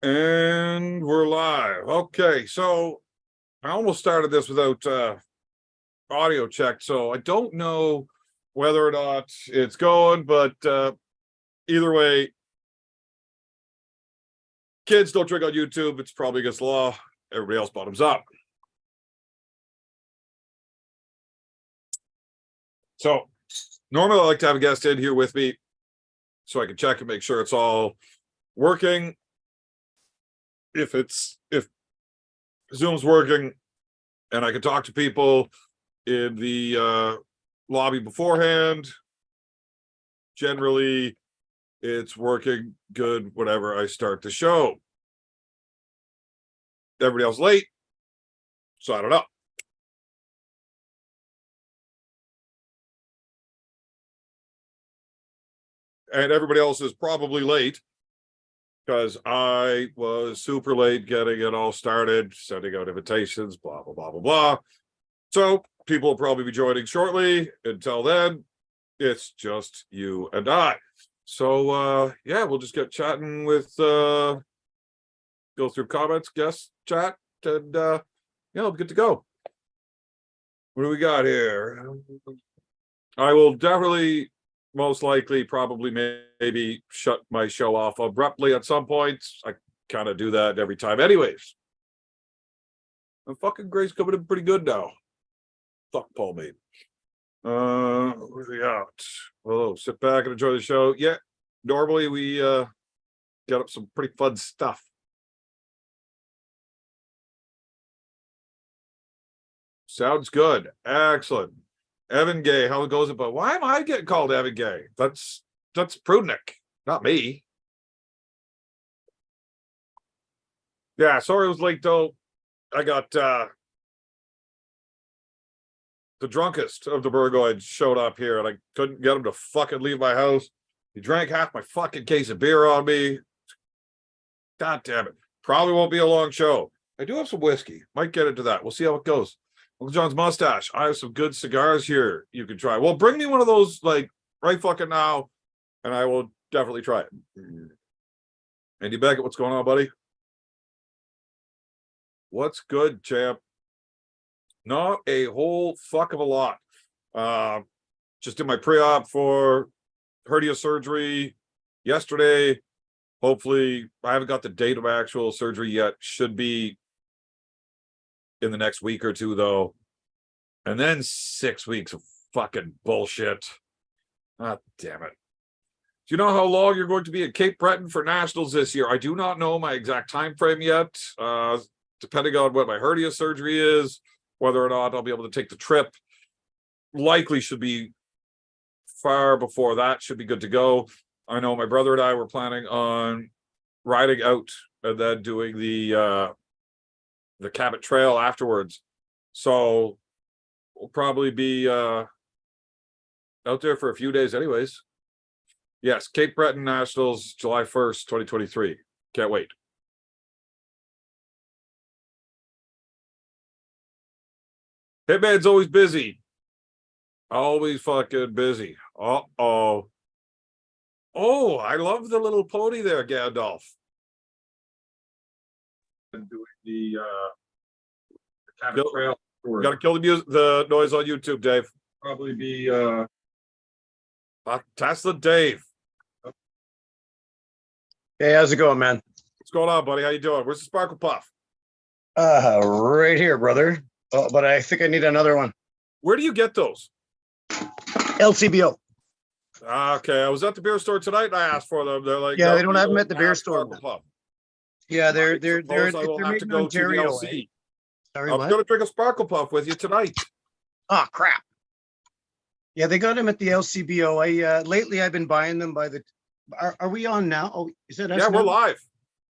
And we're live. Okay, so I almost started this without audio check, so I don't know whether or not it's going, but either way, kids don't drink on YouTube. It's probably against the law. Everybody else bottoms up. So normally I like to have a guest in here with me so I can check and make sure it's all working. If Zoom's working and I can talk to people in the lobby beforehand, generally it's working good whenever I start the show. Everybody else late, so I don't know. And everybody else is probably late because I was super late getting it all started, sending out invitations, blah, blah, blah, blah, blah. So people will probably be joining shortly. Until then, it's just you and I. So yeah, we'll just get chatting with go through comments, guest chat, and yeah, we'll be good to go. What do we got here? I will definitely, most likely, probably maybe shut my show off abruptly at some point. I kind of do that every time anyways. And fucking Gray's coming in pretty good now. Fuck Paul Mead. Where's we at? Oh, sit back and enjoy the show. Yeah, normally we get up some pretty fun stuff. Sounds good. Excellent. Evan Gay, how goes it? But why am I getting called Evan Gay? That's Prudnick, not me. Yeah, sorry it was late though. I got the drunkest of the Burgoynes showed up here and I couldn't get him to fucking leave my house. He drank half my fucking case of beer on me. God damn it. Probably won't be a long show. I do have some whiskey. Might get into that. We'll see how it goes. Uncle John's mustache. I have some good cigars here you can try. Well, bring me one of those like right fucking now, and I will definitely try it. Andy Beckett, what's going on, buddy? What's good, champ? Not a whole fuck of a lot. Just did my pre-op for hernia surgery yesterday. Hopefully, I haven't got the date of my actual surgery yet. Should be in the next week or two, though. And then 6 weeks of fucking bullshit. Ah, damn it. Do you know how long you're going to be at Cape Breton for nationals this year? I do not know my exact time frame yet. Depending on what my hernia surgery is, whether or not I'll be able to take the trip. Likely should be far before that. Should be good to go. I know my brother and I were planning on riding out and then doing the Cabot Trail afterwards. So we'll probably be out there for a few days anyways. Yes, Cape Breton Nationals, July 1st, 2023. Can't wait. Hitman's always busy. Always fucking busy. Uh-oh. Oh, I love the little pony there, Gandalf. And doing the Cabot Trail. You gotta kill the noise on YouTube, Dave. Probably be Tesla Dave. Hey, how's it going, man? What's going on, buddy? How you doing? Where's the Sparkle Puff? Right here, brother. Oh, but I think I need another one. Where do you get those? LCBO. Okay, I was at the beer store tonight and I asked for them. They're like, yeah, no, they don't have them at the beer store. Yeah, they're I will have to go Ontario, to the LC. Sorry, I'm what? gonna drink a Sparkle Puff with you tonight. Oh crap. Yeah, they got them at the LCBO. Lately I've been buying them by the. Are we on now? Oh, is that us? Yeah, we're now? live.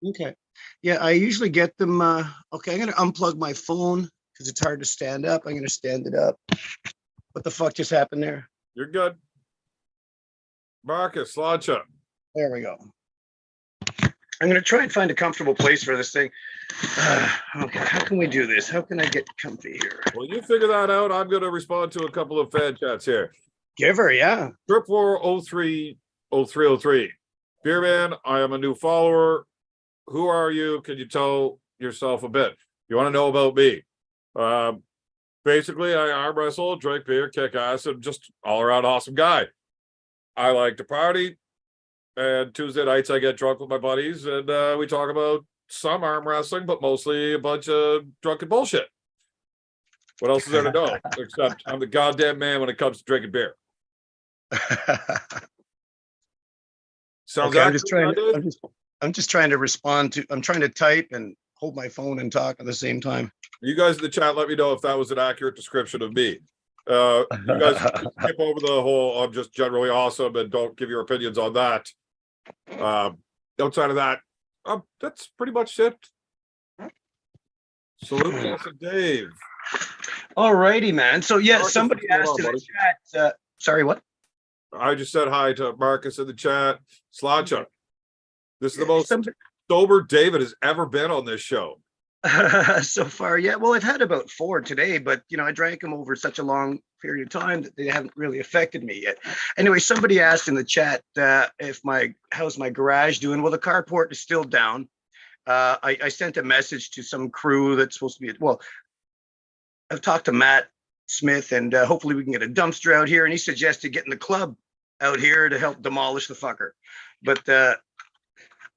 Okay. Yeah, I usually get them. Okay, I'm gonna unplug my phone because it's hard to stand up. I'm gonna stand it up. What the fuck just happened there? You're good. Marcus, Lancha. There we go. I'm going to try and find a comfortable place for this thing. Okay, how can we do this? How can I get comfy here? Well, you figure that out. I'm going to respond to a couple of fan chats here. Giver, yeah. 4430303. Beerman, I am a new follower. who are you? Can you tell yourself a bit? You want to know about me? Basically, I arm wrestle, drink beer, kick ass, and just all around awesome guy. I like to party, and Tuesday nights I get drunk with my buddies, and we talk about some arm wrestling, but mostly a bunch of drunken bullshit. What else is there to know? Except I'm the goddamn man when it comes to drinking beer. Sounds Okay, accurate, I'm just trying to respond to. I'm trying to type and hold my phone and talk at the same time. You guys in the chat, let me know if that was an accurate description of me. You guys skip over the whole I'm just generally awesome and don't give your opinions on that. Outside of that, that's pretty much it. Salute to Dave. All righty, man. So yeah, Marcus, somebody what's going asked on, in the buddy? chat. Sorry, what? I just said hi to Marcus in the chat. Slancha. This is the most Somebody- sober David has ever been on this show. So far, yeah. Well, I've had about 4 today, but I drank them over such a long period of time that they haven't really affected me yet. Anyway, somebody asked in the chat how's my garage doing? Well, the carport is still down. I sent a message to some crew that's supposed to be I've talked to Matt Smith, and hopefully we can get a dumpster out here. And he suggested getting the club out here to help demolish the fucker. But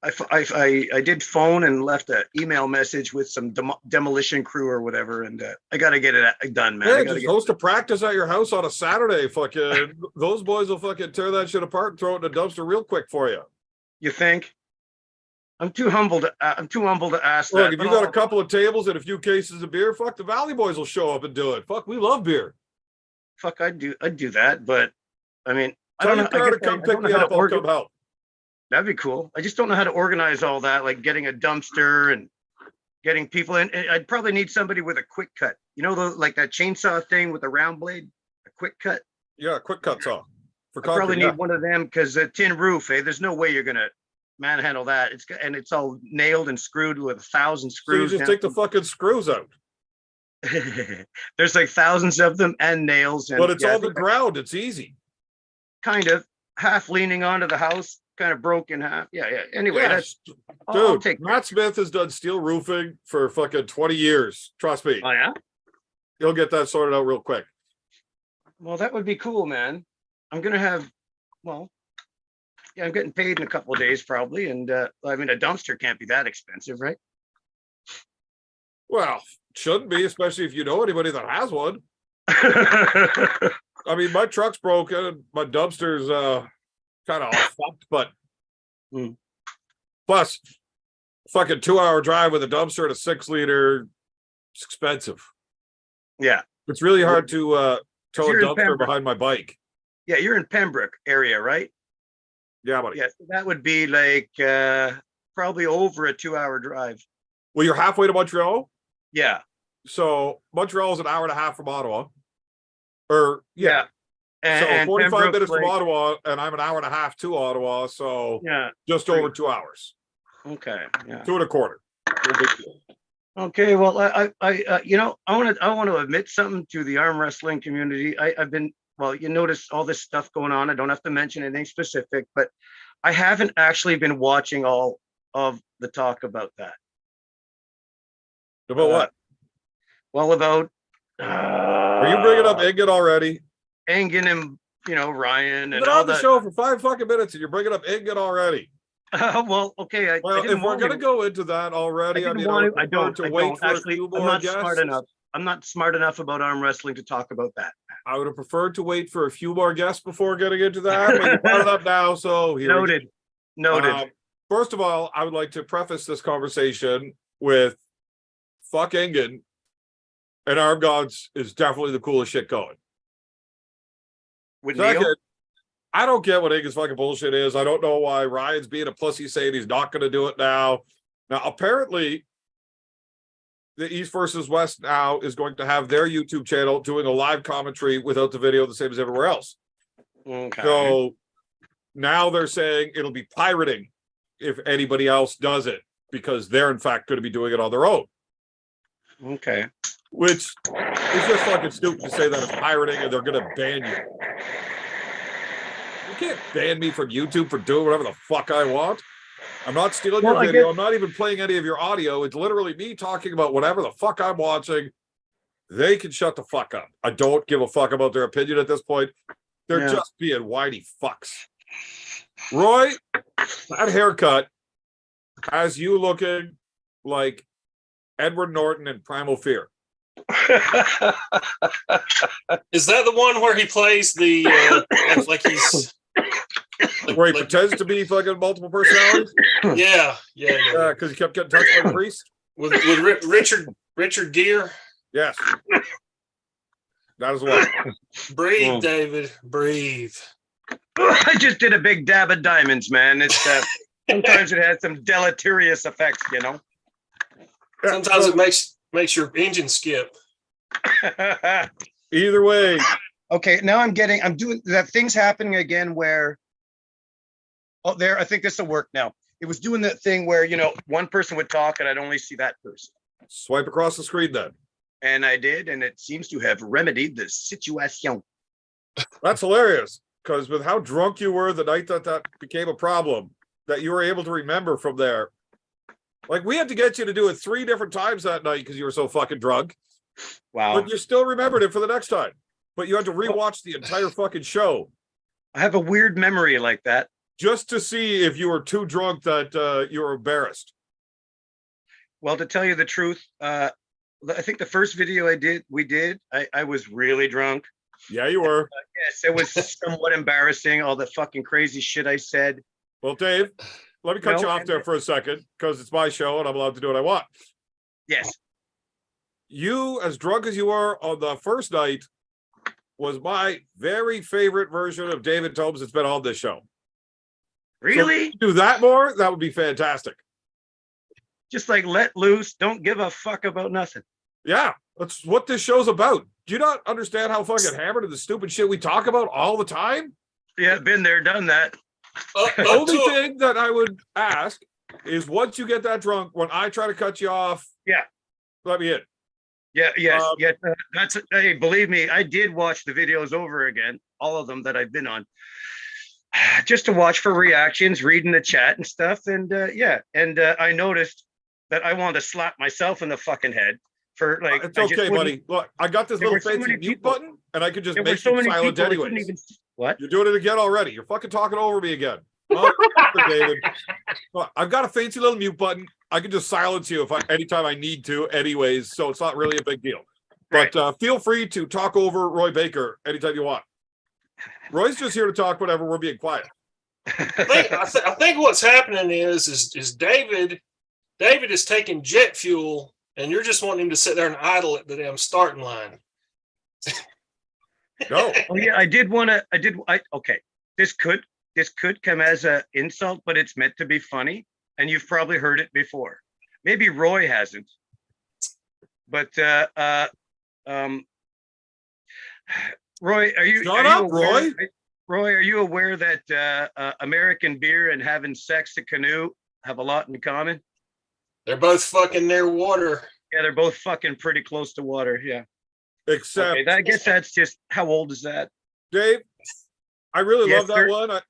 I did phone and left an email message with some demolition crew or whatever, and I got to get it done, man. Yeah, just host a practice at your house on a Saturday. Fucking those boys will fucking tear that shit apart and throw it in a dumpster real quick for you. You think? I'm too humble to ask Look, that. if you got a couple of tables and a few cases of beer, fuck, the Valley Boys will show up and do it. Fuck, we love beer. Fuck, I'd do that, but I mean, Tell I your don't know. car to come pick me up. I'll come help. That'd be cool. I just don't know how to organize all that, like getting a dumpster and getting people in. I'd probably need somebody with a quick cut. Like that chainsaw thing with the round blade, a quick cut. Yeah, quick cut saw. I probably need one of them because the tin roof. There's no way you're gonna manhandle that. It's all nailed and screwed with 1,000 screws. So you just take the fucking screws out. There's like thousands of them and nails. But it's on the ground. It's easy. Kind of half leaning onto the house. Kind of broken half. Yeah. Anyway, yes. I'll take Matt Smith has done steel roofing for fucking 20 years. Trust me. Oh yeah. He'll get that sorted out real quick. Well, that would be cool, man. I'm gonna have. I'm getting paid in a couple of days probably, and I mean a dumpster can't be that expensive, right? Well, shouldn't be, especially if you know anybody that has one. I mean, my truck's broken and my dumpster's kind of all fucked, but plus fucking 2-hour drive with a dumpster and a 6-liter, it's expensive. Yeah, it's really hard to tow a dumpster behind my bike. Yeah, you're in Pembroke area, right? Yeah, buddy. Yeah, so that would be like probably over a 2-hour drive. Well, you're halfway to Montreal. Yeah. So Montreal is an hour and a half from Ottawa. Or yeah. And 45 Pembroke's minutes from Ottawa, and I'm an hour and a half to Ottawa, so just over 2 hours. Okay, yeah. 2.25. Okay, well, I want to admit something to the arm wrestling community. I've been, you notice all this stuff going on. I don't have to mention anything specific, but I haven't actually been watching all of the talk about that. About what? Well, about. Are you bringing up Engen already? Engen and Ryan and been on the show for 5 fucking minutes, and you're bringing up Engen already. Well, okay. If we're gonna go into that already, I'm not smart enough about arm wrestling to talk about that. I would have preferred to wait for a few more guests before getting into that. But you brought it up now, so here Noted. First of all, I would like to preface this conversation with fuck Engen, and Arm Gods is definitely the coolest shit going. Second, I don't get what Engen's fucking bullshit is. I don't know why Ryan's being a pussy saying he's not going to do it now. Now, apparently, the East versus West now is going to have their YouTube channel doing a live commentary without the video, the same as everywhere else. Okay. So now they're saying it'll be pirating if anybody else does it, because they're in fact going to be doing it on their own. Okay. Which is just fucking stupid to say that it's pirating and they're going to ban you. You can't ban me from YouTube for doing whatever the fuck I want. I'm not stealing Well, your I video. guess- I'm not even playing any of your audio. It's literally me talking about whatever the fuck I'm watching. They can shut the fuck up. I don't give a fuck about their opinion at this point. They're Yeah. just being whiny fucks. Roy, that haircut has you looking like Edward Norton in Primal Fear. Is that the one where he plays the like he's Where he pretends to be fucking multiple personalities? yeah. Because he kept getting touched by the priest? With Richard Gere. Yes. That is what. Breathe, David. Breathe. I just did a big dab of diamonds, man. It's sometimes it has some deleterious effects, you know. Sometimes it makes your engine skip. Either way. Okay, now I'm doing that thing's happening again where I think this will work now. It was doing that thing where, you know, one person would talk and I'd only see that person. Swipe across the screen then. And I did, and it seems to have remedied the situation. That's hilarious. Because with how drunk you were the night that became a problem, that you were able to remember from there. Like, we had to get you to do it 3 different times that night because you were so fucking drunk. Wow. But you still remembered it for the next time. But you had to rewatch the entire fucking show I have a weird memory like that. just to see if you were too drunk that you were embarrassed. Well, to tell you the truth, I think the first video we did, I was really drunk. Yeah, you were. Yes, it was somewhat embarrassing, all the fucking crazy shit I said. Well, Dave, let me cut No, you off there for a second because it's my show and I'm allowed to do what I want. Yes. You, as drunk as you were on the first night, was my very favorite version of David Tomes that's been on this show. Really? So if you do that more, that would be fantastic. Just like let loose, don't give a fuck about nothing. Yeah, that's what this show's about. Do you not understand how fucking hammered and the stupid shit we talk about all the time? Yeah, been there, done that. The only thing that I would ask is once you get that drunk, when I try to cut you off, Yeah. let me in. Yeah, yes, yes. Hey, believe me, I did watch the videos over again, all of them that I've been on, just to watch for reactions, reading the chat and stuff. And I noticed that I wanted to slap myself in the fucking head for like. It's okay, buddy. Look, I got this There little were so fancy many mute people. button, and I could just There were make so you many silent people. I couldn't anyways. even. What? You're doing it again already. You're fucking talking over me again. David. Look, I've got a fancy little mute button. I can just silence you anytime I need to, anyways. So it's not really a big deal. But feel free to talk over Roy Baker anytime you want. Roy's just here to talk whenever we're being quiet. I think what's happening is David is taking jet fuel, and you're just wanting him to sit there and idle at the damn starting line. No. Oh yeah, okay. This could come as an insult, but it's meant to be funny, and you've probably heard it before. Maybe Roy hasn't, but Roy, are you? Shut are up, you aware, Roy. Roy, are you aware that American beer and having sex at canoe have a lot in common? They're both fucking near water. Yeah, they're both fucking pretty close to water. Yeah. Except, Okay, I guess that's just how old is that? Dave, I really Yes, love that sir. one.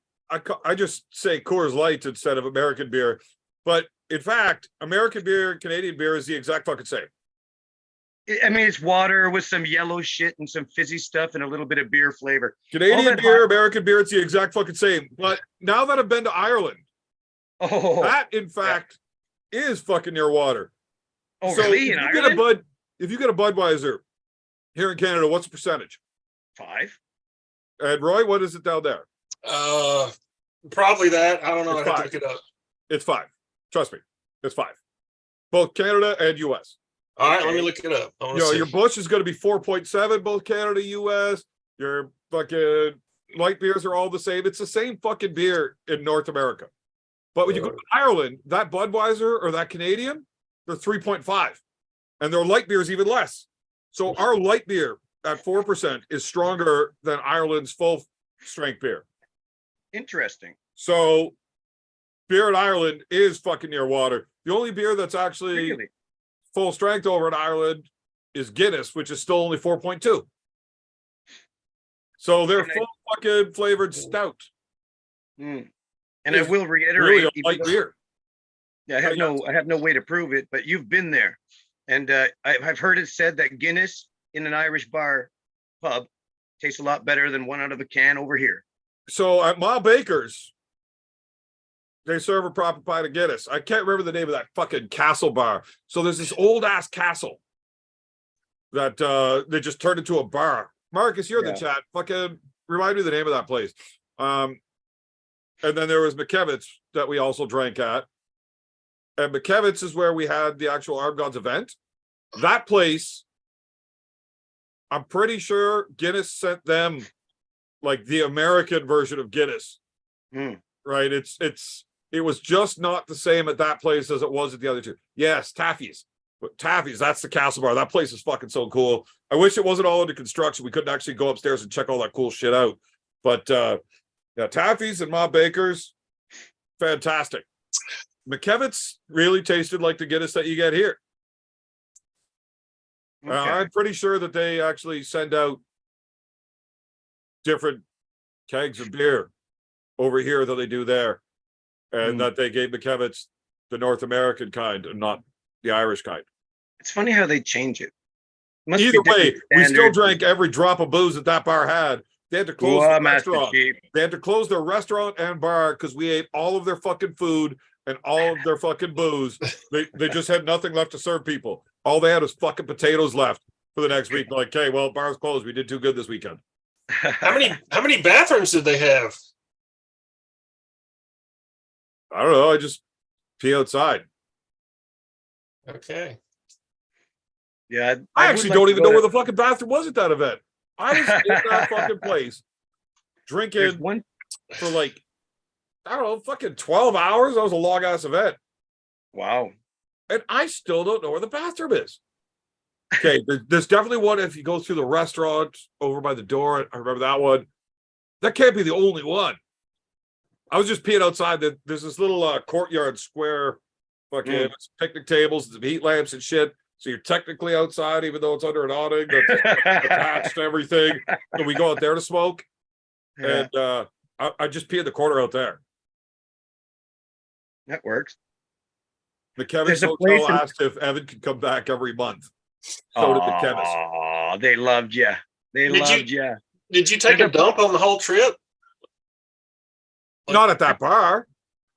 I just say Coors Light instead of American beer. But in fact, American beer and Canadian beer is the exact fucking same. I mean, it's water with some yellow shit and some fizzy stuff and a little bit of beer flavor. Canadian that beer, hot- American beer, it's the exact fucking same. But now that I've been to Ireland, Oh, that in fact is fucking near water. oh So really? In Ireland? if you get a Budweiser here in Canada, what's the percentage? 5. And Roy, what is it down there? Probably that. I don't know. It's I have to 5. look it up. It's 5. Trust me, it's 5. Both Canada and US. All right, let me look it up. I wanna see. Your Bush is going to be 4.7, both Canada, US. Your fucking light beers are all the same. It's the same fucking beer in North America. But when you go to Ireland, that Budweiser or that Canadian, they're 3.5. And their light beer is even less. So our light beer at 4% is stronger than Ireland's full strength beer. Interesting. So beer in Ireland is fucking near water. The only beer that's actually Really? full strength over in Ireland is Guinness, which is still only 4.2. So they're full fucking flavored stout. Mm. And I It's will reiterate, Really a even light though- beer. Yeah, I have no way to prove it, but you've been there, and I've heard it said that Guinness in an Irish pub tastes a lot better than one out of a can over here. So at Ma Baker's, they serve a proper pint of Guinness. I can't remember the name of that fucking castle bar. So there's this old ass castle that they just turned into a bar. Marcus, you're in the chat. Fucking remind me the name of that place. And then there was McKevitt's that we also drank at. And McKevitt's is where we had the actual Armed Gods event. That place, I'm pretty sure Guinness sent them like the American version of Guinness. Right? It was just not the same at that place as it was at the other two. Yes, Taffy's. But Taffy's, that's the castle bar. That place is fucking so cool. I wish it wasn't all under construction. We couldn't actually go upstairs and check all that cool shit out. But yeah, Taffy's and Ma Baker's, fantastic. McKevitt's really tasted like the Guinness that you get here. Okay. I'm pretty sure that they actually send out different kegs of beer over here than they do there. And that they gave McKevitt's the North American kind and not the Irish kind. It's funny how they change it. Either way, we still drank every drop of booze that bar had. They had to close the restaurant. They had to close their restaurant and bar because we ate all of their fucking food and all of their fucking booze. They just had nothing left to serve people. All they had was fucking potatoes left for the next week. Like, okay, well, bar's closed. We did too good this weekend. How many bathrooms did they have? I don't know. I just pee outside. Okay. Yeah, I actually don't even know where the fucking bathroom was at that event. I was in that fucking place drinking for like, I don't know, fucking 12 hours. That was a long ass event. Wow. And I still don't know where the bathroom is. Okay, there's definitely one if you go through the restaurant over by the door. I remember that one. That can't be the only one. I was just peeing outside. There's this little courtyard square, fucking picnic tables, some heat lamps and shit. So you're technically outside, even though it's under an awning that's attached to everything. So we go out there to smoke. And I just pee in the corner out there. That works. McKevitt's hotel asked if Evan could come back every month. So did McKevitt's. Oh, they loved you. They loved you. Did you take a dump on the whole trip? Not at that bar.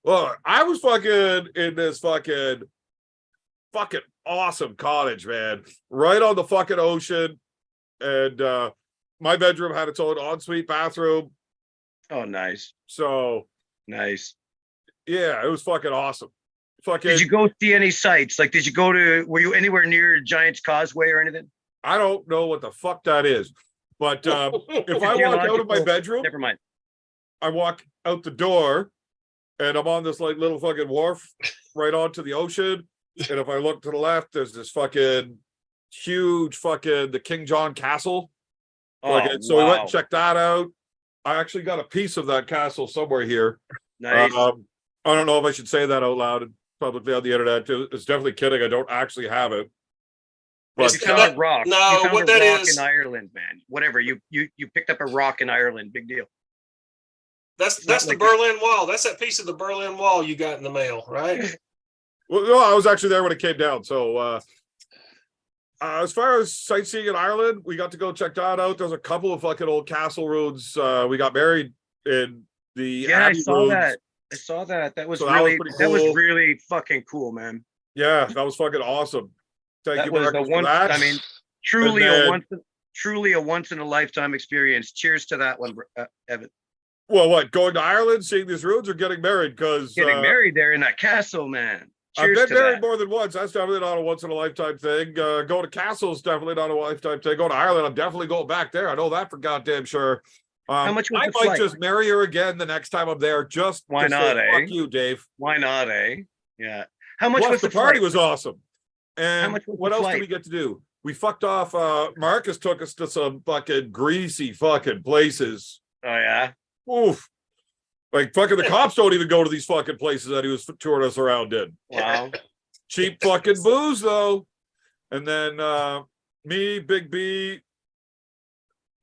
Well, I was fucking in this fucking awesome cottage, man. Right on the fucking ocean. And my bedroom had its own ensuite bathroom. Oh, nice. So nice. Yeah, it was fucking awesome. Fucking. Did you go see any sites? Like, were you anywhere near Giant's Causeway or anything? I don't know what the fuck that is. But if I walk out of my bedroom, never mind. I walk out the door and I'm on this like little fucking wharf right onto the ocean. And if I look to the left, there's this fucking huge fucking the King John Castle. So we went and checked that out. I actually got a piece of that castle somewhere here. Nice. I don't know if I should say that out loud publicly on the internet. It's definitely kidding. I don't actually have it. But you found a rock. No, you found what a that rock is in Ireland, man. Whatever. You picked up a rock in Ireland. Big deal. That's the Berlin Wall. That's that piece of the Berlin Wall you got in the mail, right? Well, no, I was actually there when it came down. So as far as sightseeing in Ireland, we got to go check that out. There's a couple of fucking old castle roads. We got married in the Abbey I saw roads. that. I saw that. That was So really pretty that was cool. really fucking cool, man. Yeah, that was fucking awesome. Thank you, was Marcus, the one. for that. I mean, truly And then- truly a once in a lifetime experience. Cheers to that one, Evan. Well, what, going to Ireland, seeing these roads, or getting married? Because Getting married there in that castle, man. I've Cheers been to married that. more than once. That's definitely not a once in a lifetime thing. Going to castles definitely not a lifetime thing. Going to Ireland, I'm definitely going back there. I know that for goddamn sure. How much was I the might flight? just marry her again the next time I'm there. Just Why to not, say, eh? fuck you, Dave. Why not, eh? Yeah. How much Plus, was the the party flight? was awesome. And How much was what the else flight? did we get to do? We fucked off. Marcus took us to some fucking greasy fucking places. Oh yeah. Oof. Like fucking the cops don't even go to these fucking places that he was touring us around in. Wow. Cheap fucking booze though. And then me, Big B,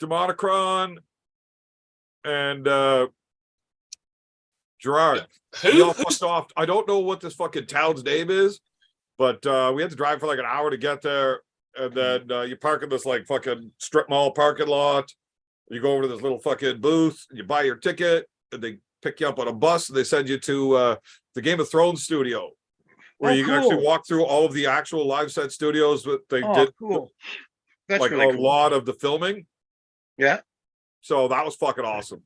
Demonocron, and Gerard. We all Who? fucked off. I don't know what this fucking town's name is, but we had to drive for like an hour to get there. And then you park in this like fucking strip mall parking lot. You go over to this little fucking booth, and you buy your ticket, and they pick you up on a bus, and they send you to the Game of Thrones studio, where you can actually walk through all of the actual live set studios that they did. Cool. That's like really a cool. lot of the filming. Yeah. So that was fucking awesome.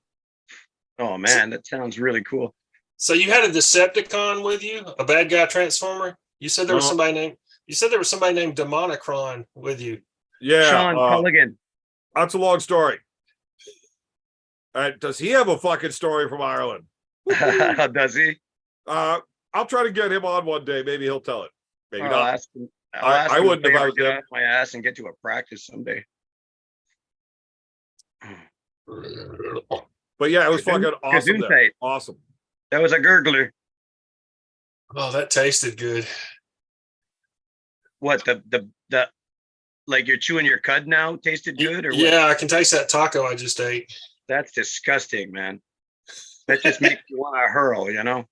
Oh man, that sounds really cool. So you had a Decepticon with you, a bad guy transformer. You said there was No. somebody named. You said there was somebody named Demonicron with you. Yeah. Sean Culligan. That's a long story. Does he have a fucking story from Ireland? Does he? I'll try to get him on one day. Maybe he'll tell it. Maybe I'll not. ask him. I'll ask I him wouldn't if if I ever was get him. off my ass and get to a practice someday. But yeah, it was fucking awesome. There. Gesundheit. Awesome. That was a gurgler. Oh, that tasted good. What the like you're chewing your cud now? Tasted good or what? Yeah, I can taste that taco I just ate. That's disgusting, man. That just makes you want to hurl, you know?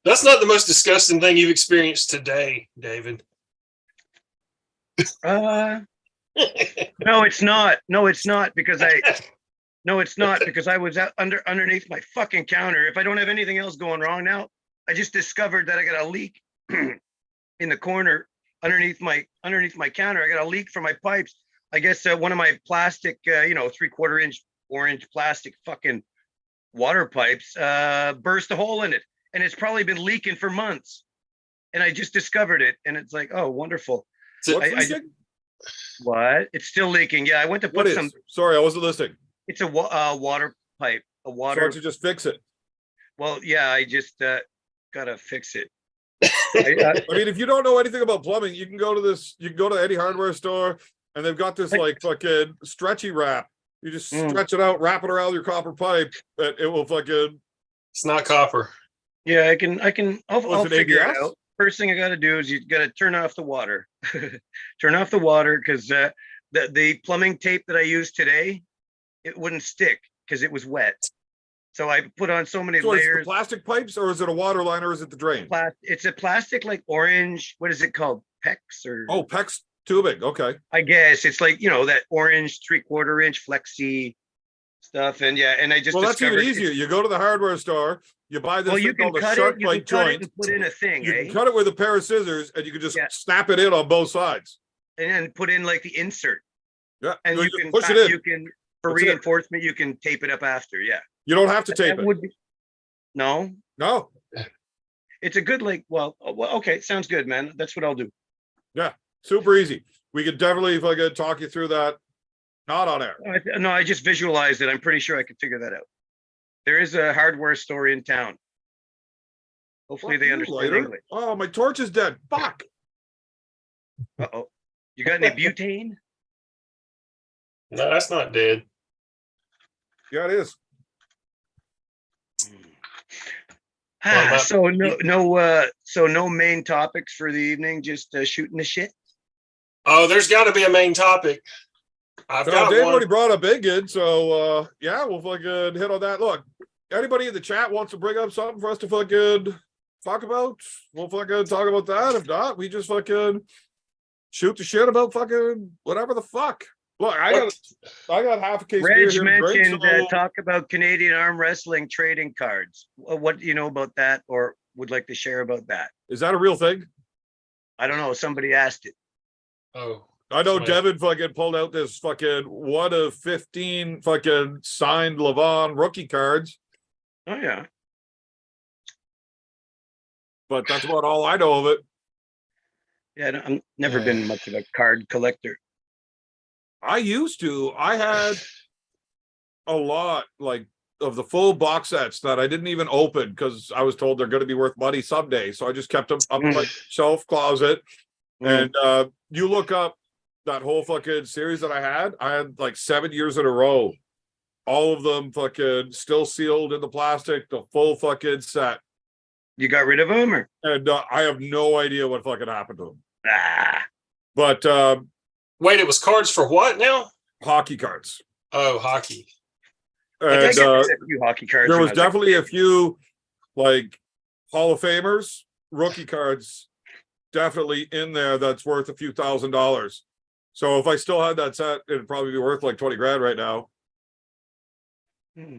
That's not the most disgusting thing you've experienced today, David. No, it's not. No, it's not because I was out underneath my fucking counter. If I don't have anything else going wrong now, I just discovered that I got a leak in the corner underneath my counter. I got a leak from my pipes. I guess one of my plastic, 3/4 inch orange plastic fucking water pipes burst a hole in it, and it's probably been leaking for months. And I just discovered it, and it's like, oh, wonderful. What? It's still leaking. Yeah, I went to put some. Sorry, I wasn't listening. It's a water pipe. A water. So why don't you just fix it? Well, yeah, I just gotta fix it. I mean, if you don't know anything about plumbing, you can go to any hardware store, and they've got this like fucking stretchy wrap. You just stretch it out, wrap it around your copper pipe, and it will fucking. It's not copper. Yeah, I'll figure it ABS? out. First thing I got to do is you got to turn off the water. Turn off the water because the plumbing tape that I used today, it wouldn't stick because it was wet. So I put on so many So is it the layers. plastic pipes, or is it a water line, or is it the drain? It's a plastic like orange. What is it called? PEX or? Oh, PEX tubing. Okay. I guess it's like that orange 3/4 inch flexi stuff, and yeah, and I just Well, that's even discovered easier. You go to the hardware store, you buy this Well, you thing can called a cut sharp it. You bite can cut it joint. and put in a thing, You eh? can cut it with a pair of scissors, and you can just Yeah. snap it in on both sides. And then put in like the insert, Yeah, and you you just can push it in. You can for That's it. reinforcement. You can tape it up after. Yeah, You don't have to tape that it. would be. No, No. it's a good okay, sounds good, man. That's what I'll do. Yeah, super easy. We could definitely, if I could talk you through that, not on air. No, I just visualized it. I'm pretty sure I could figure that out. There is a hardware store in town. Hopefully Fuck they you, understand lighter. English. Oh, my torch is dead. Fuck. Uh-oh. You got any butane? No, that's not dead. Yeah, it is. So no main topics for the evening, just shooting the shit. Oh, there's got to be a main topic. I've No, got Dave one. already brought up Big, so yeah, we'll fucking hit on that. Look, anybody in the chat wants to bring up something for us to fucking talk about, we'll fucking talk about that. If not, we just fucking shoot the shit about fucking whatever the fuck. Look, I got half a case of beer Reg here to drink, mentioned so- talk about Canadian arm wrestling trading cards. What do you know about that, or would like to share about that? Is that a real thing? I don't know. Somebody asked it. Oh, I know Somebody- Devin fucking pulled out this fucking 1 of 15 fucking signed Levon rookie cards, Oh yeah. but that's about all I know of it. Yeah, I've never been much of a card collector. I used to. I had a lot like of the full box sets that I didn't even open because I was told they're going to be worth money someday. So I just kept them up in my shelf closet. And you look up that whole fucking series that I had like 7 years in a row. All of them fucking still sealed in the plastic, the full fucking set. You got rid of them, or And I have no idea what fucking happened to them. But wait, it was cards for what now? hockey cards. Oh, hockey. Like, I And get a few hockey cards. there when was I a definitely a kid. few like Hall of Famers, rookie cards, definitely in there that's worth a few $1,000s. So if I still had that set, it'd probably be worth like 20 grand right now. Hmm.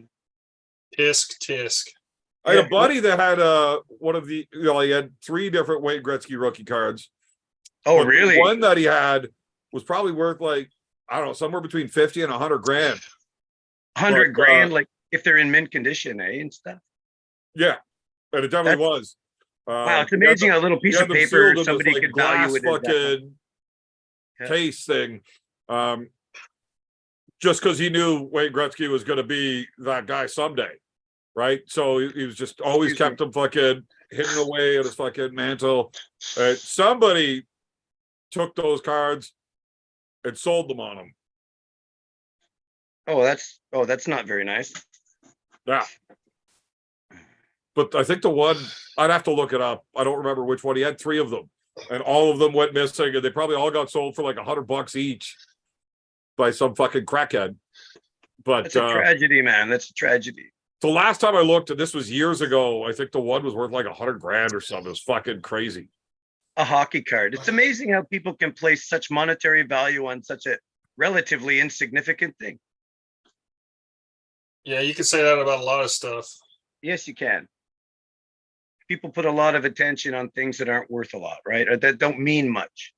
Tisk. I had Yeah. a buddy that had one of the, he had 3 different Wayne Gretzky rookie cards. Oh, But the really? one that he had was probably worth like, I don't know, somewhere between 50 and 100 grand. 100 but, grand, like if they're in mint condition, and stuff. Yeah, and it definitely was. Wow, it's He had amazing them- how a little he piece had of them paper sealed in this, somebody like, could value glass it as that much. fucking Yeah. case thing. Just because he knew Wayne Gretzky was going to be that guy someday, right? So he was just always Excuse kept him fucking hidden away in his fucking mantle. Somebody took those cards and sold them on him. Oh, that's not very nice. Yeah. But I think the one, I'd have to look it up. I don't remember which one. He had 3 of them, and all of them went missing, and they probably all got sold for like $100 each by some fucking crackhead. But That's a tragedy, man. That's a tragedy. the last time I looked, and this was years ago, I think the one was worth like 100 grand or something. It was fucking crazy. A hockey card. It's amazing how people can place such monetary value on such a relatively insignificant thing. Yeah, you could say that about a lot of stuff. Yes, you can. People put a lot of attention on things that aren't worth a lot, right? Or that don't mean much.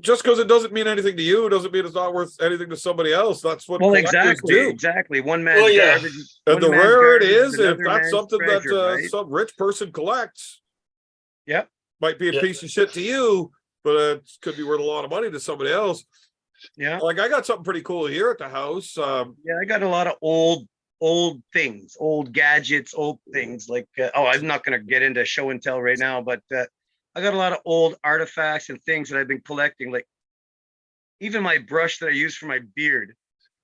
Just because it doesn't mean anything to you doesn't mean it's not worth anything to somebody else. That's what Well, collectors do. exactly. One man's Well, yeah. garbage. And one the man's rarer it garbage is, if another that's man's something treasure, that right? some rich person collects, Yep. might be a Yeah. piece of shit to you, but it could be worth a lot of money to somebody else. Yeah. Like I got something pretty cool here at the house. Yeah, I got a lot of old things, old gadgets, old things like I'm not going to get into show and tell right now, but I got a lot of old artifacts and things that I've been collecting, like even my brush that I use for my beard.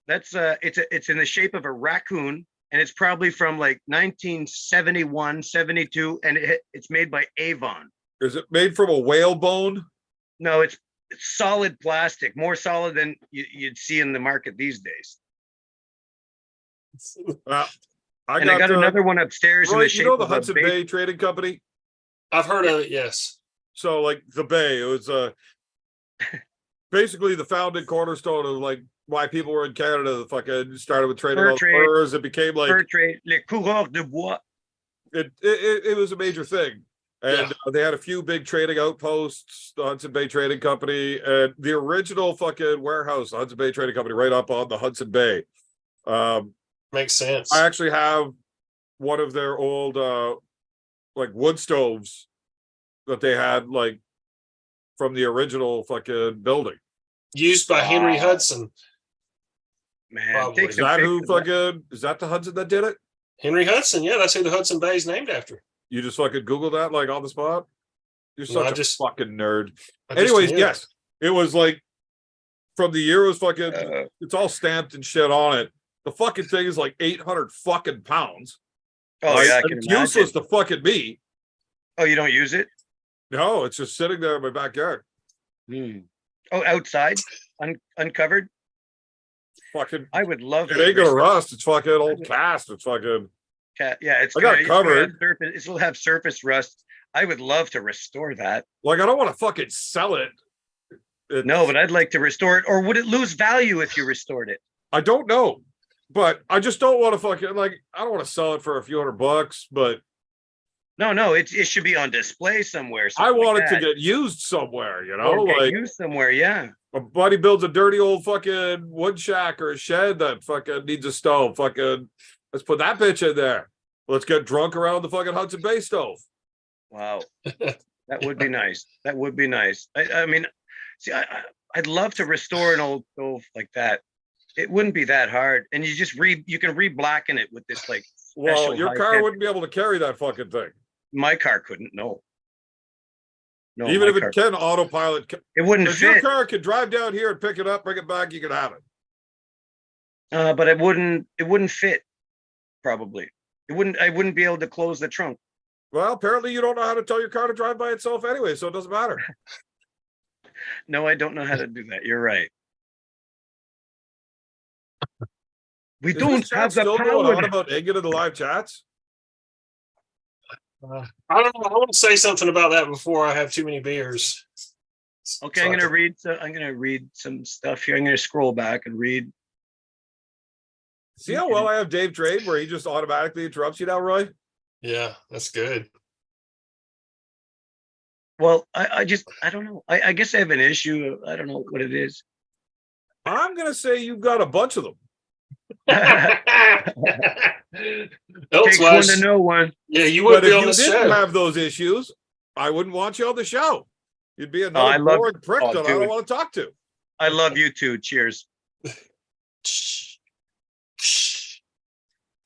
That's it's in the shape of a raccoon, and it's probably from like 1971, 72, and it's made by Avon. Is it made from a whale bone? No, it's solid plastic, more solid than you'd see in the market these days. I got another one upstairs in Roy, the shape you know the of a Hudson Bay Trading Company? I've heard of it, yes. So like the Bay, it was basically the founding cornerstone of like why people were in Canada. The fucking started with trading Fur all trade. furs. It became like fur trade, les coureurs de bois. it was a major thing. And they had a few big trading outposts, the Hudson Bay Trading Company, and the original fucking warehouse, the Hudson Bay Trading Company, right up on the Hudson Bay. Makes sense. I actually have one of their old like wood stoves that they had like from the original fucking building. Used by Henry Wow. Hudson. Man, Probably. take Is some that who pictures of that. fucking is that the Hudson that did it? Henry Hudson, yeah, that's who the Hudson Bay is named after. You just fucking Google that like on the spot? You're No, such I a just- fucking nerd. I just Anyways, knew yes, it was like from the year it was fucking it's all stamped and shit on it. The fucking thing is like 800 fucking pounds. Oh Right? yeah, I And can it's imagine. useless to fucking me. Oh, you don't use it? No, it's just sitting there in my backyard. Oh, outside, uncovered. Fucking I would love. it ain't gonna rust. It's fucking old cast. It's fucking Yeah, it's I got it it's gonna have covered. it'll have surface rust. I would love to restore that. like I don't want to fucking sell it. No, but I'd like to restore it. Or would it lose value if you restored it? I don't know. But I just don't want to fucking like I don't want to sell it for a few $100, but No, it should be on display somewhere. I something want like it to that. get used somewhere, you know? Or get Like used somewhere. Yeah. a buddy builds a dirty old fucking wood shack or a shed that fucking needs a stove. Fucking let's put that bitch in there. Let's get drunk around the fucking Hudson Bay stove. Wow, that would be nice. That would be nice. I mean, see, I'd love to restore an old stove like that. It wouldn't be that hard, and you can re-blacken it with this like. Well, special your car high-tech- wouldn't be able to carry that fucking thing. My car couldn't. No. No, Even my if it car- can autopilot. it wouldn't If your fit. car can drive down here and pick it up, bring it back, you can have it. But it wouldn't fit. Probably, I wouldn't be able to close the trunk. Well, apparently you don't know how to tell your car to drive by itself anyway, so it doesn't matter. No, I don't know how to do that. You're right. We Is don't this chat have the still going on power. about Egging in the live chats? I don't know. I want to say something about that before I have too many beers. Okay, So I'm I gonna can- read. I'm gonna read some stuff here. I'm gonna scroll back and read. See how well I have Dave Trade where he just automatically interrupts you now, Roy? Yeah, that's good. Well, I don't know. I guess I have an issue. I don't know what it is. I'm gonna say you've got a bunch of them. Takes one to know one. Yeah, you But would be if on you the didn't show. have those issues, I wouldn't want you on the show. You'd be I another love- boring prick oh, that I don't dude. want to talk to. I love you too. Cheers.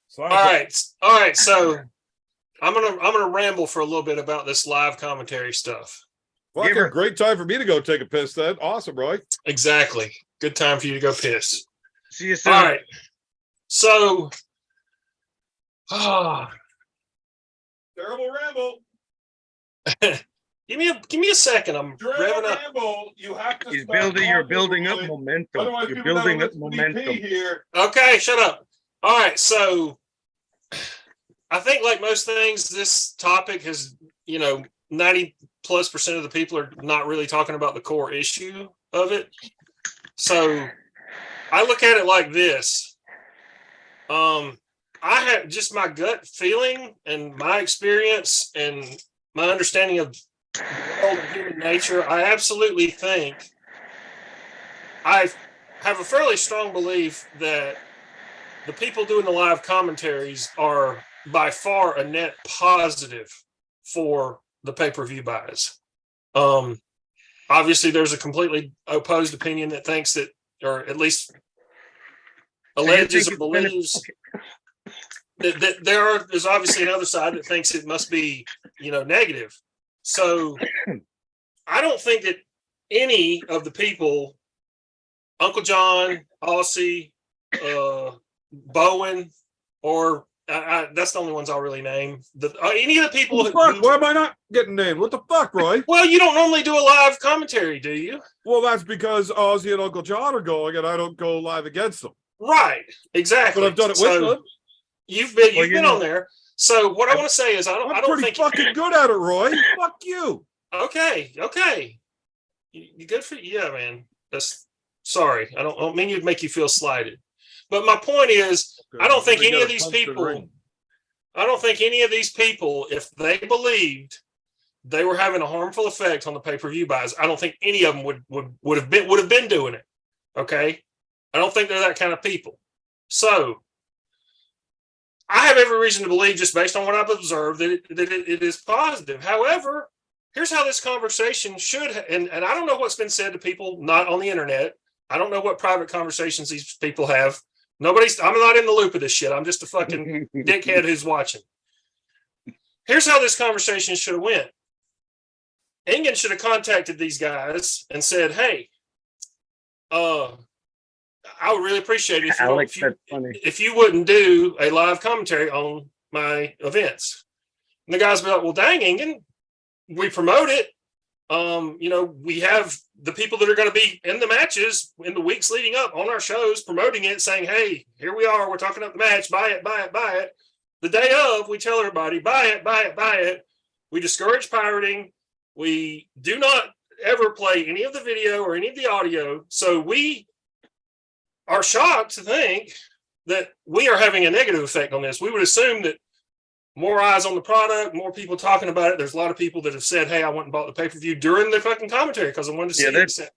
So All right. So I'm gonna ramble for a little bit about this live commentary stuff. fucking Giver. great time for me to go take a piss then. Awesome, Roy. Exactly. Good time for you to go piss. See you soon. All right. So, ah, Terrible ramble. give me a second. I'm revving up. ramble. You have to He's building. You're building up momentum. You're building up momentum. here. Okay, shut up. All right, so I think like most things, this topic has, 90+% of the people are not really talking about the core issue of it. So I look at it like this. I have just my gut feeling and my experience and my understanding of the world and human nature. I absolutely think I have a fairly strong belief that the people doing the live commentaries are by far a net positive for the pay-per-view buys. Obviously, there's a completely opposed opinion that thinks that, or at least alleges or believes that there's obviously another side that thinks it must be, negative. So I don't think that any of the people, Uncle John, Aussie, Bowen, or that's the only ones I'll really name. Any of the people Why am I not getting named? What the fuck, Roy? Well, you don't normally do a live commentary, do you? Well, that's because Ozzy and Uncle John are going, and I don't go live against them. Right, exactly. But I've done it with them. You've been on there. So what I want to say is I I'm don't pretty think fucking good at it, Roy. Fuck you. Okay. You good for you, yeah, man. That's sorry. I don't mean to make you feel slighted. But my point is, I don't think any of these people, if they believed they were having a harmful effect on the pay-per-view buys, I don't think any of them would have been doing it. Okay. I don't think they're that kind of people. So I have every reason to believe, just based on what I've observed, that it is positive. However, here's how this conversation should, and I don't know what's been said to people not on the internet. I don't know what private conversations these people have. I'm not in the loop of this shit. I'm just a fucking dickhead who's watching. Here's how this conversation should have went. Ingen should have contacted these guys and said, hey, I would really appreciate it if you wouldn't do a live commentary on my events. And the guys be like, well, dang, Ingen, we promote it. We have the people that are going to be in the matches in the weeks leading up on our shows promoting it, saying, hey, here we are. We're talking up the match. Buy it, buy it, buy it. The day of, we tell everybody, buy it, buy it, buy it. We discourage pirating. We do not ever play any of the video or any of the audio. So we are shocked to think that we are having a negative effect on this. We would assume that more eyes on the product, more people talking about it. There's a lot of people that have said, hey, I went and bought the pay-per-view during the fucking commentary because I wanted to see it.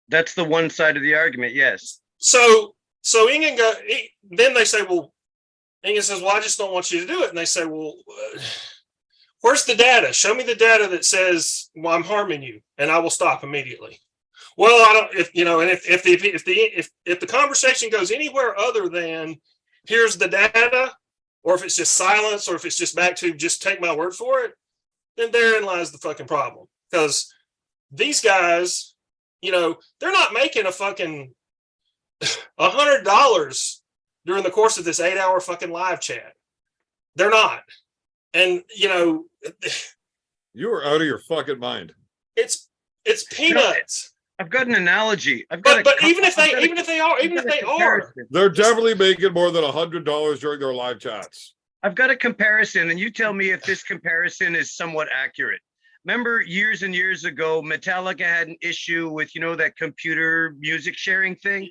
That's the one side of the argument, yes. So Ingen then they say, well, Ingen says, well, I just don't want you to do it. And they say, well, where's the data? Show me the data that says, well, I'm harming you, and I will stop immediately. Well, I don't, if the conversation goes anywhere other than here's the data, or if it's just silence, or if it's just back to just take my word for it, then therein lies the fucking problem. Because these guys, they're not making a fucking $100 during the course of this 8-hour fucking live chat. They're not. And, You are out of your fucking mind. it's peanuts. I've got an analogy. I've got But even if they are, they're definitely making more than $100 during their live chats. I've got a comparison, and you tell me if this comparison is somewhat accurate. Remember years and years ago, Metallica had an issue with, that computer music sharing thing?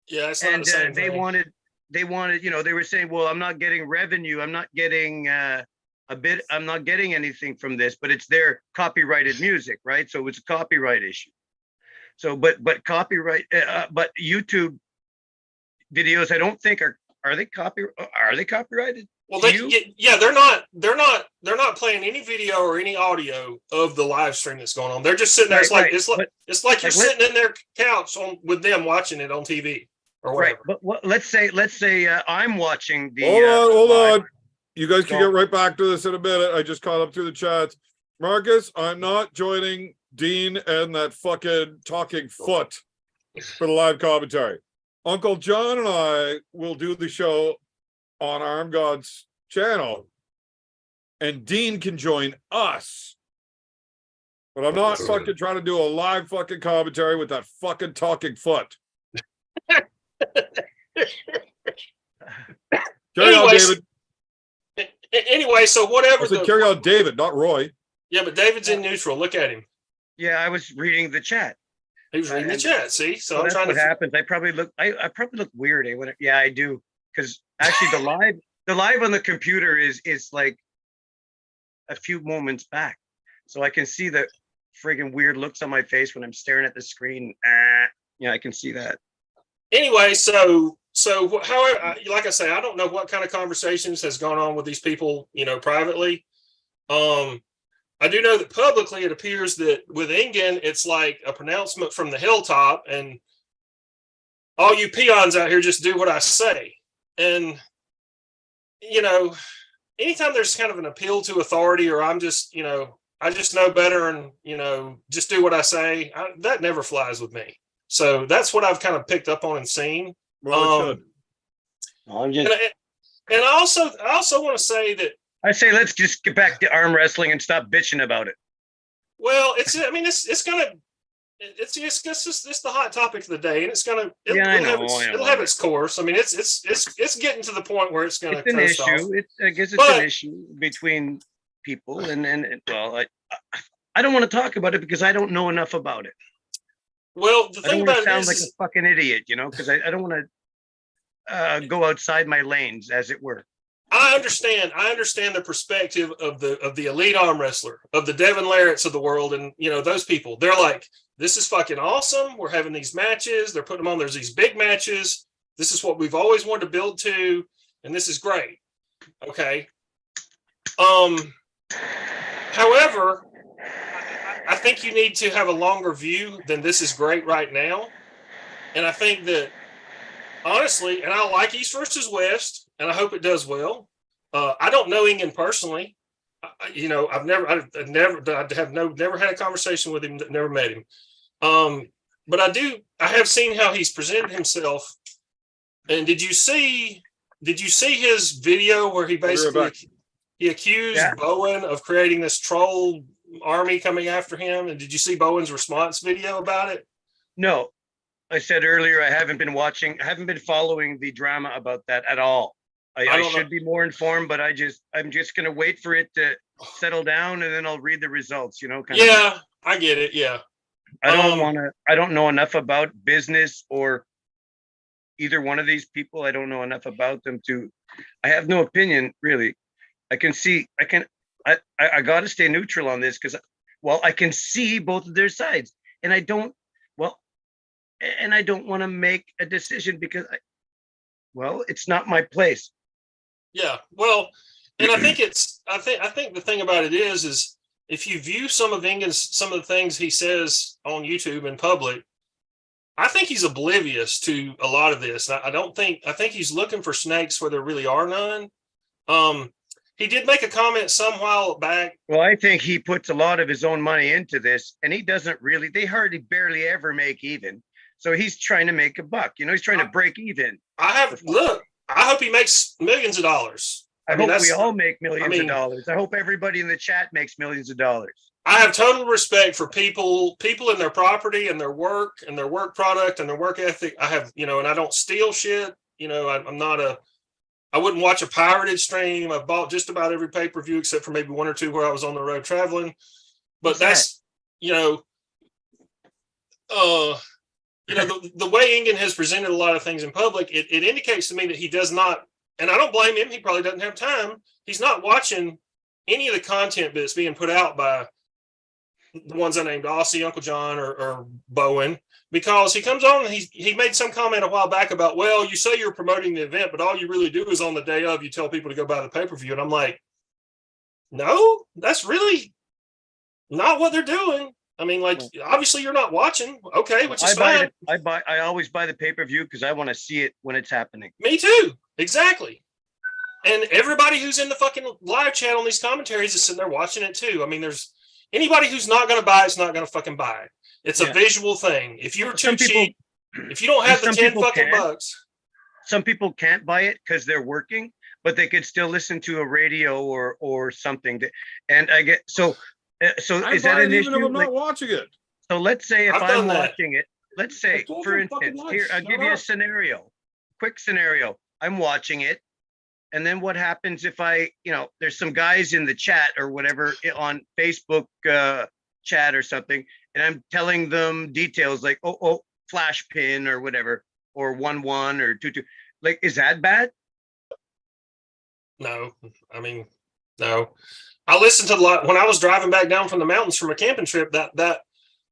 Yeah, it's not the same they thing. wanted, they were saying, well, I'm not getting revenue. I'm not getting I'm not getting anything from this, but it's their copyrighted music, right? So it's a copyright issue. So, but copyright, but YouTube videos, I don't think are they copyrighted? Well, they're not playing any video or any audio of the live stream that's going on. They're just sitting there. It's like you're sitting in their couch with them watching it on TV or whatever. Right, but let's say I'm watching the. Hold on. You guys can get right back to this in a minute. I just caught up through the chats. Marcus, I'm not joining Dean and that fucking talking foot for the live commentary. Uncle John and I will do the show on Arm God's channel, and Dean can join us. But I'm not fucking trying to do a live fucking commentary with that fucking talking foot. Carry on, David. Anyway, so whatever. Carry on, David, not Roy. Yeah, but David's in neutral. Look at him. Yeah, I was reading the chat. He was reading the chat. See, so well, I'm trying to. What happens? I probably look weird. Yeah, I do. Because actually, the live on the computer is like a few moments back, so I can see the friggin' weird looks on my face when I'm staring at the screen. Yeah, I can see that. Anyway, so however, like I say, I don't know what kind of conversations has gone on with these people, privately. I do know that publicly it appears that with Ingen, it's like a pronouncement from the hilltop, and all you peons out here just do what I say. And, anytime there's kind of an appeal to authority, or I'm just, I just know better and, just do what I say, that never flies with me. So that's what I've kind of picked up on and seen. Well, and I also want to say that I say let's just get back to arm wrestling and stop bitching about it. Well, it's the hot topic of the day, and it'll have its course. I mean, it's getting to the point where it's going to. It's an issue. I guess it's an issue between people, and well, I don't want to talk about it because I don't know enough about it. Well, the thing about it sound like a fucking idiot, because I don't want to go outside my lanes, as it were. I understand the perspective of the elite arm wrestler, of the Devin Larratts of the world, and those people. They're like, this is fucking awesome. We're having these matches. They're putting them on. There's these big matches. This is what we've always wanted to build to, and this is great. Okay. However, I think you need to have a longer view than this is great right now, and I think that honestly, and I like East versus West. And I hope it does well. I don't know Ingen personally. I've never had a conversation with him. Never met him. But I have seen how he's presented himself. And did you see his video where he basically accused Bowen of creating this troll army coming after him? And did you see Bowen's response video about it? No. I said earlier I haven't been following the drama about that at all. I should be more informed, but I'm just going to wait for it to settle down, and then I'll read the results, I get it. Yeah. I don't know enough about business or either one of these people. I don't know enough about them I have no opinion really. I got to stay neutral on this because, I can see both of their sides, and I don't want to make a decision because it's not my place. Yeah, well, and I think the thing about it is if you view some of the things he says on YouTube in public, I think he's oblivious to a lot of this. I think he's looking for snakes where there really are none. He did make a comment some while back. Well, I think he puts a lot of his own money into this, and he doesn't really. They barely ever make even. So he's trying to make a buck. He's trying to break even. I hope he makes millions of dollars. I hope we all make millions of dollars. I hope everybody in the chat makes millions of dollars. I have total respect for people and their property and their work product and their work ethic. I have, and I don't steal shit. I'm not I wouldn't watch a pirated stream. I've bought just about every pay-per-view except for maybe one or two where I was on the road traveling. But that's, the way Ingen has presented a lot of things in public, it indicates to me that he does not, and I don't blame him. He probably doesn't have time. He's not watching any of the content that's being put out by the ones I named, Aussie, Uncle John, or Bowen, because he comes on and he made some comment a while back about, well, you say you're promoting the event, but all you really do is on the day of, you tell people to go buy the pay-per-view. And I'm like, no, that's really not what they're doing. I mean, like, obviously you're not watching. Okay, which is fine. I always buy the pay-per-view because I want to see it when it's happening. Me too. Exactly. And everybody who's in the fucking live chat on these commentaries is sitting there watching it too. I mean, there's anybody who's not going to buy it's not going to fucking buy it. It's a visual thing. If you're too cheap, if you don't have the 10 fucking bucks. Some people can't buy it because they're working, but they could still listen to a radio or something. And I get so is that an issue? I'm not watching it. So let's say if I'm watching it, let's say, for instance, here, I'll give you a scenario, quick scenario. I'm watching it. And then what happens if there's some guys in the chat or whatever on Facebook chat or something, and I'm telling them details like, flash pin or whatever, or 1-1 or 2-2. Like, is that bad? No, I mean, no. I listened to a lot when I was driving back down from the mountains from a camping trip, that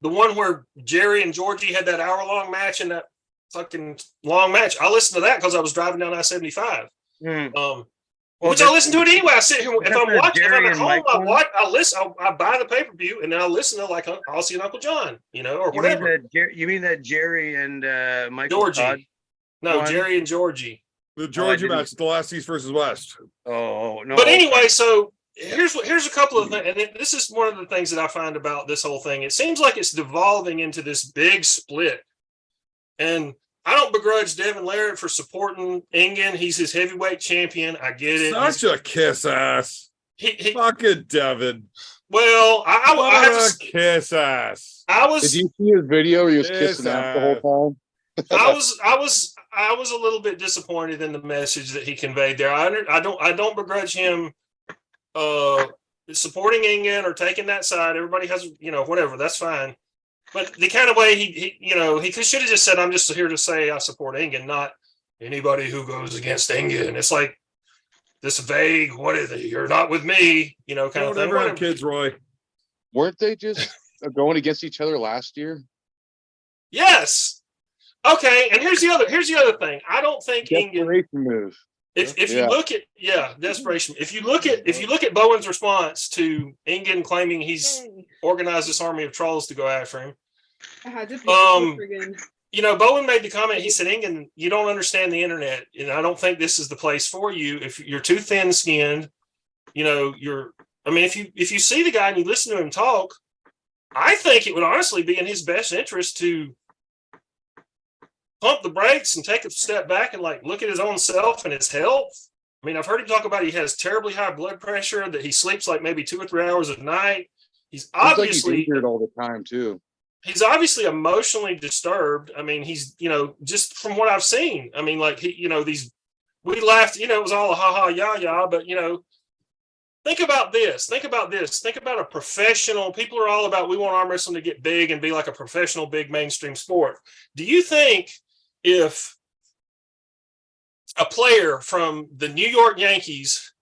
the one where Jerry and Georgie had that hour-long match and that fucking long match. I listened to that because I was driving down I-75. Which I listen to it anyway. I sit here if I'm watching, if I'm at home, I listen. I buy the pay-per-view and then I listen to like Aussie and Uncle John, or whatever. You mean that Jerry and Michael Georgie? Todd No, Jerry and Georgie. The Georgia match, the last East versus West. Oh no! But anyway, so here's a couple of things, and this is one of the things that I find about this whole thing. It seems like it's devolving into this big split, and I don't begrudge Devin Larratt for supporting Ingen. He's his heavyweight champion. I get it. Such a kiss ass. He fucking Devin. Well, I have to kiss ass. Did you see his video where he was kissing ass the whole time? I was a little bit disappointed in the message that he conveyed there. I don't begrudge him supporting Ingen or taking that side. Everybody has, whatever. That's fine. But the kind of way he should have just said, "I'm just here to say I support Ingen, not anybody who goes against Ingen." It's like this vague, "What is it? You're not with me," kind of thing. Never have kids, Roy. Weren't they just going against each other last year? Yes. Okay. And here's the other thing. I don't think Ingen move. If you look at desperation. If you look at Bowen's response to Ingen claiming he's organized this army of trolls to go after him. Bowen made the comment. He said, "Ingen, you don't understand the internet, and I don't think this is the place for you. If you're too thin-skinned, if you see the guy and you listen to him talk, I think it would honestly be in his best interest to pump the brakes and take a step back and look at his own self and his health. I mean, I've heard him talk about he has terribly high blood pressure, that he sleeps like maybe 2 or 3 hours a night. He's obviously injured all the time too. He's obviously emotionally disturbed. I mean, he's, just from what I've seen, I mean, we laughed, it was all ha ha, ya, but think about this. Think about a professional. People are all about, we want arm wrestling to get big and be like a professional, big mainstream sport. Do you think if a player from the New York Yankees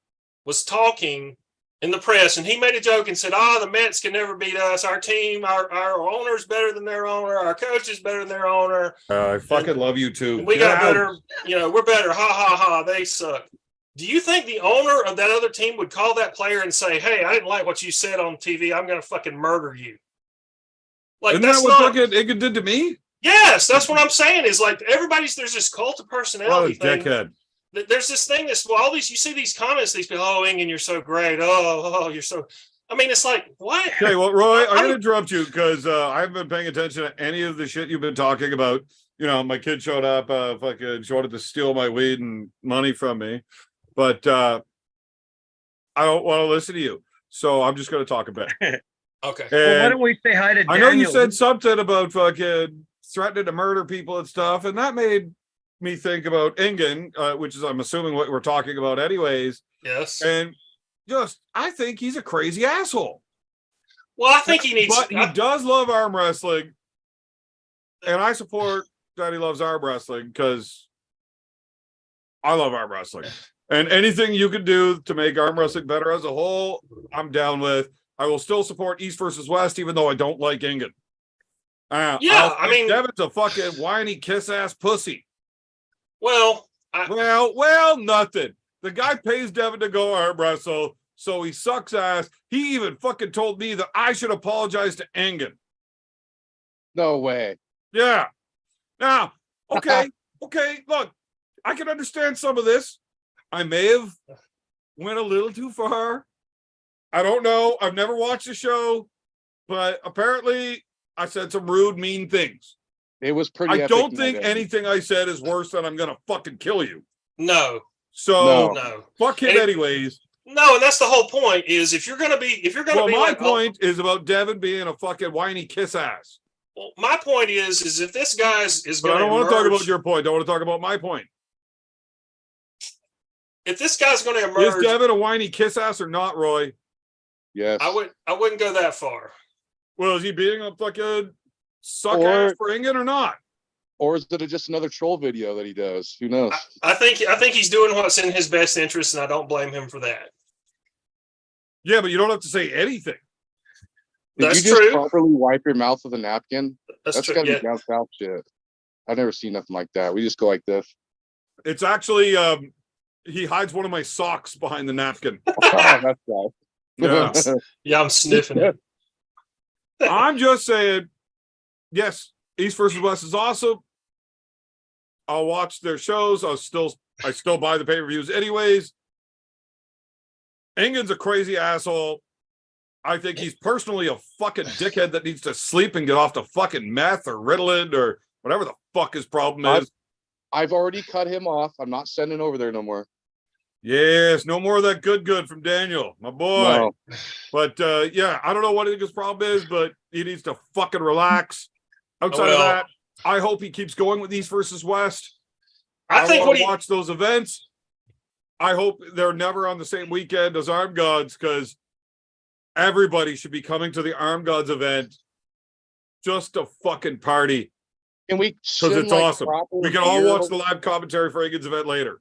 was talking in the press and he made a joke and said, the Mets can never beat us. Our team, our owner's better than their owner. Our coach is better than their owner. I fucking love you too. We got better. We're better. Ha, ha, ha. They suck. Do you think the owner of that other team would call that player and say, "Hey, I didn't like what you said on TV. I'm going to fucking murder you"? Isn't that what fucking Ingen did to me? Yes, that's what I'm saying. Is there's this cult of personality thing. Dickhead. There's this thing that's all these. You see these comments. These people, Ingen, you're so great. Oh, you're so. I mean, it's like what? Okay, well, Roy, I'm going to interrupt you because I haven't been paying attention to any of the shit you've been talking about. My kid showed up, wanted to steal my weed and money from me. But I don't want to listen to you. So I'm just going to talk a bit. Okay. Well, why And don't we say hi to Daniel? I know you said something about fucking threatening to murder people and stuff, and that made me think about Ingen, which is, I'm assuming, what we're talking about anyways. Yes. And just, I think he's a crazy asshole. Well, I think he needs. But he does love arm wrestling, and I support that he loves arm wrestling because I love arm wrestling. And anything you can do to make arm wrestling better as a whole, I'm down with. I will still support East versus West, even though I don't like Ingen. I mean, Devin's a fucking whiny kiss ass pussy. Well, nothing. The guy pays Devin to go arm wrestle, so he sucks ass. He even fucking told me that I should apologize to Ingen. No way. Yeah. Now, okay, look, I can understand some of this. I may have went a little too far. I don't know. I've never watched the show, but apparently I said some rude, mean things. It was pretty I epic, don't think anything I said is worse than I'm gonna fucking kill you. No. So no. Fuck him anyways. No, and that's the whole point. Is if you're gonna be My like, point is about Devin being a fucking whiny kiss ass. Well, my point is if this guy is But going I don't want to talk emerge- about your point. I want to talk about my point. If this guy's going to emerge, Is Devin a whiny kiss ass or not, Roy? Yes. I wouldn't go that far. Well, is he being a fucking suck ass for Ingen or not? Or is it just another troll video that he does? Who knows? I think he's doing what's in his best interest, and I don't blame him for that. Yeah, but you don't have to say anything. Did That's you just true. properly wipe your mouth with a napkin? That's true. gotta Yeah. be down south shit. I've never seen nothing like that. We just go like this. It's actually he hides one of my socks behind the napkin. Oh, that's right. Yeah. Yeah, I'm sniffing it. I'm just saying, yes, East versus West is awesome. I'll watch their shows. I still buy the pay-per-views anyways. Ingen's a crazy asshole. I think he's personally a fucking dickhead that needs to sleep and get off the fucking meth or Ritalin or whatever the fuck his problem is. I've already cut him off. I'm not sending over there no more. Yes, no more of that good from Daniel, my boy. No. But yeah, I don't know what his problem is, but he needs to fucking relax. Outside of that, I hope he keeps going with East versus West. I think want to watch those events. I hope they're never on the same weekend as Armed Gods, because everybody should be coming to the Armed Gods event just to fucking party. Can we? Because it's awesome. We can all watch the live commentary for Ingen's event later.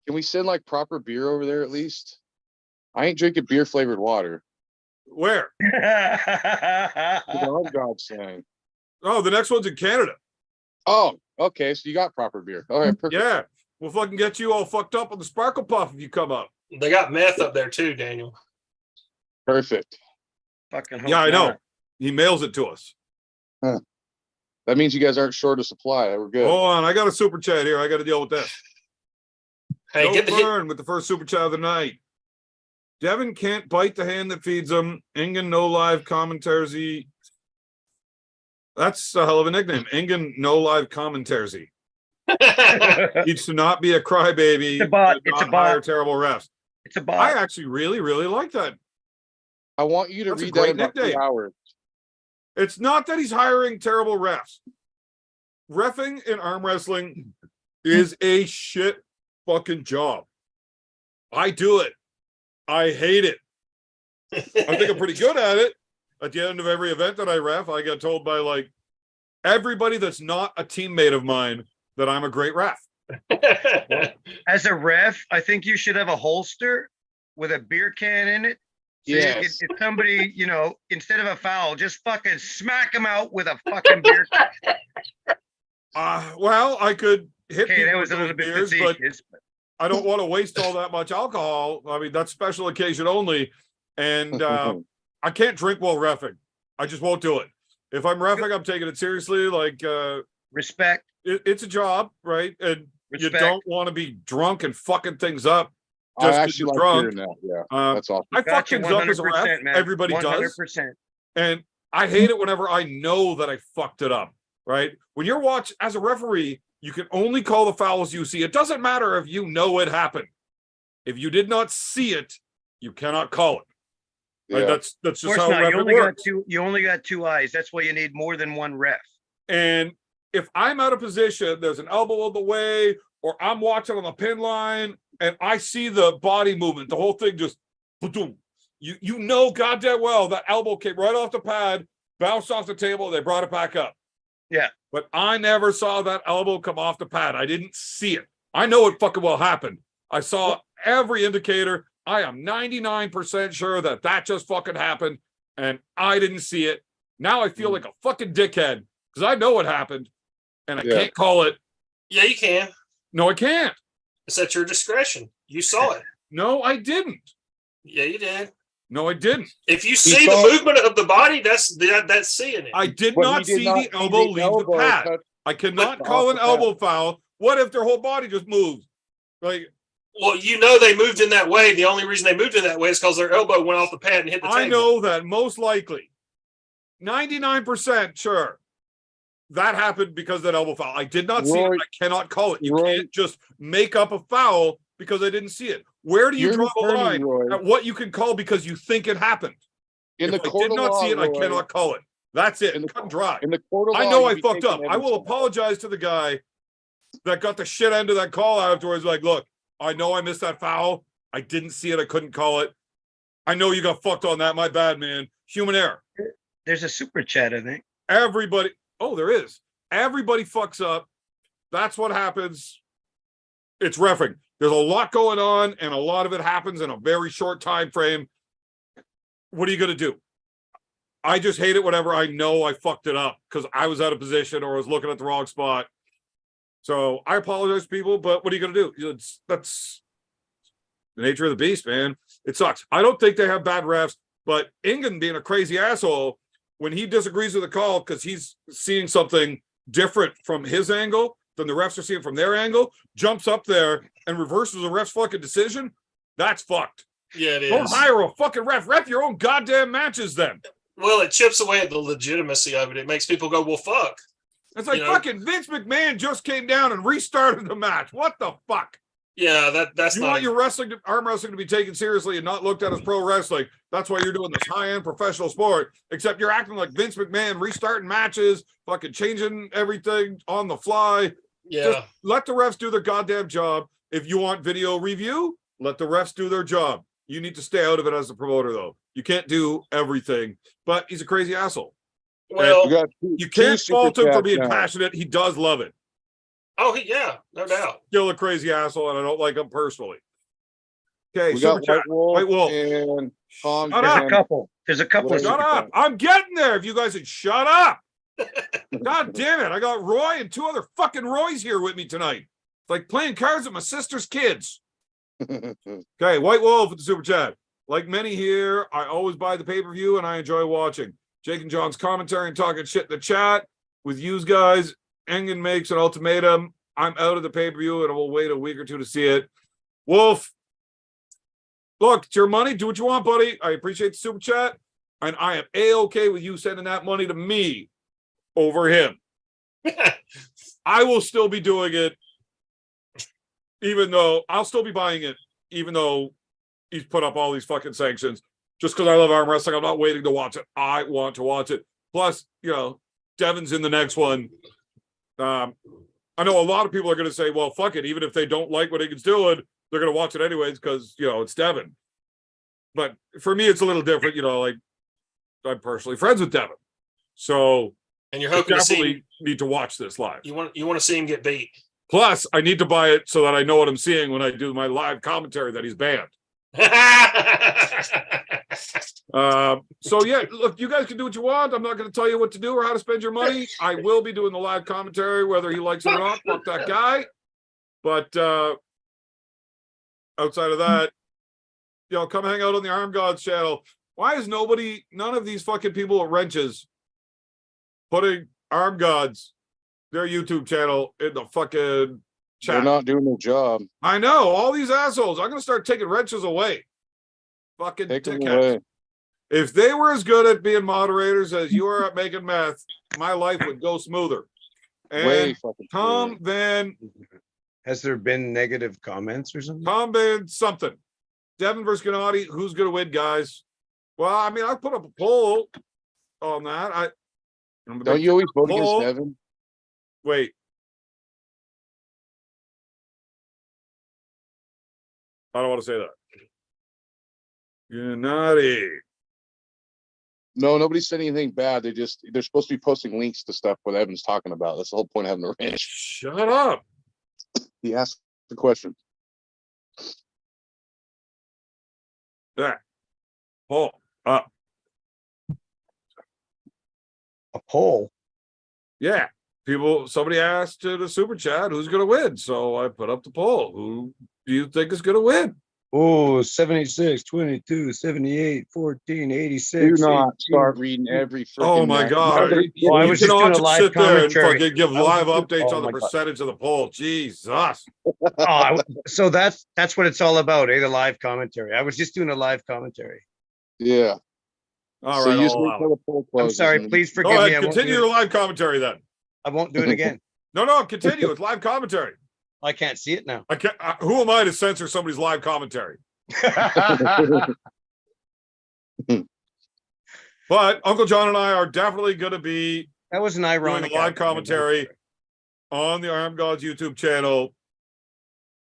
Can we send like proper beer over there at least? I ain't drinking beer flavored water. Where? The Armed Gods saying. Oh, the next one's in Canada. Oh, okay. So you got proper beer. All right, perfect. Yeah. We'll fucking get you all fucked up on the Sparkle Puff if you come up. They got meth up there too, Daniel. Perfect. Fucking Yeah, I know. He mails it to us. Huh. That means you guys aren't short of supply. We're good. Hold on, I got a super chat here. I got to deal with this. Hey, Joe get the hit. Byrne with the first super chat of the night. Devin can't bite the hand that feeds him. Ingen no live commentaries. That's a hell of a nickname. Ingen no live commentaries. Needs to not be a crybaby. It's a bot. and It's not a bot. hire terrible refs. It's a bot. I actually really, really like that. I want you to That's a read that great in about 2 nickname. hours. It's not that he's hiring terrible refs. Reffing in arm wrestling is a shit fucking job. I do it. I hate it. I think I'm pretty good at it. At the end of every event that I ref, I get told by like everybody that's not a teammate of mine that I'm a great ref. As a ref, I think you should have a holster with a beer can in it. So Yes. if somebody, instead of a foul, just fucking smack them out with a fucking beer can. Well, I could hit Okay, people that was with a little those bit beers, but facetious. I don't want to waste all that much alcohol. I mean, that's special occasion only. And I can't drink while reffing. I just won't do it. If I'm reffing, I'm taking it seriously. Like, Respect. it's a job, right? And Respect. you don't want to be drunk and fucking things up. I Just 'cause actually you're like drunk. hearing that. Yeah, that's awesome. I fuck Got you things up as a 100%, ref. man. Everybody 100%. does. And I hate it whenever I know that I fucked it up, right? When you're as a referee, you can only call the fouls you see. It doesn't matter if you know it happened. If you did not see it, you cannot call it. Like, Yeah. that's Of just course how not. You ref only got works. you only got two eyes. That's why you need more than one ref. And if I'm out of position, there's an elbow on the way, or I'm watching on the pin line and I see the body movement, the whole thing just boom. You know goddamn well that elbow came right off the pad, bounced off the table, they brought it back up. Yeah. But I never saw that elbow come off the pad. I didn't see it. I know it fucking well happened. I saw every indicator. I am 99% sure that just fucking happened, and I didn't see it. Now I feel like a fucking dickhead because I know what happened, and I can't call it. Yeah, you can. No, I can't. It's at your discretion. You saw it. No, I didn't. Yeah, you did. No, I didn't. If you see the movement of the body, that's seeing it. I did But not he did see not the see elbow the leave the elbow pad. touch I cannot But- call an off the elbow foul. What if their whole body just moved? Like, Well, you know they moved in that way. The only reason they moved in that way is because their elbow went off the pad and hit the table. I know that most likely, 99% sure, that happened because of that elbow foul. I did not see it. Roy- I cannot call it. You Roy- can't just make up a foul because I didn't see it. Where do you You're draw the an attorney, line Roy. at what you can call because you think it happened? In If the I court did of not law, see it, I Roy, cannot call it. That's it. In the- Cut and dry. in the court of law, I know I you'd be fucked up. taking I will evidence. apologize to the guy that got the shit end of that call afterwards. Like, look, I know I missed that foul. I didn't see it. I couldn't call it. I know you got fucked on that. My bad, man. Human error. There's a super chat, I think. Everybody. Oh, there is. Everybody fucks up. That's what happens. It's reffing. There's a lot going on, and a lot of it happens in a very short time frame. What are you going to do? I just hate it whenever I know I fucked it up because I was out of position or I was looking at the wrong spot. So I apologize to people, but what are you going to do? That's the nature of the beast, man. It sucks. I don't think they have bad refs, but Ingen being a crazy asshole, when he disagrees with the call because he's seeing something different from his angle than the refs are seeing from their angle, jumps up there and reverses the ref's fucking decision, that's fucked. Yeah, it Don't is. hire a fucking ref. Ref your own goddamn matches then. Well, it chips away at the legitimacy of it. It makes people go, well, fuck. It's like You know? fucking Vince McMahon just came down and restarted the match. What the fuck? Yeah, that's You not. want your arm wrestling to be taken seriously and not looked at as pro wrestling. That's why you're doing this high-end professional sport, except you're acting like Vince McMahon, restarting matches, fucking changing everything on the fly. Yeah. Just let the refs do their goddamn job. If you want video review, let the refs do their job. You need to stay out of it as the promoter, though. You can't do everything, but he's a crazy asshole. Well, We got You can't two fault super him for chats being now. passionate. He does love it. yeah, no doubt. Still a crazy asshole, and I don't like him personally. Okay, We super got chat. White Wolf, White Wolf. and Tom. Shut There's up. a couple. There's a couple. What of are Shut super up. chats. I'm getting there. If you guys would shut up. God damn it. I got Roy and two other fucking Roys here with me tonight. It's like playing cards with my sister's kids. Okay, White Wolf with the super chat. Like many here, I always buy the pay-per-view and I enjoy watching. Jake and John's commentary and talking shit in the chat with you guys. Engen makes an ultimatum. I'm out of the pay-per-view and I will wait a week or two to see it. Wolf, look, it's your money. Do what you want, buddy. I appreciate the super chat. And I am A-okay with you sending that money to me over him. I will still be doing it, even though I'll still be buying it, even though he's put up all these fucking sanctions. Just because I love arm wrestling, I'm not waiting to watch it. I want to watch it. Plus, you know, Devin's in the next one. I know a lot of people are going to say, well, fuck it. Even if they don't like what Higgins doing, they're going to watch it anyways because, you know, it's Devin. But for me, it's a little different. You know, like I'm personally friends with Devin. So And you're I hoping to see definitely him, need to watch this live. you want to see him get beat. Plus, I need to buy it so that I know what I'm seeing when I do my live commentary that he's banned. So yeah, look, you guys can do what you want. I'm not going to tell you what to do or how to spend your money. I will be doing the live commentary, whether he likes it or not. Fuck that guy. But outside of that, you know, come hang out on the Arm Gods channel. Why is none of these fucking people at Wrenches putting Arm Gods, their YouTube channel, in the fucking They're chat? not doing their job. I know, all these assholes. I'm going to start taking Wrenches away. Fucking Take them dickheads. away. If they were as good at being moderators as you are at making meth, my life would go smoother. Way And fucking. Tom Van Has there been negative comments or something? something. Devin versus Gennady, who's going to win, guys? Well, I mean, I put up a poll on that. Don't you always vote against poll. Nevin? Wait. I don't want to say that. You're naughty. No, nobody said anything bad. They're supposed to be posting links to stuff what Evan's talking about. That's the whole point of having a ranch. Shut up. He asked the question. There. Poll up. A poll. Yeah. Somebody asked in the super chat who's going to win. So I put up the poll. Who do you think is going to win? Oh, 76, 22, 78, 14, 86. Do not 18. start reading every freaking. Oh my God. Oh, I You was just cannot doing a live sit there and commentary. fucking give I was live just updates oh on the my God. percentage of the poll. Jesus. So that's what it's all about, eh? The live commentary. I was just doing a live commentary. Yeah. All So right. you just I'll wait allow till it. the poll I'm closes sorry. and then- Please Go forgive me. ahead. I won't Continue do your it. live commentary then. I won't do it again. No, continue. It's live commentary. I can't see it now. I can't. Who am I to censor somebody's live commentary? But Uncle John and I are definitely going to be That was an doing ironic a live accident. commentary on the Armed Gods YouTube channel.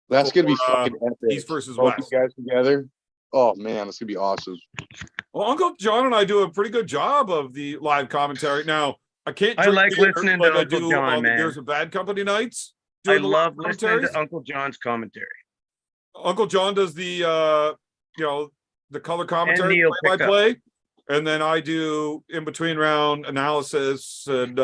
That's gonna be for, fucking epic. East versus Both West. you guys together. Oh man, that's gonna be awesome. Well, Uncle John and I do a pretty good job of the live commentary. Now, I can't I drink like beer listening like to I Uncle do John, on the man. Beers of Bad Company nights. I doing the live love listening commentaries. to Uncle John's commentary. Uncle John does the the color commentary Neil play by pickup. play, and then I do in between round analysis and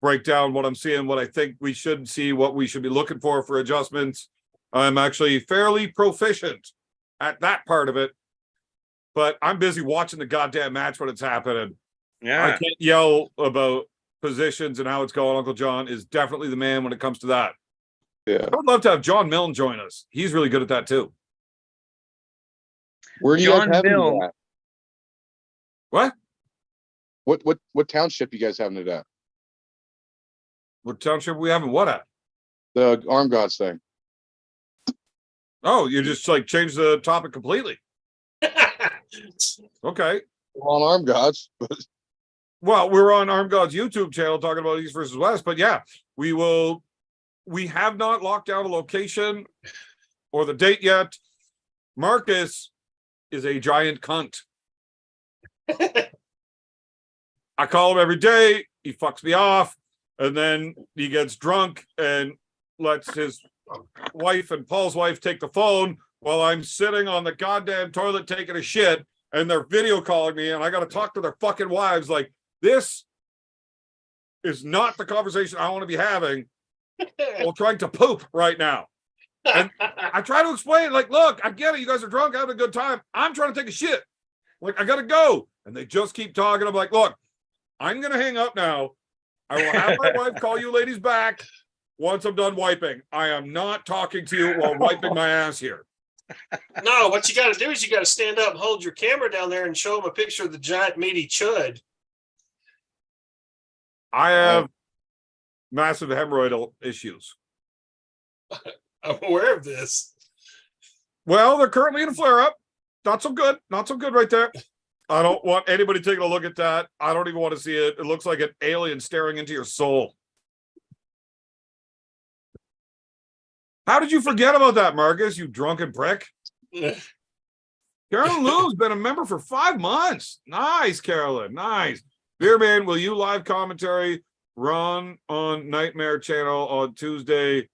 break down what I'm seeing, what I think we should see, what we should be looking for adjustments. I'm actually fairly proficient at that part of it, but I'm busy watching the goddamn match when it's happening. I Yeah. can't yell about positions and how it's going. Uncle John is definitely the man when it comes to that. Yeah. I would love to have John Milne join us. He's really good at that too. Where do you John guys have Milne. it at? What? What township you guys having it at? What township we having what at? The Arm Gods thing. Oh, you just like changed the topic completely. Okay. We're on Arm Gods, but Well, we're on Armed Gods YouTube channel talking about East versus West, but yeah, we have not locked down a location or the date yet. Marcus is a giant cunt. I call him every day. He fucks me off. And then he gets drunk and lets his wife and Paul's wife take the phone while I'm sitting on the goddamn toilet taking a shit. And they're video calling me. And I got to talk to their fucking wives. Like, this is not the conversation I want to be having while trying to poop right now. And I try to explain, like, look, I get it. You guys are drunk, having a good time. I'm trying to take a shit. Like, I got to go. And they just keep talking. I'm like, look, I'm going to hang up now. I will have my wife call you ladies back once I'm done wiping. I am not talking to you while wiping my ass here. No, what you got to do is you got to stand up and hold your camera down there and show them a picture of the giant meaty chud. I have massive hemorrhoidal issues. I'm aware of this. Well, they're currently in a flare-up. Not so good. Not so good right there. I don't want anybody taking a look at that. I don't even want to see it. It looks like an alien staring into your soul. How did you forget about that, Marcus, you drunken prick? Carolyn Lou's been a member for 5 months. Nice, Carolyn. Nice. Beer Man, will you live commentary run on Nightmare Channel on Tuesday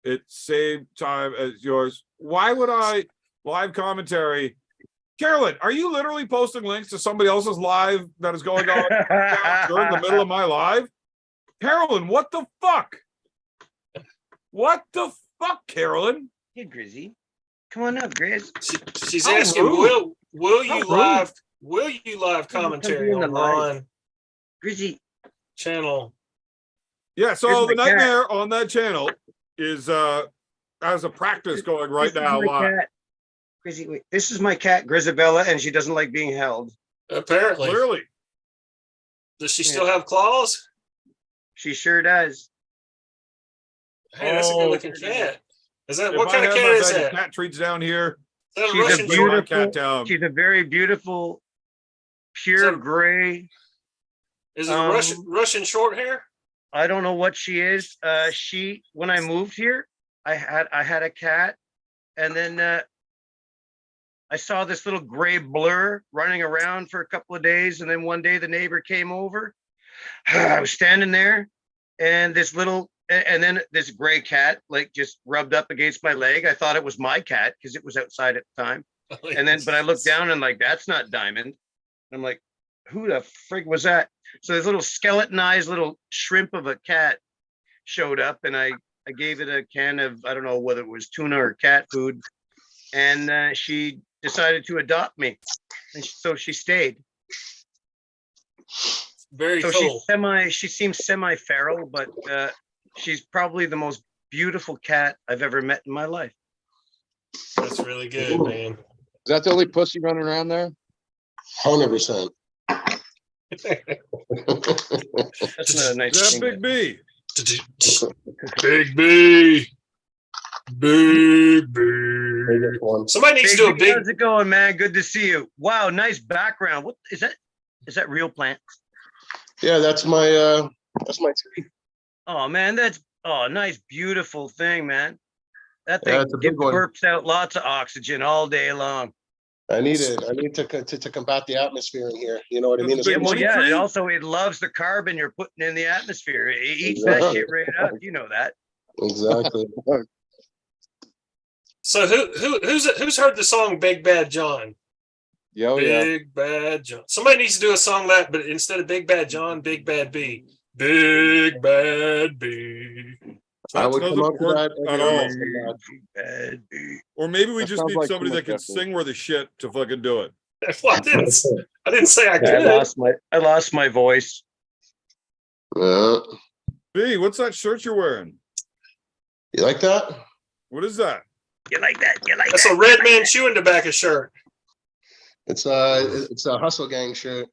at same time as yours? Why would I live commentary? Carolyn, are you literally posting links to somebody else's live that is going on during the middle of my live? Carolyn, what the fuck? What the fuck, Carolyn? Hey, Grizzy. Come on up, Grizz. She's How asking, rude. will How you rude. live commentary in the on live. Ron Grizzy. channel? Yeah, so Here's the my cat. Nightmare on that channel is as a practice going right This is now my live. cat. Grizzy, wait. This is my cat, Grizabella, and she doesn't like being held. Apparently. Clearly. Does she still have claws? She sure does. Hey, that's a good looking Oh. cat. Is that If what I kind of had cat my is bag of that? cat treats down here, that a She's a Russian Bring my short? cat down. She's a very beautiful, pure So- gray. Is it a Russian short hair? I don't know what she is. When I moved here, I had a cat, and then I saw this little gray blur running around for a couple of days, and then one day the neighbor came over. I was standing there, and then this gray cat like just rubbed up against my leg. I thought it was my cat because it was outside at the time. But I looked down and like, that's not Diamond. I'm like, who the frig was that? So this little skeletonized little shrimp of a cat showed up, and I gave it a can of, I don't know whether it was tuna or cat food, and she decided to adopt me, and so she stayed. Very So cool. she seems semi-feral, but she's probably the most beautiful cat I've ever met in my life. That's really good, man. Is that the only pussy running around there? 100%. That's not a nice Is that thing. Big B? Big B. Big B. Biggest one. Somebody needs to do a big. How's it going, man? Good to see you. Wow, nice background. What is that? Is that real plant? Yeah, that's my tree. Oh man, nice, beautiful thing, man. That Yeah, thing it's a big one. burps out lots of oxygen all day long. I need to combat the atmosphere in here. You know what I mean? That's a Yeah, big well, money yeah. tree? And also, it loves the carbon you're putting in the atmosphere. It eats that Exactly. shit right up. You know that. Exactly. So who's heard the song Big Bad John? Oh, yeah. Big Bad John. Somebody needs to do a song but instead of Big Bad John, Big Bad B. Big Bad B. I That would come doesn't up to work that at every all. Or maybe we That just sounds need like somebody too that much can effort. sing worth a shit to fucking do it. Well, I didn't say I I could. lost my voice. You B, what's that shirt you're wearing? like that? What is that? You like that? You like That's that? a red man chewing tobacco shirt. It's a Hustle Gang shirt.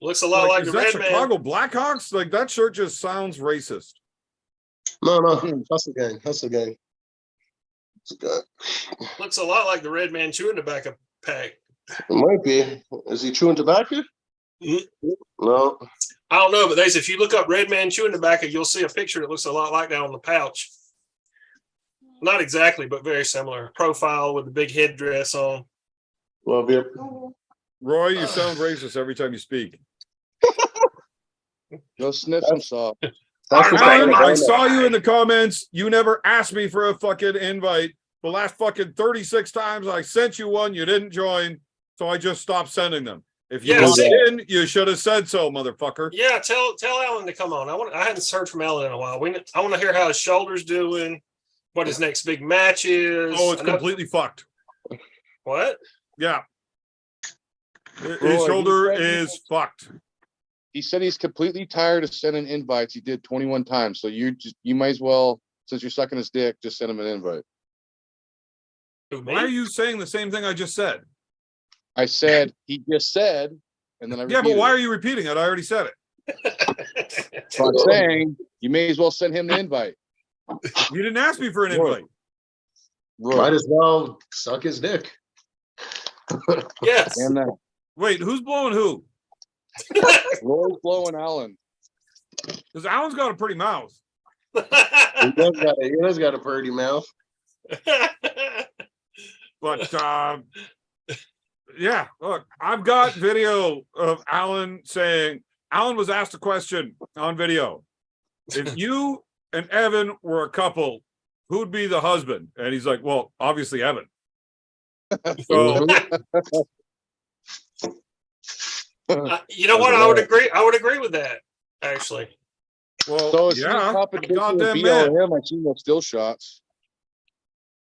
Looks a lot like is the that red man. Chicago Blackhawks? Like that shirt just sounds racist. No, Hustle Gang. Hustle Gang. It's good. Looks a lot like the red man chewing tobacco pack. It might be. Is he chewing tobacco? Mhm. No. I don't know, but if you look up red man chewing tobacco, you'll see a picture that looks a lot like that on the pouch. Not exactly, but very similar. Profile with the big headdress on. Well, beer. Roy, you sound racist every time you speak. Go sniff some salt. That's what's Alan, I happening. saw you in the comments. You never asked me for a fucking invite. The last fucking 36 times I sent you one, you didn't join. So I just stopped sending them. If you Yeah, wanted see- in, you should have said so, motherfucker. Yeah, tell Alan to come on. I hadn't heard from Alan in a while. I want to hear how his shoulder's doing, what his next big match is. Oh, it's I know- completely fucked. What? Yeah. His Roy, shoulder you said he is fucked. He said he's completely tired of sending invites. He did 21 times. So you might as well, since you're sucking his dick, just send him an invite. Who, me? Why are you saying the same thing I just said? I said, he just said, and then I Yeah, but why repeated are you repeating it? I already said it. it. So I'm saying, you may as well send him the invite. You didn't ask me for an Roy. invite. Might Roy, as well suck his dick. Yes. and that. Wait, who's blowing who? Roy's blowing Alan. Because Alan's got a pretty mouth. He does got a pretty mouth. But yeah, look, I've got video of Alan saying, Alan was asked a question on video. If you and Evan were a couple, who'd be the husband? And he's like, well, obviously Evan. So You know what? I would agree. I would agree with that. Actually, well, So it's yeah, competition with goddamn BO man. him. I seen those still shots.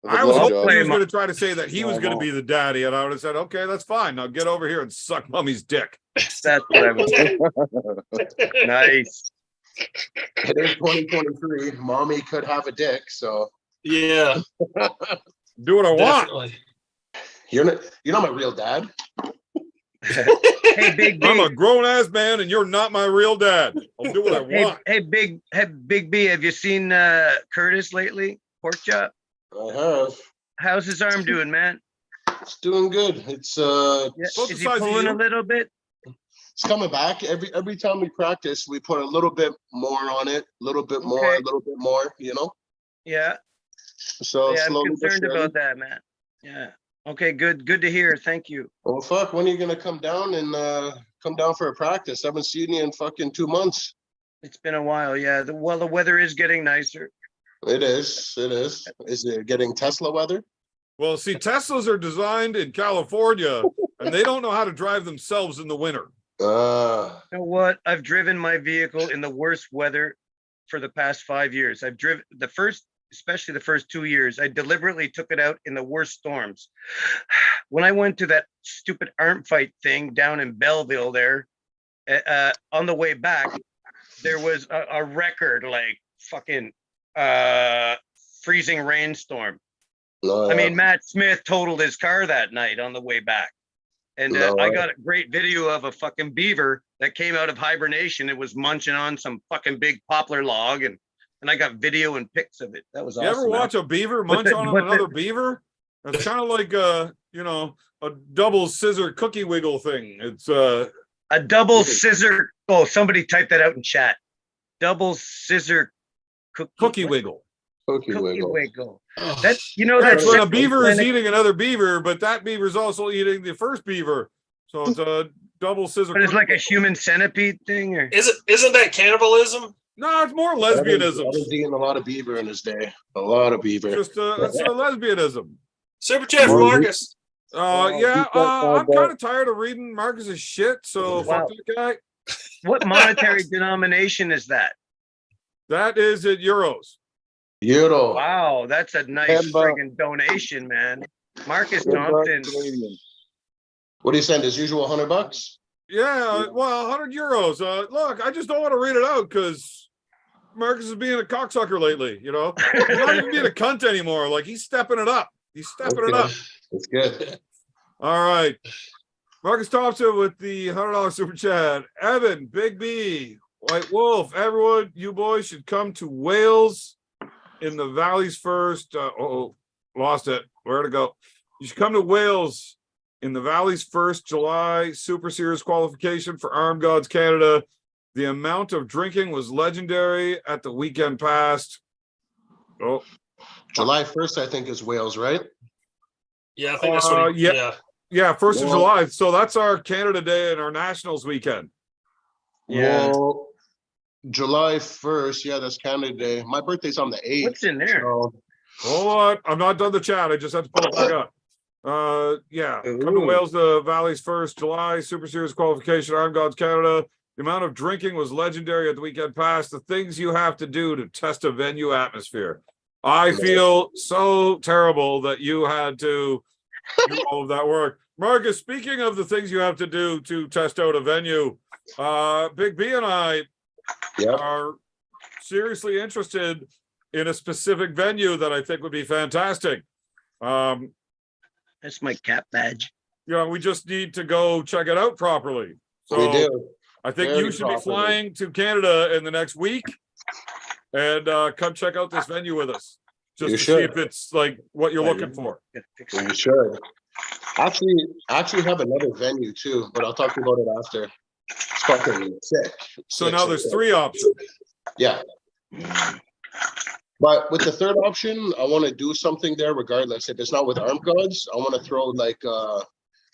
Of the I was blowjob. hoping he was blowjob. going to try to say that he was No, going to no. be the daddy, and I would have said, okay, that's fine. Now get over here and suck mommy's dick. That's what I was. Nice. It is 2023. Mommy could have a dick, so yeah, Do what I want. definitely. you're not my real dad. Hey, Big I'm B. a grown ass man, and you're not my real dad. I'll do what I want. Hey, Big B. Have you seen Curtis lately? Pork chop. I have. how's his arm doing, man? It's doing good. It's Yeah. Both Is the he size of pulling you. a little bit? it's coming back. Every time we practice, we put a little bit more on it, a little bit more, Okay. a little bit more, you know? Yeah. So Yeah, I'm slowly but concerned surely. about that, man. Yeah. Okay, good. Good to hear. Thank you. Well, fuck, when are you gonna come down and come down for a practice? I haven't seen you in fucking 2 months. It's been a while. Yeah. The weather is getting nicer. It is. It is. Is it getting Tesla weather? Well, see, Teslas are designed in California, and they don't know how to drive themselves in the winter. You know what? I've driven my vehicle in the worst weather for the past 5 years. I've driven especially the first 2 years. I deliberately took it out in the worst storms. When I went to that stupid arm fight thing down in Belleville there, on the way back, there was a record like fucking freezing rainstorm. I mean, Matt Smith totaled his car that night on the way back. And I got a great video of a fucking beaver that came out of hibernation. It was munching on some fucking big poplar log. And I got video and pics of it. That was awesome. You ever watch a beaver munch on another beaver? It's kind of like a double scissor cookie wiggle thing. It's a double scissor. Oh, somebody type that out in chat. Double scissor cookie wiggle. Cookie wiggle. Oh. That's that's when a beaver is eating another beaver, but that beaver's also eating the first beaver. So it's a double scissor. But it's like a human centipede thing, or isn't that cannibalism? No, it's more lesbianism. I was eating a lot of beaver in his day. A lot of beaver. It's a lesbianism. Super chat for Marcus. I'm kind of tired of reading Marcus's shit. So fuck that guy. What monetary denomination is that? That is at euros. Euro. Wow, that's a nice friggin' donation, man. Marcus Thompson. What do you send? As usual, $100? Yeah, well, 100 euros. Look, I just don't want to read it out because Marcus is being a cocksucker lately. You know, he's not even being a cunt anymore. Like he's stepping it up. He's stepping it up. That's good. All right, Marcus Thompson with the $100 super chat. Evan, Big B, White Wolf, everyone, you boys should come to Wales in the Valley's first. Lost it. Where to go? You should come to Wales in the Valley's first July Super Series qualification for Armed Gods Canada. The amount of drinking was legendary at the weekend past. Oh, July 1st, I think, is Wales, right? Yeah, I think that's what yeah, 1st of July. So that's our Canada Day and our Nationals weekend. Yeah. Well, July 1st, yeah, that's Canada Day. My birthday's on the 8th. What's in there? So... Hold on. I'm not done the chat. I just have to pull it back up. Come to Wales, the Valley's first July Super Series qualification, Armed Gods Canada. The amount of drinking was legendary at the weekend past. The things you have to do to test a venue atmosphere. I feel so terrible that you had to do all of that work. Marcus, speaking of the things you have to do to test out a venue, Big B and I are seriously interested in a specific venue that I think would be fantastic. That's my cap badge. We just need to go check it out properly. So we do. I think you should be flying to Canada in the next week and come check out this venue with us. Just to see if it's like what you're looking for. You should. Actually have another venue too, but I'll talk to you about it after. It's fucking sick. So now there's 3 options. Yeah. But with the third option, I want to do something there regardless. If it's not with Armed Gods, I want to throw like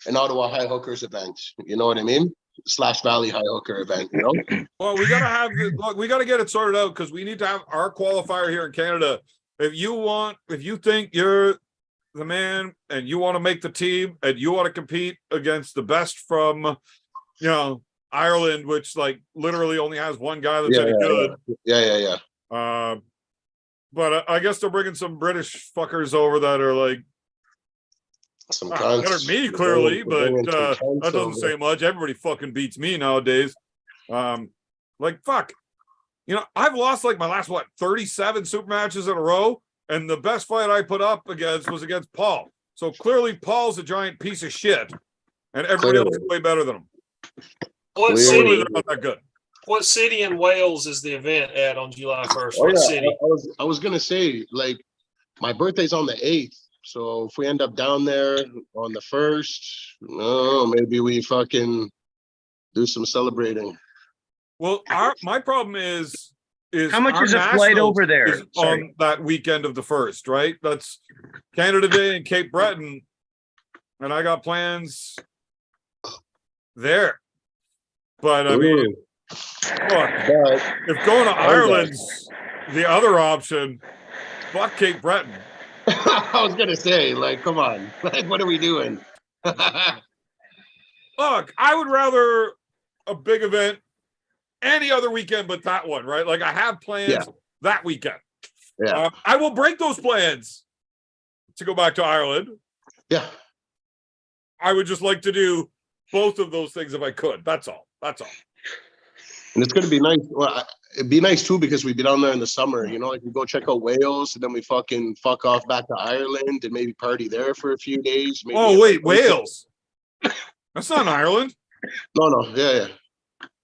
an Ottawa High Hookers event. You know what I mean? / Valley High Hooker event, you know? Well, we got to get it sorted out because we need to have our qualifier here in Canada. If you think you're the man and you want to make the team and you want to compete against the best from, Ireland, which like literally only has one guy that's any good. Yeah. But I guess they're bringing some British fuckers over that are like some better than me, clearly, but that doesn't say much. Everybody fucking beats me nowadays. Like fuck. I've lost like my last 37 super matches in a row, and the best fight I put up against was against Paul. So clearly Paul's a giant piece of shit, and everybody else is way better than him. What city? They're not that good. What city in Wales is the event at on July 1st? What city? I was gonna say, like, my birthday's on the 8th, So if we end up down there on the 1st, no, maybe we fucking do some celebrating. Well, my problem is How much our is a flight nationals over there? is Sorry. on that weekend of the 1st, right? That's Canada Day in Cape Breton, and I got plans there. But I mean, look, if going to Ireland's the other option, fuck Cape Breton. I was gonna say, like, come on, like, what are we doing? Look, I would rather a big event any other weekend but that one, right? Like I have plans that weekend. Yeah. I will break those plans to go back to Ireland. Yeah. I would just like to do both of those things if I could. That's all. That's all. And it's gonna be nice. Well, it'd be nice too because we'd be down there in the summer. You know, like we go check out Wales, and then we fucking fuck off back to Ireland and maybe party there for a few days. Maybe Oh wait, Wales. That's not Ireland. No, yeah.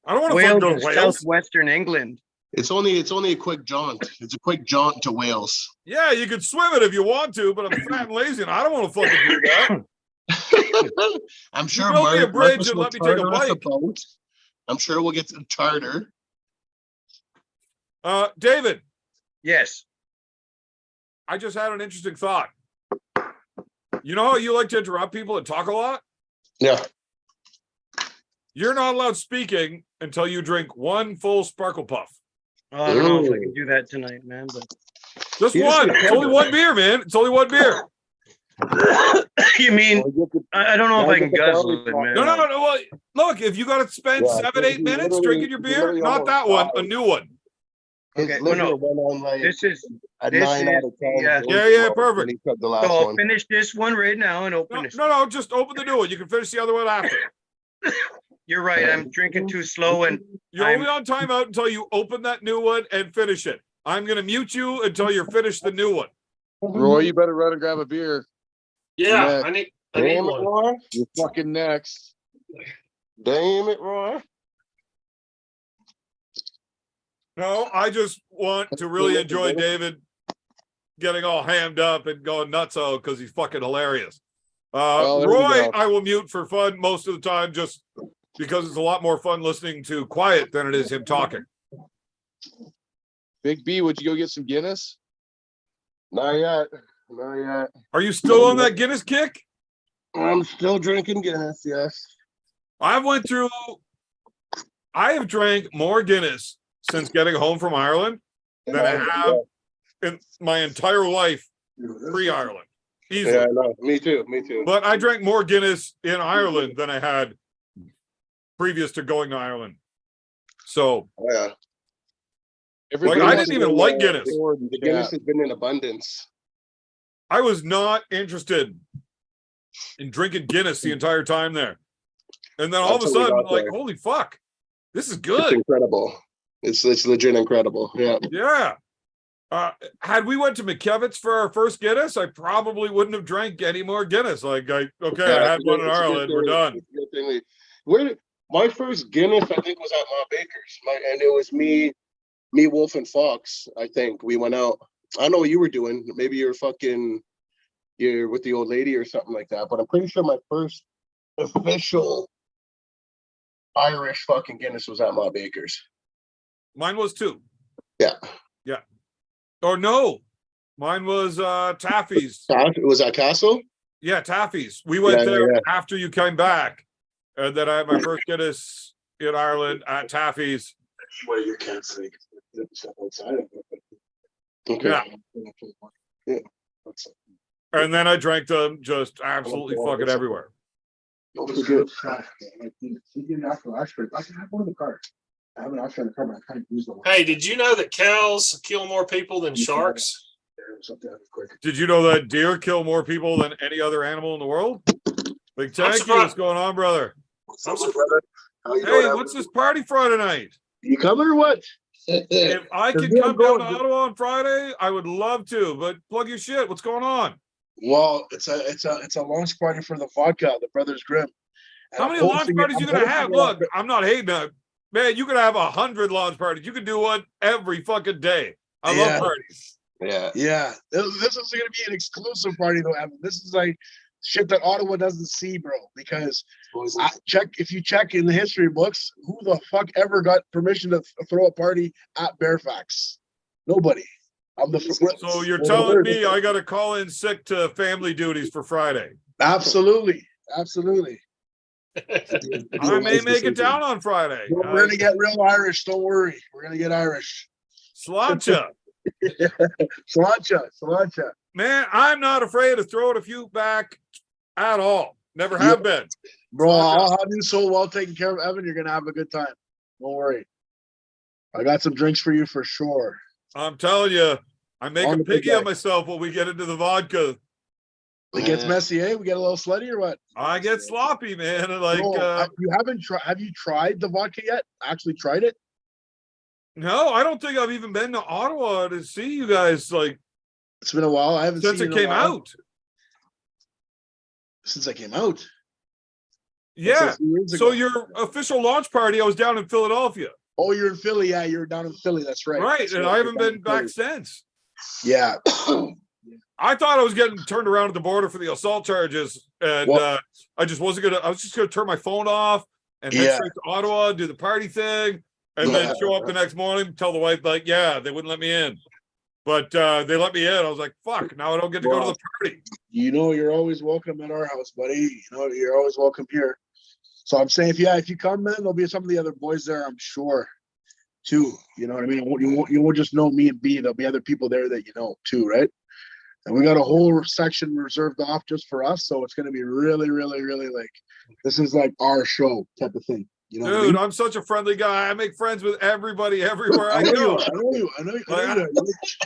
I don't want to fucking go to Wales. Southwestern England. It's only a quick jaunt. It's a quick jaunt to Wales. Yeah, you could swim it if you want to, but I'm fat and lazy, and I don't want to fucking do that. I'm sure. Build me a bridge and let me take a bike. I'm sure we'll get to the charter. David. Yes. I just had an interesting thought. You know how you like to interrupt people and talk a lot? Yeah. You're not allowed speaking until you drink one full Sparkle Puff. Oh, I don't know if I can do that tonight, man. But Just one. It's only one beer, man. It's only one beer. you mean I don't know if I can guzzle it, man. No. Well, look, if you got to spend 7-8 minutes drinking your beer, not that one, a new one. Okay, this is a 9 out of 10. Yeah, perfect. So I'll finish this one right now and open this. No, just open the new one. You can finish the other one after. You're right. I'm drinking too slow, and you're only on timeout until you open that new one and finish it. I'm gonna mute you until you're finished the new one. Roy, you better run and grab a beer. Yeah, I need one. Roy. You're fucking next. Damn it, Roy. No, I just want to really enjoy David getting all hammed up and going nutso because he's fucking hilarious. Roy, I will mute for fun most of the time just because it's a lot more fun listening to quiet than it is him talking. Big B, would you go get some Guinness? Not yet. Are you still on that Guinness kick? I'm still drinking Guinness, yes. I have drank more Guinness since getting home from Ireland than I have in my entire life pre-Ireland. Easily. Yeah, no, me too. But I drank more Guinness in Ireland than I had previous to going to Ireland. So, yeah. I didn't even like Guinness. The Guinness has been in abundance. I was not interested in drinking Guinness the entire time there. And then all of a sudden, like, holy fuck, this is good. It's incredible. It's legit incredible. Yeah. Yeah. Had we went to McKevitt's for our first Guinness, I probably wouldn't have drank any more Guinness. I had one in Ireland. We're done. My first Guinness, I think, was at Ma Baker's. And it was me, Wolf, and Fox. I think we went out. I don't know what you were doing. Maybe you're with the old lady or something like that. But I'm pretty sure my first official Irish fucking Guinness was at Ma Baker's. Mine was too. Yeah. Or no, mine was Taffy's. Was that Castle? Yeah, Taffy's. We went there after you came back. And then I had my first Guinness in Ireland at Taffy's. Well, you can't say outside. Okay. Yeah. And then I drank them just absolutely fucking everywhere. I can have one in the car. I have an option in the car, but I can't use the one. Hey, did you know that cows kill more people than sharks? Did you know that deer kill more people than any other animal in the world? Big thank you. What's going on, brother? What's up, brother? Hey, what's this party Friday night? You coming or what? If I could come down to Ottawa on Friday, I would love to. But plug your shit. What's going on? Well, it's a launch party for the vodka, the Brothers Grimm. How many launch parties you gonna have? Look, I'm not hating that. Man, you could have 100 launch parties. You could do one every fucking day. I love parties. Yeah, this is going to be an exclusive party though, Evan. This is like shit that Ottawa doesn't see, bro. Because if you check in the history books, who the fuck ever got permission to throw a party at Fairfax? Nobody. So you're telling me I got to call in sick to family duties for Friday? Absolutely. I may make it down on Friday. We're gonna get real Irish. Don't worry. We're gonna get Irish. Sláinte. Sláinte. Man, I'm not afraid of throwing a few back at all. Never have been. Bro, I'll have you so well taken care of, Evan. You're gonna have a good time. Don't worry. I got some drinks for you for sure. I'm telling you, I'm making piggy on myself when we get into the vodka. It gets messy, eh? We get a little slutty or what? I get sloppy, man. Like, you haven't tried. Have you tried the vodka yet? Actually tried it? No, I don't think I've even been to Ottawa to see you guys. Like, it's been a while. I haven't since seen it came out. Since I came out. Yeah. So your official launch party, I was down in Philadelphia. Oh, you're in Philly. Yeah, you're down in Philly. That's right. Right, That's and right. I haven't been back since. Yeah. I thought I was getting turned around at the border for the assault charges, and I just wasn't gonna. I was just gonna turn my phone off and head straight to Ottawa, do the party thing, and then show up the next morning, tell the wife like, yeah, they wouldn't let me in, but they let me in. I was like, fuck, now I don't get to go to the party. You know, you're always welcome at our house, buddy. You know, you're always welcome here. So I'm saying, if you come, man, there'll be some of the other boys there, I'm sure, too. You know what I mean? You won't just know me and B. There'll be other people there that you know too, right? And we got a whole section reserved off just for us, so it's going to be really, really, really like this is like our show type of thing. You know, dude, what I mean? I'm such a friendly guy. I make friends with everybody everywhere I go. I know you.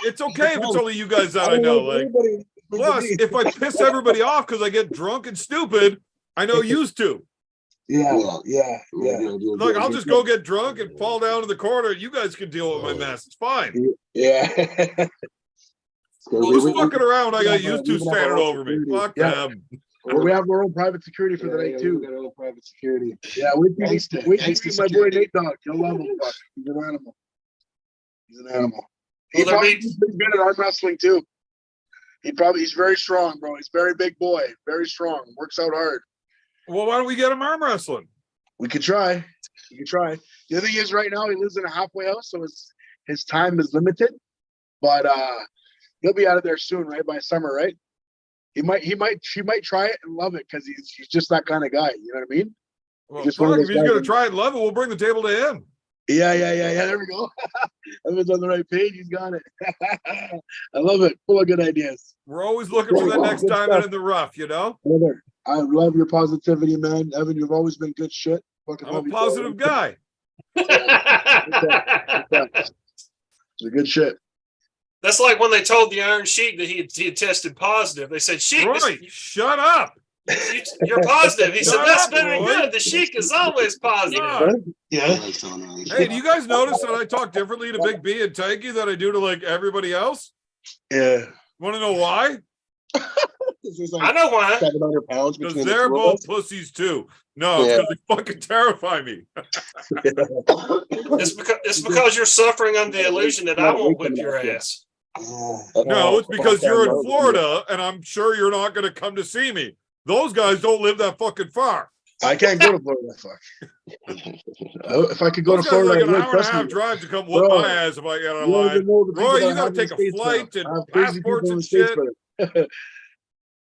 It's okay if it's only you guys that I know. Like, plus, if I piss everybody off because I get drunk and stupid, I know used to. Yeah. Look, I'll just go get drunk and fall down to the corner. You guys can deal with my mess. It's fine. Yeah. Who's fucking around? I got used to standing over me. Fuck them. We have our own private security for the night too. We got our own private security. Yeah, we see my boy Nate Dog. You'll love him. Fuck. He's an animal. He's good at arm wrestling too. He's very strong, bro. He's very big boy, very strong. Works out hard. Well, why don't we get him arm wrestling? We could try. The other thing is, right now he lives in a halfway house, so his time is limited. But he'll be out of there soon, right? By summer, right? She might try it and love it because he's just that kind of guy. You know what I mean? Well, fuck, if he's gonna try it and love it, we'll bring the table to him. Yeah. There we go. Everyone's on the right page. He's got it. I love it. Full of good ideas. We're always looking for that next diamond in the rough, you know? Brother, I love your positivity, man. Evan, you've always been good shit. I'm a positive guy. It's a good shit. That's like when they told the Iron Sheik that he had tested positive. They said, Sheik, Roy, shut up. You're positive. He said, Shut that's up, very Roy. good. The Sheik is always positive. Yeah. Hey, do you guys notice that I talk differently to Big B and Tanky than I do to like everybody else? Yeah. Want to know why? I know why. 700 pounds Because between they're the two of both us. pussies too. No, it's because they fucking terrify me. It's because you're suffering under the illusion that I won't whip your ass. No, it's because you're in Florida and I'm sure you're not going to come to see me. Those guys don't live that fucking far. I can't go to Florida. Fuck. If I could go Those to guys Florida, like I an would, hour and a trust half me. drive to come whoop Bro, my ass if I get You on don't line. even know the people Roy, that you I got have to in take the a States, flight bro. I and have crazy passports people in and the States, shit. brother.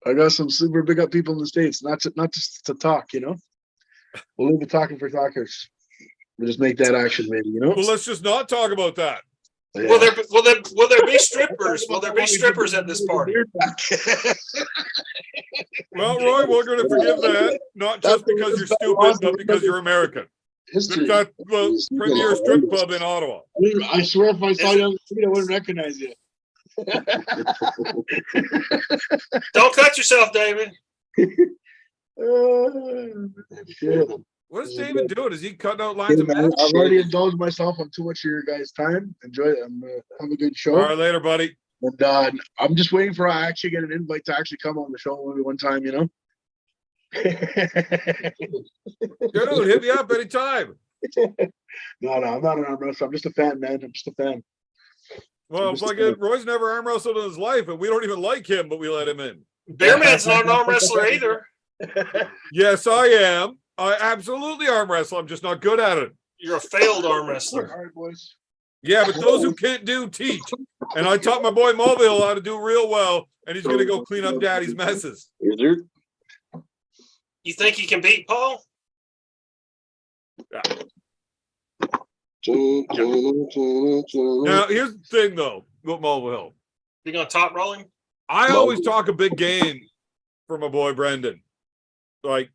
I got some super big up people in the States, not just to talk, you know. We'll leave the talking for talkers. We'll just make that action, maybe, you know. Well, let's just not talk about that. Yeah. Will there be strippers? Will there be strippers at this party? Well, Roy, we're going to forgive that, not just because you're stupid, but because you're American. History. That's the premier strip club in Ottawa. I swear, if I saw you on the street, I wouldn't recognize you. Don't cut yourself, David. Shit. What is David doing? Is he cutting out lines Hey, of man, men? I've already indulged myself on too much of your guys' time. Enjoy it. Have a good show. All right, later, buddy. And I'm just waiting for I actually get an invite to actually come on the show maybe one time, you know. Dude, hit me up anytime. No, I'm not an arm wrestler. I'm just a fan, man. I'm just a fan. Well, fucking Roy's never arm wrestled in his life, and we don't even like him, but we let him in. Bearman's not an arm wrestler either. Yes, I am. I absolutely arm wrestle. I'm just not good at it. You're a failed arm All wrestler. right, boys. Yeah, but those who can't do teach. And I taught my boy Mobile how to do real well, and he's gonna go clean up daddy's messes. Is there? You think you can beat Paul? Now, here's the thing though, with Mobile. You gonna top roll him? I always talk a big game for my boy Brendan. Like,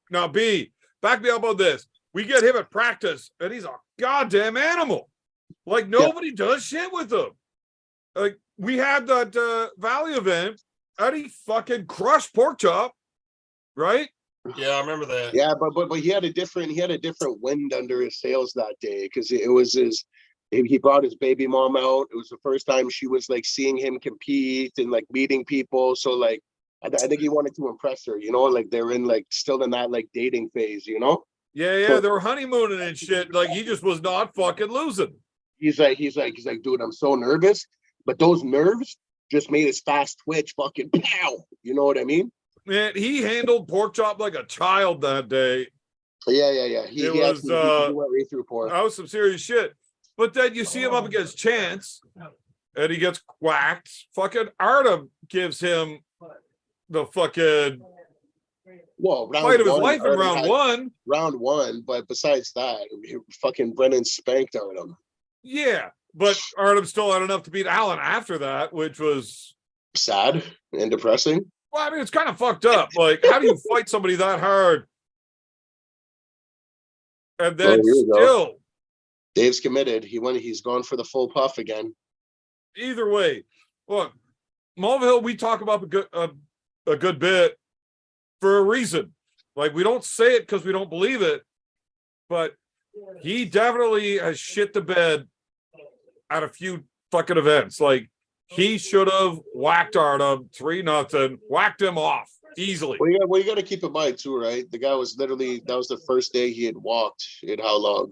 now B, back me up on this. We get him at practice, and he's a goddamn animal. Like, nobody does shit with him. Like, we had that Valley event, and he fucking crushed pork chop, right? Yeah, I remember that. Yeah, but he had a different wind under his sails that day because it was he brought his baby mom out. It was the first time she was like seeing him compete and like meeting people. So like I think he wanted to impress her, you know, like they're in like still in that like dating phase, you know? Yeah, they were honeymooning and shit. Like, he just was not fucking losing. He's like, dude, I'm so nervous. But those nerves just made his fast twitch fucking pow. You know what I mean? Man, he handled pork chop like a child that day. Yeah. He went right through pork. That was some serious shit. But then you see him up against Chance, and he gets whacked. Fucking Artem gives him the fucking fight of his life in round one. Round one, but besides that, fucking Brennan spanked on him. Yeah, but Artem still had enough to beat Allen after that, which was sad and depressing. Well, I mean, it's kind of fucked up. Like, how do you fight somebody that hard? And then still, Dave's committed. He's gone for the full puff again. Either way, look, Mulvihill, we talk about a good bit for a reason. Like, we don't say it because we don't believe it, but he definitely has shit the bed at a few fucking events. Like, he should have whacked Artem 3-0, whacked him off easily. Well, you got to keep in mind too, right? The guy was literally, that was the first day he had walked in how long?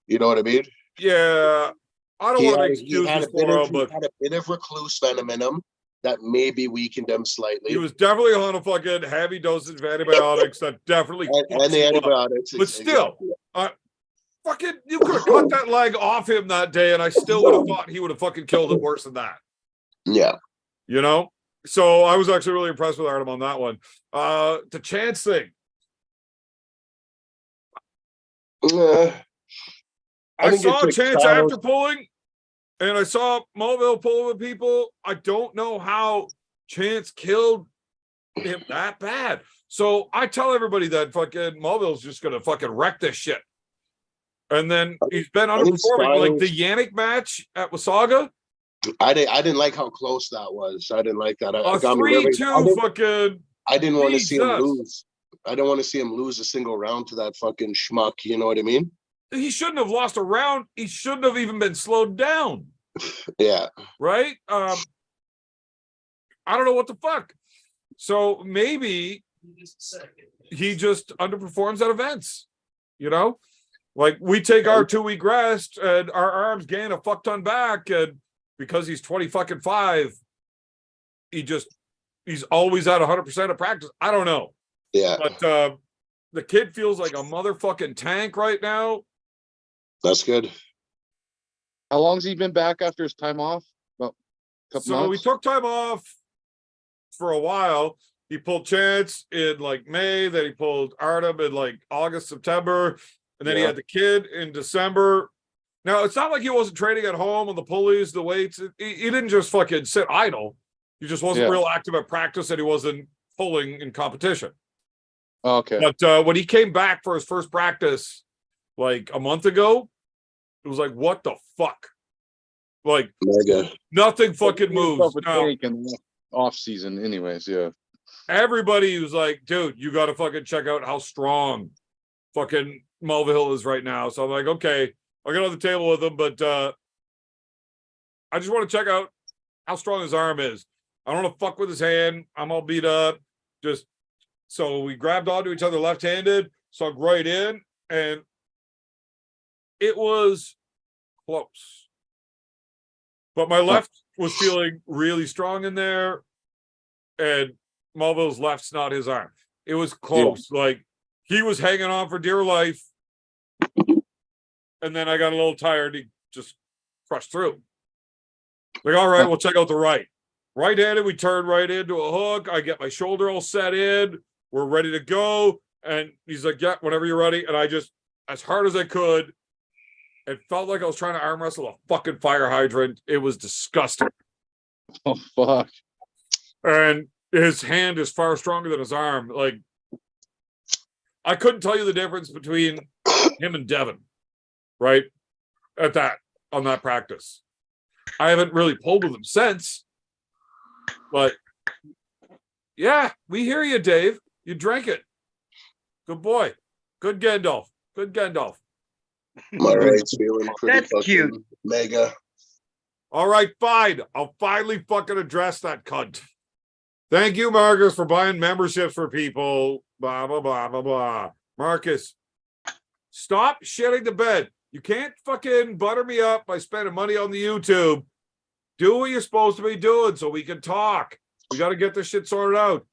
You know what I mean? Yeah, I don't want to make excuses for him, but he had a bit of recluse venom in him that maybe weakened him slightly. He was definitely on a fucking heavy dosage of antibiotics that definitely and the antibiotics. But still, fucking, you could have cut that leg off him that day, and I still would have thought he would have fucking killed it worse than that. Yeah. You know? So I was actually really impressed with Artem on that one. The Chance thing. I saw Chance after pulling, and I saw Mulvihill pulling with people. I don't know how Chance killed him that bad. So I tell everybody that fucking Mulvihill's just going to fucking wreck this shit. And then he's been underperforming. Like the Yannick match at Wasaga. I didn't like how close that was. I didn't like that. 3-2 fucking. I didn't want to see him lose. I didn't want to see him lose a single round to that fucking schmuck. You know what I mean? He shouldn't have lost a round. He shouldn't have even been slowed down. Yeah. Right? I don't know what the fuck. So maybe he just underperforms at events. You know? Like, we take our 2-week rest and our arms gain a fuck ton back, and because he's 25, he's always at 100% of practice. I don't know. Yeah. But the kid feels like a motherfucking tank right now. That's good. How long's he been back after his time off? About a couple months? We took time off for a while. He pulled Chance in like May, then he pulled Artem in like August, September, and then he had the kid in December. Now, it's not like he wasn't training at home on the pulleys, the weights. He didn't just fucking sit idle. He just wasn't real active at practice, and he wasn't pulling in competition. Okay. But when he came back for his first practice like a month ago, it was like, what the fuck? Like, nothing fucking moves. In off season anyways, yeah. Everybody was like, dude, you got to fucking check out how strong fucking Mulvihill is right now. So I'm like, okay, I'll get on the table with him, but I just want to check out how strong his arm is. I don't want to fuck with his hand. I'm all beat up. So we grabbed onto each other left-handed, sunk right in, and it was close. But my left was feeling really strong in there, and Mulville's left's not his arm. It was close. Like he was hanging on for dear life, and then I got a little tired. He just crushed through. Like, all right, we'll check out the right. Right-handed, we turn right into a hook. I get my shoulder all set in. We're ready to go. And he's like, yeah, whenever you're ready. And I just, as hard as I could, it felt like I was trying to arm wrestle a fucking fire hydrant. It was disgusting. Oh, fuck. And his hand is far stronger than his arm. Like, I couldn't tell you the difference between him and Devin, right? On that practice. I haven't really pulled with him since. But yeah, we hear you, Dave. You drank it. Good boy. Good Gandalf. Good Gandalf. My right's feeling pretty That's fucking cute. mega. All right, fine. I'll finally fucking address that cunt. Thank you, Marcus, for buying memberships for people. Blah, blah, blah, blah, blah. Marcus, stop shitting the bed. You can't fucking butter me up by spending money on the YouTube. Do what you're supposed to be doing so we can talk. We got to get this shit sorted out.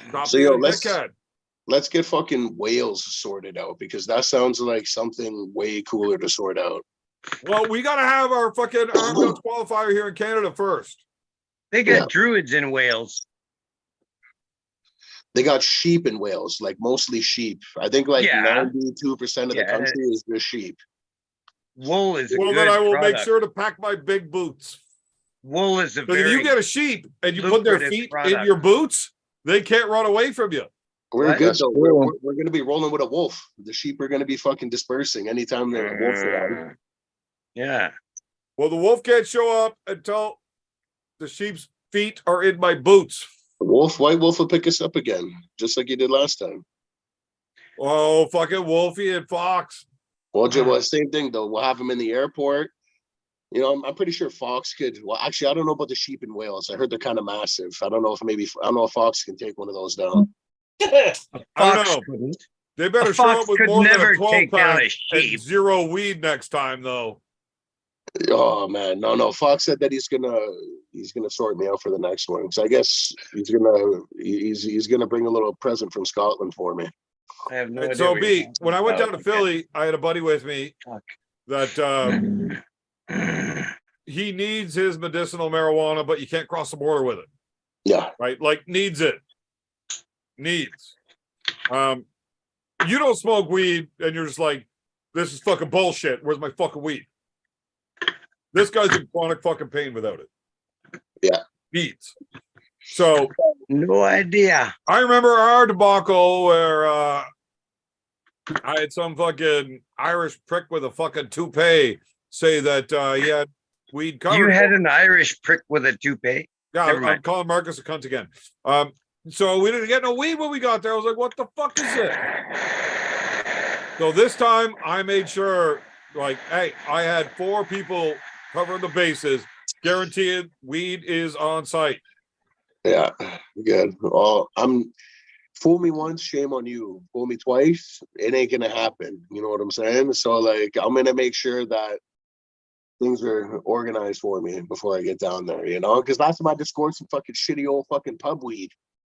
Stop So, being yo, a dickhead. let's get fucking Wales sorted out, because that sounds like something way cooler to sort out. Well, we got to have our fucking arm guns qualifier here in Canada first. They got Yeah. druids in Wales. They got sheep in Wales, like mostly sheep. I think like Yeah. 92% of the Yeah. country is just sheep. Wool is a Well, good then I will product. make sure to pack my big boots. Wool is a Because if very you get a sheep and you put their lucrative feet in product. your boots, they can't run away from you. We're What? good That's though. cool. We're going to be rolling with a wolf. The sheep are going to be fucking dispersing anytime there's a wolf around. Yeah. Well, the wolf can't show up until the sheep's feet are in my boots. White wolf will pick us up again, just like you did last time. Oh, fucking Wolfie and Fox. Well, same thing though. We'll have him in the airport. You know, I'm pretty sure Fox could. Well, actually, I don't know about the sheep in Wales. I heard they're kind of massive. I don't know if Fox can take one of those down. I don't Fox know. couldn't. They better A show fox up with could more than never a 12 take down pack a and sheep. zero weed next time, though. Oh man, no. Fox said that he's gonna sort me out for the next one. So I guess he's gonna bring a little present from Scotland for me. I have no And idea. so, what you're B, talking when I went down about. to Philly, I had a buddy with me Fuck. that he needs his medicinal marijuana, but you can't cross the border with it, Yeah, right? Like, needs it. Needs. You don't smoke weed, and you're just like, this is fucking bullshit. Where's my fucking weed? This guy's in chronic fucking pain without it. Yeah. Needs. So No idea. I remember our debacle where I had some fucking Irish prick with a fucking toupee say that he had weed covered. You had an Irish prick with a toupee. Yeah, Never I'm mind. calling Marcus a cunt again. So we didn't get no weed when we got there. I was like, what the fuck is this? So this time I made sure, like, hey, I had 4 people covering the bases, guaranteed weed is on site. yeah, good. Oh, fool me once, shame on you. Fool me twice, it ain't gonna happen. You know what I'm saying? So like, I'm gonna make sure that things are organized for me before I get down there. You know, because last time I just scored some fucking shitty old fucking pub weed.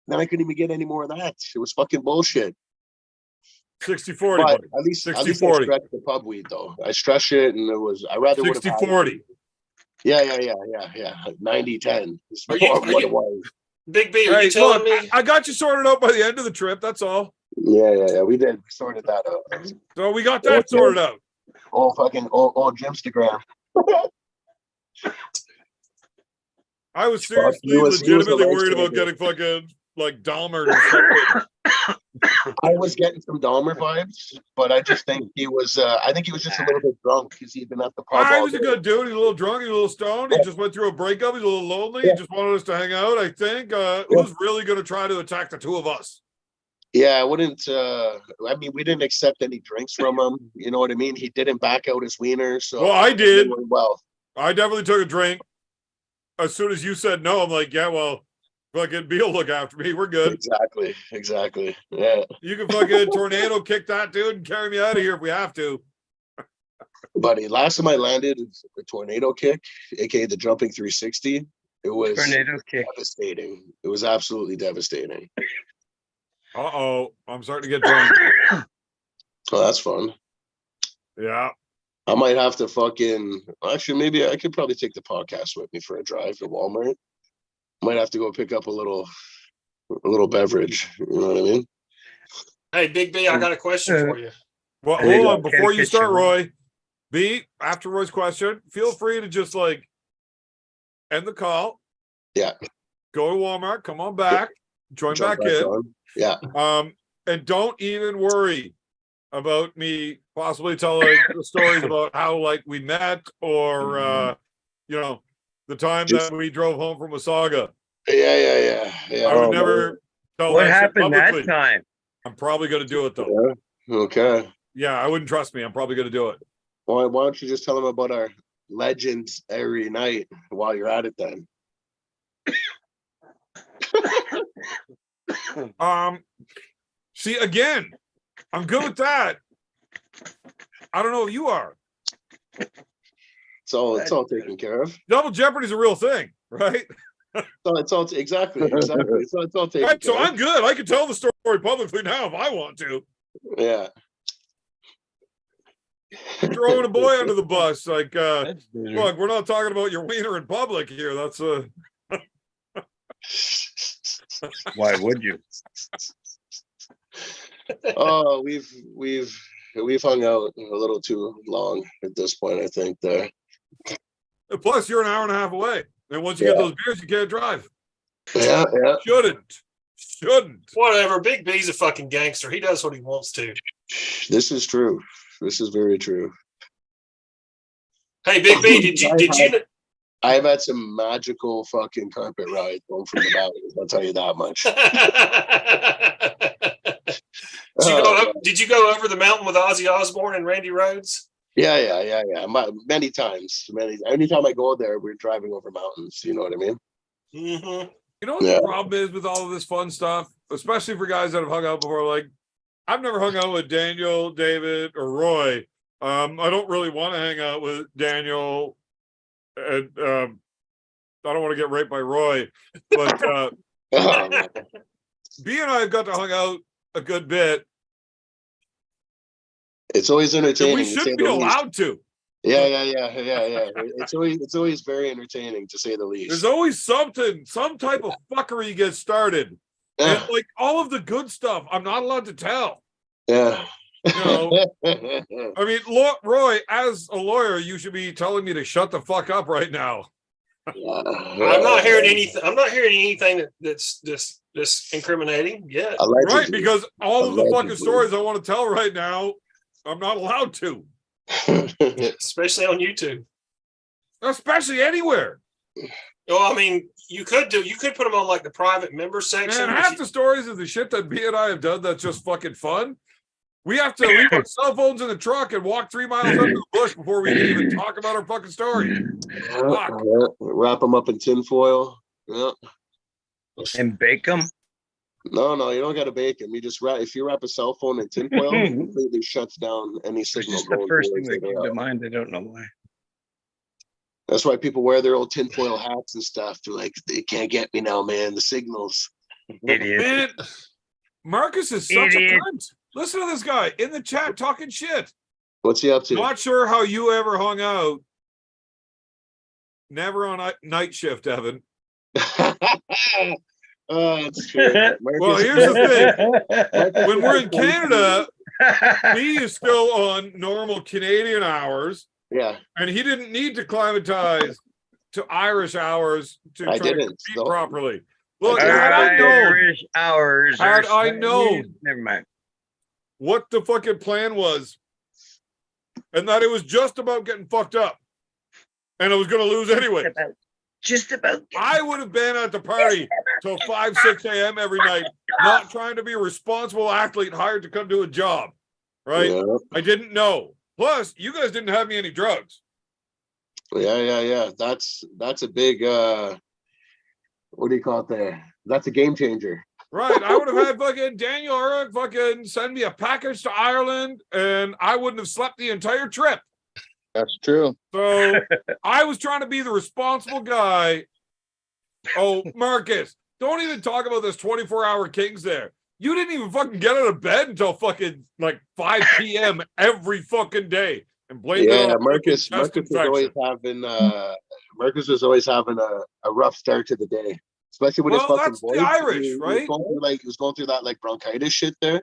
Then I couldn't even get any more of that. It was fucking bullshit. 60-40, But buddy. at least I 60-40. stretched the pub weed though. I stretched it, and it was. I rather would have 60-40. Yeah. 90-10. It's Are you- what are you- it was. Big B, are Hey, you telling look, me? I got you sorted out by the end of the trip. That's all. Yeah. We did. We sorted that out. So we got that sorted out. All Jimstagram. I was seriously, he was a legitimately worried about lifesaver. getting fucking like Dahmer or something. I was getting some Dahmer vibes, but I just think he was. I think he was just a little bit drunk because he'd been at the pub. He all was a day. good dude. He's a little drunk. He's a little stoned. He just went through a breakup. He's a little lonely. He just wanted us to hang out. I think. Who's really going to try to attack the 2 of us? Yeah, I wouldn't. I mean, we didn't accept any drinks from him. You know what I mean? He didn't back out his wiener. So Well, I did. Well, I definitely took a drink. As soon as you said no, I'm like, yeah, well, fucking Beal look after me. We're good. exactly. Yeah. You can fucking tornado kick that dude and carry me out of here if we have to. Buddy, last time I landed a tornado kick, aka the jumping 360, it was Tornado kick. devastating. It was absolutely devastating. Uh-oh, I'm starting to get drunk. Oh, that's fun. Yeah. I might have to actually, maybe I could probably take the podcast with me for a drive to Walmart. Might have to go pick up a little beverage. You know what I mean? Hey, Big B, I got a question for you. Well, There you hold go. on. Before you Can't start, get you. Roy, B, after Roy's question, feel free to just like end the call. Yeah. Go to Walmart, come on back, join Jump back in. on. Yeah. And don't even worry about me possibly telling the stories about how like we met or you know, the time that we drove home from Wasaga. Yeah. I would never tell What that shit happened that publicly. time? I'm probably gonna do it though. Yeah. Okay. Yeah, I wouldn't trust me. I'm probably gonna do it. Why don't you just tell them about our legends every night while you're at it then? See, again, I'm good with that. I don't know if you are. It's all taken care of. Double Jeopardy is a real thing, right? It's all exactly. It's all taken Right, care so of. I'm good. I can tell the story publicly now if I want to. Yeah. Throwing a boy under the bus, like, That's bitter. look, we're not talking about your wiener in public here. That's Why would you? Oh, we've hung out a little too long at this point, I think. There. plus you're an hour and a half away, and once you get those beers, you can't drive. Yeah. Shouldn't. Whatever. Big B's a fucking gangster. He does what he wants to. This is true. This is very true. Hey, Big B, did you? I've had some magical fucking carpet rides home from the mountains. I'll tell you that much. Did you go over the mountain with Ozzy Osbourne and Randy Rhoads? Yeah. Many times. Anytime I go there, we're driving over mountains. You know what I mean? Mm-hmm. You know what the problem is with all of this fun stuff, especially for guys that have hung out before? Like, I've never hung out with Daniel, David, or Roy. I don't really want to hang out with Daniel, and I don't want to get raped by Roy, but B and I have got to hang out a good bit. It's always entertaining. We shouldn't be allowed to. Yeah. It's always very entertaining, to say the least. There's always some type of fuckery gets started. And like all of the good stuff, I'm not allowed to tell. Yeah. You know, I mean, Roy, as a lawyer, you should be telling me to shut the fuck up right now. I'm not hearing anything. I'm not hearing anything that's this incriminating yet. Allegedly. Right, because all of the fucking stories I want to tell right now, I'm not allowed to. Especially on YouTube. Especially anywhere. Well, I mean, you could put them on like the private member section. Man, half the stories of the shit that B and I have done that's just fucking fun. We have to leave our cell phones in the truck and walk 3 miles under the bush before we can even talk about our fucking story. Fuck. Wrap them up in tinfoil. Yeah. And bake them? No, you don't got to bake them. You just if you wrap a cell phone in tinfoil, it completely shuts down any It's signal. just the going first towards thing that it. came to mind. I don't know why. That's why people wear their old tinfoil hats and stuff. They're like, they can't get me now, man. The signals. Idiot. Man, Marcus is such a cunt. Listen to this guy in the chat talking shit. What's he up to? Not sure how you ever hung out. Never on night shift, Evan. Oh, that's true. Well, here's the thing. When we're in Canada, he is still on normal Canadian hours. Yeah. And he didn't need to climatize to Irish hours to try to compete properly. Look, had I known Never mind. what the fucking plan was, and that it was just about getting fucked up, and I was going to lose anyway. Just about. I would have been at the party till 5, 6 a.m. every night, not trying to be a responsible athlete hired to come do a job, right? Yeah. I didn't know. Plus, you guys didn't have me any drugs. Yeah. That's a big, what do you call it there? That's a game changer. Right. I would have had fucking Daniel Urich fucking send me a package to Ireland, and I wouldn't have slept the entire trip. That's true. So I was trying to be the responsible guy. Oh, Marcus, don't even talk about this 24-hour Kings there. You didn't even fucking get out of bed until fucking like 5 p.m. every fucking day. And blame it on Marcus was always infection. having Marcus was always having a rough start to the day, especially with his fucking that's voice. the Irish, right? He was going through that like bronchitis shit there.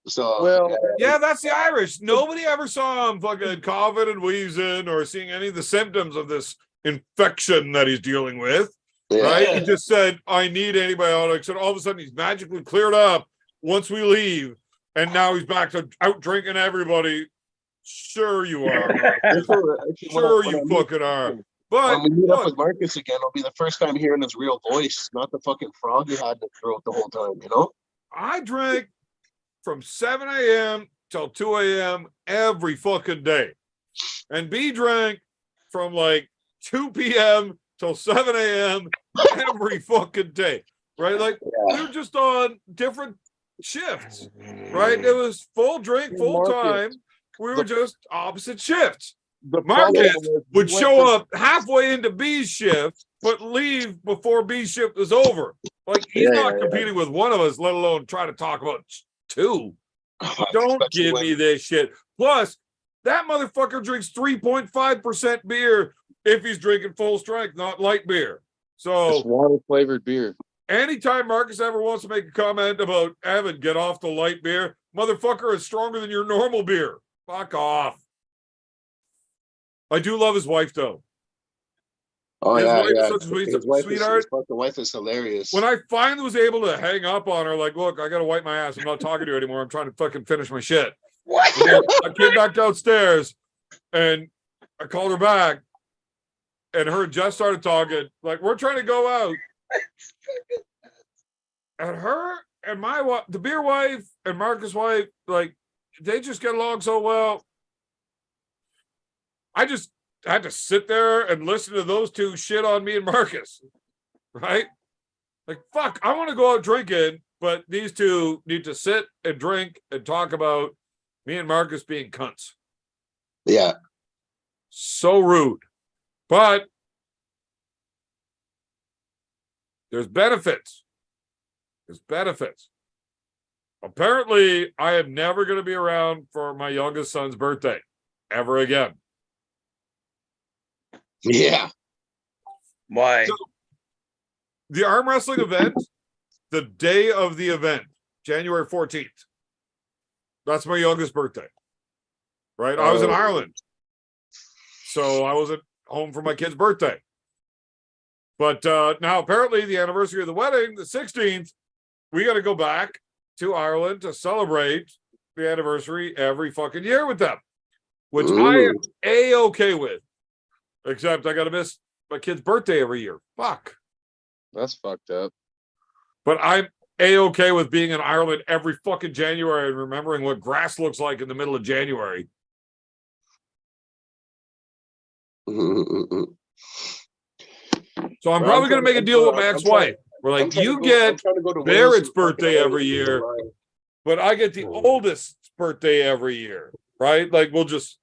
So Well, Yeah, that's the Irish. Nobody ever saw him fucking coughing and wheezing or seeing any of the symptoms of this infection that he's dealing with. yeah. Right? He just said, I need antibiotics. And all of a sudden he's magically cleared up once we leave. And now he's back to out drinking everybody. Sure you are. Sure you fucking are. But when we meet up with Marcus again, it'll be the first time hearing his real voice, not the fucking frog he had in his throat the whole time, you know? I drank from 7 a.m. till 2 a.m. every fucking day. And B drank from like 2 p.m. till 7 a.m. every fucking day. Right? Like we were just on different shifts. Right? It was full drink, full time. We were just opposite shifts. Marcus would show up halfway into B's shift, but leave before B's shift is over. Like he's not competing with one of us, let alone try to talk about two. Don't give me this shit. Plus, that motherfucker drinks 3.5% beer if he's drinking full strength, not light beer. So it's water flavored beer. Anytime Marcus ever wants to make a comment about Evan, get off the light beer, motherfucker is stronger than your normal beer. Fuck off. I do love his wife though. Oh his yeah, wife yeah. Is such a sweetheart. The wife is hilarious. When I finally was able to hang up on her, like, look, I gotta wipe my ass. I'm not talking to you anymore. I'm trying to fucking finish my shit. What? I came back downstairs and I called her back, and her and Jess started talking. Like, we're trying to go out. And her and my wife, the beer wife and Marcus' wife, like, they just get along so well. I just had to sit there and listen to those two shit on me and Marcus, right? Like, fuck, I want to go out drinking, but these two need to sit and drink and talk about me and Marcus being cunts. Yeah. So rude. But there's benefits. There's benefits. Apparently, I am never going to be around for my youngest son's birthday ever again. Yeah. Why? So, the arm wrestling event, the day of the event, January 14th. That's my youngest birthday. Right? I was in Ireland. So I wasn't home for my kid's birthday. But now apparently the anniversary of the wedding, the 16th, we got to go back to Ireland to celebrate the anniversary every fucking year with them, which I am A-okay with. Except I got to miss my kid's birthday every year. Fuck. That's fucked up. But I'm A-okay with being in Ireland every fucking January and remembering what grass looks like in the middle of January. So I'm probably going to make a deal with my ex-wife. We're like, you get Barrett's birthday every year, but I get the oldest birthday every year, right? Like, we'll just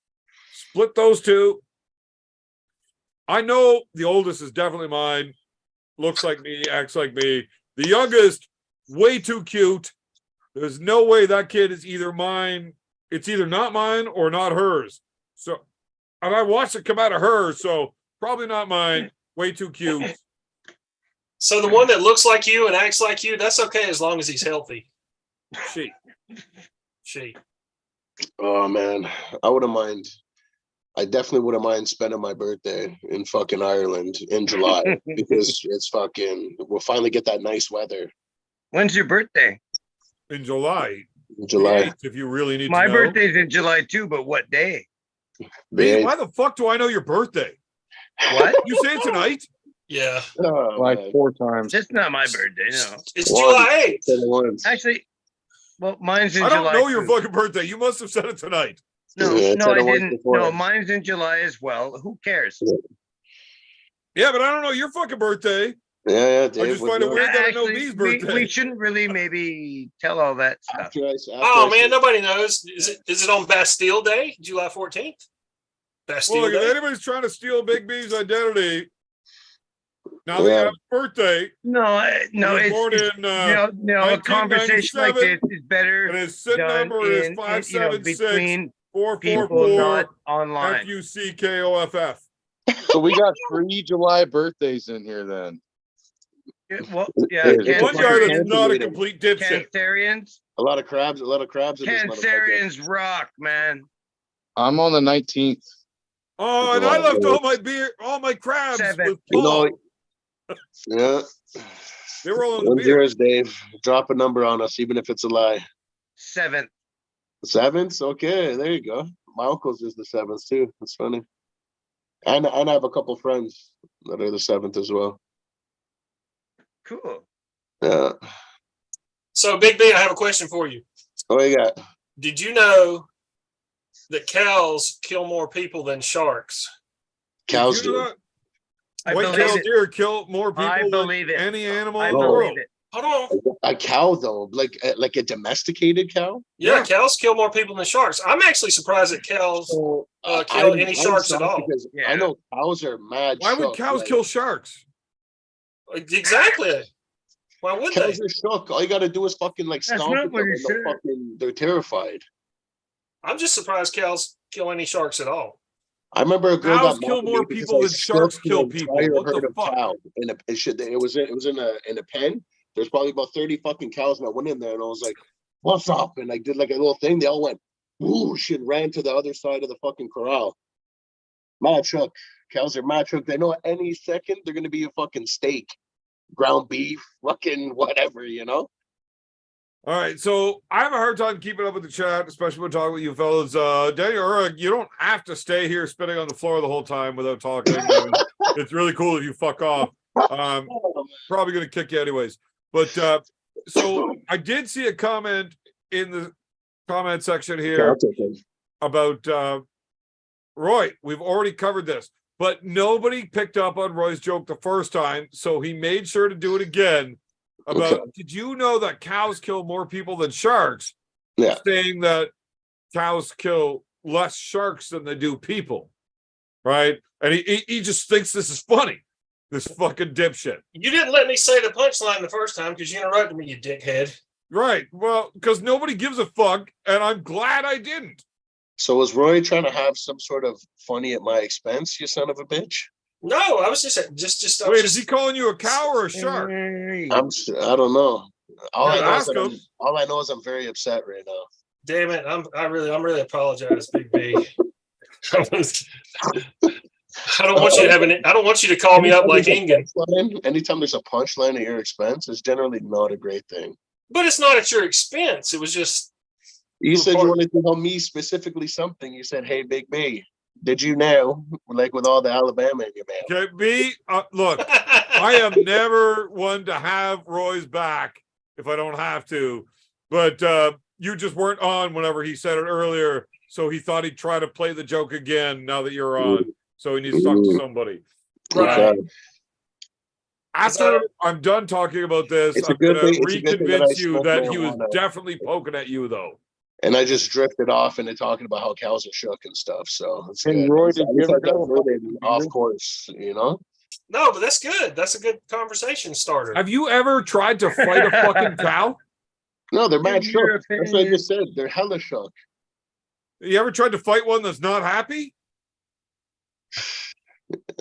split those two. I know the oldest is definitely mine. Looks like me, acts like me. The youngest, way too cute. There's no way that kid is either mine. It's either not mine or not hers. So, and I watched it come out of her, so probably not mine. Way too cute. So the one that looks like you and acts like you, that's okay as long as he's healthy. She. Oh man, I definitely wouldn't mind spending my birthday in fucking Ireland in July because we'll finally get that nice weather. When's your birthday? In July. July. If you really need My to know. birthday's in July too, but what day? Me, why the fuck do I know your birthday? What? You say it tonight? Yeah. Like 4 times. It's not my birthday, no. It's July 8th. Actually, well, mine's in I July. don't know your too. fucking birthday. You must have said it tonight. No, Yeah, no, I didn't. before. No, mine's in July as well. Who cares? Yeah, but I don't know your fucking birthday. Yeah, Dave, I just find it weird that I know B's birthday. We shouldn't really maybe tell all that stuff. Oh man, nobody knows. Is it on Bastille Day, July 14th? Bastille Well, look, if Day. anybody's trying to steal Big B's identity, now that you have a birthday, No, no, he was it's, born it's in no, a conversation like 1997, this is better and his SIN done number is between 576 people, not 444 online. FUCKOFF. So we got 3 July birthdays in here then. Well, yeah, It's One guy that's not a Cancerians. complete dipshit. Cancerians. A lot of crabs in this motherfucker. Cancerians rock, man. I'm on the 19th. Oh, and I left all my beer, all my crabs 7. with You Paul. know, yeah. They were all in the When's beer. yours, Dave? Drop a number on us, even if it's a lie. 7th. 7th? Okay, there you go. My uncle's is the 7th too. That's funny. And I have a couple friends that are the 7th as well. Cool. Yeah. So, Big B, I have a question for you. What you got? Did you know that cows kill more people than sharks? Cows Did you do. not- I White believe tailed it. deer kill more people I than believe it. any animal I in the world. believe it. Hold on. A cow though, like a domesticated cow. Yeah, Yeah. cows kill more people than sharks. I'm actually surprised that cows kill any sharks at shocked all. because Yeah. I know cows are mad. Why would shook, cows like, kill sharks? Exactly. Why would they? Cows are shook. All you got to do is fucking like That's stomp not at what them he and they're said. fucking. They're terrified. I'm just surprised cows kill any sharks at all. I remember a girl Cows got kill mad at more me because people I than sharks shook kill an people. entire What the herd of fuck? cow in a it was in a pen. There's probably about 30 fucking cows, and I went in there and I was like, "What's up?" And I did like a little thing. They all went whoosh and ran to the other side of the fucking corral. Mad shook. Cows are mad shook. They know any second they're gonna be a fucking steak, ground beef, fucking whatever, you know. All right, so I have a hard time keeping up with the chat, especially when talking with you fellas. Daniel, you don't have to stay here spitting on the floor the whole time without talking. I mean, it's really cool if you fuck off. Probably gonna kick you anyways. But so I did see a comment in the comment section here about Roy. We've already covered this, but nobody picked up on Roy's joke the first time, so he made sure to do it again. About did you know that cows kill more people than sharks? Yeah. Saying that cows kill less sharks than they do people, right? And he just thinks this is funny. This fucking dipshit. You didn't let me say the punchline the first time because you interrupted me, you dickhead. Right. Well, because nobody gives a fuck, and I'm glad I didn't. So was Roy trying to have some sort of funny at my expense, you son of a bitch? No, I was just I was Wait, just, is he calling you a cow or a shark? I don't know. All I know is ask that him. all I know is I'm very upset right now. damn it. I'm really apologize, Big B. I don't want you to have I don't want you to call me up like Ingen. Anytime there's a punchline at your expense, it's generally not a great thing. But it's not at your expense. It was just You said you wanted to tell me specifically something. You said, "Hey, Big B, did you know?" Like with all the Alabama in your mouth. Okay, B, look, I am never one to have Roy's back if I don't have to, but you just weren't on whenever he said it earlier, so he thought he'd try to play the joke again now that you're on. So he needs to talk to somebody. right. After I'm done talking about this, It's a I'm good going to thing- it's a good thing that I reconvince you smoked that he was marijuana. definitely poking at you, though. And I just drifted off into talking about how cows are shook and stuff. So it's And good. Roy, I did you was ever like have a diverted fucking off beer? course, you know? No, but that's good. That's a good conversation starter. Have you ever tried to fight a fucking cow? No, they're mad Give your shook. That's what I just said. They're hella shook. You ever tried to fight one that's not happy?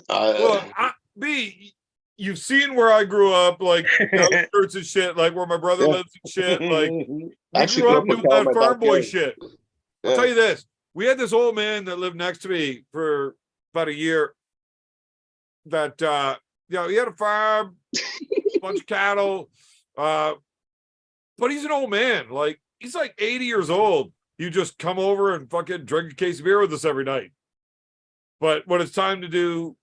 Well, B, you've seen where I grew up, like outskirts and shit, like where my brother Yeah. lives and shit. Like, I I actually grew up grew up doing with cow in that my farm boy backyard. shit. I'll Yeah. tell you this. We had this old man that lived next to me for about a year that, he had a farm, a bunch of cattle, but he's an old man. Like, he's like 80 years old. You just come over and fucking drink a case of beer with us every night. But when it's time to do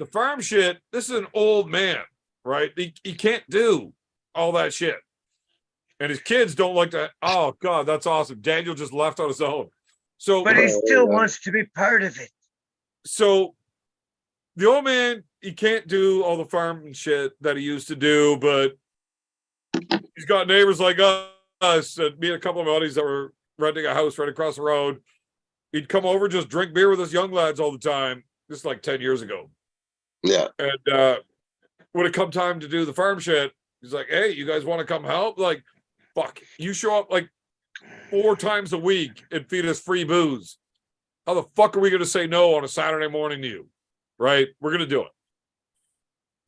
the farm shit, this is an old man, right? He can't do all that shit. And his kids don't like to. Oh, God, that's awesome. Daniel just left on his own. So, But he still wants to be part of it. so the old man, he can't do all the farming shit that he used to do, but he's got neighbors like us and me and a couple of buddies that were renting a house right across the road. He'd come over, just drink beer with us young lads all the time, just like 10 years ago. Yeah. And when it come time to do the farm shit, he's like, hey, you guys want to come help? Like, fuck, you show up like 4 times a week and feed us free booze. How the fuck are we going to say no on a Saturday morning to you? Right? We're going to do it.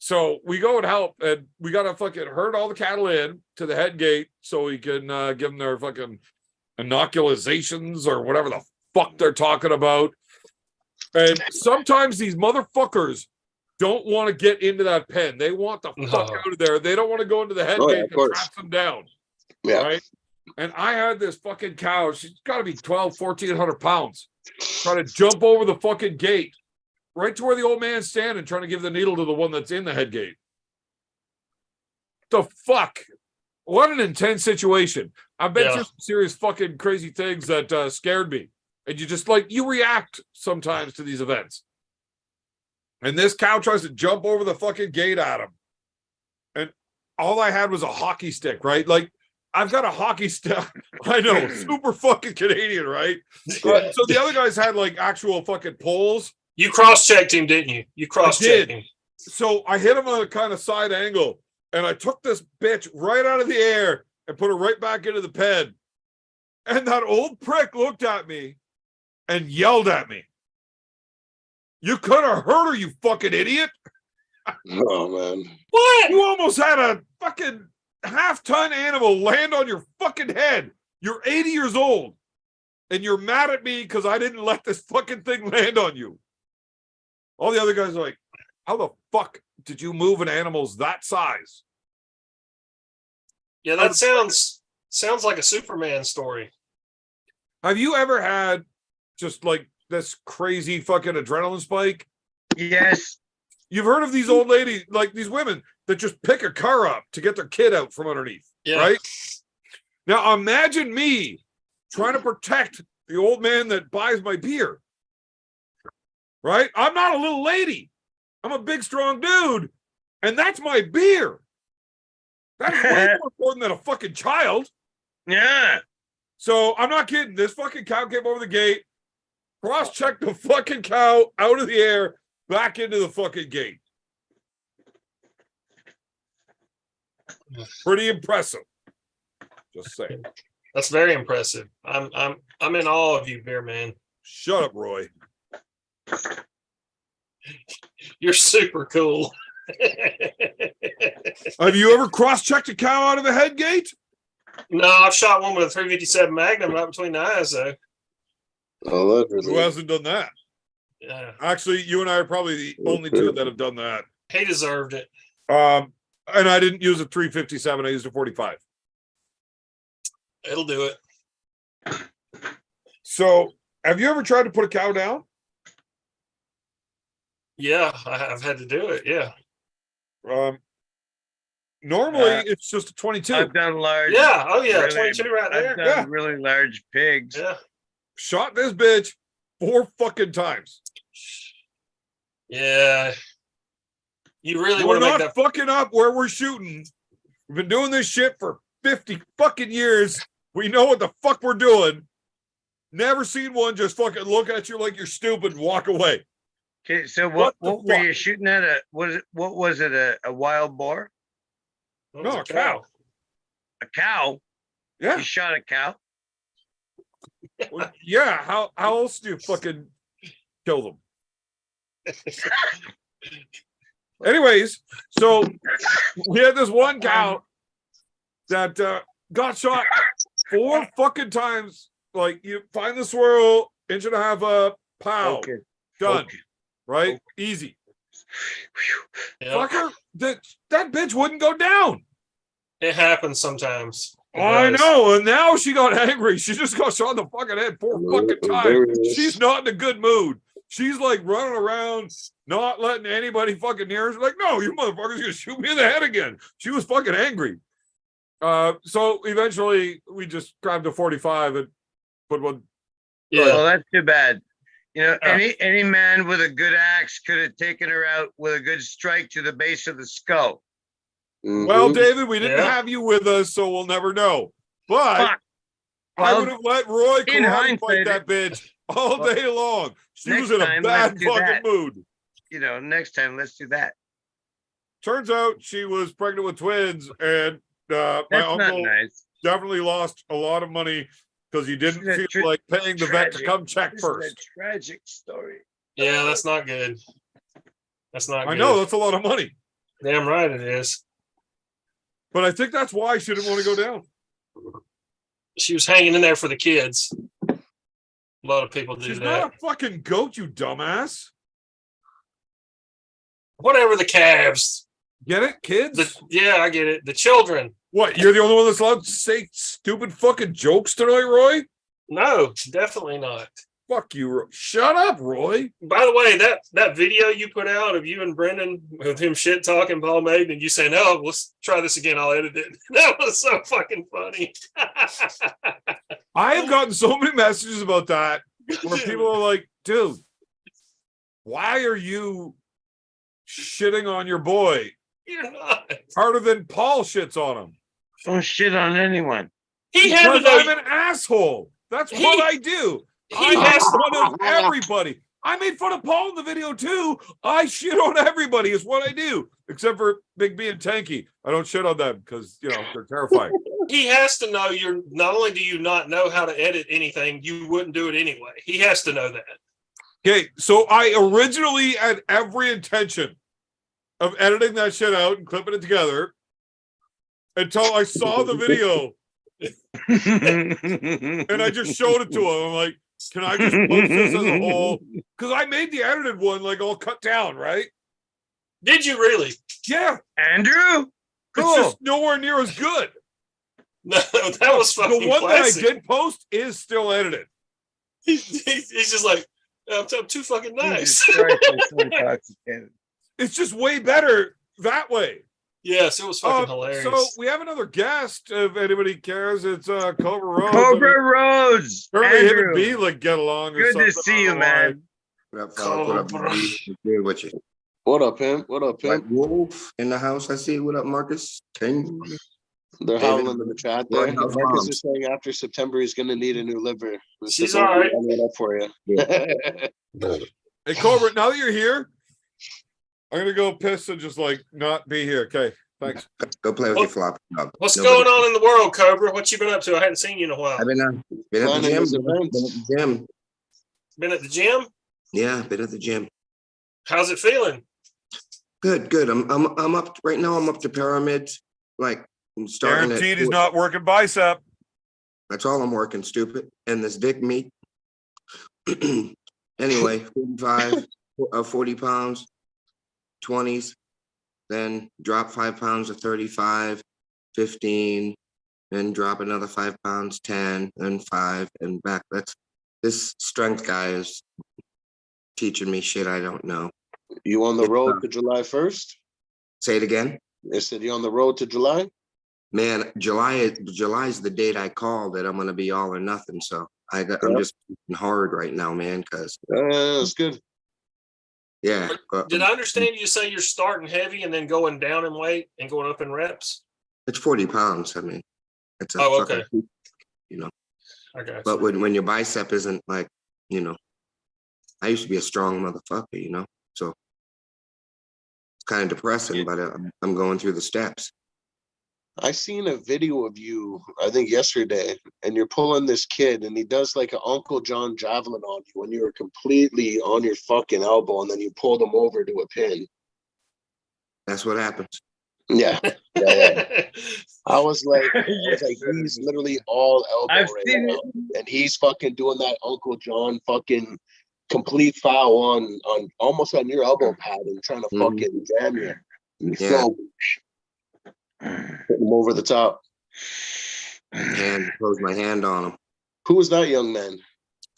So we go and help, and we got to fucking herd all the cattle in to the head gate so we can give them their fucking inoculations or whatever the fuck they're talking about. And sometimes these motherfuckers don't want to get into that pen. They want the fuck out of there. They don't want to go into the head gate that traps them down. Yeah. Right? And I had this fucking cow. She's got to be 1,400 pounds. Trying to jump over the fucking gate. Right to where the old man's standing, trying to give the needle to the one that's in the head gate. The fuck? What an intense situation. I've been through some serious fucking crazy things that scared me. And you just you react sometimes to these events. And this cow tries to jump over the fucking gate at him. And all I had was a hockey stick, right? Like, I've got a hockey stick. I know, super fucking Canadian, right? So the other guys had actual fucking poles. You cross-checked him, didn't you? You cross-checked him. So I hit him on a kind of side angle, and I took this bitch right out of the air and put her right back into the pen. And that old prick looked at me and yelled at me. You could have hurt her, you fucking idiot. Oh, man. What? You almost had a fucking half-ton animal land on your fucking head. You're 80 years old, and you're mad at me because I didn't let this fucking thing land on you. All the other guys are like, how the fuck did you move an animal's that size? Yeah, that sounds like a Superman story. Have you ever had just this crazy fucking adrenaline spike? Yes. You've heard of these old ladies, these women that just pick a car up to get their kid out from underneath, right? Now imagine me trying to protect the old man that buys my beer. Right? I'm not a little lady. I'm a big, strong dude. And that's my beer. That's way more important than a fucking child. Yeah. So I'm not kidding. This fucking cow came over the gate, cross-checked the fucking cow out of the air, back into the fucking gate. Pretty impressive. Just saying. That's very impressive. I'm in awe of you, Beer Man. Shut up, Roy. You're super cool. Have you ever cross-checked a cow out of a head gate? No, I've shot one with a 357 Magnum right between the eyes, though. Oh, who hasn't done that? Yeah. Actually, you and I are probably the only two that have done that. He deserved it. And I didn't use a 357. I used a 45. It'll do it. So, have you ever tried to put a cow down? Yeah, I've had to do it. Yeah. Normally, it's just a 22. I've done large. Yeah. Oh, yeah. Really, 22 right there. I've done really large pigs. Yeah. Shot this bitch 4 fucking times. Yeah. You really We're want to make not that fucking up where we're shooting. We've been doing this shit for 50 fucking years. We know what the fuck we're doing. Never seen one just fucking look at you like you're stupid and walk away. Okay, so what were you shooting at? What was it? A wild boar? No, a cow. A cow? Yeah. You shot a cow? Well, yeah. How else do you fucking kill them? Anyways, so we had this one cow that got shot 4 fucking times. Like, you find the swirl, 1.5 inches up, pow, Okay. done. Okay. Right? Easy. Yeah. Fucker, that bitch wouldn't go down. It happens sometimes. It I does. know, and now she got angry. She just got shot in the fucking head 4 fucking times. She's not in a good mood. She's like running around, not letting anybody fucking near her. She's like, no, you motherfucker's gonna shoot me in the head again. She was fucking angry. So eventually we just grabbed a 45 and put one. Yeah. Well, that's too bad. You know, Yeah. any man with a good axe could have taken her out with a good strike to the base of the skull. Well, David, we didn't Yeah. have you with us, so we'll never know. But Fuck. I Well, would have let Roy in karate hindsight, fight that bitch all Well, day long. She next was in a time, bad let's do fucking that. mood. Next time, let's do that. Turns out she was pregnant with twins, and my That's uncle not nice. definitely lost a lot of money because he didn't This is a feel like paying the vet to tragic- come check This first. is a tragic story. Yeah, that's not good. That's not I good. know that's a lot of money, Damn right it is. but I think that's why she didn't want to go down. She was hanging in there for the kids. A lot of people do She's that. not a fucking goat, you dumbass. Whatever the calves. Get it, kids? Yeah, I get it. The children. What? You're the only one that's allowed to say stupid fucking jokes tonight, Roy? No, definitely not. Fuck you, Roy. Shut up, Roy. By the way, that video you put out of you and Brendan with him shit talking Paul Maiden and you saying, "No, let's try this again. I'll edit it." That was so fucking funny. I have gotten so many messages about that where people are like, dude, why are you shitting on your boy You're not. harder than Paul shits on him? Don't shit on anyone. He had to Because know. I'm an asshole. That's He- what I do. he I has make to- fun of everybody. I made fun of Paul in the video too. I shit on everybody is what I do, except for Big B and Tanky. I don't shit on them because they're terrifying. He has to know you're not only do you not know how to edit anything, you wouldn't do it anyway. He has to know that. Okay, so I originally had every intention of editing that shit out and clipping it together until I saw the video and I just showed it to him. I'm like, can I just post this as a whole? Because I made the edited one like all cut down, right? Did you really? Yeah, Andrew? it's Cool. just nowhere near as good. No, that was fucking The one classic. that I did post is still edited. He's just like, I'm too fucking nice. Jesus Christ, I'm so intoxicated. It's just way better that way. Yes, it was fucking hilarious. So we have another guest. If anybody cares, it's Cobra Rose. Cobra Rose. Apparently, him and Andrew. B like get along. Or Good to something. see you, I don't know why. man. What up, fellas? What up, Cobra. B? Good with you. What up, pimp? What up, White pimp? Wolf in the house. I see. What up, Marcus? King. They're David, howling in the chat there. Roy, how's Marcus mom? is saying after September he's gonna need a new liver. She's So all right. I'll get up for you. Hey, Cobra, now that you're here, I'm gonna go piss and just like not be here. Okay, thanks. Go play with What- your flop dog. What's Nobody- going on in the world, Cobra? What you been up to? I hadn't seen you in a while. I've been at the Planning gym. his Been at events. the gym. Been at the gym? Yeah, been at the gym. How's it feeling? Good. I'm up right now. I'm up to pyramids. Like I'm starting Guaranteed at he's not working bicep. That's all I'm working, stupid. And this dick meat. Anyway, 40 pounds, 20s, then drop 5 pounds to 35, 15, then drop another 5 pounds, 10, then 5, and back. This strength guy is teaching me shit I don't know. You on the road to July 1st? Say it again. They said you on the road to July? Man, July's the date I called that I'm gonna be all or nothing. So I'm just hard right now, man, because That's good. yeah. Did I understand you say you're starting heavy and then going down in weight and going up in reps? It's 40 pounds. I mean, it's a Oh, fucking, okay. you know. I got But you. when your bicep isn't like, I used to be a strong motherfucker, so it's kind of depressing, but I'm going through the steps. I seen a video of you, I think yesterday, and you're pulling this kid, and he does like an Uncle John javelin on you when you were completely on your fucking elbow, and then you pulled him over to a pin. That's what happens. Yeah. I was like, he's literally all elbow I've right seen now, it. and he's fucking doing that Uncle John fucking complete foul on almost on your elbow pad and trying to Mhm. fucking jam you. Yeah. So, put him over the top. And close my hand on him. Who was that young man?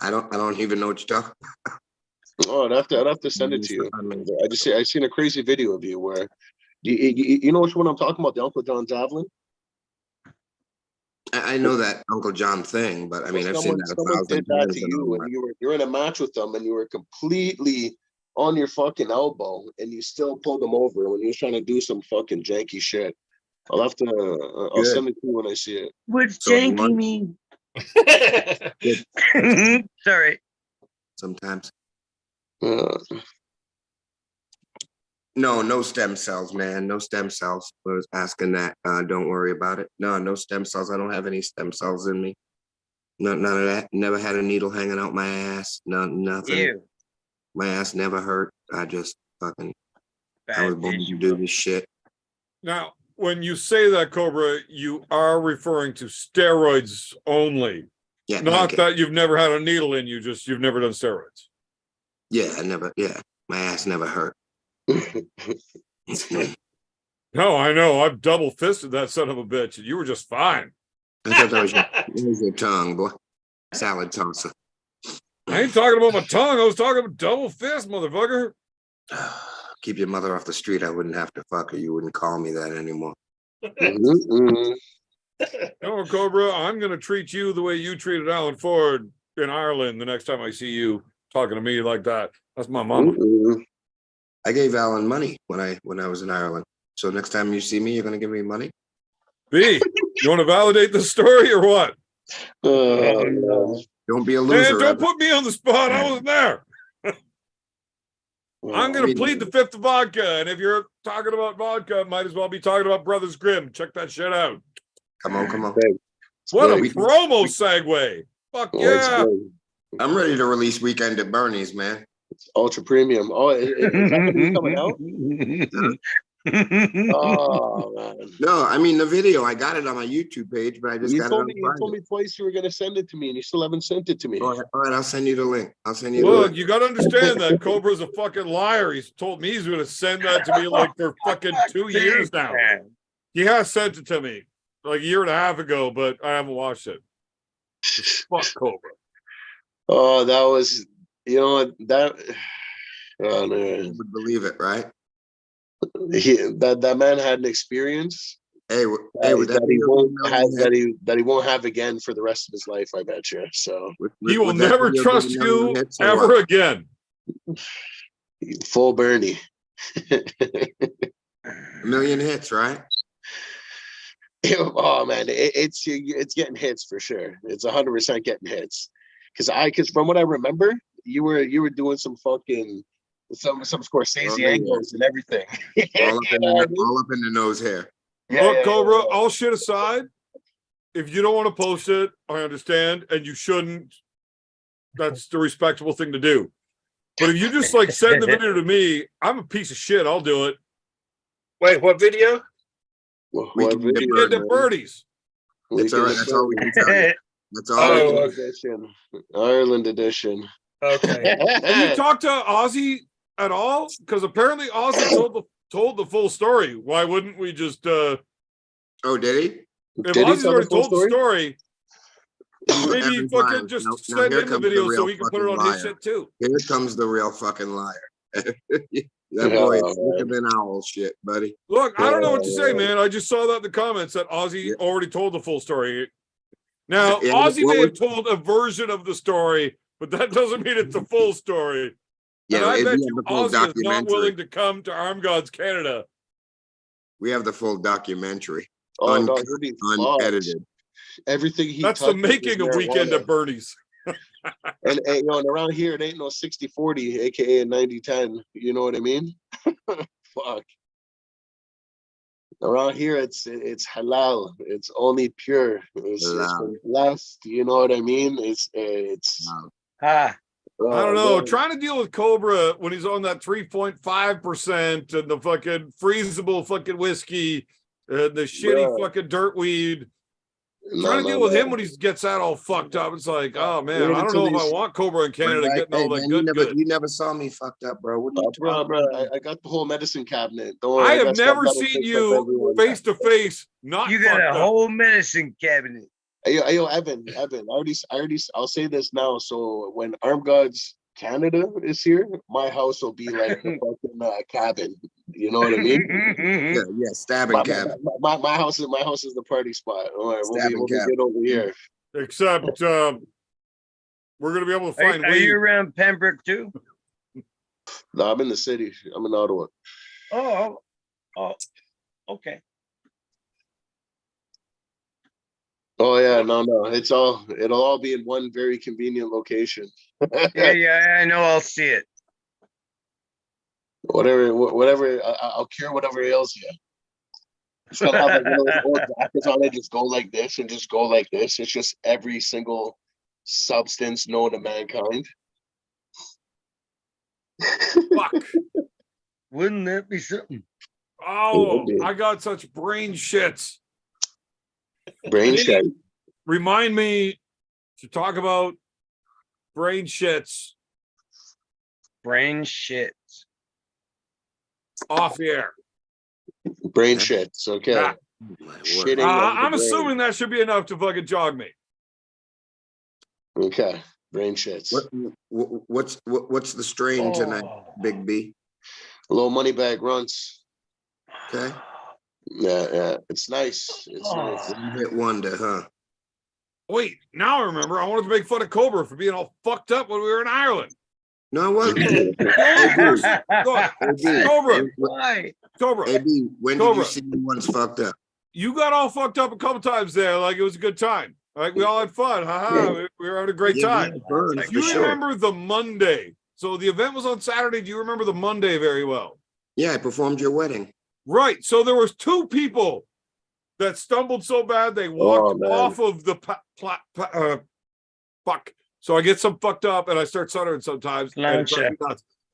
I don't even know what you're talking Oh, I'd have to send it to you. I seen a crazy video of you where you know which one I'm talking about, the Uncle John javelin. I know that Uncle John thing, but I mean, I've seen that Someone 1,000 did that times. to you, and you're in a match with them, and you were completely on your fucking elbow, and you still pulled them over when you was trying to do some fucking janky shit. I'll have to. I'll Good. send it to you when I see it. What's So janky one- mean? Sorry. sometimes. Uh, No stem cells, man. No stem cells. I was asking that. Don't worry about it. No stem cells. I don't have any stem cells in me. None of that. Never had a needle hanging out my ass. Nothing. Ew. My ass never hurt. I just fucking. I was Bad born to tissue. do this shit. Now, when you say that, Cobra, you are referring to steroids only. Yeah. Not okay. that you've never had a needle in you, just you've never done steroids. Yeah, I never. Yeah, my ass never hurt. No, I know. I've double fisted that son of a bitch, and you were just fine. I thought that was your tongue, boy. Salad tosser. I ain't talking about my tongue. I was talking about double fist, motherfucker. Keep your mother off the street. I wouldn't have to fuck her. You wouldn't call me that anymore. No, Cobra, I'm going to treat you the way you treated Alan Ford in Ireland the next time I see you talking to me like that. That's my mama. I gave Alan money when I was in Ireland. So next time you see me, you're going to give me money? B, you want to validate this story or what? no. Don't be a loser. Man, don't put me on the spot. I wasn't there. I'm going to plead the fifth of vodka. And if you're talking about vodka, might as well be talking about Brothers Grimm. Check that shit out. Come on. What a Good. promo segue. Fuck yeah. I'm ready to release Weekend at Bernie's, man. It's ultra premium. Oh, is that coming out? Oh man. No, I mean the video. I got it on my YouTube page, but I just got it on You told me twice you were gonna send it to me, and you still haven't sent it to me. All right, I'll send you the link. I'll send you the Look, link. you got to understand that Cobra's a fucking liar. He's told me he's going to send that to me like for fucking 2 years now. He has sent it to me like a year and a half ago, but I haven't watched it. Fuck Cobra. Oh, that was, you know what, that. Oh no, You would believe it, right? that man had an experience. Hey, that he won't have again for the rest of his life. I bet you. So He will never trust you ever again. Full Bernie. A million hits, right? Oh man, it's getting hits for sure. It's 100% getting hits. Because from what I remember, you were doing some fucking some Scorsese angles and everything. all up in the nose hair. Look, Cobra, all shit aside, if you don't want to post it, I understand, and you shouldn't. That's the respectable thing to do. But if you just like send the video to me, I'm a piece of shit. I'll do it. Wait, what video? What We video? get the birdies. It's all right. That's all we can tell you. That's all. Ireland edition. Okay. Have you talked to Ozzy at all? Because apparently Ozzy told the full story. Why wouldn't we just? Oh, did he? If Ozzy's already told the story, maybe fucking just send in the video so he can put it on his shit too. Here comes the real fucking liar. That boy is thicker than owl shit, buddy. Look, I don't know what to say, man. I just saw that in the comments that Ozzy already told the full story. Now, Ozzy may have told a version of the story, but that doesn't mean it's the full story. Yeah, and I bet you Ozzy is not willing to come to Armed Gods Canada. We have the full documentary. Oh, unedited. Everything he That's the making of Weekend at Bernie's. and around here it ain't no 60-40, aka a 90-10. You know what I mean? Fuck. Around here it's halal. It's only pure. It's blessed. You know what I mean? It's I don't know. Man. Trying to deal with Cobra when he's on that 3.5% and the fucking freezable fucking whiskey, the shitty fucking dirt weed. Trying to deal with him when he gets that all fucked up. It's like, oh man, I don't know if I want Cobra in Canada getting all that good. You never saw me fucked up, bro. What are you bro, I got the whole medicine cabinet. Don't worry, I have never seen you face to face. Not you got a whole medicine cabinet. Yo, Evan, I'll say this now. So when Armed Gods Canada is here, my house will be like the fucking cabin. You know what I mean? Yeah, stabbing cabin. My house is the party spot. All right, we'll get over here. Except we're gonna be able to find. Are you around Pembroke too? No, I'm in the city. I'm in Ottawa. Oh, okay. Oh yeah, no. It'll all be in one very convenient location. Yeah, I know. I'll see it. Whatever. I'll cure whatever ails you. It's gonna have like one of those old jackets on it. Just go like this and just go like this. It's just every single substance known to mankind. Fuck. Wouldn't that be something? Oh, I got such brain shits. Brain shit. Remind me to talk about brain shits Brain shit. off the air. Brain shits. Okay. Yeah. Shitting. I'm assuming that should be enough to fucking jog me. Okay. Brain shits. What's the strain tonight, Big B? Low money bag runts. Okay. Yeah. It's nice. It's nice. Hit wonder, huh? Wait, now I remember. I wanted to make fun of Cobra for being all fucked up when we were in Ireland. No, it wasn't. Cobra. Why? Cobra. AB, when did you see me once fucked up? You got all fucked up a couple times there, like it was a good time. Like we all had fun. Haha. We were having a great time. You remember the Monday. So the event was on Saturday. Do you remember the Monday very well? Yeah, I performed your wedding. Right. So there was two people that stumbled so bad they walked off of the fuck. So I get some fucked up and I start stuttering sometimes.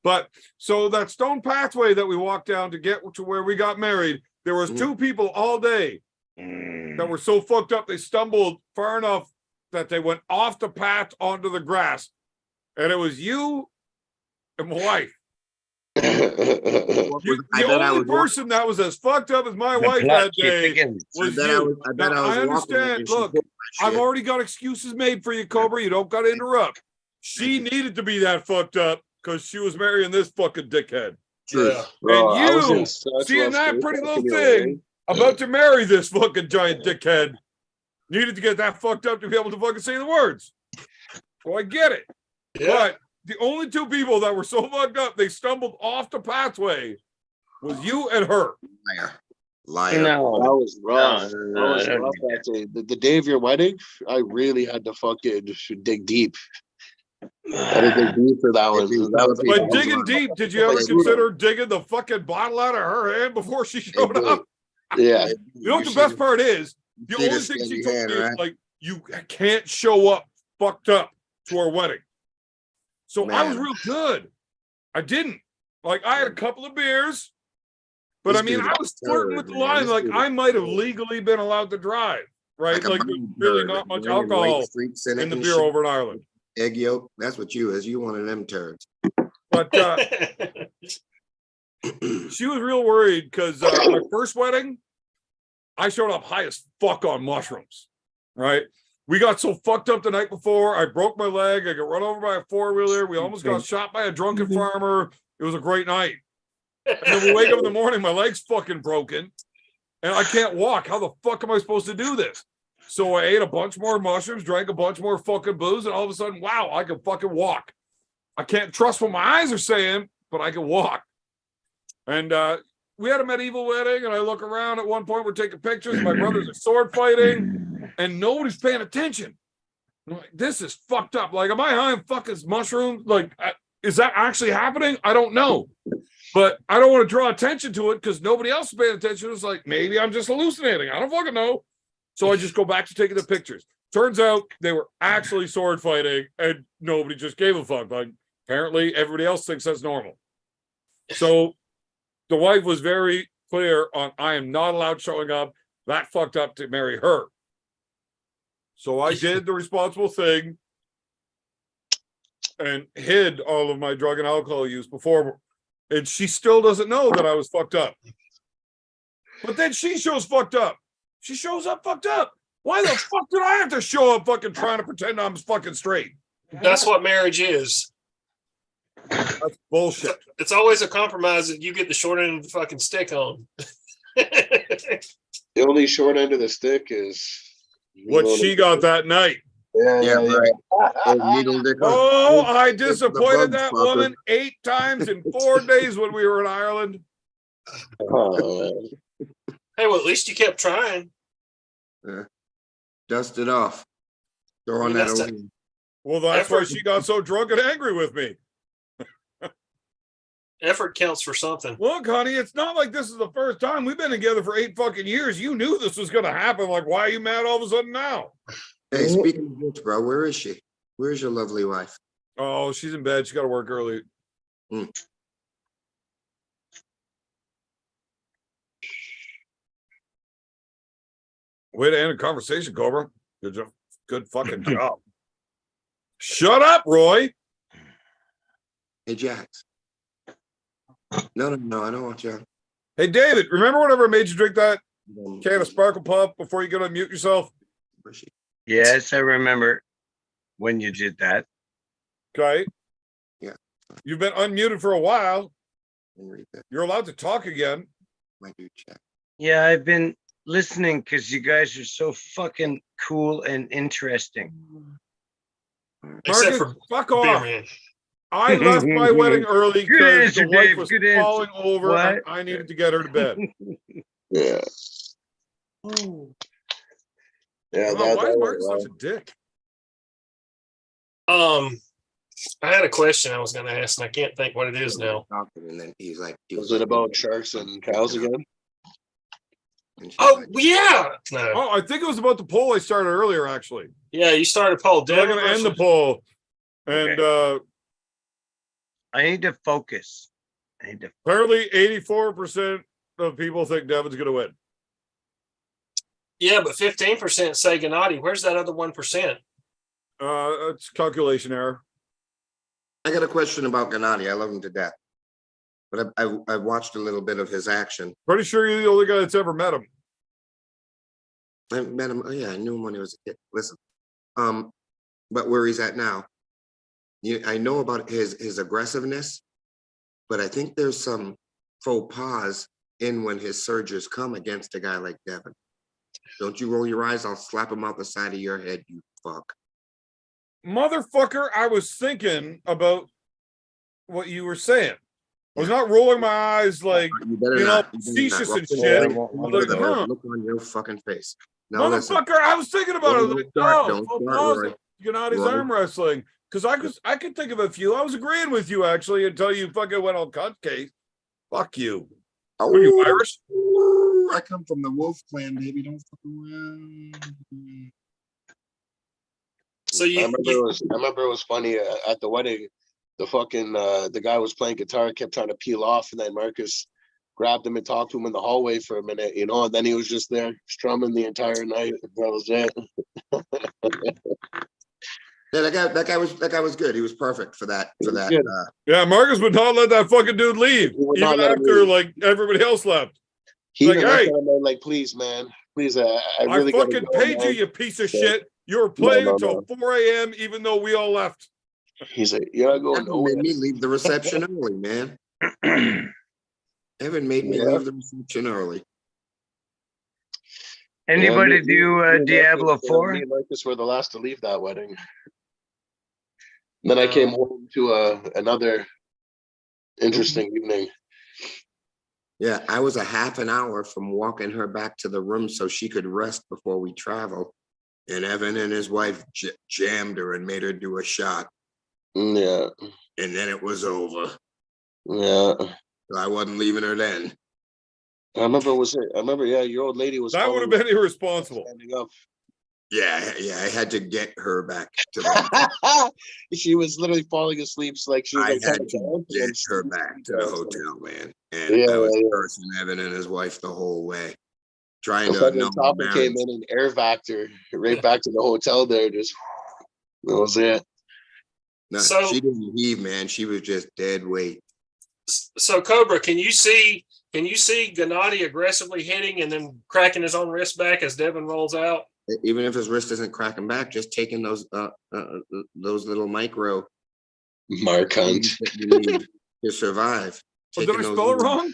But so that stone pathway that we walked down to get to where we got married, there was two people all day that were so fucked up they stumbled far enough that they went off the path onto the grass. And it was you and my wife. The only person that was as fucked up as my wife that day was you. I understand. Look, I've already got excuses made for you, Cobra. You don't got to interrupt. She needed to be that fucked up because she was marrying this fucking dickhead. Yeah. And you, seeing that pretty little thing, about to marry this fucking giant dickhead, needed to get that fucked up to be able to fucking say the words. So I get it. Yeah. But the only two people that were so fucked up, they stumbled off the pathway, was you and her. Liar. No. That was rough. That was rough that day. The day of your wedding, I really had to fucking dig deep. I had to dig deep for that one. But digging deep, did you ever consider digging the fucking bottle out of her hand before she showed up? Yeah. You know what the best part is? The only thing she told me is like, you can't show up fucked up to our wedding. So I was real good. I didn't. Like, I had a couple of beers, but I mean, I was flirting with the line. Like, I might have legally been allowed to drive, right? Like, there's really not much alcohol in the beer over in Ireland. Egg yolk, that's what you is. You one of them turds. But she was real worried because my first wedding, I showed up high as fuck on mushrooms, right? We got so fucked up the night before. I broke my leg. I got run over by a four-wheeler. We almost got shot by a drunken farmer. It was a great night. And then we wake up in the morning, my leg's fucking broken, and I can't walk. How the fuck am I supposed to do this? So I ate a bunch more mushrooms, drank a bunch more fucking booze, and all of a sudden, wow, I can fucking walk. I can't trust what my eyes are saying, but I can walk. And we had a medieval wedding, and I look around at one point, we're taking pictures. My brothers are sword fighting. And nobody's paying attention. I'm like, this is fucked up. Like, am I high on fucking mushrooms? Like, is that actually happening? I don't know. But I don't want to draw attention to it because nobody else is paying attention. It's like, maybe I'm just hallucinating. I don't fucking know. So I just go back to taking the pictures. Turns out they were actually sword fighting and nobody just gave a fuck. Like, apparently everybody else thinks that's normal. So the wife was very clear on, I am not allowed showing up that fucked up to marry her. So I did the responsible thing and hid all of my drug and alcohol use before, and she still doesn't know that I was fucked up. But then she shows fucked up. She shows up fucked up. Why the fuck did I have to show up fucking trying to pretend I'm fucking straight? That's what marriage is. That's bullshit. It's always a compromise that you get the short end of the fucking stick on. The only short end of the stick is what she got that night. Yeah, right. Oh, I disappointed that woman 8 times in 4 days when we were in Ireland. Oh, hey, well, at least you kept trying. Yeah. Dust it off. Throw on mean, that that's away. Well, that's why Effort. she got so drunk and angry with me. Effort counts for something. Look, honey, it's not like this is the first time. We've been together for 8 fucking years. You knew this was gonna happen. Like, why are you mad all of a sudden now? Hey, speaking of which, bro, where is she? Where's your lovely wife? Oh, she's in bed. She got to work early. Mm. Way to end a conversation, Cobra. Good job. Good fucking job. Shut up, Roy. Hey, Jax. No, I don't want you. Hey, David, remember whenever I made you drink that can of Sparkle Puff before you go to mute yourself? Where's she? Yes, I remember when you did that. Okay. Yeah. You've been unmuted for a while. Read that. You're allowed to talk again. My dude, check. Yeah, I've been listening because you guys are so fucking cool and interesting. Except Marcus, for fuck Beer off. Man. I left my wedding early Good because the answer, wife Dave. was Good answer. falling over and What? I needed to get her to bed. Yeah. Yeah, Wow, why is that Marcus went such a dick? I had a question I was going to ask, and I can't think what it is now. And then he's like, Was it about sharks and cows again? And she's Oh, like, yeah. No. Oh, I think it was about the poll I started earlier, actually. Yeah, you started Paul So I'm Devin. going to end the poll. And I need to focus. apparently 84% of people think Devin's going to win. Yeah, but 15% say Gennady. Where's that other 1%? It's calculation error. I got a question about Gennady. I love him to death. But I watched a little bit of his action. Pretty sure you're the only guy that's ever met him. I met him. Oh yeah, I knew him when he was a kid. Listen, but where he's at now, I know about his aggressiveness, but I think there's some faux pas in when his surges come against a guy like Devin. Don't you roll your eyes? I'll slap him out the side of your head, you fuck. Motherfucker, I was thinking about what you were saying. I was not rolling my eyes like, facetious and shit. Look on your fucking face. Now Motherfucker, listen. I was thinking about it. Like, Don't start, Roy. Gennady's Roy. arm wrestling. Because I could think of a few. I was agreeing with you, actually, until you fucking went on cut case. Fuck you. Oh, Are you Irish? I come from the Wolf Clan, baby. Don't fuck around. So I remember it was funny at the wedding. The fucking the guy was playing guitar, kept trying to peel off, and then Marcus grabbed him and talked to him in the hallway for a minute, and then he was just there strumming the entire night. That was it. Yeah, that guy was good. He was perfect for that. Good. Yeah, Marcus would not let that fucking dude leave, He would not even let him after leave. like everybody else left. He Like, even hey, looked at him and like, please, man, please, I really gotta fucking go, paid man. you piece of Yeah. shit. You were playing No. until 4 a.m. even though we all left. He's like, you're not going Evan nowhere. made me leave the reception early, man. Evan made me Yeah. leave the reception early. Anybody Yeah, do Diablo 4? Me and Marcus were the last to leave that wedding. Then I came home to another interesting evening. Yeah, I was a half an hour from walking her back to the room so she could rest before we travel. And Evan and his wife jammed her and made her do a shot. Yeah. And then it was over. Yeah. So I wasn't leaving her then. I remember, yeah, your old lady was. That would have been irresponsible. Standing up. Yeah, I had to get her back to the She was literally falling asleep. Like she was I like had trying to to get her back to the hotel, man. And Yeah, I was yeah. cursing Evan and his wife the whole way. Trying to Fucking know Topper came in and air vac her right back to the hotel there. Just that was it. No, So- she didn't heave, man. She was just dead weight. So Cobra, can you see Gennady aggressively hitting and then cracking his own wrist back as Devin rolls out? Even if his wrist isn't cracking back, just taking those little micro Mark Hunt. that you need to survive. Oh, did I spell it wrong?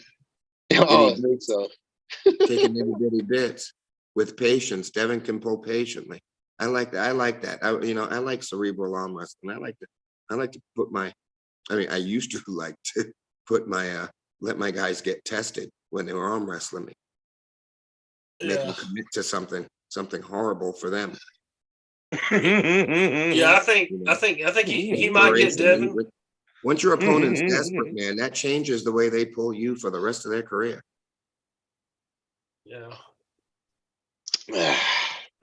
Oh, I think so. Taking itty bitty bits with patience. Devin can pull patiently. I like that. I like cerebral arm wrestling. I like to put my. I used to like to put my let my guys get tested when they were arm wrestling me. Make them commit to something something horrible for them. Yeah, I think he might get Devin. Once your opponent's desperate, man, that changes the way they pull you for the rest of their career. Yeah.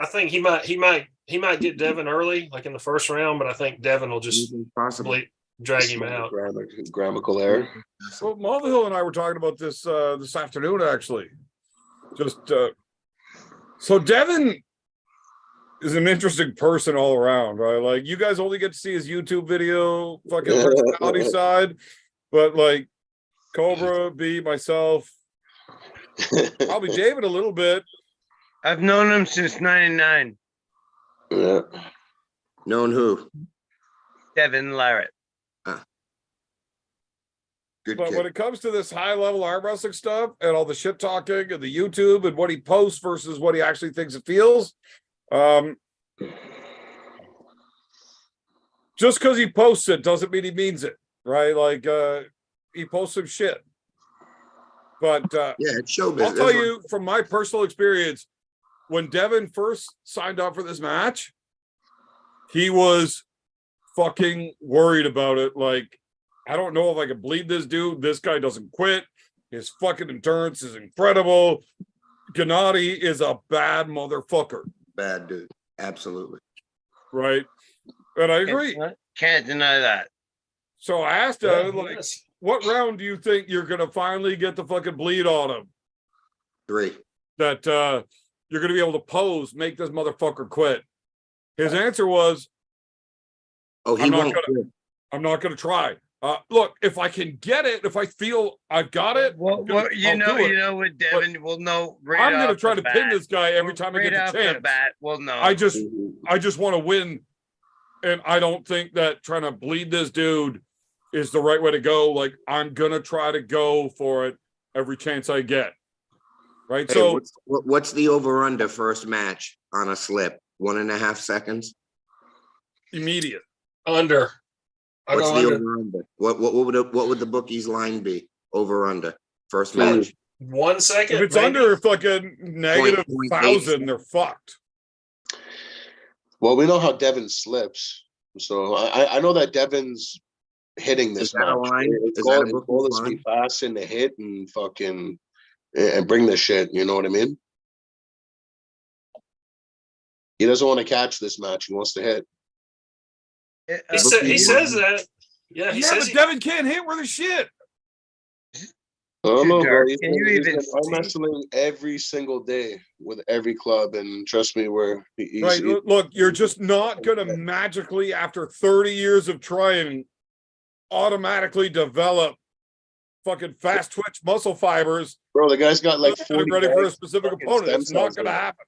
I think he might get Devin early, like in the first round, but I think Devin will just possibly drag him out. Grammatical error. Well, Mulvihill and I were talking about this this afternoon, actually. Just so Devin is an interesting person all around, right? Like, you guys only get to see his YouTube video, fucking personality side, but like Cobra, B, myself, probably David a little bit. I've known him since '99. Yeah. Known who? Devin Larratt. Good But kid. when it comes to this high level arm wrestling stuff and all the shit talking and the YouTube and what he posts versus what he actually thinks it feels, just because he posts it doesn't mean he means it, right? Like, he posts some shit. But Yeah, it's showbiz. I'll tell you from my personal experience, when Devin first signed up for this match, he was fucking worried about it. Like, I don't know if I can bleed this dude. This guy doesn't quit. His fucking endurance is incredible. Gennady is a bad motherfucker. Bad dude. Absolutely. Right? And I agree. Can't deny that. So I asked him, like, what round do you think you're going to finally get the fucking bleed on him? 3. That you're going to be able to pose, make this motherfucker quit. His answer was, oh, he won't. I'm not going to try. Look, if I can get it, if I feel I've got it, well, you know, with Devin, we'll know. I'm going to try to pin this guy every time I get the chance. We'll know. I just want to win, and I don't think that trying to bleed this dude is the right way to go. Like, I'm going to try to go for it every chance I get. Right. Hey, so what's the over under first match on a slip? 1.5 seconds. Immediate. Under. What's the over under? What would the bookies line be? Over under first match. 1 second. If it's under fucking negative 1,000, they're fucked. Well, we know how Devin slips, so I know that Devin's hitting this match. His goal is to be fast in the hit and fucking and bring the shit. You know what I mean? He doesn't want to catch this match. He wants to hit. He says that. Yeah, he says but Devin can't hit worth a shit. I don't know, bro. I'm wrestling every single day with every club, and trust me, look, you're just not gonna magically, after 30 years of trying, automatically develop fucking fast twitch muscle fibers. Bro, the guy's got like 40 ready for a specific opponent. It's not gonna happen.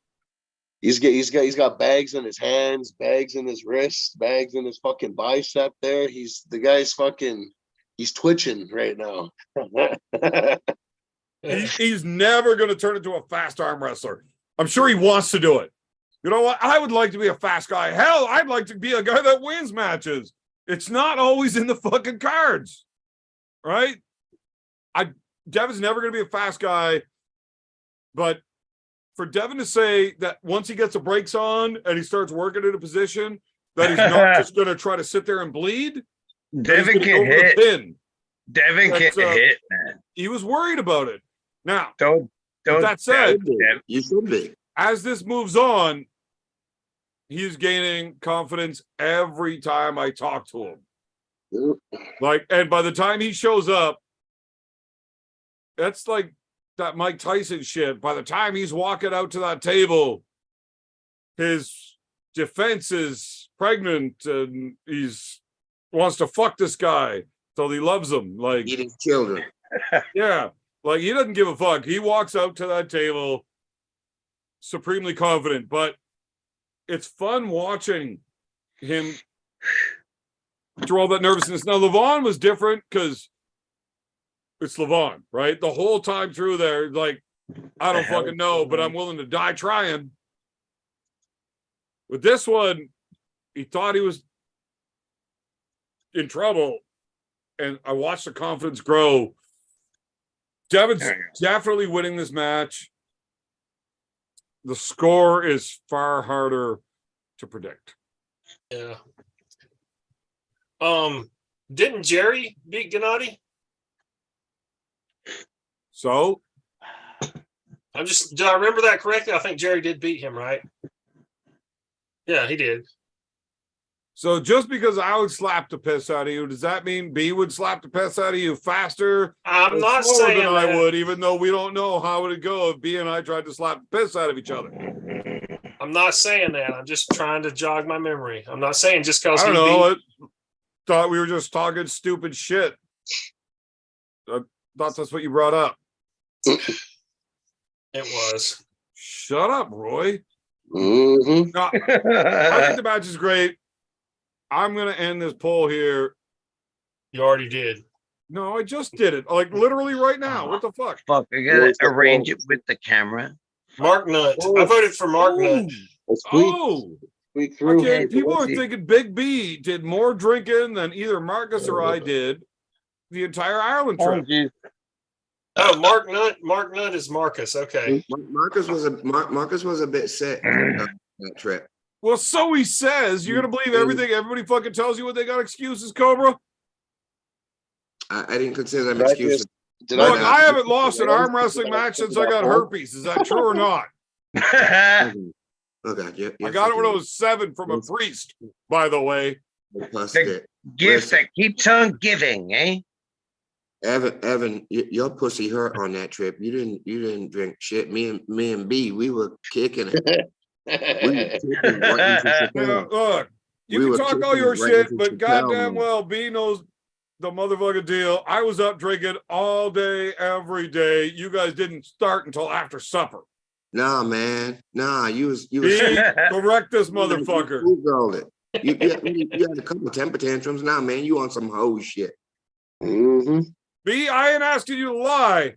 He's got bags in his hands, bags in his wrists, bags in his fucking bicep there. He's twitching right now. He's never going to turn into a fast arm wrestler. I'm sure he wants to do it. You know what? I would like to be a fast guy. Hell, I'd like to be a guy that wins matches. It's not always in the fucking cards, right? Devin's never going to be a fast guy, but for Devin to say that once he gets the brakes on and he starts working in a position that he's not just going to try to sit there and bleed, Devin can hit. Devin can hit, man. He was worried about it. Now, don't that said, you should be. As this moves on, he's gaining confidence every time I talk to him. Like, and by the time he shows up, that's like that Mike Tyson shit. By the time he's walking out to that table, his defense is pregnant and he's wants to fuck this guy, so he loves him. Like, eating children. Yeah, like he doesn't give a fuck. He walks out to that table supremely confident, but it's fun watching him through all that nervousness. Now, Levon was different because it's Levon, right? The whole time through there, like, I don't fucking know, but I'm willing to die trying. With this one, he thought he was in trouble, and I watched the confidence grow. Devin's definitely winning this match. the score is far harder to predict. Yeah. Didn't Jerry beat Gennady? So Did I remember that correctly? I think Jerry did beat him, right? Yeah, he did. So just because I would slap the piss out of you, does that mean B would slap the piss out of you faster? I'm not slower saying than I that. would, even though we don't know how it would go if B and I tried to slap the piss out of each other. I'm not saying that. I'm just trying to jog my memory. I'm not saying just because I he don't know. beat. Thought we were just talking stupid shit. I thought that's what you brought up. It was. Shut up, Roy. Mm-hmm. No, I think the match is great. I'm gonna end this poll here. You already did. No, I just did it. Like literally right now. What the fuck? Fuck, I gotta arrange it with the camera. Mark Nutt. I voted for Mark Nutt. Squeak through. Okay, people are thinking Big B did more drinking than either Marcus or I did the entire Ireland trip. Oh, Mark Nutt. Mark Nutt is Marcus. Okay. Marcus was a bit sick that trip. Well, so he says. You're gonna believe everything everybody fucking tells you when they got excuses, Cobra? I didn't consider them excuses. Look, I haven't lost an arm wrestling match since I got herpes. Is that true or not? Okay, I got it when I was 7 from a priest, by the way. The gift that keeps on giving, eh? Evan, your pussy hurt on that trip. You didn't drink shit. Me and B, we were kicking it. Look, you can talk all your shit, but goddamn well, B knows the motherfucking deal. I was up drinking all day, every day. You guys didn't start until after supper. Nah, man. Nah, you was correct this motherfucker. You had a couple of temper tantrums. Nah, man, you on some hoe shit. Mm-hmm. B, I ain't asking you to lie.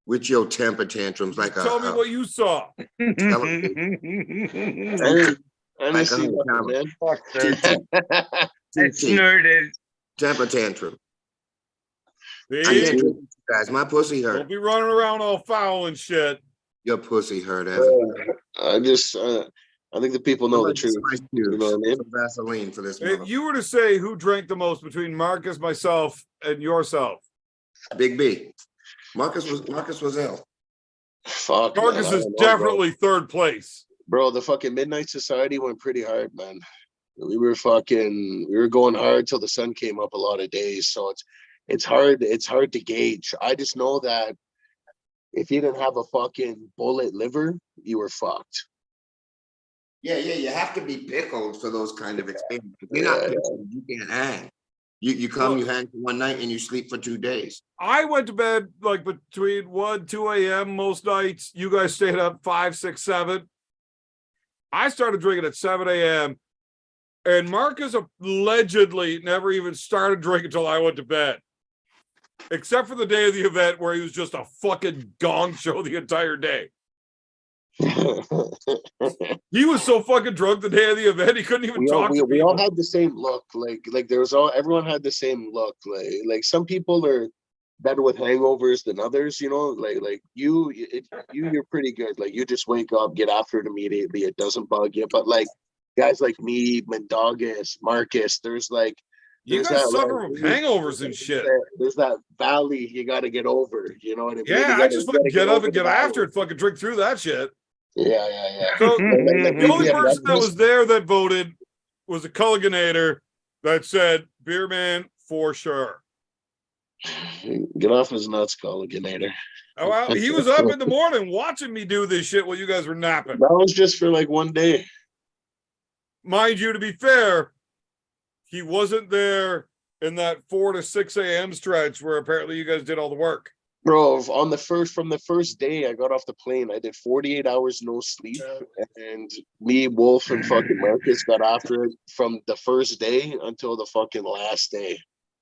With your temper tantrums, like tell me what you saw. I didn't see nothing, man. Fuck it's nerded. Temper tantrum. B, I can't drink with you guys. My pussy hurt. Don't be running around all foul and shit. Your pussy hurt, Evan. I think the people know the truth. You know what I mean? Vaseline for this. If you were to say who drank the most between Marcus, myself, and yourself, Big B. Marcus was ill. Fuck. Marcus is definitely third place. Bro, the fucking Midnight Society went pretty hard, man. We were going hard till the sun came up a lot of days. So it's hard to gauge. I just know that if you didn't have a fucking bullet liver, you were fucked. Yeah, you have to be pickled for those kind of experiences. If you're not pickled, you can't hang. You come, you hang for one night, and you sleep for 2 days. I went to bed like between 1, 2 a.m. most nights. You guys stayed up 5, 6, 7. I started drinking at 7 a.m. And Marcus allegedly never even started drinking until I went to bed. Except for the day of the event where he was just a fucking gong show the entire day. He was so fucking drunk the day of the event, he couldn't even talk to we people. all had the same look. Like everyone had the same look. Like some people are better with hangovers than others, you know, like you're pretty good. Like you just wake up, get after it immediately. It doesn't bug you. But like guys like me, Mendogas, Marcus, there's you guys suffer from hangovers and shit. There's that valley you got to get over. You know what I mean? Yeah, I just fucking get up and get after it. Fucking drink through that shit. Yeah. So the only person that was there that voted was a Culliganator that said Beer Man for sure. Get off his nuts, Culliganator. Oh, well, he was up in the morning watching me do this shit while you guys were napping. That was just for like one day. Mind you, to be fair, he wasn't there in that 4 to 6 a.m. stretch where apparently you guys did all the work. Bro, from the first day I got off the plane, I did 48 hours no sleep, and me, Wolf, and fucking Marcus got after it from the first day until the fucking last day.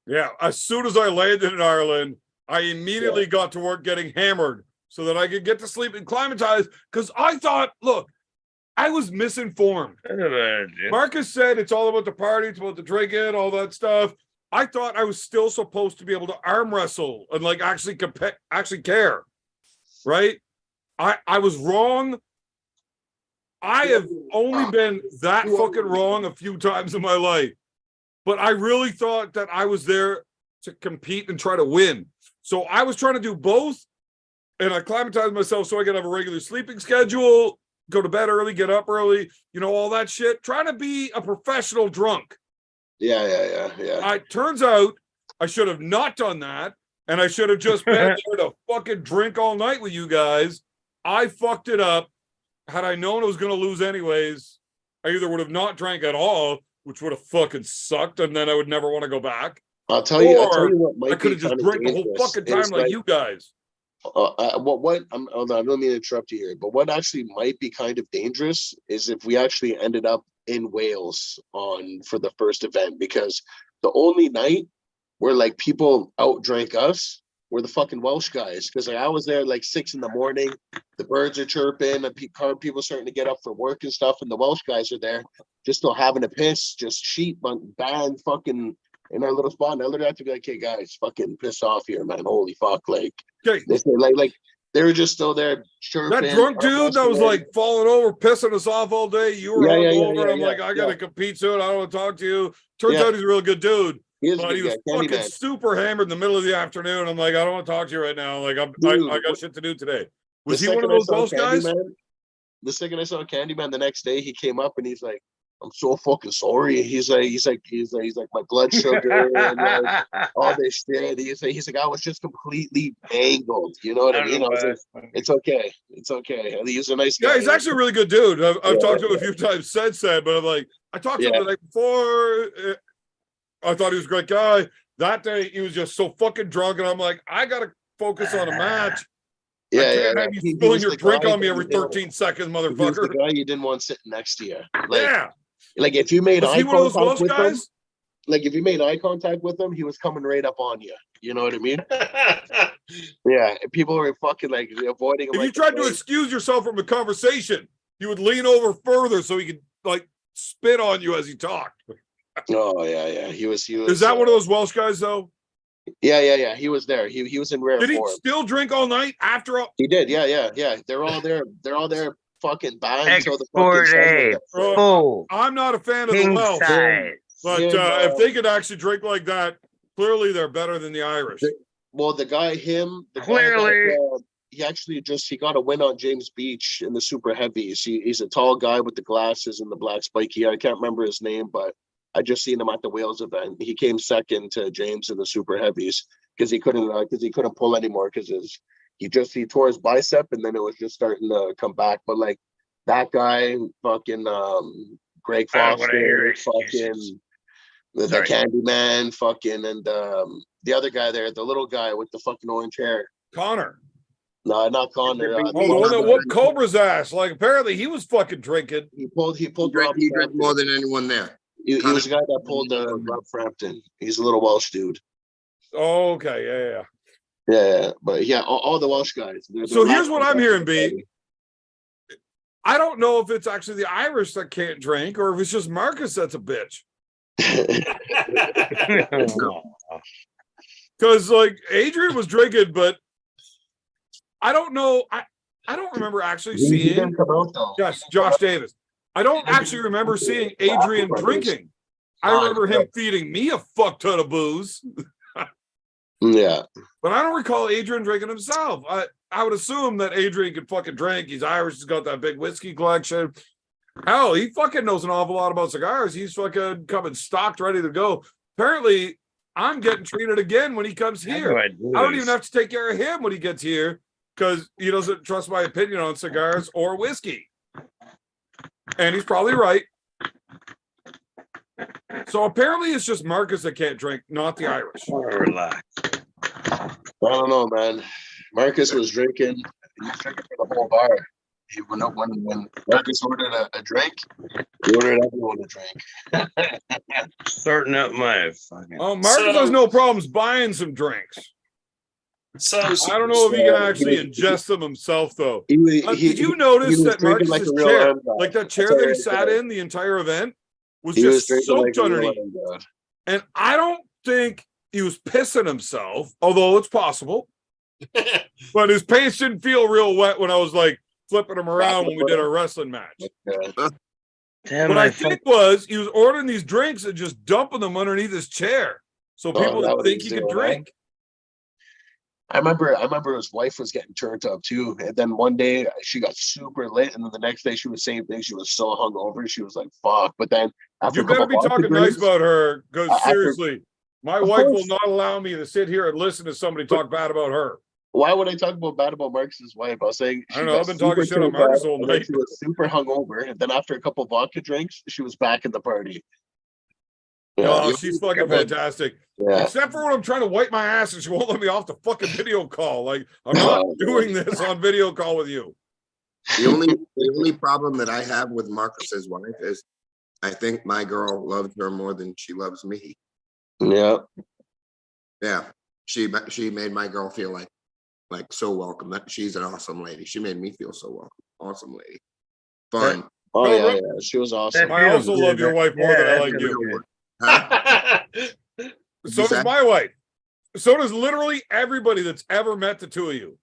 Yeah, as soon as I landed in Ireland, I immediately got to work getting hammered so that I could get to sleep and climatize, because I thought, look, I was misinformed. Marcus said it's all about the party, it's about the drinking, all that stuff. I thought I was still supposed to be able to arm wrestle and like actually care, right? I was wrong. I have only been that fucking wrong a few times in my life, but I really thought that I was there to compete and try to win. So I was trying to do both, and I acclimatized myself so I could have a regular sleeping schedule, go to bed early, get up early, you know, all that shit. Trying to be a professional drunk. Yeah. Turns out I should have not done that, and I should have just been there to fucking drink all night with you guys. I fucked it up. Had I known I was going to lose anyways, I either would have not drank at all, which would have fucking sucked, and then I would never want to go back. I'll tell you what might I could have just drank the whole fucking time like you guys. What I don't mean to interrupt you here, but what actually might be kind of dangerous is if we actually ended up in Wales for the first event, because the only night where like people outdrank us were the fucking Welsh guys. Because like, I was there like 6 a.m, the birds are chirping, and people starting to get up for work and stuff, and the Welsh guys are there just still having a piss, just sheep on band fucking in our little spot. And I literally have to be like, hey guys, fucking piss off here, man. Holy fuck. Like, okay. They were just still there chirping. That drunk dude that was like falling over, pissing us off all day. You were over. I'm like, I gotta compete soon. I don't want to talk to you. Turns out he's a real good dude. But he was fucking super hammered in the middle of the afternoon. I'm like, I don't want to talk to you right now. Like, I got shit to do today. Was he one of those Welsh guys? The second I saw Candyman the next day, he came up and he's like, I'm so fucking sorry. He's like my blood sugar and like all this shit. He's like, I was just completely mangled. You know what I mean? I was like, it's okay. He's a nice guy. Yeah, he's actually a really good dude. I've talked to him a few times since then, but I'm like, I talked to him the night before. I thought he was a great guy. That day, he was just so fucking drunk, and I'm like, I gotta focus on a match. I can't have you spilling your drink on me every 13 seconds, motherfucker. He was the guy you didn't want sitting next to you. Like, like if you made eye contact with him, like if you made eye contact with him, he was coming right up on you. You know what I mean? Yeah, people were fucking like avoiding him. If you tried to excuse yourself from a conversation, you would lean over further so he could like spit on you as he talked. Oh yeah. He was. Is that one of those Welsh guys though? Yeah. He was there. He was in rare form. Did he still drink all night after all? He did. Yeah. They're all there. They're all there. Fucking banned until the fucking I'm not a fan of the Welsh, but if they could actually drink like that, clearly they're better than the Irish. The guy he got a win on James Beach in the super heavies. He's a tall guy with the glasses and the black spiky. I can't remember his name, but I just seen him at the Wales event. He came second to James in the super heavies because he couldn't pull anymore because he tore his bicep and then it was just starting to come back. But like that guy, fucking Greg Foster, fucking the Candyman, fucking and the other guy there, the little guy with the fucking orange hair, Connor. No, not Connor. The one that whooped Cobra's ass. Like apparently he was fucking drinking. He pulled. He drank more than anyone there. He was the guy that pulled Rob Frampton. He's a little Welsh dude. Oh, okay, yeah. But yeah, all the Welsh guys. So here's what I'm hearing, B. I don't know if it's actually the Irish that can't drink or if it's just Marcus that's a bitch. Because like Adrian was drinking, but I don't know. I don't remember actually seeing. Yes, Josh Davis. I don't actually remember seeing Adrian drinking. I remember him feeding me a fuck ton of booze. Yeah. But I don't recall Adrian drinking himself. I would assume that Adrian could fucking drink. He's Irish. He's got that big whiskey collection. Hell, he fucking knows an awful lot about cigars. He's fucking coming stocked, ready to go. Apparently, I'm getting treated again when he comes here. I don't even have to take care of him when he gets here because he doesn't trust my opinion on cigars or whiskey. And he's probably right. So apparently it's just Marcus that can't drink, not the Irish. Relax. I don't know, man. Marcus was drinking. He was drinking for the whole bar. When Marcus ordered a drink, he ordered everyone a drink. Starting up my fucking. Oh, Marcus has no problems buying some drinks. So I don't know if he can actually ingest them himself, though. Did you notice that Marcus's chair, like that chair that he sat in the entire event, was just soaked underneath? And I don't think he was pissing himself, although it's possible. But his pants didn't feel real wet when I was like flipping him around when we did our wrestling match. Damn, What I my think was he was ordering these drinks and just dumping them underneath his chair. So people that would was think he easy, could right? drink. I remember his wife was getting turned up too. And then one day she got super lit. And then the next day she was same thing. She was so hungover. She was like, fuck. But then after You better be talking nice about her, because seriously, my Of wife course. will not allow me to sit here and listen to somebody talk bad about her. Why would I talk bad about Marcus's wife? I was saying I don't know, I've been talking shit on Marcus all night. She was super hungover, and then after a couple vodka drinks, she was back in the party. Oh, she's fucking fantastic. Yeah. Except for when I'm trying to wipe my ass and she won't let me off the fucking video call. Like, I'm not doing this on video call with you. The only problem that I have with Marcus's wife is I think my girl loves her more than she loves me. Yeah. Yeah. She made my girl feel like so welcome. That she's an awesome lady. She made me feel so welcome. Awesome lady. Fun. Oh yeah. She was awesome. I also love your wife more than I like you. Huh? So does my wife. So does literally everybody that's ever met the two of you.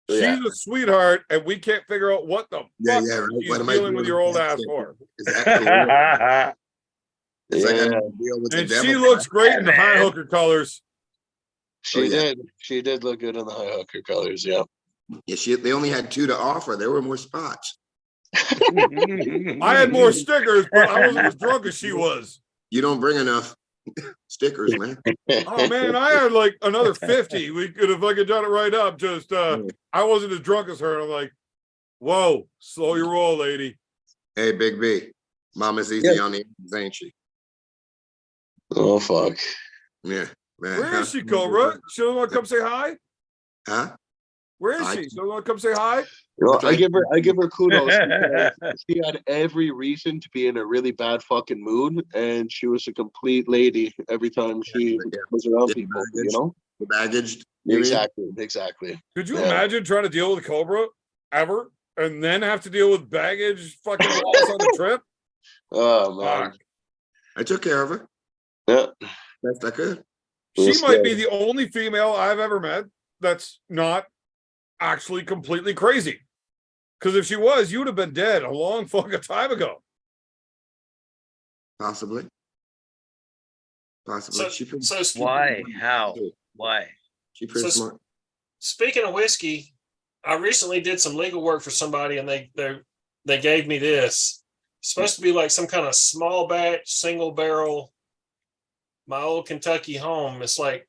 She's a sweetheart, and we can't figure out what the fuck she's dealing with your old ass for. Is that cool? It's like I deal with And the devil. she looks great in the high hooker colors. She did. She did look good in the high hooker colors. Yeah. Yeah, they only had 2 to offer. There were more spots. I had more stickers, but I wasn't as drunk as she was. You don't bring enough stickers, man. Oh man, I had like another 50. We could have fucking done it right up. Just I wasn't as drunk as her. And I'm like, whoa, slow your roll, lady. Hey, Big B. Mama's easy on the ends, ain't she? Oh fuck. Yeah, man. Where is she, Cobra? She don't want to come say hi? Huh? Where is she? She don't want to come say hi? Well, I give her kudos. She had every reason to be in a really bad fucking mood, and she was a complete lady every time she was around people. You know, the baggage. Exactly. Could you imagine trying to deal with Cobra ever, and then have to deal with baggage fucking loss on the trip? Oh man, I took care of her. Yeah, best I could. She might be the only female I've ever met that's not actually completely crazy. Because if she was, you would have been dead a long fucking time ago. Possibly. Why? How? Why? She pretty smart. Speaking of whiskey, I recently did some legal work for somebody, and they gave me this. It's supposed to be like some kind of small batch, single barrel. My old Kentucky home. It's like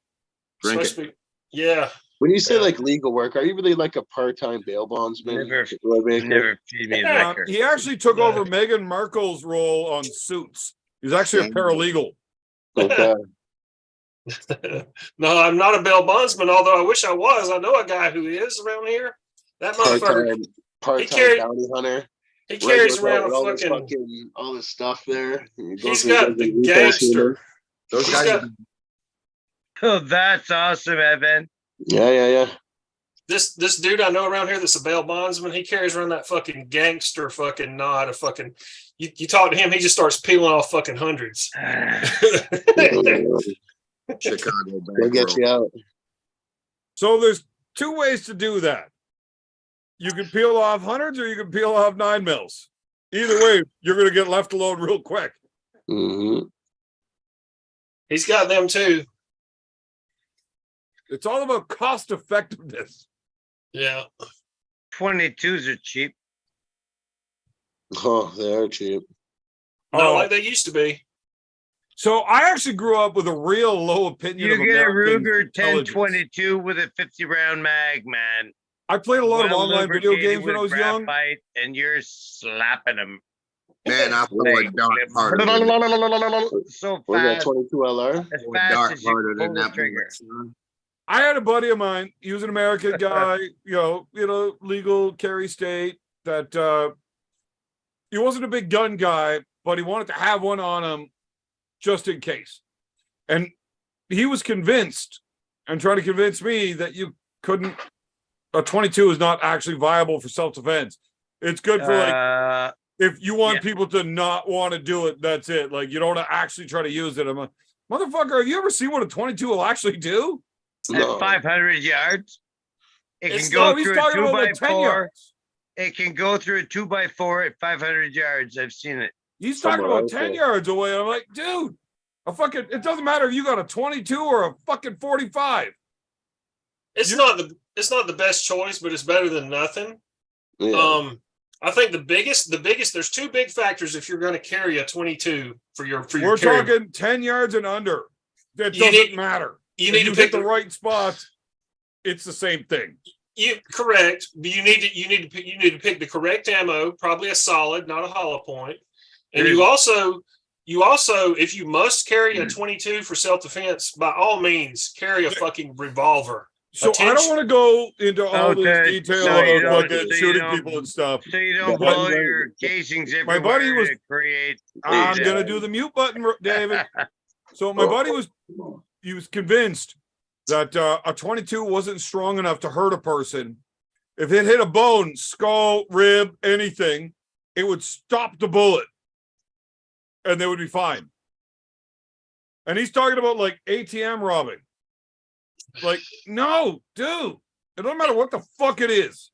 supposed to be, yeah. When you say like legal work, are you really like a part-time bail bondsman? Never feed me liquor. He actually took over Meghan Markle's role on Suits. He's actually a paralegal. Okay. No, I'm not a bail bondsman, although I wish I was. I know a guy who is around here. That motherfucker. Part-time bounty hunter. He carries around all this stuff there. He's got the gangster. Those guys. Oh, that's awesome, Evan. Yeah. This dude I know around here that's a bail bondsman, he carries around that fucking gangster fucking knot of fucking you talk to him, he just starts peeling off fucking hundreds. Chicago. They'll get you out. So there's 2 ways to do that. You can peel off hundreds or you can peel off 9 mils. Either way, you're gonna get left alone real quick. Mm-hmm. He's got them too. It's all about cost effectiveness. Yeah. 22s are cheap. Oh, they are cheap. Not like they used to be. So I actually grew up with a real low opinion You of get a American Ruger intelligence. 1022 with a 50-round mag, man. I played a lot of Well online video lubricated games when I with was young. graphite, and you're slapping them. Man, I throw a dart harder. So Was that fast, 22 LR? as A fast dart as you harder can than pull the that trigger. bullet, son. I had a buddy of mine. He was an American guy, legal carry state. That he wasn't a big gun guy, but he wanted to have one on him just in case. And he was convinced and trying to convince me that you couldn't. A 22 is not actually viable for self-defense. It's good for like if you want people to not want to do it. That's it. Like you don't actually try to use it. I'm like, motherfucker, have you ever seen what a 22 will actually do? At 500 yards, it It's can go he's through a talking about 2x4. like 10 yards. It can go through a 2x4 at 500 yards. I've seen it. He's talking about 10 yards away. I'm like, dude, it doesn't matter if you got a 22 or a fucking 45. It's not the best choice, but it's better than nothing. Yeah. I think the biggest, there's two big factors if you're going to carry a 22 for your We're carry. talking 10 yards and under. That You doesn't need- matter. You If need you to pick hit the right spot. It's the same thing. correct, but you need to pick the correct ammo, probably a solid, not a hollow point. And you also, if you must carry a 22 for self-defense, by all means, carry a fucking revolver. So I don't want to go into all this Okay, detail so you of don't- fucking so you shooting don't- people and stuff. So you don't But- blow your casings everywhere. My buddy was- to create. I'm gonna do the mute button, David. So my buddy was convinced that a 22 wasn't strong enough to hurt a person. If it hit a bone, skull, rib, anything, it would stop the bullet, and they would be fine. And he's talking about like ATM robbing. Like, no, dude, it don't matter what the fuck it is.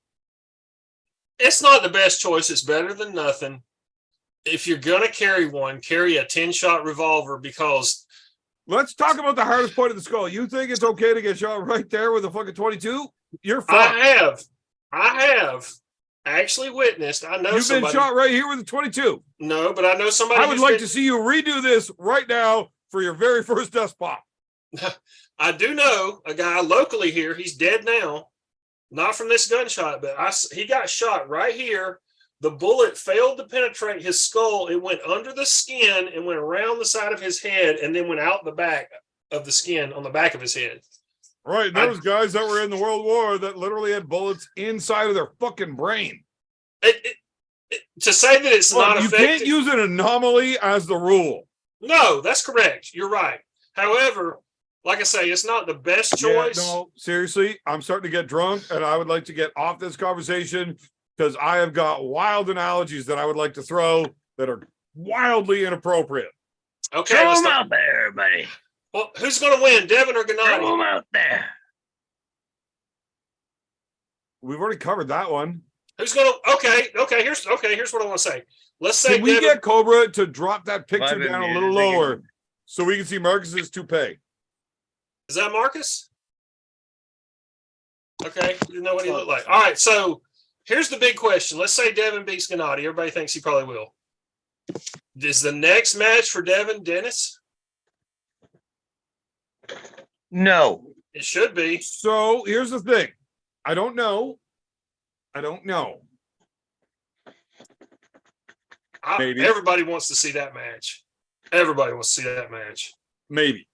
It's not the best choice. It's better than nothing. If you're going to carry one, carry a 10-shot revolver because Let's talk about the hardest point of the skull. You think it's okay to get shot right there with a fucking 22? You're fucked. I have actually witnessed. I know You've somebody. been shot right here with a 22. No, but I know somebody. I would like to see you redo this right now for your very first desk pop. I do know a guy locally here. He's dead now, not from this gunshot, but he got shot right here. The bullet failed to penetrate his skull. It went under the skin and went around the side of his head and then went out the back of the skin on the back of his head. Right. There was guys that were in the World War that literally had bullets inside of their fucking brain. To say that it's not you effective. can't use an anomaly as the rule. No, that's correct. You're right. However, like I say, it's not the best choice. Yeah, no, seriously, I'm starting to get drunk and I would like to get off this conversation because I have got wild analogies that I would like to throw that are wildly inappropriate. Okay. Throw them out there, everybody. Well, who's going to win, Devin or Throw Gennady? them out there. We've already covered that one. Who's going to? Okay. Here's what I want to say. Let's say Can we Devin. get Cobra to drop that picture Five down a minutes, little they can- lower so we can see Marcus's toupee? Is that Marcus? Okay, didn't know what he looked like. All right, so here's the big question. Let's say Devin beats Gennady. Everybody thinks he probably will. Is the next match for Devin Dennis? No. It should be. So here's the thing. I don't know. Maybe. Everybody wants to see that match. Everybody wants to see that match. Maybe.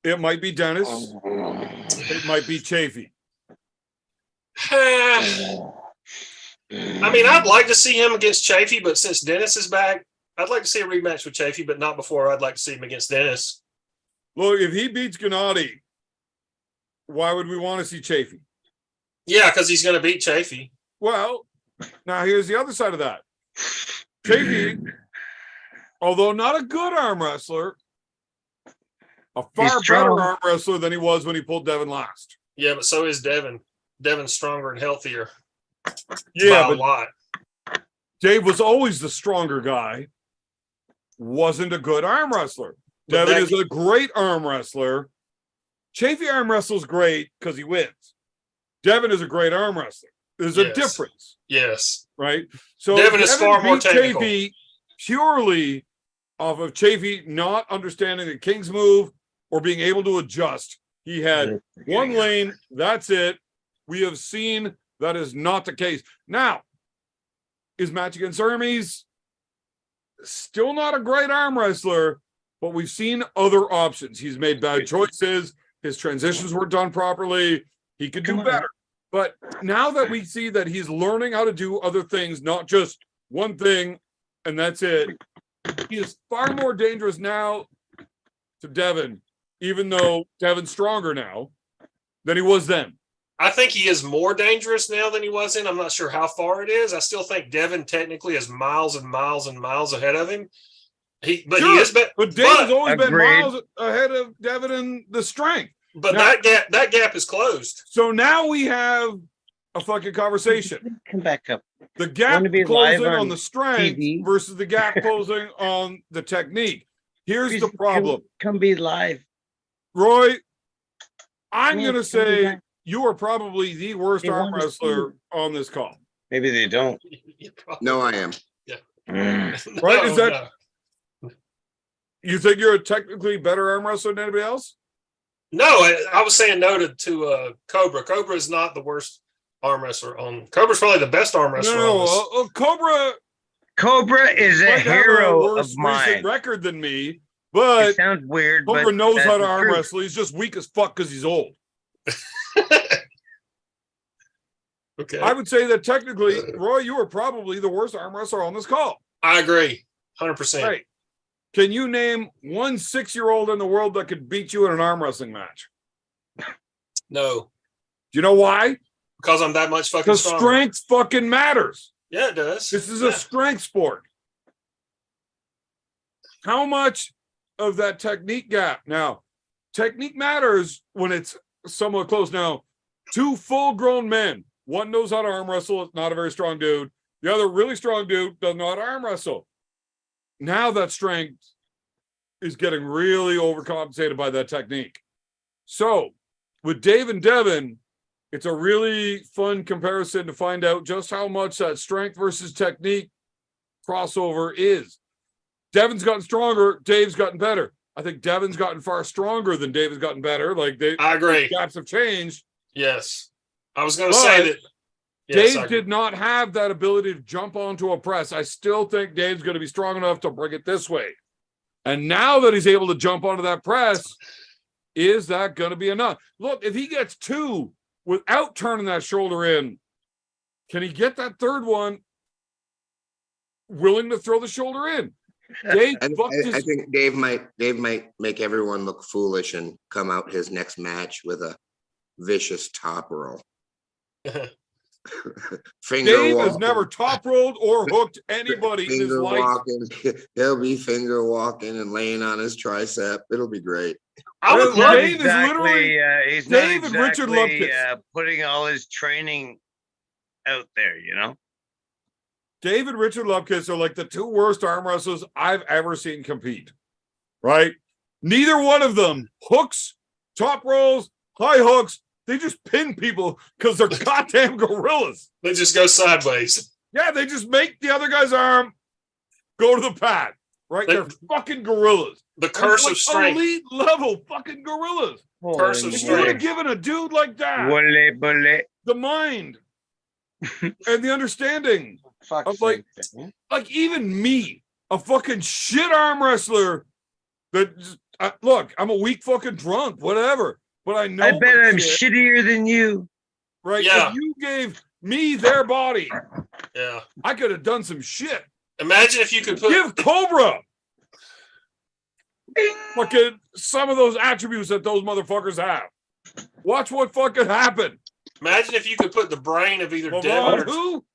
It might be Dennis. It might be Chafee. I mean, I'd like to see him against Chafee, but since Dennis is back, I'd like to see a rematch with Chafee, but not before I'd like to see him against Dennis. Look, if he beats Gennady, why would we want to see Chafee? Yeah, because he's going to beat Chafee. Well, now here's the other side of that. Chafee, although not a good arm wrestler, a far better arm wrestler than he was when he pulled Devin last. Yeah, but so is Devin. Devin's stronger and healthier. Yeah, by a but lot. Dave was always the stronger guy. Wasn't a good arm wrestler. But Devin that- is a great arm wrestler. Chafee arm wrestles great because he wins. Devin is a great arm wrestler. There's a Yes. difference, Yes. right? So Devin is far more beat technical. Chafee purely off of Chafee not understanding the King's move or being able to adjust. He had one lane. That's it. We have seen that is not the case. Now, his match against Hermes, still not a great arm wrestler, but we've seen other options. He's made bad choices. His transitions weren't done properly. He could do better. But now that we see that he's learning how to do other things, not just one thing, and that's it, he is far more dangerous now to Devin, even though Devin's stronger now than he was then. I think he is more dangerous now than he was then. I'm not sure how far it is. I still think Devin technically is miles and miles and miles ahead of him. He is, But David's always been Agreed. miles ahead of Devin in the strength. But Now- that gap is closed. So now we have a fucking conversation. Come back up. The gap Wanna be closing live on on the strength TV? versus the gap closing on the technique. Here's Please the problem. Come be live. Roy, I'm Yeah, going to come be say live. you are probably the worst They arm want to see wrestler on this call. Maybe they don't. No, I am. Mm. Right, is that- No. You think you're a technically better arm wrestler than anybody else? No, I was saying no to Cobra. Cobra is not the worst arm wrestler on. Cobra's probably the best arm wrestler on this. Cobra Cobra is a might have hero a of worse mine. recent record than me, It but sounds weird, Cobra but knows how that's to the arm truth. wrestle. He's just weak as fuck because he's old. Okay, I would say that technically, Roy, you are probably the worst arm wrestler on this call. I agree, 100%. Right. Can you name one 6-year-old in the world that could beat you in an arm wrestling match? No, Do you know why? because I'm that much fucking Because stronger. strength fucking matters. Yeah, it does. This is Yeah. a strength sport. How much of that technique gap? Now, technique matters when it's somewhat close. Now, two full-grown men. One knows how to arm wrestle. It's not a very strong dude. The other really strong dude doesn't know how to arm wrestle. Now that strength is getting really overcompensated by that technique. So with Dave and Devin, it's a really fun comparison to find out just how much that strength versus technique crossover is. Devin's gotten stronger. Dave's gotten better. I think Devin's gotten far stronger than Dave has gotten better. Like I agree. gaps have changed. Yes, I was going to say that. Yes, I Dave agree. did not have that ability to jump onto a press. I still think Dave's going to be strong enough to bring it this way. And now that he's able to jump onto that press, is that going to be enough? Look, if he gets two without turning that shoulder in, can he get that third one willing to throw the shoulder in? Dave I think Dave might make everyone look foolish and come out his next match with a vicious top roll. Finger Dave walking, has never top rolled or hooked anybody in his finger life. walking. He'll be finger walking and laying on his tricep. It'll be great. I would Dave love is literally he's Dave not and Richard exactly, Lupkus. putting all his training out there, you know? Dave and Richard Lupkus are like the two worst arm wrestlers I've ever seen compete. Right? Neither one of them hooks, top rolls, high hooks. They just pin people because they're goddamn gorillas. They just go sideways. Yeah, they just make the other guy's arm go to the pad. Right? They're fucking gorillas. The curse Like of strength. elite level fucking gorillas. Curse of If you would have strength. given a dude like that Wole. the mind and the understanding Fuck of like even me, a fucking shit arm wrestler that just, look, I'm a weak fucking drunk, whatever. But I know I bet my I'm shit, shittier than you. right? Yeah. If you gave me their body, Yeah. I could have done some shit. Imagine if you could put. Give Cobra fucking some of those attributes that those motherfuckers have. Watch what fucking happened. Imagine if you could put the brain of either Lamar Devin or. who?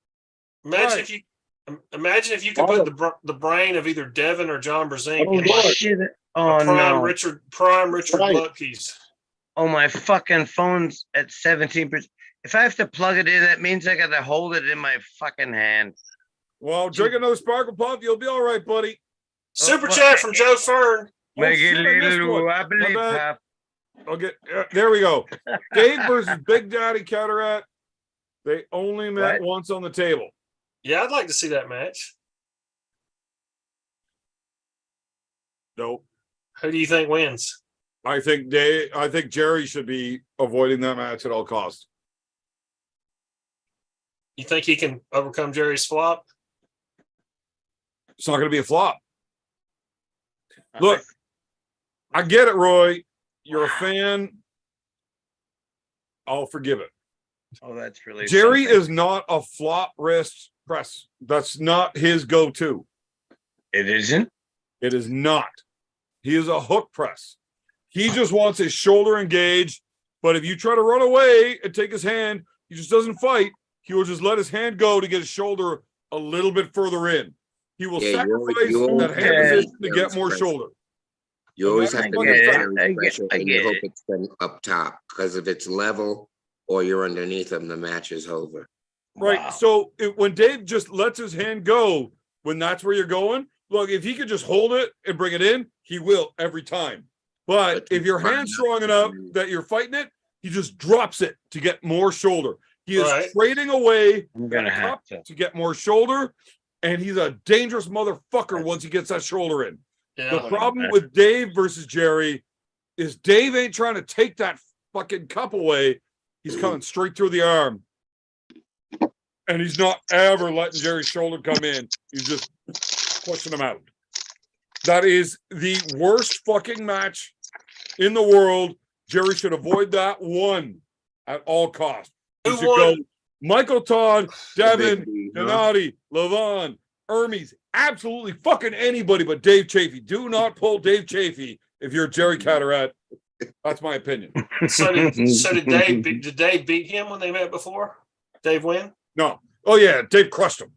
Imagine Right. if you. Imagine if you could put the brain of either Devin or John Brzezinski Oh, in Lord. like Shit. a Oh, no. prime Richard Right. Lupke's. Oh, my fucking phone's at 17%. If I have to plug it in, that means I got to hold it in my fucking hand. Well, drink another Sparkle Puff. You'll be all right, buddy. Super well, chat from Joe Fern. Oh, Make shit, it I missed little one. wobbly My bad. pop. Okay, there we go. Dave versus Big Daddy Cataract. They only met What? once on the table. Yeah, I'd like to see that match. Nope. Who do you think wins? I think Jerry should be avoiding that match at all costs. You think he can overcome Jerry's flop? It's not going to be a flop. Look, I get it, Roy. You're a fan. I'll forgive it. Oh, that's really Jerry something. is not a flop wrist press. That's not his go-to. It isn't? It is not. He is a hook press. He just wants his shoulder engaged. But if you try to run away and take his hand, he just doesn't fight. He will just let his hand go to get his shoulder a little bit further in. He will Yeah, sacrifice you that hand okay. position to get more shoulder. You always that's have to fucking make fact. Jerry special, I and you get hope it. it's been up top, because if it's level or you're underneath him, the match is over. Right. Wow. So when Dave just lets his hand go when that's where you're going, look, if he could just hold it and bring it in, he will every time. But if your hand's strong enough that you're fighting it, he just drops it to get more shoulder. He is Right. trading away I'm gonna that have cup to. get more shoulder, and he's a dangerous motherfucker once he gets that shoulder in. Yeah. The problem with Dave versus Jerry is Dave ain't trying to take that fucking cup away. He's coming straight through the arm. And he's not ever letting Jerry's shoulder come in. He's just pushing him out. That is the worst fucking match in the world. Jerry should avoid that one at all costs. He Who should won? go Michael Todd, Devin, Big B, huh? Gennady, Levon, Hermes, absolutely fucking anybody but Dave Chafee. Do not pull Dave Chafee if you're Jerry Cataract. That's my opinion. So did Dave? Did Dave beat him when they met before? Dave win? No. Oh yeah, Dave crushed him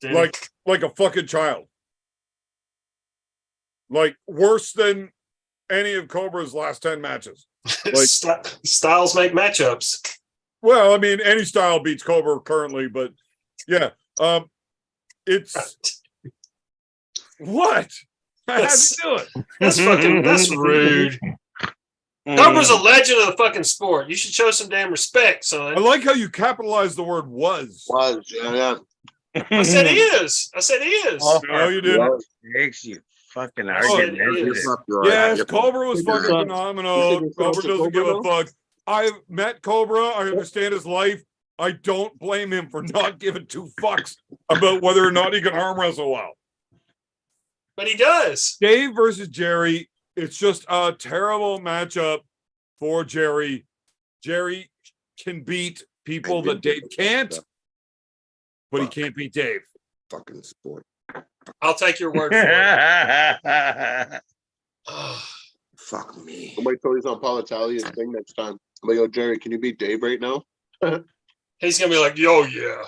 Did he? like a fucking child. Like worse than any of Cobra's last 10 matches. Styles make matchups. Well, I mean, any style beats Cobra currently, but yeah. It's what? How's he doing? That's rude. Cobra's a legend of the fucking sport. You should show some damn respect, I son. like how you capitalized the word was. Yeah. I said he is. I said he is. Oh, No, you didn't. Makes you fucking I said it argumentative. is. Yes, Cobra was Did you fucking say- phenomenal. did you say Cobra to doesn't give Cobra, a fuck. I've met Cobra. I understand his life. I don't blame him for not giving two fucks about whether or not he can arm wrestle well. But he does. Dave versus Jerry, it's just a terrible matchup for Jerry. Jerry can beat people that Dave can't, but he can't beat Dave. Fucking sport. I'll take your word for it. Fuck me. I'm wait till he's on Paul Italia's thing next time. I'm like, yo, Jerry, can you beat Dave right now? He's gonna be like, yo, yeah.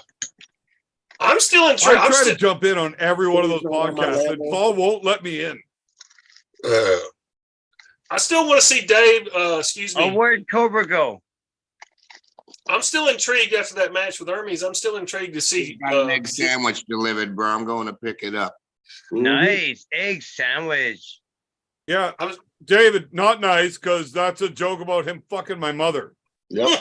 I'm still I intrigued. try to jump in on every one of those podcasts, and Paul won't let me in. I still want to see Dave. Excuse Oh, me. where'd Cobra go? I'm still intrigued after that match with Hermes. I'm still intrigued to see. Got an egg sandwich delivered, bro. I'm going to pick it up. Nice egg sandwich. Yeah, David, not nice, because that's a joke about him fucking my mother. Yep.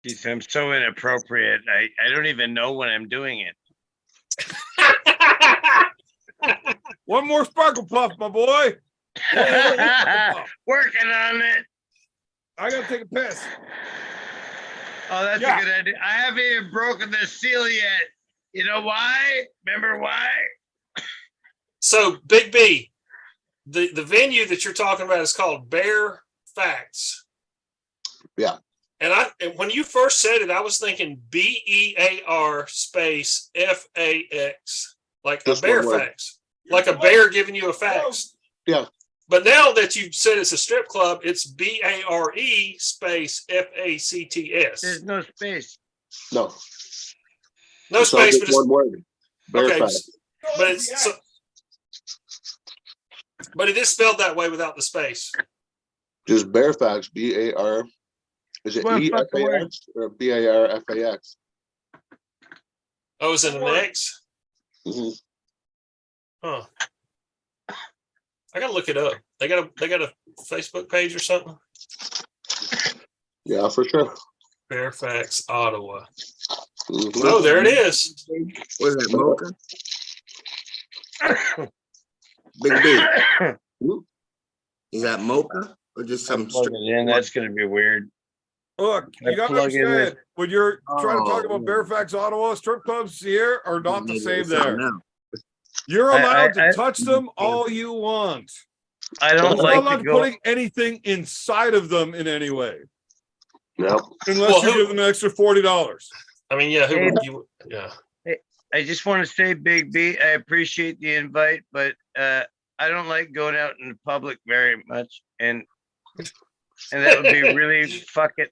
Jeez, I'm so inappropriate. I don't even know when I'm doing it. One more sparkle puff, my boy. Working on it. I gotta take a piss. Oh, that's Yeah. a good idea. I haven't even broken the seal yet. You know why? Remember why? So, Big B, the venue that you're talking about is called Bear Facts. Yeah. And when you first said it, I was thinking BEAR space FAX, like Just a bear one word. facts, like a bear giving you a fax. Yeah. But now that you said it's a strip club, it's BARE space FACTS. There's no space. No. No It's all space, just but it's one word. Bear okay. facts. But it's so, but it is spelled that way without the space. Just bear facts. BAR. Is it One fucking word. EFAX or BARFAX? Oh, is it an X? Mm-hmm. Huh. I gotta look it up. They got a Facebook page or something. Yeah, for sure. Fairfax, Ottawa. Mhm. Oh, there it is. What is that, Mocha? Big B. Is that Mocha or just some Plug it in. That's gonna be weird. Look, you I gotta plug in understand, when you're trying to talk Oh. about Fairfax, Ottawa, strip clubs here are not the same there. Now. You're I- allowed I- to touch them all you want. I You're don't not like allowed to to go. putting anything inside of them in any way, Yep. unless Well, you who- give them an extra $40. I mean, yeah, who Hey. would you? Yeah. I just want to say, Big B, I appreciate the invite, but I don't like going out in the public very much, and that would be really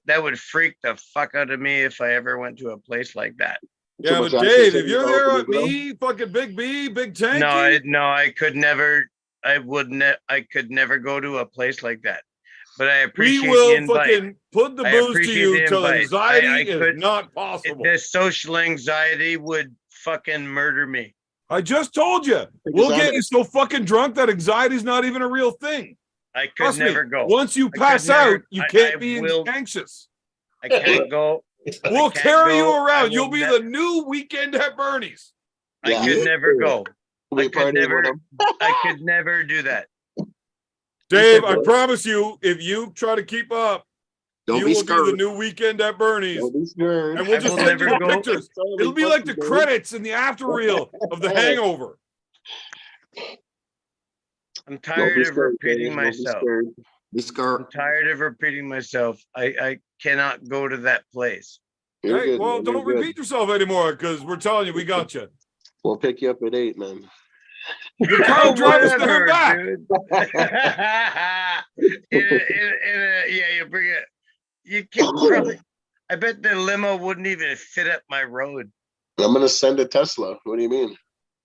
that would freak the fuck out of me if I ever went to a place like that. Yeah, but Dave, if you're there with me, fucking Big B, Big Tanky. No, I could never. I could never go to a place like that. But I appreciate We will the invite. fucking put the I booze to appreciate you the till invite. anxiety is could- not possible. The social anxiety would fucking murder me. I just told you, we'll get you so fucking drunk that anxiety's not even a real thing. I could Trust never me, go. once you I could pass never- out, you I can't be will- anxious. I can't go. We'll can't carry you go. I around. will You'll be the new Weekend at Bernie's. Yeah. I could never go. We I could party with never. them. I could never do that. Dave, I promise you, if you try to keep up, Don't you be will be scared. the new Weekend at Bernie's. Don't be scared. And we'll I just will send you never the go. pictures. It'll be like the credits in the after reel of the hangover. I'm Don't tired be of scared, repeating Dave. Don't be myself. scared. Be scared. I'm tired of repeating myself. I cannot go to that place. You're Hey, good, well, man. You're don't good. repeat yourself anymore because we're telling you, we got you. We'll pick you up at 8, man. Your car drive us there and back. dude. Yeah, you bring it. You can probably. I bet the limo wouldn't even fit up my road. I'm gonna send a Tesla. What do you mean?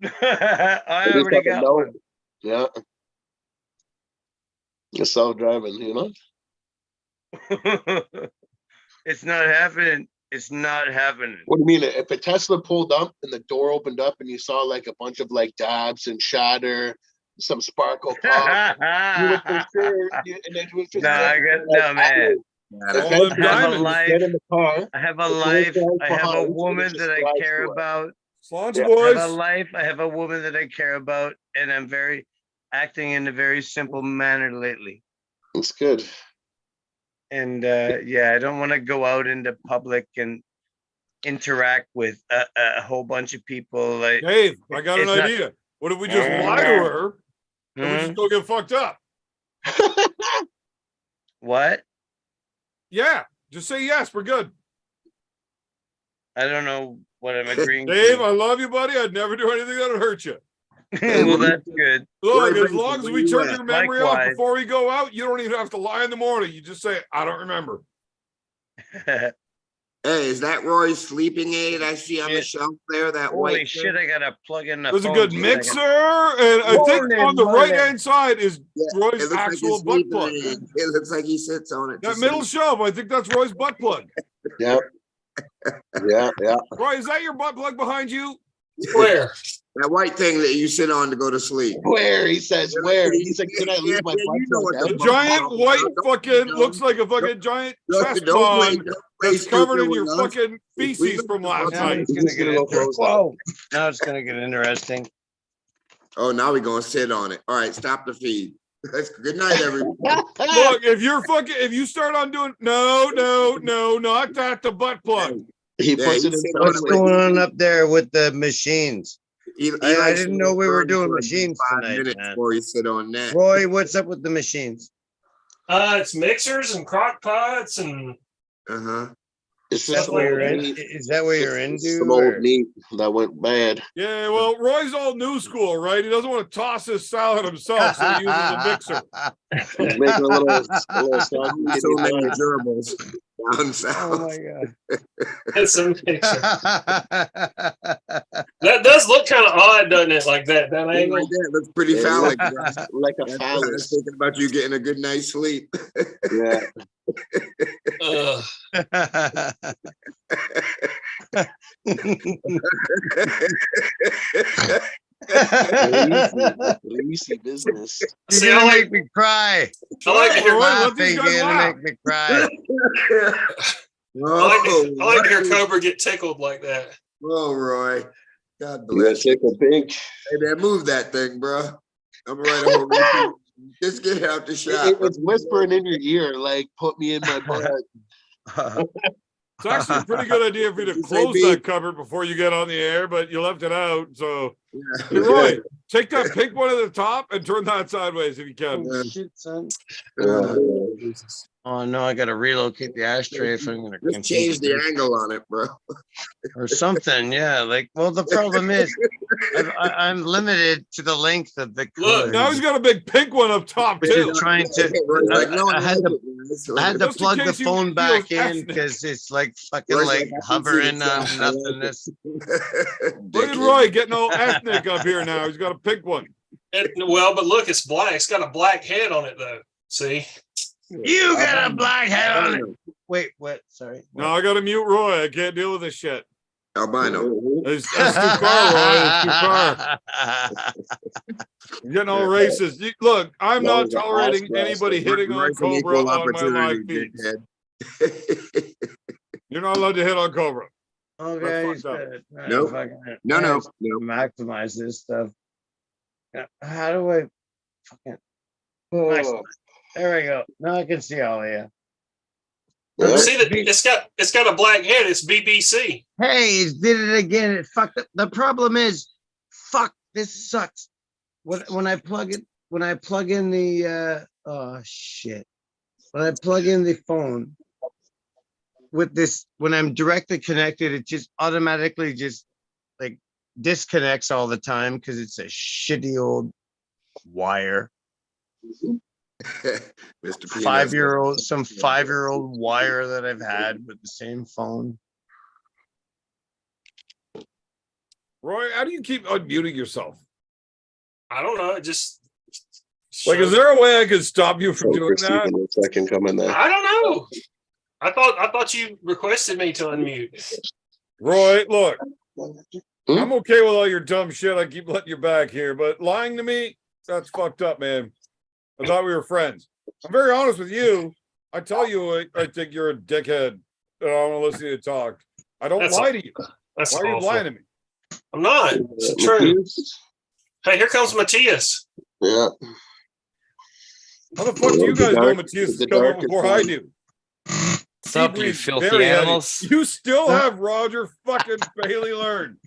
I already got one. Yeah. It's self-driving, you know? It's not happening. It's not happening. What do you mean? If a Tesla pulled up and the door opened up and you saw like a bunch of like dabs and shatter, some sparkle pop, you would for sure. And then you would just No, I got no man. All them I have a diamonds. life. Get in the car. I have a The life. police I have a behind, woman just that I drive care through it. about. Slaunch Yeah. I have a boys. life. I have a woman that I care about, and I'm very acting in a very simple manner lately. It's good. And yeah, I don't want to go out into public and interact with a whole bunch of people. Like, Dave, I got an It's not- idea. What if we just lie to her and we hmm? just go get fucked up? What? Yeah, just say yes. We're good. I don't know what I'm agreeing Dave, to. I love you, buddy. I'd never do anything that'll hurt you. Well, that's good. Look, Right, as long as where we you turn at? your memory off Likewise. before we go out, you don't even have to lie in the morning. You just say, I don't remember. Hey, is that Roy's sleeping aid I see on the Shit. shelf there? That Holy white shit! thing? I gotta plug in the. There's a phone good so I can- mixer, and I think Morning, on the morning. right-hand side is Yeah, Roy's it looks like actual he's butt sleeping plug. in it. It looks like he sits on it. That to middle sleep. shelf, I think that's Roy's butt plug. Yeah. Yeah, yeah. Roy, is that your butt plug behind you? Where? That white thing that you sit on to go to sleep. Where? He says where? He's like, can I leave my Yeah, you know what butt The the plug fuck out? giant white Don't- fucking don't- looks like a fucking giant chest Don't play- bond don't play that's covered stupid in your with us. fucking feces from last Now night. it's He's gonna just get gonna go interesting. close that. Whoa! Now it's gonna get interesting. Oh, now we're gonna sit on it. All right, stop the feed. Good night, everyone. Look, if you start on doing no, not that, the butt plug. He Yeah, puts he it said inside. What's Wait, going on up there with the machines? He I likes didn't to know we were burn doing for machines 5 tonight, minutes man. before you sit on that. Roy, what's up with the machines? It's mixers and crock pots and Uh-huh. It's Is just that what you're old in? meat. Is that what you're It's into? some old or- meat that went bad. Yeah, well, Roy's all new school, right? He doesn't want to toss his salad himself, so he uses a mixer. He's making a little sauce. So many gerbils down Oh south. my god. it's a mixer. That does look kind of odd, doesn't it? Like that Yeah, angle. like that looks pretty Yeah, phallic. like- bro. Like a That's why I was phallus. thinking about you getting a good night's sleep. Yeah. Ugh. Greasy business. You're See, I gonna like, make me cry. I like to hear, Roy, I let these Laughing, guys you're gonna laugh. make me cry. like to hear Cobra get tickled like that. Oh, Roy. God You gotta bless you. take a pink. Hey, man, move that thing, bro. I'm right a whole routine. Just get out the shop. It's whispering in your ear, like, put me in my butt. It's actually a pretty good idea for you to What'd you say, close B? that cupboard before you get on the air, but you left it out. So, Yeah. hey, Roy, take that pink one at the top and turn that sideways if you can. Shit, son. Yeah. Oh no, I gotta relocate the ashtray if I'm gonna Just change the angle on it, bro. or something. Yeah, like, well, the problem is I'm limited to the length of the Look, cord, Now he's got a big pink one up top which too. is trying to. Like, no one I had knows to it, guys. I had to Just in plug the case you phone feel back in ethnic. because it's like fucking Roy's like like, I can see hovering the on chat. I like nothingness. Look at Dickhead. Roy getting all ethnic up here now. He's got a pink one. well, but look, it's black. It's got a black head on it, though. See? You got a black hat on it. Wait, what? Sorry. No, I gotta mute Roy. I can't deal with this shit. Albino. It's too far, Roy. It's too far. I'm getting all racist. Look, I'm That not was an tolerating all-star. anybody hitting on Roy's an Cobra equal on my live opportunity, feeds. dickhead. You're not allowed to hit on Cobra. Okay, That's he's fucked up. good. Nope. No. Maximize this stuff. How do I fucking Oh, maximize? There we go. Now I can see all of you. yeah. See that it's got a black head. It's BBC. Hey, it did it again. It fucked up. The problem is, fuck, this sucks. When I plug in the oh shit. When I plug in the phone with this, when I'm directly connected, it just automatically just like disconnects all the time because it's a shitty old wire. Mr. P. 5-year-old, some 5-year-old wire that I've had with the same phone. Roy, how do you keep unmuting yourself? I don't know. It just Like, is there a way I could stop you from So doing Christy that? in a second coming there. I don't know. I thought you requested me to unmute. Roy, look, Hmm? I'm okay with all your dumb shit. I keep letting you back here, but lying to me, that's fucked up, man. I thought we were friends. I'm very honest with you. I tell you, I think you're a dickhead. And I don't want to listen to you talk. I don't That's lie to you. That's Why are you awful. lying to me? I'm not. It's true. Hey, here comes Matthias. Yeah. How the fuck do you guys know Matthias is the coming up darkest before I one. do? What's up, you Seabreeze's filthy very heady. animals? You still have Roger fucking Bailey Learn.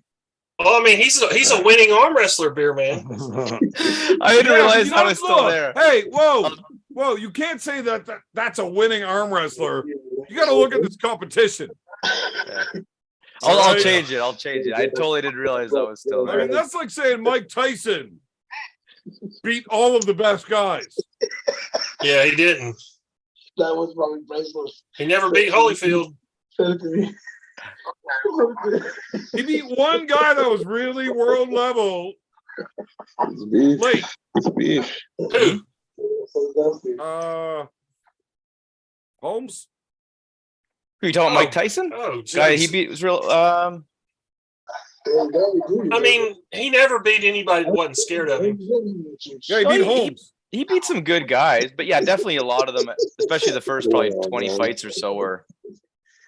Oh, I mean, he's a winning arm wrestler, beer man. I didn't realize you I was still look, there. Hey, whoa, you can't say that's a winning arm wrestler. You got to look at this competition. I'll Right? change it. I'll change it. I totally didn't realize I was still I there. mean, that's like saying Mike Tyson beat all of the best guys. Yeah, he didn't. That was probably priceless. He never beat Holyfield. Send it to me. He beat one guy that was really world level It's beef. late. It's beef. Who? Holmes? Who you talking about, Mike Tyson? Oh, Guy he jeez. beat was real. I mean, he never beat anybody that wasn't scared of him. Yeah, he Oh, beat he- Holmes. He beat some good guys, but yeah, definitely a lot of them, especially the first probably 20 fights or so were.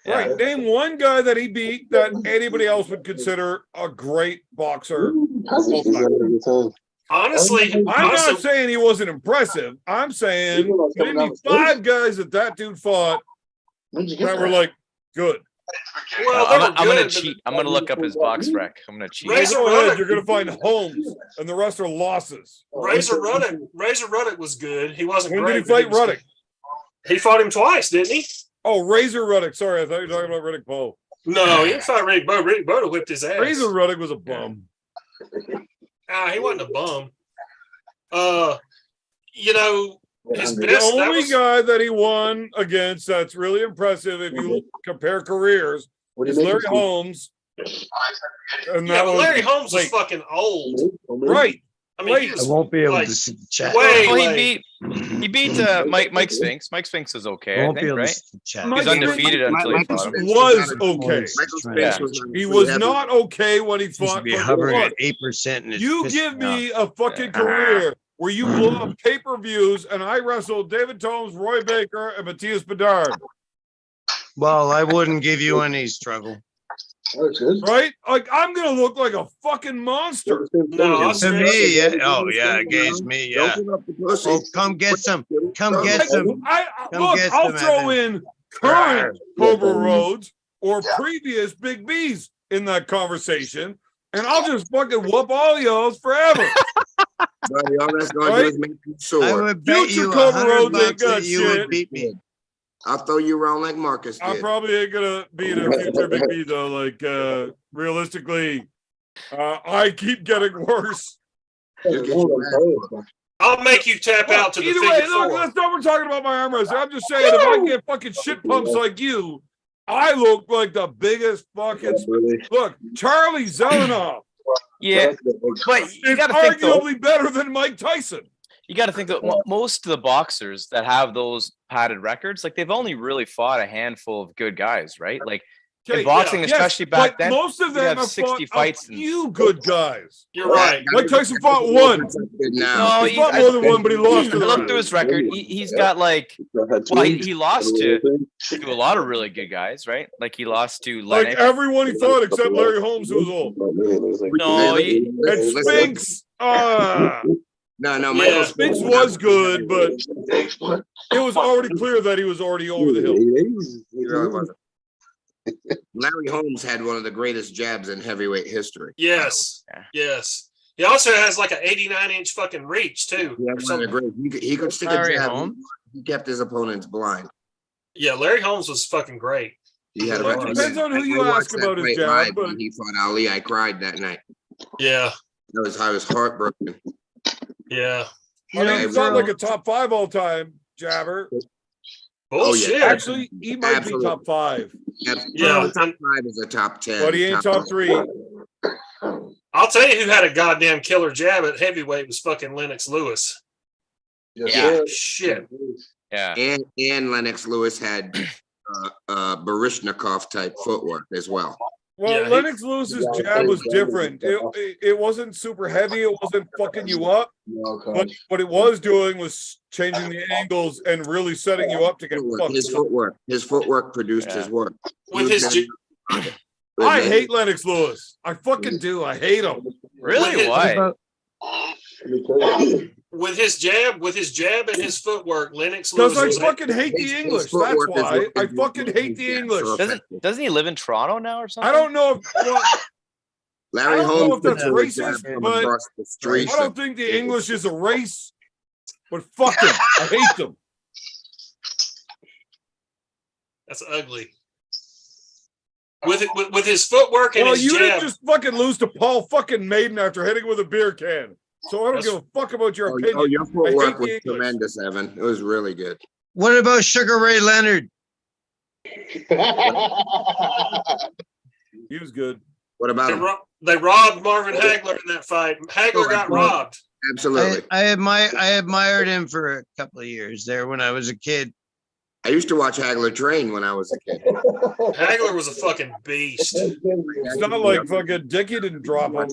Yeah. Right. Name one guy that he beat that anybody else would consider a great boxer. Honestly, I'm not saying he wasn't impressive. I'm saying name me 5 guys that dude fought that were like good. well, I'm gonna good, cheat. I'm gonna look up his box rec. I'm gonna cheat. Razor Go ahead, Ruddock. you're gonna find Holmes, and the rest are losses. Razor Ruddock was good. He wasn't When great. did he but fight was Ruddock? good. He fought him twice, didn't he? Oh, Razor Ruddock. Sorry, I thought you were talking about Riddick Bowe. No, he didn't fight Riddick Bowe. Riddick Bowe whipped his ass. Razor Ruddock was a bum. He wasn't a bum. His The best. That only was, guy that he won against that's really impressive if you compare careers is Larry Holmes. And yeah, that but was Larry Holmes was late. fucking old. Right. I mean, he Late. was I won't be able like, to see the chat. way Well, late. he beat Mike Spinks. Mike Spinks is okay, I I won't be think, able to right? see the chat. Mike He's undefeated until he Michael fought him. Spinks Was not a- okay. Michael Spinks Yeah. was not a He free was heavy- not okay when he Seems fought. to be but hovering look, at 8%. And it's you pissing give me off. a fucking career where you blow up pay-per-views and I wrestled David Tomes, Roy Baker, and Matthias Bedard. Well, I wouldn't give you any struggle. That's good. Right? Like, I'm going to look like a fucking monster. No, I'll To say me, yeah. Oh, yeah, against me, yeah. Don't give up the pussy. Oh, come get some. Come get Like, some. Look, get I'll some, throw Evan. in current Cobra Rhodes or previous Big B's in that conversation, and I'll just fucking whoop all y'all forever. Buddy, all that's going to Right? do is make you I sore. would bet Future you Cobra Rhodes ain't $100 got that you would shit. beat me. I'll throw you around like Marcus I did. probably ain't gonna be in a future Big B though. Like realistically, I keep getting worse. I'll make you tap out to the Either figure way, look, four. that's not what we're talking about my arm wrestling. I'm just saying, if I get fucking shit pumps like you, I look like the biggest fucking. Look, Charlie Zelenoff Yeah, but you is got to think though. arguably better than Mike Tyson. You got to think that most of the boxers that have those padded records, like they've only really fought a handful of good guys, right? Like in boxing, yes, especially back then, most of you'd them have have 60 fought fights. a few good guys. You're right. Mike Tyson fought one. No, He fought more than one, but he lost to I the looked rest. through his record. He's got like, well, he lost to a lot of really good guys, right? Like he lost to Like Lennox. everyone he fought except Larry Holmes, who was old. No, And Spinks. No, Yeah. Michael Spinks was good, but it was already clear that he was already over the hill. He really wasn't. Larry Holmes had one of the greatest jabs in heavyweight history. Yes. Yeah. Yes. He also has like an 89-inch fucking reach too. He had one of the great. He could stick Larry a jab. Holmes? He kept his opponents blind. Yeah, Larry Holmes was fucking great. He had a Well, it record. depends on who you I watched ask that about his fight jab, live but- when he fought Ali. I cried that night. Yeah. I was heartbroken. Yeah. I mean, he's not bro. like a top 5 all time jabber. Bullshit. Actually, he might Absolutely. be top 5, Yeah. Top 5 is a top 10. but he ain't top 3. I'll tell you who had a goddamn killer jab at heavyweight was fucking Lennox Lewis. Yeah. Shit. Yeah. And Lennox Lewis had Barishnikov type footwork as well. Well, Yeah, Lennox Lewis's jab was different. It wasn't super heavy. It wasn't fucking you up. But what it was doing was changing the angles and really setting you up to get fucked. His footwork produced his work. With his I hate Lennox Lewis. I fucking do. I hate him. Really? Why? with his jab and his footwork, Lennox Because Lewis I fucking hate the English. That's why. I fucking hate the English. Doesn't he live in Toronto now or something? I don't know if Larry I don't know Holmes if that's was racist, from but across the street. I don't think the English is a race. But fuck them. I hate them. That's ugly. With his footwork and Well, his you jab. didn't just fucking lose to Paul fucking Maiden after hitting with a beer can. So I don't give a fuck about your opinion. Oh, your footwork was the English. tremendous, Evan. It was really good. What about Sugar Ray Leonard? He was good. What about him? They robbed Marvin Hagler in that fight. Hagler got robbed. Absolutely. I admired him for a couple of years there when I was a kid. I used to watch Hagler train when I was a kid. Hagler was a fucking beast. It's not like fucking Dickie didn't drop him.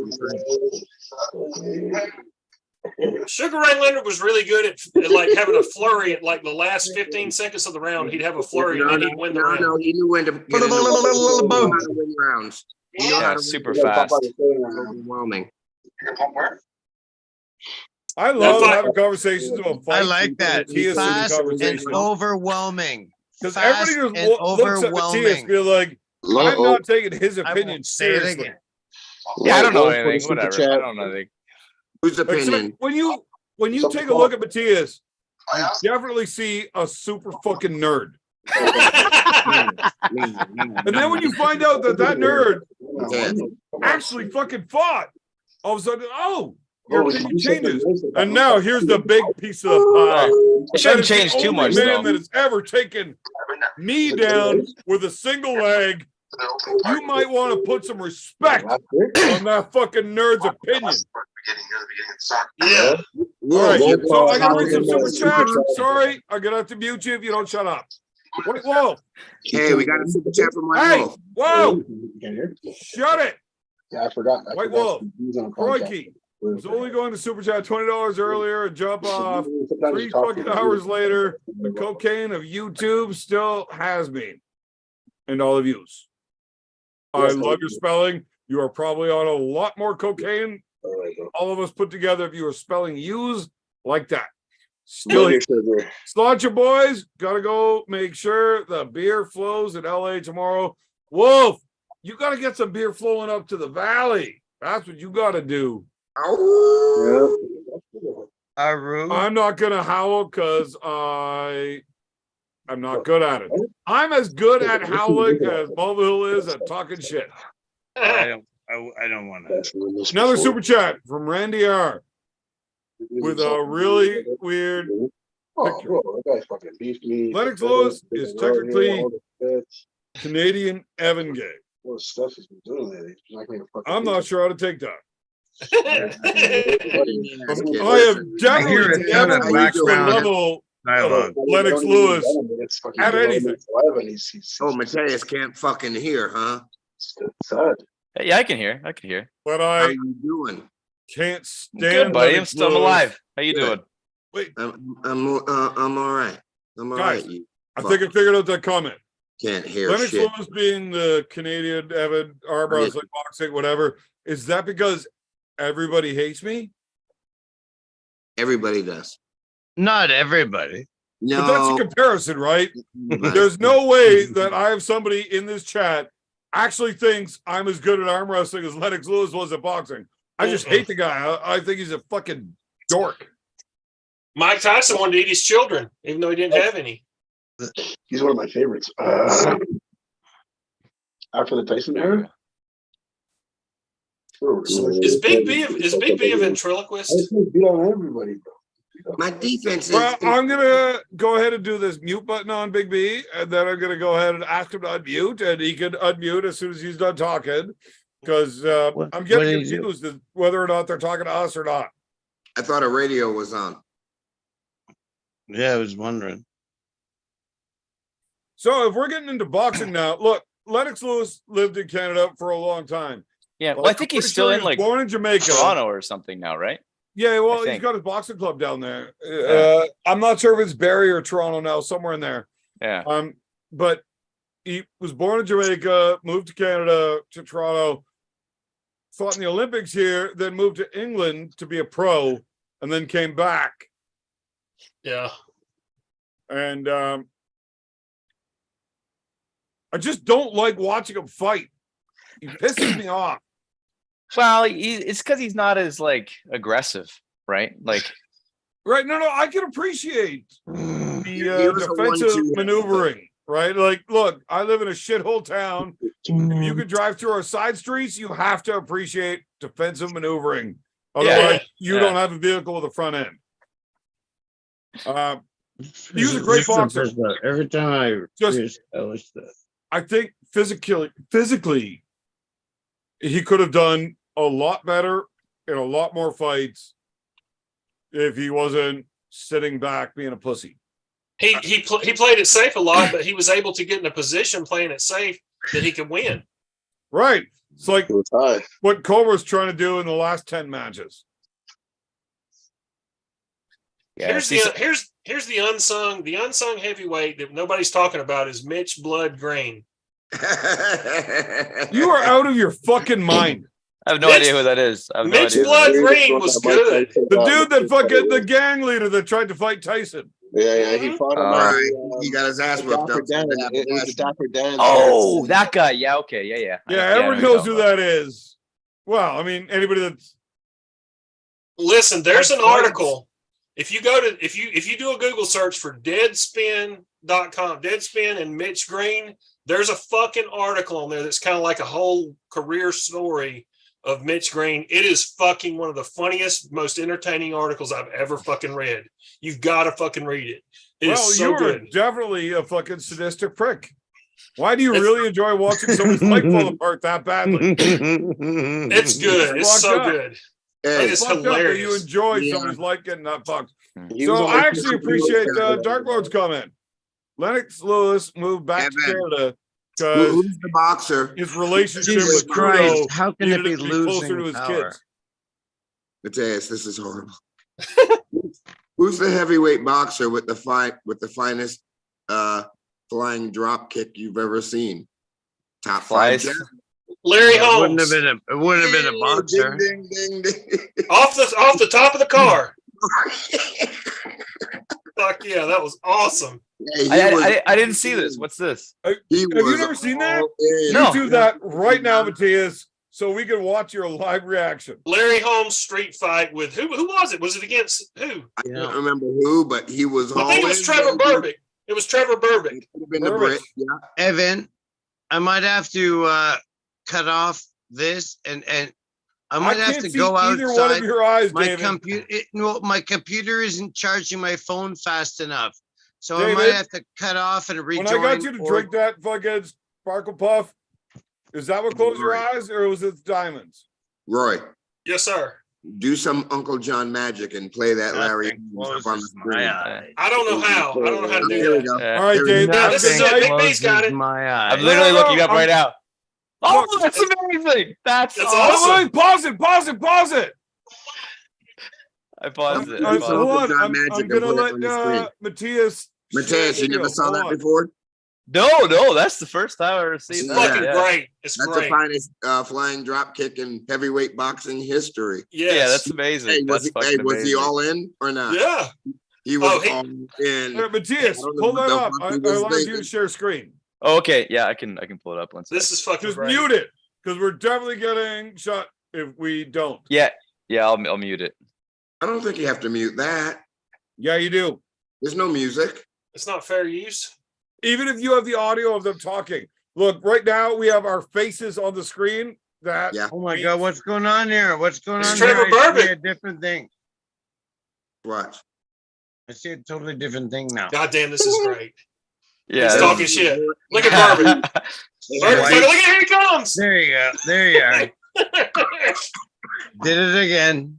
Sugar Ray Leonard was really good at like having a flurry at like the last 15 seconds of the round. He'd have a flurry and then he'd win the round. No, he knew when to get into win rounds. He knew how Yeah, to super win. fast. Overwhelming. I love having conversations about fights. I like that. Fast and overwhelming. Because Fast everybody and just looks at Matthias overwhelming. and be like, I'm not taking his opinion say it seriously. again. Yeah, I don't know Well, for the anything. super Whatever. chat. I don't know anything. Whose Like, so opinion? when you take a look at Matthias, you definitely see a super fucking nerd. And then when you find out that nerd actually fucking fought, all of a sudden, your opinion changes. And now here's the big piece of the pie. It shouldn't That is change the too only much, man though. that has ever taken me down with a single leg. You might want to put some respect on that fucking nerd's opinion. Yeah. All right, so I gotta read some super chats. Sorry, I'm gonna have to mute you if you don't shut up. White Wolf. Hey, we got a super chat from White Hey, Wolf. whoa, shut it. Yeah, I forgot. White Wolf. Crikey. Was only going to super chat $20 earlier and jump off 3 fucking hours later. The cocaine of YouTube still has me and all of yous. I love your spelling. You are probably on a lot more cocaine. All of us put together, if you were spelling yous like that. Still, Sláinte boys, gotta go make sure the beer flows in LA tomorrow. Wolf, you gotta get some beer flowing up to the valley. That's what you gotta do. I'm not gonna howl because I I'm not good at it. I'm as good at howling as Mulvihill is at talking shit. I don't want to. Another super chat from Randy R. with a really weird Oh, bro, that guy fucking beefed me. Lennox Lewis is technically Canadian Evan Gay. What stuff he's been doing lately. I'm not sure how to take that. I I have definitely a ton never of reached the background level dialogue. of Lennox Lewis at anything. Oh, Mateus can't fucking hear, huh? Sad. Yeah, I can hear. I can hear. But How I you doing? can't stand Good, buddy. I'm Lennox still Lewis. alive. How you Good. doing? Wait, I'm all right. I'm all Guys, right. You I think I figured out that comment. can't hear Lennox shit. Lewis being the Canadian Evan arm wrestling, boxing, whatever. Is that because everybody hates me? Everybody does. Not everybody. But that's a No, comparison, right? but- There's no way that I have somebody in this chat actually thinks I'm as good at arm wrestling as Lennox Lewis was at boxing. I just hate the guy. I think he's a fucking dork. Mike Tyson wanted to eat his children, even though he didn't have any. He's one of my favorites. After the Tyson era? Is Big B a ventriloquist? Beat on everybody, bro. my defense is. Well, I'm gonna go ahead and do this mute button on Big B, and then I'm gonna go ahead and ask him to unmute, and he can unmute as soon as he's done talking. Because I'm What getting did you- confused as whether or not they're talking to us or not. I thought a radio was on. Yeah, I was wondering. So if we're getting into boxing now, look, Lennox Lewis lived in Canada for a long time. Yeah. Well, Well, I I'm think pretty he's still sure in he was like born in Jamaica. Toronto or something now, right? Yeah, well, he's think. got his boxing club down there. Yeah. I'm not sure if it's Barrie or Toronto now, somewhere in there. Yeah. But he was born in Jamaica, moved to Canada, to Toronto, fought in the Olympics here, then moved to England to be a pro, and then came back. Yeah. And I just don't like watching him fight. He pisses me off. Well, it's because he's not as like aggressive, right? Like, Right? No, I can appreciate He the was a defensive 1-2. maneuvering, right? Like, look, I live in a shithole town. If you could drive through our side streets, you have to appreciate defensive maneuvering. Otherwise, you don't have a vehicle with a front end. He was a great boxer. Every time I Just- establish that. I think physically, he could have done a lot better in a lot more fights if he wasn't sitting back being a pussy. He played it safe a lot, but he was able to get in a position playing it safe that he could win. Right. It's like It was high. what Cobra's trying to do in the last 10 matches. yeah. Here's the unsung heavyweight that nobody's talking about is Mitch Blood Green. You are out of your fucking mind. I have no Mitch- idea who that is. I have no Mitch idea. Blood Green was good. The dude that fucking the gang leader that tried to fight Tyson. Yeah, he fought him. All right. He got his ass whipped Dapper up. Dan. It was the Dapper Dan. Oh, that guy. Yeah. Okay. Yeah. Yeah, I everyone know knows who that is. Well, I mean, anybody that's Listen, there's an That's right. article. If you go to if you do a Google search for Deadspin.com, Deadspin and Mitch Green, there's a fucking article on there that's kind of like a whole career story of Mitch Green. It is fucking one of the funniest, most entertaining articles I've ever fucking read. You've got to fucking read it. It is well, so you are good. definitely a fucking sadistic prick. Why do you It's- really enjoy watching someone's life fall apart that badly? It's good. It's Fucked so up. good. Hey, It's Fucked up that you hilarious. enjoy Yeah. somebody's life getting that fucked. He was So on I my actually Facebook appreciate page. Dark Lord's comment. Lennox Lewis moved back to Evan. Canada because who's the boxer? his relationship Jesus with Trudeau Christ, how can it needed be to be closer to losing his power? kids. Mateus, this is horrible. Who's the heavyweight boxer with the finest flying drop kick you've ever seen? Top Flies. 5. Larry It wouldn't have Holmes been it wouldn't have been a boxer. Ding, ding, ding, ding. off the top of the car. Fuck yeah, that was awesome. Hey, he was- I didn't see this. What's this? he Have you was never seen that? all in. No. You do that right now, Matthias, so we can watch your live reaction. Larry Holmes street fight with who was it? Was it against who? I can't remember who, but he was I think it was all Trevor in. Burbick. It was Trevor Burbick. It could have been the Burbage. Brit. Yeah. Evan, I might have to cut off this and I might have can't to see go either one of outside. your eyes, My David. computer, my computer isn't charging my phone fast enough, so I David, might have to cut off and rejoin. When I got you to or- drink that fucking Sparkle Puff, is that what closed your eyes, or was it diamonds? Roy, Yes, sir. do some Uncle John magic and play that Larry Nothing up on the closes my screen. eyes. I don't know how. I don't know how to There do we that. go. Yeah. All right, There we Dave. go. Yeah, this is Nothing it. Big B's got it. My I'm eyes. literally No, no, looking up I'm- right now. Oh, Look, that's amazing. That's That's awesome. awesome. Wait, pause it, pause it, pause it. I paused it. Hold I Uncle on, John I'm magic gonna and put it let on the screen. Matthias. Matthias, share you never video. saw Hold that on. before? No, that's the first time I've ever It's seen Yeah. that. fucking Yeah. great. It's That's great. the finest flying drop kick in heavyweight boxing history. Yes. Yeah, that's amazing. Hey, was, That's he, hey, fucking was he amazing. all in or not? Yeah. He was Oh, he- all in. Hey, Matthias, I don't know hold what that the up. fuck I he was allowed you to thinking. share screen. Oh, okay, yeah, I can pull it up once. This is fucking Just great. mute it, because we're definitely getting shot if we don't. Yeah, I'll mute it. I don't think you have to mute that. Yeah, you do. There's no music. It's not fair use. Even if you have the audio of them talking. Look, right now we have our faces on the screen. That Yeah. Oh my God, what's going on here? What's going It's on Trevor here? I see Burbick. a different thing. Watch. I see a totally different thing now. God damn, this is great. Yeah. He's this talking is- shit. Look at Burbick. Burbick's like, look at here he comes. There you go. There you are. Did it again.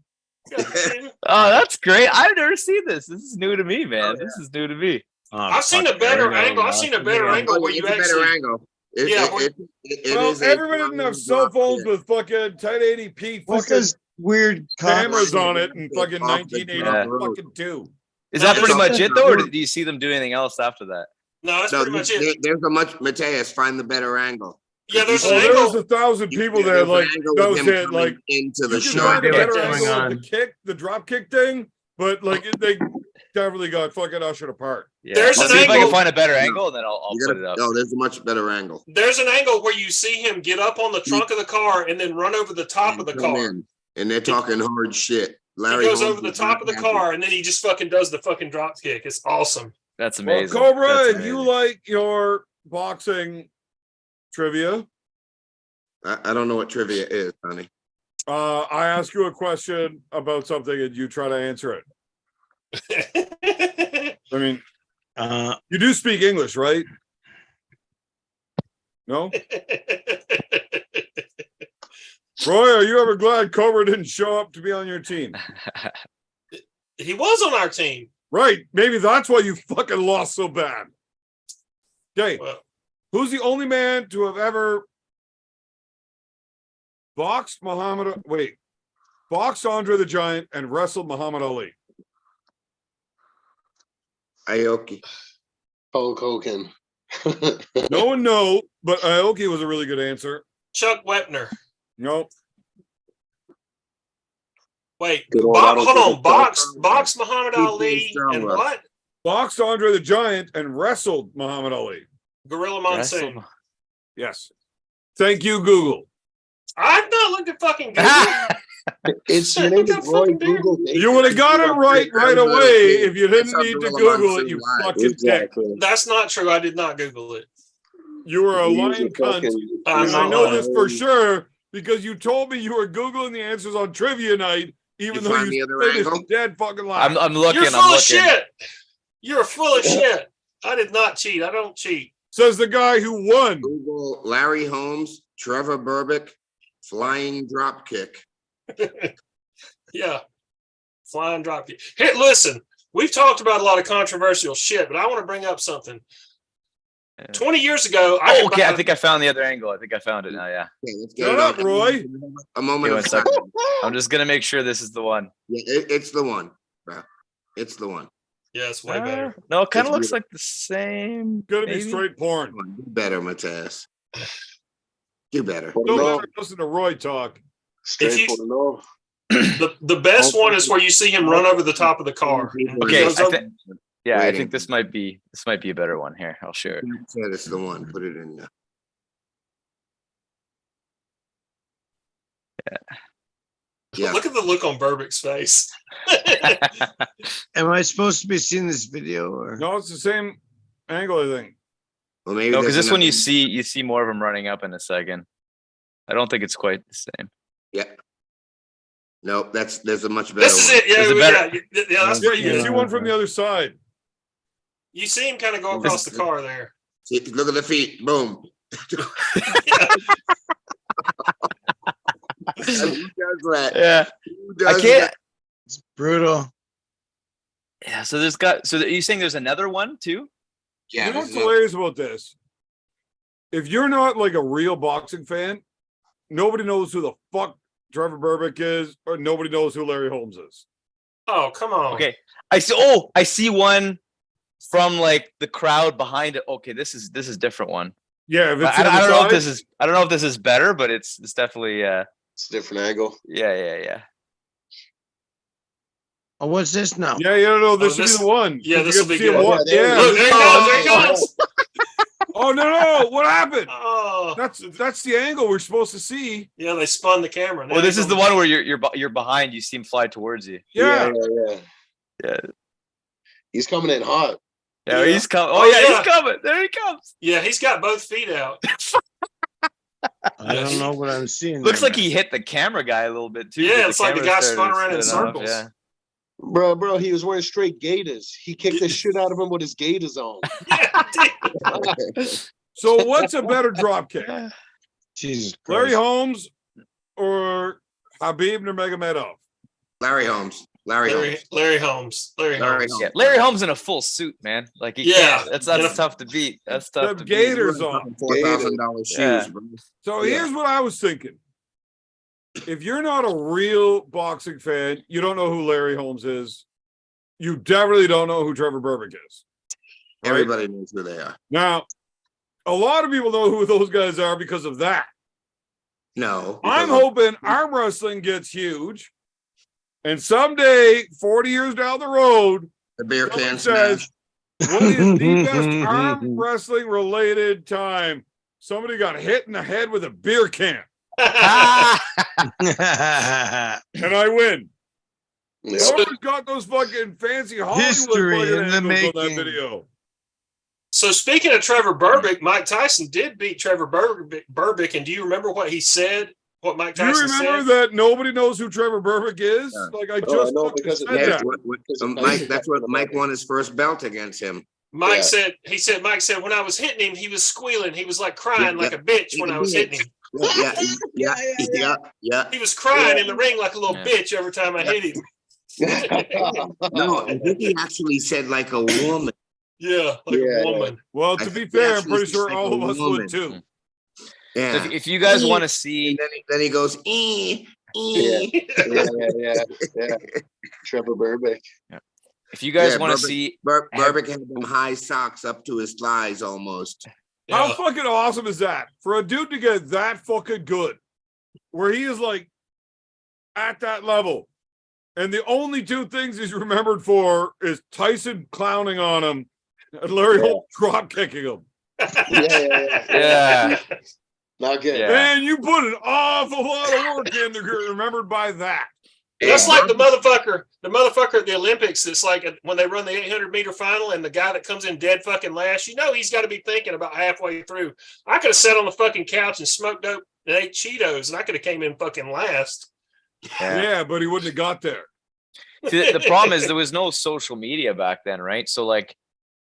Oh, that's great. I've never seen this. This is new to me, man. This is new to me. Oh, I've seen fuck, a better there we go. angle. I've seen a better Yeah. angle where It's you a better actually. angle. It, Yeah, it, we're- it well, is a everybody didn't have flying cell drop phones kick. with fucking 1080p What's fucking this weird cameras cock- on it in fucking Off the 1980 Yeah. fucking two. Is No, that pretty there's- much it though, or do you see them do anything else after that? No, that's No, pretty much it. there's a much, Mateus, find the better angle. Yeah, there's Oh, an there was angle. 1,000 people there. There's an Like angle that with was him it. coming Like into the you can No shot. find a idea better what's angle going of the on. kick, the drop kick thing, but like they definitely got fucking ushered apart. Yeah. There's I'll an see if I can angle- find a better angle, and then I'll You put it gotta, up. no, there's a much better angle. There's an angle where you see him get up on the trunk of the car and then run over the top of the Come car. in, and they're talking hard shit. He Larry goes Holmes over the is top not of the happy. car and then he just fucking does the fucking drop kick. It's awesome. That's Well, amazing. Cobra, That's if you amazing. like your boxing trivia, I don't know what trivia is, honey. I ask you a question about something and you try to answer it. I mean, you do speak English, right? No? Roy, are you ever glad Cobra didn't show up to be on your team? He was on our team. Right. Maybe that's why you fucking lost so bad. Okay. Well, Who's the only man to have ever boxed boxed Andre the Giant and wrestled Muhammad Ali? Aoki. Hulk Hogan. No one know, but Aoki was a really good answer. Chuck Wepner. No. Wait, Good old hold Adolf on. Box Muhammad Keep Ali things strong, and bro. what? Boxed Andre the Giant and wrestled Muhammad Ali. Gorilla Wrestle- Monsoon. Yes. Thank you, Google. I've not looked at fucking Google. It's your name That is Roy fucking dude. Google. You would have got it right away if you didn't need to Gorilla Google it, Monsoon you live. fucking dick. Exactly. That's not true. I did not Google it. You were a He's lying cunt. fucking- I'm And not I know lying. this for sure because you told me you were Googling the answers on trivia night, even You though find the you other said it's a angle? dead fucking lie. I'm looking. You're I'm full of looking. shit. You're full of shit. I did not cheat. I don't cheat. Says the guy who won. Google Larry Holmes, Trevor Burbick, flying drop kick. Yeah. Flying drop kick. Hey, listen, we've talked about a lot of controversial shit, but I want to bring up something. 20 years ago, Oh, okay. I think I found the other angle. I think I found it now. Yeah. Okay, let's get Shut it up, on. Roy. A moment Give of me a second. silence. I'm just gonna make sure this is the one. Yeah, it's the one, bro. It's the one. yeah, it's way better. No, it kind It's of looks beautiful. like the same. Gonna be maybe? straight porn. Come on, do better, Mateus. Do better. Don't let her listen to Roy talk. If you- Straight for the love. The best one is where you see him run over the top of the car. Okay, Goes I up- think. Yeah, I Waiting. think this might be a better one. Here, I'll share it. Said it's the one. Put it in there. Yeah. Look at the look on Burbick's face. Am I supposed to be seeing this video or? No, it's the same. angle, I think. Well, maybe No, because there's this one another- you see more of them running up in a second. I don't think it's quite the same. Yeah. No, there's a much better This is one. it. Yeah, There's a yeah, that's Yeah, pretty you good. see one from the other side. You see him kind of go across the car there. See, look at the feet. Boom. Who does that? Yeah, Who I does can't. that? It's brutal. Yeah, so there's got. So are you saying there's another one too? Yeah, You know this what's is a- hilarious about this? If you're not like a real boxing fan, nobody knows who the fuck Trevor Berbick is, or nobody knows who Larry Holmes is. Oh, come on. Okay, I see. Oh, I see one from like the crowd behind it. Okay, this is different one. Yeah, if it's I on the don't know if side, this is. I don't know if this is better, but it's definitely. It's a different angle. Yeah. Oh, what's this now? Yeah, no, this Oh, should this- be the one. yeah, You this get will be to see him good. walk. Yeah, there Yeah. he Look, there he goes. There he goes. Oh no! What happened? Oh, That's the angle we're supposed to see. yeah, they spun the camera. Now Well, this he's is the on- one where you're behind. You see him fly towards you. Yeah. Yeah. He's coming in hot. Yeah, Yeah. he's coming. Oh, Oh, yeah, yeah. he's coming. There he comes. Yeah, he's got both feet out. I don't know what I'm seeing. Looks there, like man. he hit the camera guy a little bit too. Yeah, but it's like the camera guy spun started around in spinning off, circles. Yeah. Bro, he was wearing straight gaiters. He kicked the shit out of him with his gaiters on. Yeah, dude. So what's a better drop kick? Jesus Christ. Larry Holmes or Habib Nurmagomedov? Larry Holmes. Larry Holmes. Larry Holmes. Larry Larry Holmes. Holmes. Yeah, Larry Holmes in a full suit, man. Like he Yeah. can't. That's In a- tough to beat. That's tough Them to beat. Gators on. $4,000 shoes, Yeah. bro. So Yeah. here's what I was thinking. If you're not a real boxing fan, you don't know who Larry Holmes is. You definitely don't know who Trevor Berbick is. Right? Everybody knows who they are. Now, a lot of people know who those guys are because of that. No. I'm because of- hoping arm wrestling gets huge. And someday, 40 years down the road, the beer can someone smash. says, what is the best arm wrestling related time? Somebody got hit in the head with a beer can. And I win. Yeah. Whoever's got those fucking fancy Hollywood History fucking in the angles on that making. video. So speaking of Trevor Berbick, Mike Tyson did beat Trevor Berbick, and do you remember what he said? What Mike Do you Tyson remember said? that nobody knows who Trevor Berbick is? Yeah. Like I Oh, I just know fucking because of said Yeah, that. Mike. That's what Mike won his first belt against him. Mike Yeah. said. He said. Mike said when I was hitting him, he was squealing. He was like crying Yeah, like a bitch when I was hitting him. Yeah. He was crying in the ring like a little Yeah. bitch every time I hit him. No, I think he actually said like a woman. Yeah, like Yeah, a woman. Well, I to be think fair, I'm actually pretty it's sure like all a of us woman. would too. So Yeah. if you guys want to see, And then he goes, Yeah. Yeah. Trevor Berbick. if you guys Yeah, want to Berbick- see, Berbick had them high socks up to his thighs almost. How Yeah. fucking awesome is that? For a dude to get that fucking good, where he is like at that level. And the only two things he's remembered for is Tyson clowning on him and Larry Holmes drop kicking him. yeah, Not good. Yeah. Man, you put an awful lot of work in to get remembered by that. That's like the motherfucker at the Olympics. It's like when they run the 800-meter final and the guy that comes in dead fucking last, you know, he's got to be thinking about halfway through. I could have sat on the fucking couch and smoked dope and ate Cheetos and I could have came in fucking last. Yeah, but he wouldn't have got there. See, the problem is there was no social media back then, right? So like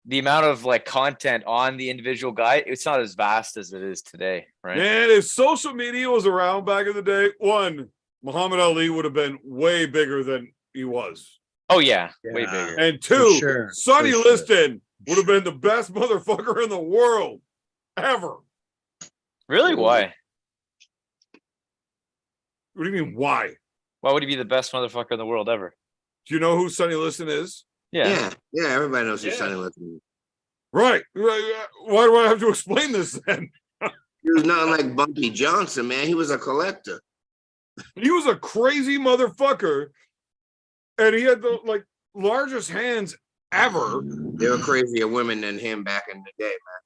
the amount of like content on the individual guy, it's not as vast as it is today, right? Man, if social media was around back in the day, one, Muhammad Ali would have been way bigger than he was. Oh yeah, way Yeah. bigger. And two, sure, Sonny for sure. Liston would have been the best motherfucker in the world ever. Really? Why? What do you mean, why? Why would he be the best motherfucker in the world ever? Do you know who Sonny Liston is? Yeah. Yeah. Everybody knows who Yeah. Sonny Liston is. Right. Why do I have to explain this then? He was nothing like Bumpy Johnson, man. He was a collector. He was a crazy motherfucker, and he had the like largest hands ever. There were crazier women than him back in the day, man.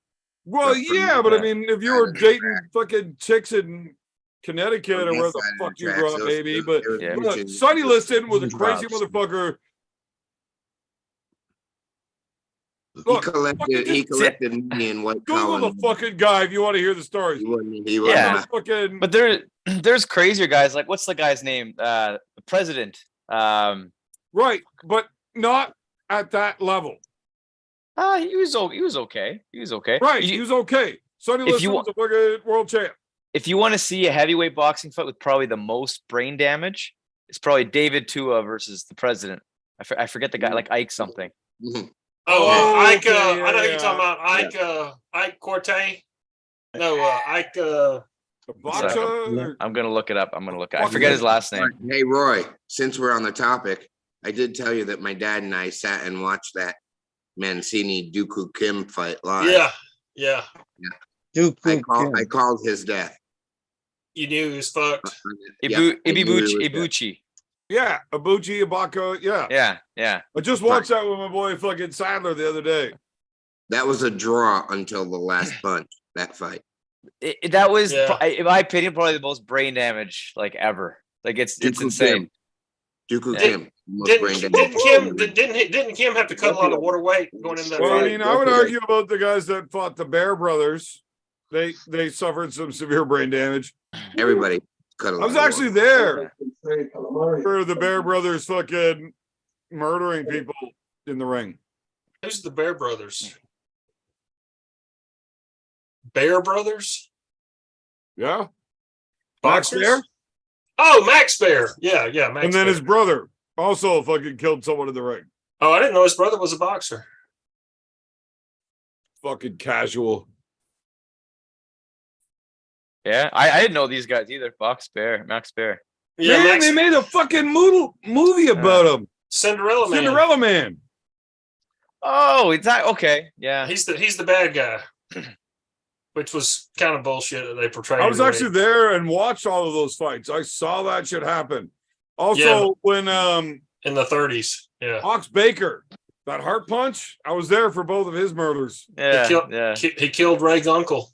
Well, But from yeah, but I that mean, if you were dating fucking chicks in Connecticut or From where that the side of fuck the you tracks, grew up, it was- maybe. it But was Yeah. look, reaching- Sonny Liston was a crazy Props. motherfucker. Look, He collected money in White Google Collar. the fucking guy if you want to hear the stories. He wouldn't. Yeah. Fucking, But there's crazier guys. Like, what's the guy's name? The president. right, but not at that level. He was okay. He was okay. Right, he was okay. Sonny if you Liston's a fucking world champ. If you want to see a heavyweight boxing fight with probably the most brain damage, it's probably David Tua versus the president. I forget the guy, like Ike something. Oh, Ike. okay, yeah, I know you're yeah. talking about Ike. Ike Corte. No, Ike. The boxer. I'm gonna look it up. I forget his last name. Hey, Roy, since we're on the topic, I did tell you that my dad and I sat and watched that Mancini Dooku Kim fight live. Yeah. I called his death. You knew he was fucked. Ibuchi. Yeah, Ibuchi, Ibaka. Yeah. Yeah. I just watched that with my boy fucking Sadler the other day. That was a draw until the last punch, that fight. That was, in my opinion, probably the most brain damage like ever. Like it's insane. Dooku Kim. Didn't Kim have to cut a lot of water weight going into that Well, fight? I mean, I would argue about the guys that fought the Bear brothers. They suffered some severe brain damage. Everybody cut a lot. I was actually there for the Bear brothers fucking murdering people in the ring. Who's the Bear Brothers? Bear Brothers? Yeah. Max Boxers? Bear? Oh, Max Bear. Yeah, Max And then Bear. his brother also fucking killed someone in the ring. Oh, I didn't know his brother was a boxer. Fucking casual. Yeah, I didn't know these guys either. Max Bear. Yeah, Man, they made a fucking movie about him. Cinderella Man. Cinderella Man. Oh, it's that okay? Yeah, He's the bad guy, which was kind of bullshit that they portrayed. I was in a way. actually there and watched all of those fights. I saw that shit happen. Also, when in the 30s. Yeah, Ox Baker, that heart punch, I was there for both of his murders. Yeah, he killed Ray's uncle.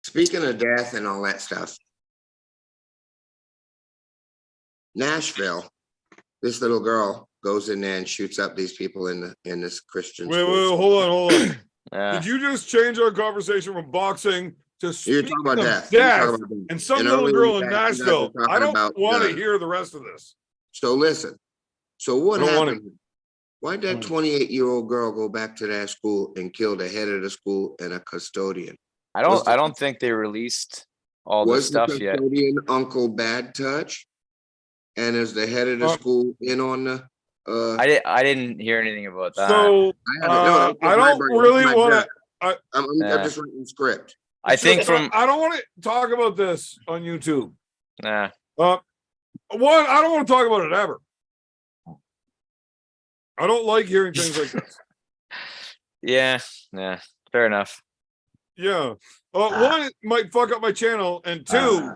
Speaking of death and all that stuff, Nashville, this little girl goes in there and shoots up these people in this Christian Wait, school. hold on. Yeah. Did you just change our conversation from boxing to You're talking about death. and some little girl in Nashville? I don't want to hear the rest of this. So listen. So what I don't want happened? Why'd that 28-year-old girl go back to that school and kill the head of the school and a custodian? I don't think they released all the stuff the yet. Custodian Uncle Bad Touch, and is the head of the school in on the? I didn't hear anything about that. So I don't really want to. I'm just writing the script. I think I don't want to talk about this on YouTube. Nah. One, I don't want to talk about it ever. I don't like hearing things like this. Yeah, fair enough. Yeah. One, it might fuck up my channel, and two,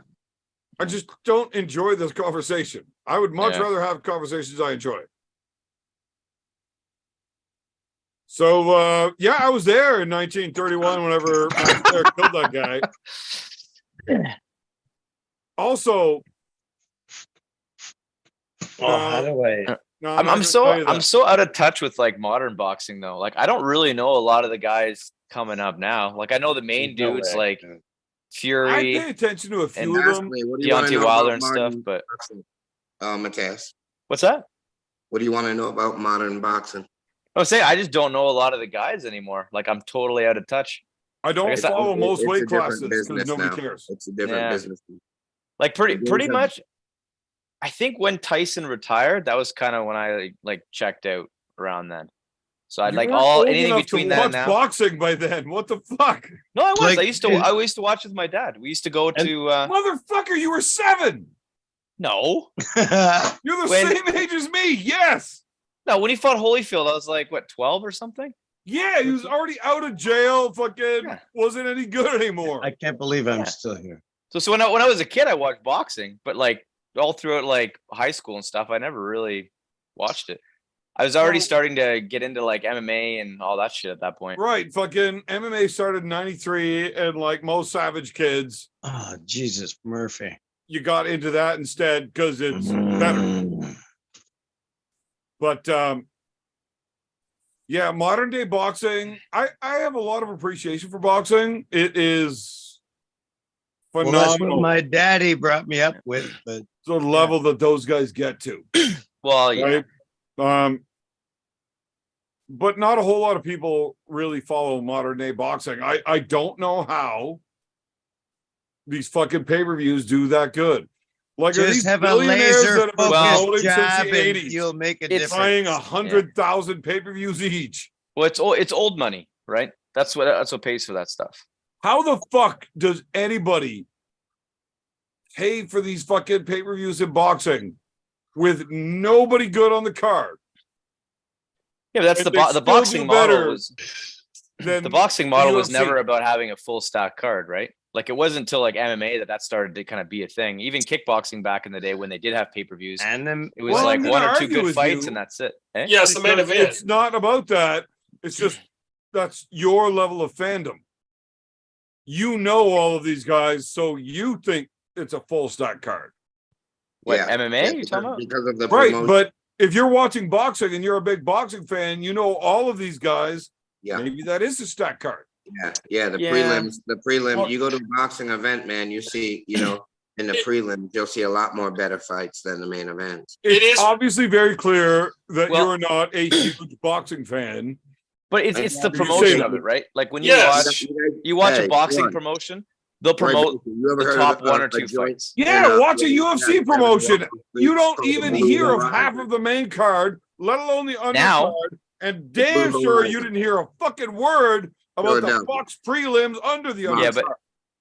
I just don't enjoy this conversation. I would much rather have conversations I enjoy. So I was there in 1931 whenever Max Bear killed that guy. Also, how do I? no, I'm so out of touch with like modern boxing though. Like I don't really know a lot of the guys coming up now. Like I know the main dudes like Fury. I pay attention to a few of them. Deontay Wilder and stuff, but Mateus, what's that? What do you want to know about modern boxing? I just don't know a lot of the guys anymore. Like I'm totally out of touch. I don't follow most weight classes because business nobody now. cares. It's a different business. Like pretty much. I think when Tyson retired, that was kind of when I like checked out around then. So I'd You like weren't all old anything enough between to that watch and now. boxing by then. What the fuck? No, I was. Like, I used to watch with my dad. We used to go to. Motherfucker, you were 7. No. You're the same age as me. Yes. No, when he fought Holyfield, I was like, what, 12 or something? Yeah, he was already out of jail. Fucking wasn't any good anymore. I can't believe I'm still here. So when I was a kid, I watched boxing, but like all throughout like high school and stuff, I never really watched it. I was already starting to get into like MMA and all that shit at that point. Right. Fucking MMA started in 93, and like most savage kids. Oh, Jesus, Murphy. You got into that instead because it's better. But Yeah, modern day boxing. I have a lot of appreciation for boxing. It is Well, phenomenal. that's what my daddy brought me up with, but the level that those guys get to. Well, yeah. Right? But not a whole lot of people really follow modern day boxing. I don't know how these fucking pay-per-views do that good. Like, are just these have a billionaires laser that have been focused promoting jab since the and 80s you'll make a It's difference. buying 100,000 pay-per-views each? Well, it's old money, right? That's what pays for that stuff. How the fuck does anybody pay for these fucking pay-per-views in boxing with nobody good on the card? Yeah, but that's And the they still the boxing do model better was than the boxing model was UFC. never about having a full stack card, right? Like it wasn't until like MMA that started to kind of be a thing. Even kickboxing back in the day when they did have pay-per-views, And then it was Well, like I'm one gonna or two argue good with fights you. and that's it. Eh? Yeah, it's the main Because event. it's not about that. It's just that's your level of fandom. You know all of these guys, so you think it's a full stack card. What Yeah. MMA you talking about? Because of the Right, promotion. but if you're watching boxing and you're a big boxing fan, you know all of these guys. Yeah. Maybe that is a stack card. Yeah, the Yeah. prelim. Well- You go to a boxing event, man, you see, in the prelims, you'll see a lot more better fights than the main events. It's is- obviously very clear that Well- you're not a huge boxing fan. But it's the You say promotion that. of it, right? Like when you Yes. watch Hey, a boxing John, promotion, they'll promote You ever the heard top of one or a two joint fights. Yeah, in, watch a yeah, UFC Kevin promotion. Walker You don't Street, even Blue hear of Horizon. half of the main card, let alone the undercard. Now- And damn Blue sure Horizon. you didn't hear a fucking word about the Philadelphia. Fox prelims under the undercard. Yeah, but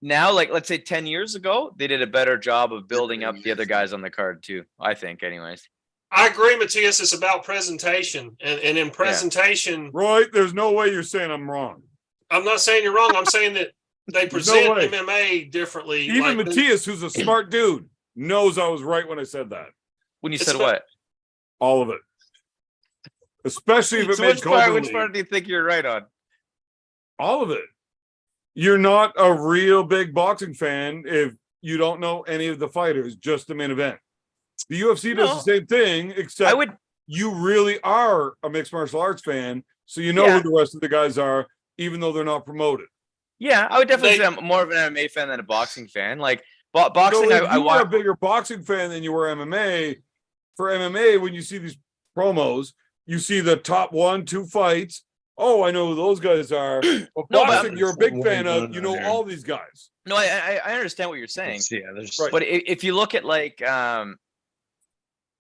now, like let's say 10 years ago, they did a better job of building up the other guys on the card too. I think, anyways. I agree, Matthias. It's about presentation, and in presentation, Roy, there's no way you're saying I'm wrong. I'm not saying you're wrong. I'm saying that they There's no present way. MMA differently. Even like, Matthias, who's a smart dude, knows I was right when I said that. When you It's said about- what? All of it. Especially if it So made which Copenhagen. part do you think you're right on? All of it. You're not a real big boxing fan if you don't know any of the fighters, just the main event. The UFC does No. the same thing, except I would you really are a mixed martial arts fan, so you know Yeah. who the rest of the guys are, even though they're not promoted. Yeah, I would definitely They- say I'm more of an MMA fan than a boxing fan. Like So boxing, if I you were a want. bigger boxing fan than you were MMA, for MMA, when you see these promos, you see the top 1-2 fights. Oh, I know who those guys are. But No, but- boxing, you're a big fan of. You know Here. all these guys. No, I understand what you're saying. Yeah, there's Right. But if you look at like the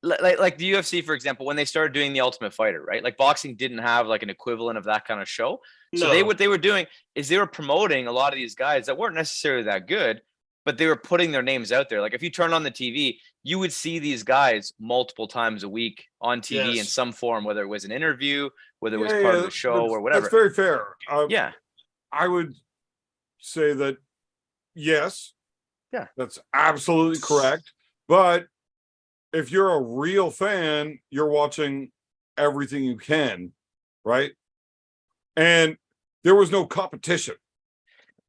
UFC, for example, when they started doing the Ultimate Fighter, right? Like boxing didn't have like an equivalent of that kind of show. So No. what they were doing is they were promoting a lot of these guys that weren't necessarily that good, but they were putting their names out there. Like if you turn on the TV, you would see these guys multiple times a week on TV in Yes. some form, whether it was an interview, whether it was Yeah, part of yeah, the show that's- or whatever. That's very fair. Yeah. I would say that yes. Yeah. That's absolutely correct. But if you're a real fan, you're watching everything you can, right? And there was no competition.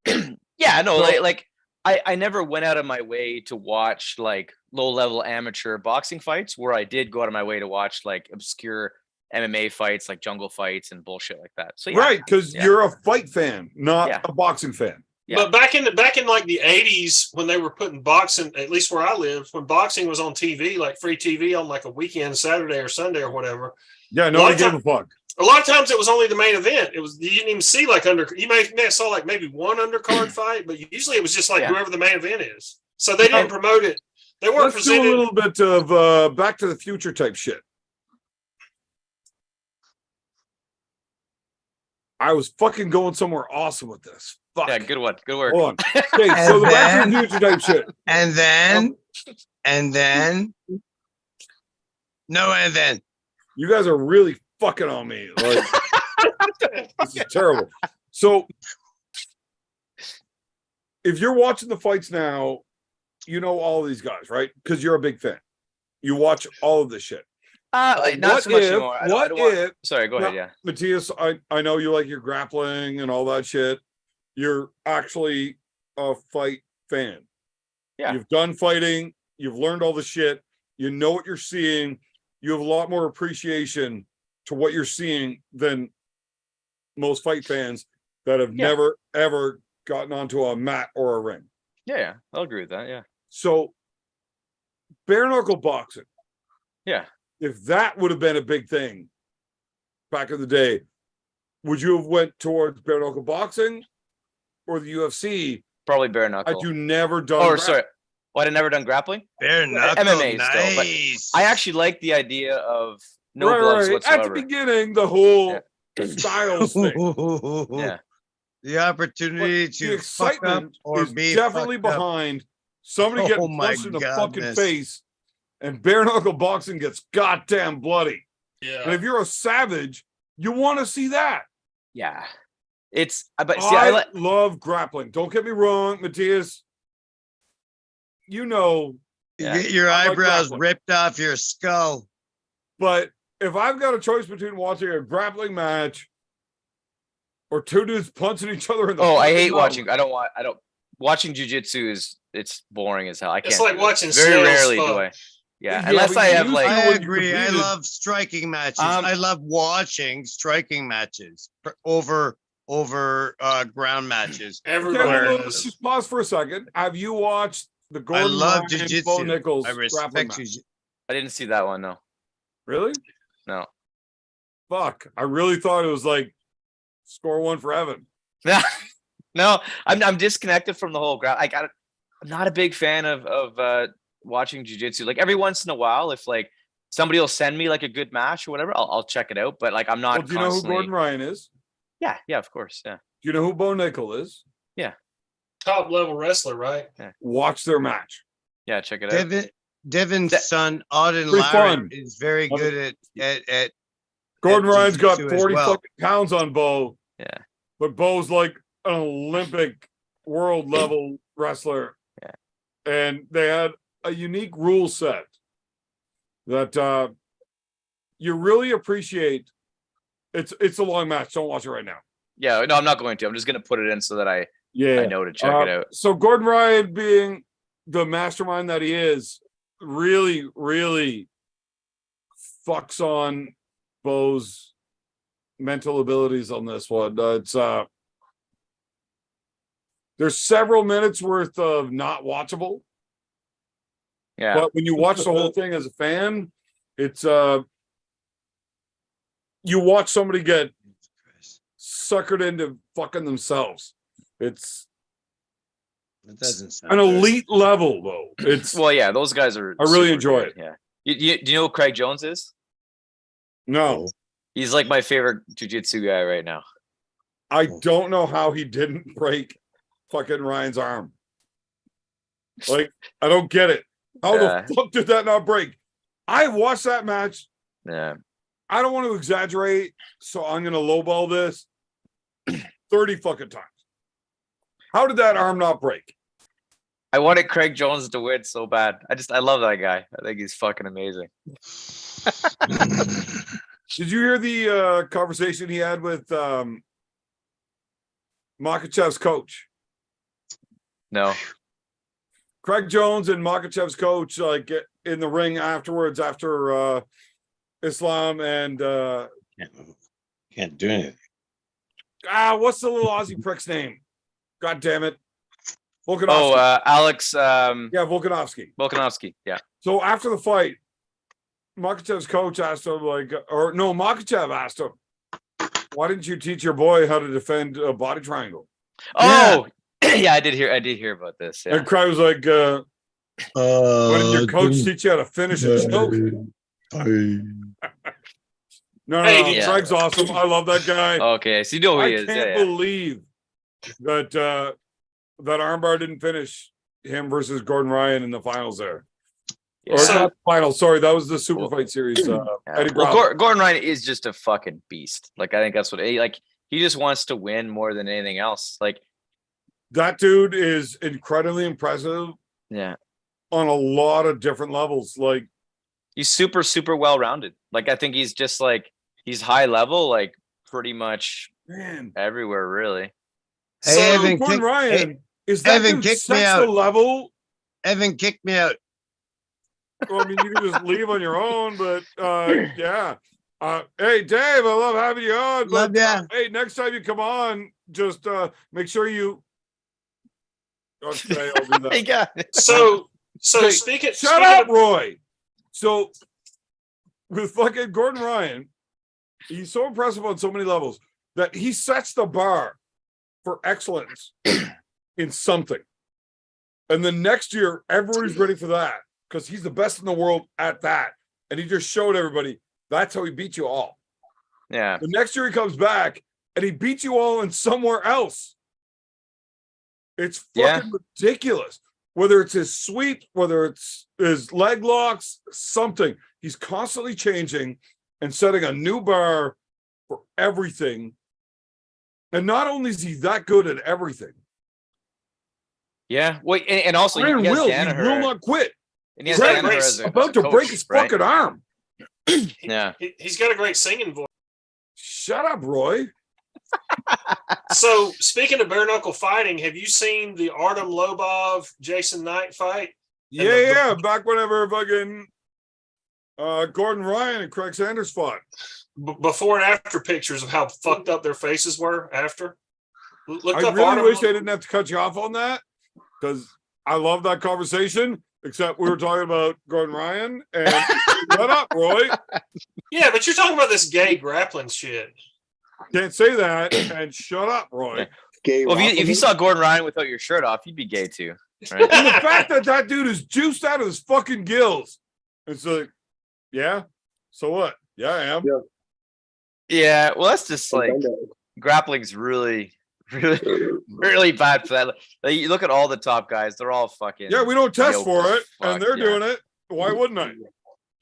Yeah, no, So- like I never went out of my way to watch like low level amateur boxing fights where I did go out of my way to watch like obscure MMA fights like jungle fights and bullshit like that. So yeah, Right, because yeah. you're a fight fan, not Yeah. a boxing fan. Yeah. But back in like the 80s, when they were putting boxing, at least where I lived, when boxing was on TV, like free TV on like a weekend, Saturday or Sunday or whatever, Yeah, lot nobody of gave a fuck. a lot of times it was only the main event. It was, you didn't even see like you may have saw like maybe one undercard fight, but usually it was just like Yeah. whoever the main event is. So they didn't promote it. They weren't Let's do a presented. little bit of Back to the Future type shit. I was fucking going somewhere awesome with this. Fuck. Yeah, good one. Good work. Hold on. Okay, so the Back to the then- Future type shit. and then no, and then You guys are really fucking on me. Like, this is terrible. So, if you're watching the fights now, you know all these guys, right? Because you're a big fan. You watch all of this shit. Not What so much if- anymore. I what don't want- if- Sorry, go ahead. No. Yeah. Matthias, I know you like your grappling and all that shit. You're actually a fight fan. Yeah. You've done fighting. You've learned all the shit. You know what you're seeing. You have a lot more appreciation to what you're seeing than most fight fans that have never ever gotten onto a mat or a ring. Yeah, I'll agree with that. Yeah. So bare knuckle boxing, Yeah. if that would have been a big thing back in the day, would you have went towards bare knuckle boxing or the UFC? Probably bare knuckle. Had you never done? Or sorry, what? I'd never done grappling. Bare knuckle, MMA nice. still, but I actually like the idea of no Right, gloves right. whatsoever. At the beginning, the whole styles thing. Yeah. The opportunity But to the fuck up excitement or is be definitely fucked up. behind somebody Oh getting my punched in the fucking goodness. face, and bare knuckle boxing gets goddamn bloody. And Yeah. if you're a savage, you want to see that. Yeah. It's but see, I love grappling. Don't get me wrong, Matthias. You know, You Yeah. get your I like eyebrows grappling. ripped off your skull. but if I've got a choice between watching a grappling match or two dudes punching each other in the I fucking hate mouth, watching. I don't watching jujitsu it's boring as hell. I can't. It's like do it. watching Very snails rarely fuck. do I. Yeah, Yeah, unless but I you have used like to- I when you agree. I competed- love striking matches. Um, I love watching striking matches over ground matches. Okay, Everybody well, does. let's just pause for a second. Have you watched the I Gordon love Ryan, Bo jiu-jitsu. Nichols I grappling respect match? you. I didn't see that one. No. Really? No. Fuck. I really thought it was like score one for Evan. No, I'm disconnected from the whole ground. I'm not a big fan of watching jujitsu. Like every once in a while, if like somebody will send me like a good match or whatever, I'll check it out. But like I'm not. Well, do you know who constantly... Gordon Ryan is? Yeah, of course. Yeah. Do you know who Bo Nichols is? Top level wrestler, right? Watch their match. Yeah, check it out. Devin's That- son, Auden Pretty Larry, fun. is very Love good at Gordon at Ryan's got jiu-jitsu as 40 well. fucking pounds on Bo. Yeah. But Bo's like an Olympic world level wrestler. Yeah. And they had a unique rule set that you really appreciate. It's a long match. Don't watch it right now. Yeah, no, I'm not going to. I'm just gonna put it in so that I Yeah. know to check it out. So Gordon Ryan, being the mastermind that he is, really, really fucks on Bo's mental abilities on this one. There's several minutes worth of not watchable, Yeah. but when you watch the whole thing as a fan, it's you watch somebody get suckered into fucking themselves. It's That doesn't sound an good. elite level though. It's Well, yeah, those guys are. I really super enjoy good, Yeah. Do you know who Craig Jones is? no, He's like my favorite jujitsu guy right now. I don't know how he didn't break fucking Ryan's arm. Like, I don't get it. How Yeah. the fuck did that not break? I watched that match. Yeah. I don't want to exaggerate, so I'm gonna lowball this 30 fucking times. How did that arm not break? I wanted Craig Jones to win so bad. I love that guy. I think he's fucking amazing. Did you hear the conversation he had with Makhachev's coach? No. Craig Jones and Makhachev's coach, like in the ring afterwards, after Islam and Can't do anything. what's the little Aussie prick's name? God damn it. Volkanovski. Oh, Alex yeah, Volkanovski. Volkanovski. Yeah. So after the fight, Makhachev's coach asked him, Makhachev asked him, why didn't you teach your boy how to defend a body triangle? Oh, yeah, I did hear about this. Yeah. And Craig was like, why didn't your coach teach you how to finish a choke? No, Hey, yeah. Craig's awesome. I love that guy. Okay, so you know who I he is. can't Yeah, yeah. believe that that armbar didn't finish him versus Gordon Ryan in the finals there. Yeah. Or So- not finals, sorry, that was the super fight series. Yeah. Eddie Well, Bravo. Gordon Ryan is just a fucking beast. Like, I think that's what he just wants to win more than anything else. Like, That dude is incredibly impressive yeah, on a lot of different levels. Like, he's super, super well rounded. Like, I think he's just like, he's high level, like pretty much man, everywhere, really. Hey, so Evan, Gordon Ryan, hey, is that Evan, dude kick me sets out. the level? Evan kicked me out. Well, I mean, you can just leave on your own, but yeah. Hey Dave, I love having you on. Love ya. Hey, next time you come on, just make sure you. Okay, I'll do that. I got it. So Hey, speaking. Shut up, Roy. So with fucking Gordon Ryan, he's so impressive on so many levels that he sets the bar for excellence in something. And then next year, everybody's ready for that because he's the best in the world at that. And he just showed everybody that's how he beat you all. Yeah. The next year he comes back and he beats you all in somewhere else. It's fucking ridiculous. Whether it's his sweep, whether it's his leg locks, something. He's constantly changing and setting a new bar for everything. And not only is he that good at everything, Yeah. Wait, and also Iron he has will. He Danaher, will not quit. and he has Greg Danaher is as a about to coach, break his right? fucking arm. Yeah. He's got a great singing voice. Shut up, Roy. So speaking of bare knuckle fighting, have you seen the Artem Lobov Jason Knight fight? Yeah. Back whenever fucking Gordon Ryan and Craig Sanders fought. Before and after pictures of how fucked up their faces were after. Look I up really Artem wish I didn't have to cut you off on that because I love that conversation, except we were talking about Gordon Ryan and shut up, Roy. Yeah, but you're talking about this gay grappling shit. Can't say that and shut up, Roy. Gay Well, if you Rockland. saw Gordon Ryan without your shirt off, you'd be gay too, right? And the fact that that dude is juiced out of his fucking gills. It's like, yeah, so what? Yeah, I am. Yeah. Yeah. Well, that's just like Kinda. grappling's really bad for that. Like, you look at all the top guys; they're all fucking. Yeah, we don't test yoked for as it, and fuck, they're yeah. doing it. Why wouldn't I?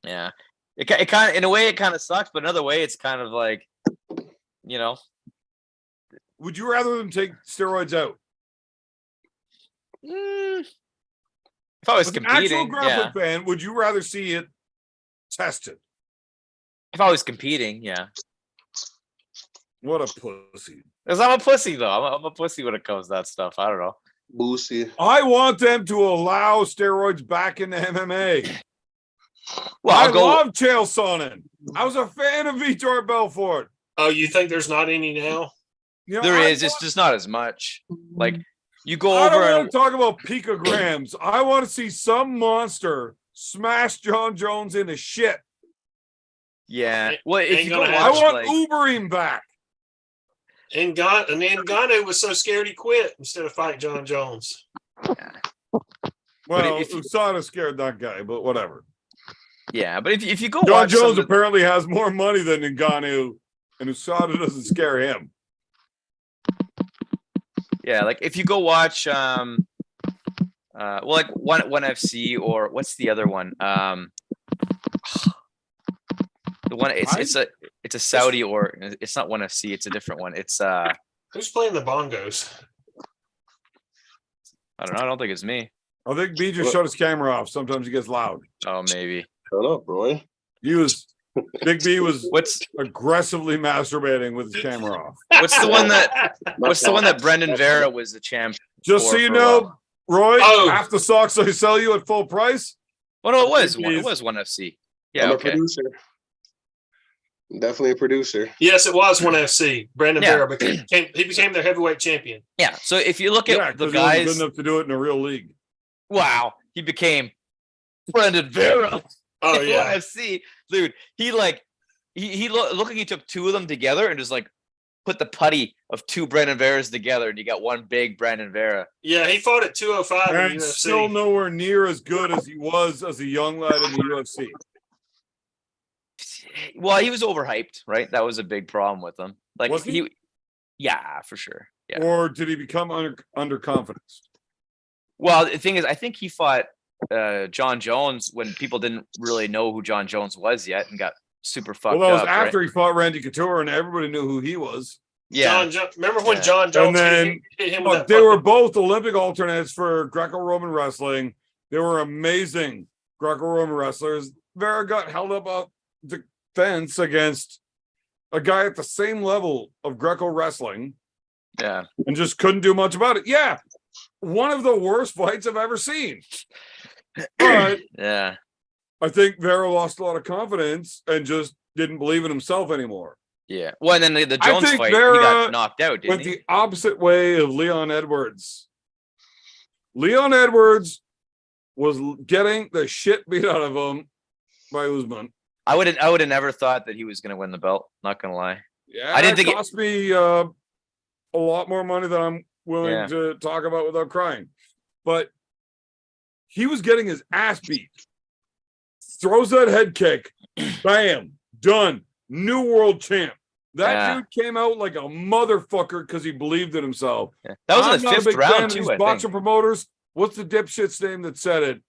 Yeah. It kind of, in a way, it kind of sucks, but another way, it's kind of like, you know. Would you rather them take steroids out? If I was As an actual competing, grappling yeah. fan, would you rather see it tested? If I was competing, yeah. What a pussy. Because I'm a pussy, though. I'm a pussy when it comes to that stuff. I don't know. Boosie. I want them to allow steroids back into MMA. Well, I I'll go. love Chael Sonnen. I was a fan of Vitor Belfort. Oh, you think there's not any now? You know, There I is. It's want- just not as much. Like, you go I over don't want and to talk about picograms. I want to see some monster smash John Jones into shit. yeah. Well, if Ain't you gonna go happen. I watch, want like, Ubering back. And Ngannou was so scared he quit instead of fight John Jones. Well, if you- USADA scared that guy, but whatever. yeah, but if you go John watch some Jones of the- apparently has more money than Ngannou, and USADA doesn't scare him. yeah, like if you go watch, well, like one FC or what's the other one? The one it's a Saudi or it's not one FC. It's a different one. It's Who's playing the bongos? I don't know. I don't think it's me. I think B just shut his camera off. Sometimes he gets loud. Oh, maybe. Shut up, Roy. Big B was What's aggressively masturbating with his camera off. what's the one that Brendan Vera was the champ? Just so for you a know, Roy, Oh. half the socks I sell you at full price. Oh no, it was Please. one FC. Yeah, I'm a okay. producer. Definitely a producer. Yes, it was one FC. Brandon Yeah. Vera became their heavyweight champion. Yeah. So if you look at Yeah, the because he wasn't guys, good enough to do it in a real league. wow, he became Brendan Vera. Oh yeah. UFC, dude. He looked like he took two of them together and just like put the putty of two Brendan Veras together, and you got one big Brendan Vera. Yeah, he fought at 205 in And UFC. still nowhere near as good as he was as a young lad in the UFC. Well, he was overhyped, right? That was a big problem with him. Like Was he? yeah, for sure. Yeah. Or did he become underconfidence? Well, the thing is, I think he fought John Jones when people didn't really know who John Jones was yet, and got super fucked Well, that was up. after right? he fought Randy Couture, and everybody knew who he was. Yeah. Remember when Yeah. John Jones And then, hit him with that they were fucking- both Olympic alternates for Greco-Roman wrestling. They were amazing Greco-Roman wrestlers. Vera got held up a defense against a guy at the same level of Greco wrestling Yeah. and just couldn't do much about it. Yeah, one of the worst fights I've ever seen. But Yeah. I think Vera lost a lot of confidence and just didn't believe in himself anymore. Yeah. Well, and then the I Jones think fight, he they're, got knocked out, didn't Went he? the opposite way of Leon Edwards. Leon Edwards was getting the shit beat out of him by Usman. I would have never thought that he was going to win the belt. Not going to lie. Yeah, I didn't think it cost me a lot more money than I'm willing to talk about without crying. But he was getting his ass beat. Throws that head kick. Bam. Done. New world champ. That dude came out like a motherfucker because he believed in himself. Yeah. That was in the fifth round, too, I boxer think. promoters. What's the dipshit's name that said it?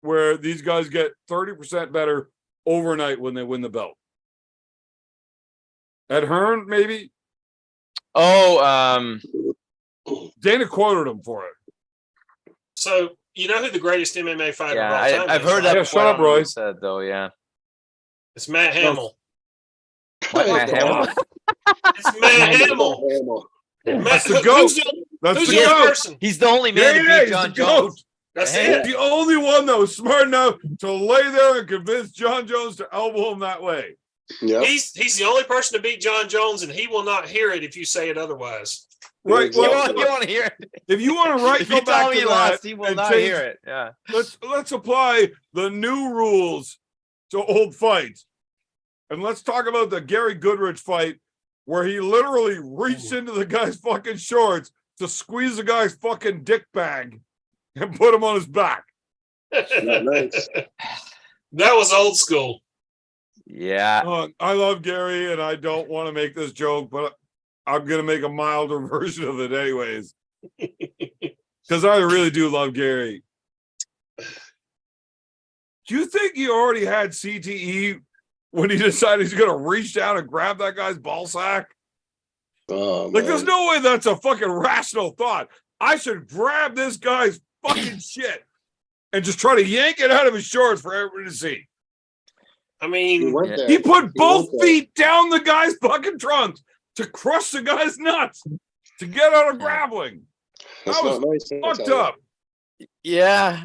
Where these guys get 30% better overnight when they win the belt. Ed Hearn, maybe? Oh, Dana quoted him for it. So you know who the greatest MMA fighter of all yeah, time I've is, heard that right? Yeah, before. shut I up, don't know who Roy. said though, yeah. It's Matt Hamill. Matt Hamill? It's Matt Hamill. That's the goat. That's Who's the the other goat. person? He's the only man to Yeah, beat he's John the goat. Jones. That's Hey. it. The only one that was smart enough to lay there and convince John Jones to elbow him that way. Yeah. He's the only person to beat John Jones, and he will not hear it if you say it otherwise. Right. You Well, want to hear it? if you want to write, If go you back tell me to he that lost, he will and not change- hear it. Yeah. Let's apply the new rules to old fights, and let's talk about the Gary Goodrich fight where he literally reached into the guy's fucking shorts to squeeze the guy's fucking dick bag and put him on his back. Nice. That was old school. Yeah. I love Gary, and I don't want to make this joke, but I'm gonna make a milder version of it anyways, because I really do love Gary. Do you think he already had CTE when he decided he's gonna reach down and grab that guy's ball sack? Oh, Like, there's man. no way that's a fucking rational thought. I should grab this guy's fucking shit and just try to yank it out of his shorts for everyone to see. I He mean, went there. He put both went there. feet down the guy's fucking trunks to crush the guy's nuts to get out of grappling. That's That was not nice. I fucked tell you. up. Yeah.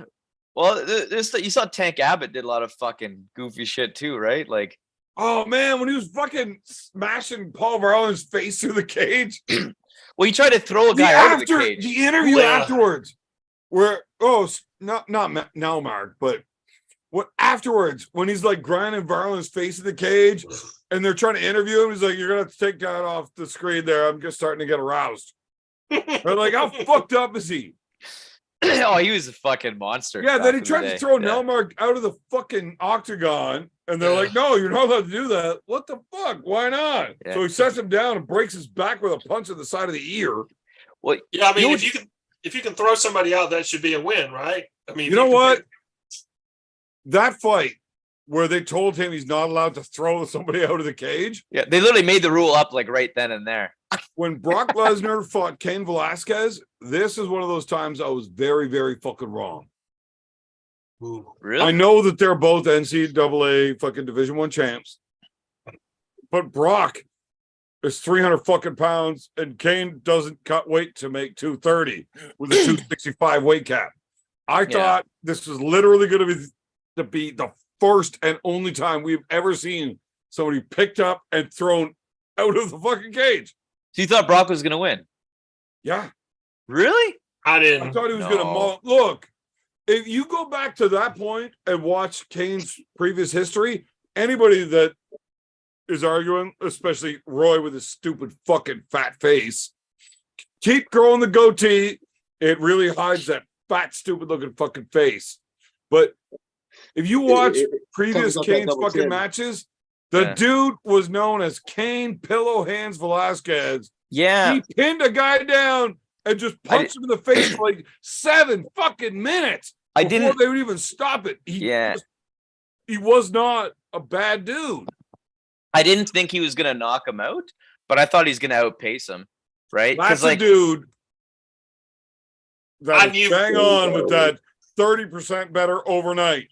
Well, you saw Tank Abbott did a lot of fucking goofy shit too, right? Like, Oh man, when he was fucking smashing Paul Verhoeven's face through the cage. well, he tried to throw a The guy out of the cage. the interview Yeah. afterwards, where not now, Mark, but what afterwards when he's like grinding Verhoeven's face in the cage, and they're trying to interview him, he's like, "You're gonna have to take that off the screen there. I'm just starting to get aroused." They're like, "How fucked up is he?" Oh, he was a fucking monster. Yeah, back then he in the tried day. to throw Yeah. Nelmark out of the fucking octagon, and they're Yeah. like, "No, you're not allowed to do that." What the fuck? Why not? Yeah. So he sets him down and breaks his back with a punch in the side of the ear. Well, yeah, I mean, You if you can throw somebody out, that should be a win, right? I mean, You know what? That fight where they told him he's not allowed to throw somebody out of the cage. yeah, they literally made the rule up like right then and there. When Brock Lesnar fought Cain Velasquez, this is one of those times I was very, very fucking wrong. Really? I know that they're both NCAA fucking Division I champs, but Brock is 300 fucking pounds, and Cain doesn't cut weight to make 230 with a 265 weight cap. I thought this was literally going to be the first and only time we've ever seen somebody picked up and thrown out of the fucking cage. So you thought Brock was gonna win? Yeah, Really? I I didn't. thought he was going to look. If you go back to that point and watch Kane's previous history, anybody that is arguing, especially Roy with his stupid fucking fat face, keep growing the goatee. It really hides that fat, stupid looking fucking face. But if you watch previous covers up that Kane's double fucking chin. matches, the Yeah. dude was known as Cain Pillow Hands Velasquez. Yeah. He pinned a guy down and just punched him in the face for like 7 fucking minutes I before didn't. they would even stop it. Yeah. He was not a bad dude. I didn't think he was gonna knock him out, but I thought he's gonna outpace him, right? That's like, a dude I that knew- is bang on with that 30% better overnight.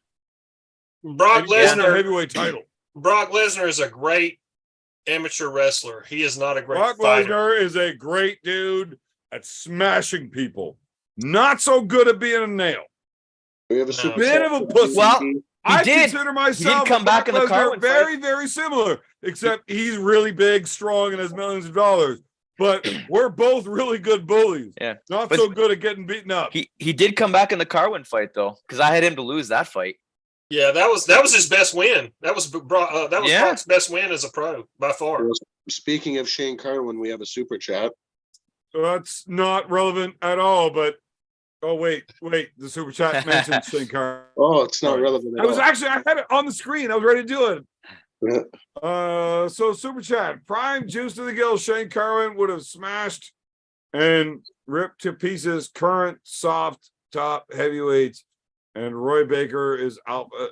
Brock And he won the Lesnar. heavyweight title. Brock Lesnar is a great amateur wrestler. He is not a great Brock fighter. Lesnar is a great dude at smashing people. Not so good at being a nail. We have a No. super Bit chat of a from pussy. Well, BBeeEeeers. I did. consider myself come back in the Carwin fight. very, very similar, except he's really big, strong, and has millions of dollars. But we're both really good bullies. Yeah. Not But- so good at getting beaten up. He did come back in the Carwin fight though, because I had him to lose that fight. Yeah, that was his best win. That was Yeah. Brock's best win as a pro by far. Speaking of Shane Carwin, we have a super chat. That's not relevant at all. But wait, the super chat mentioned Shane Carwin. Oh, it's not relevant at I was all. actually, I had it on the screen. I was ready to do it. Yeah. So super chat, prime juice to the gills. Shane Carwin would have smashed and ripped to pieces current soft top heavyweights, and Roy Baker is alpha.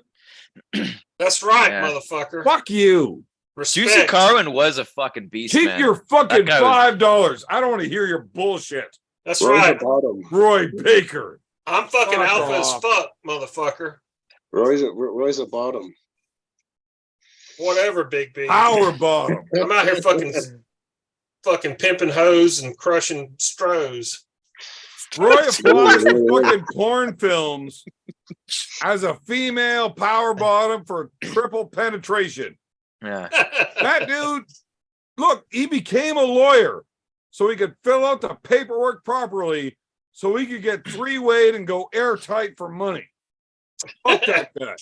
That's right, Yeah. motherfucker. Fuck you. Juicy Respect. Carwin was a fucking beast. Keep man. your fucking That guy $5. I don't want to hear your bullshit. That's Roy's right. a bottom. Roy Baker. I'm fucking Fuck alpha as off. fuck, motherfucker. Roy's a bottom. Whatever, Big B. Power bottom. I'm out here fucking pimping hoes and crushing stros. Roy applies to fucking porn films as a female power bottom for triple penetration. Yeah. That dude, look, he became a lawyer so he could fill out the paperwork properly so he could get three-weight and go airtight for money. Fuck that guy.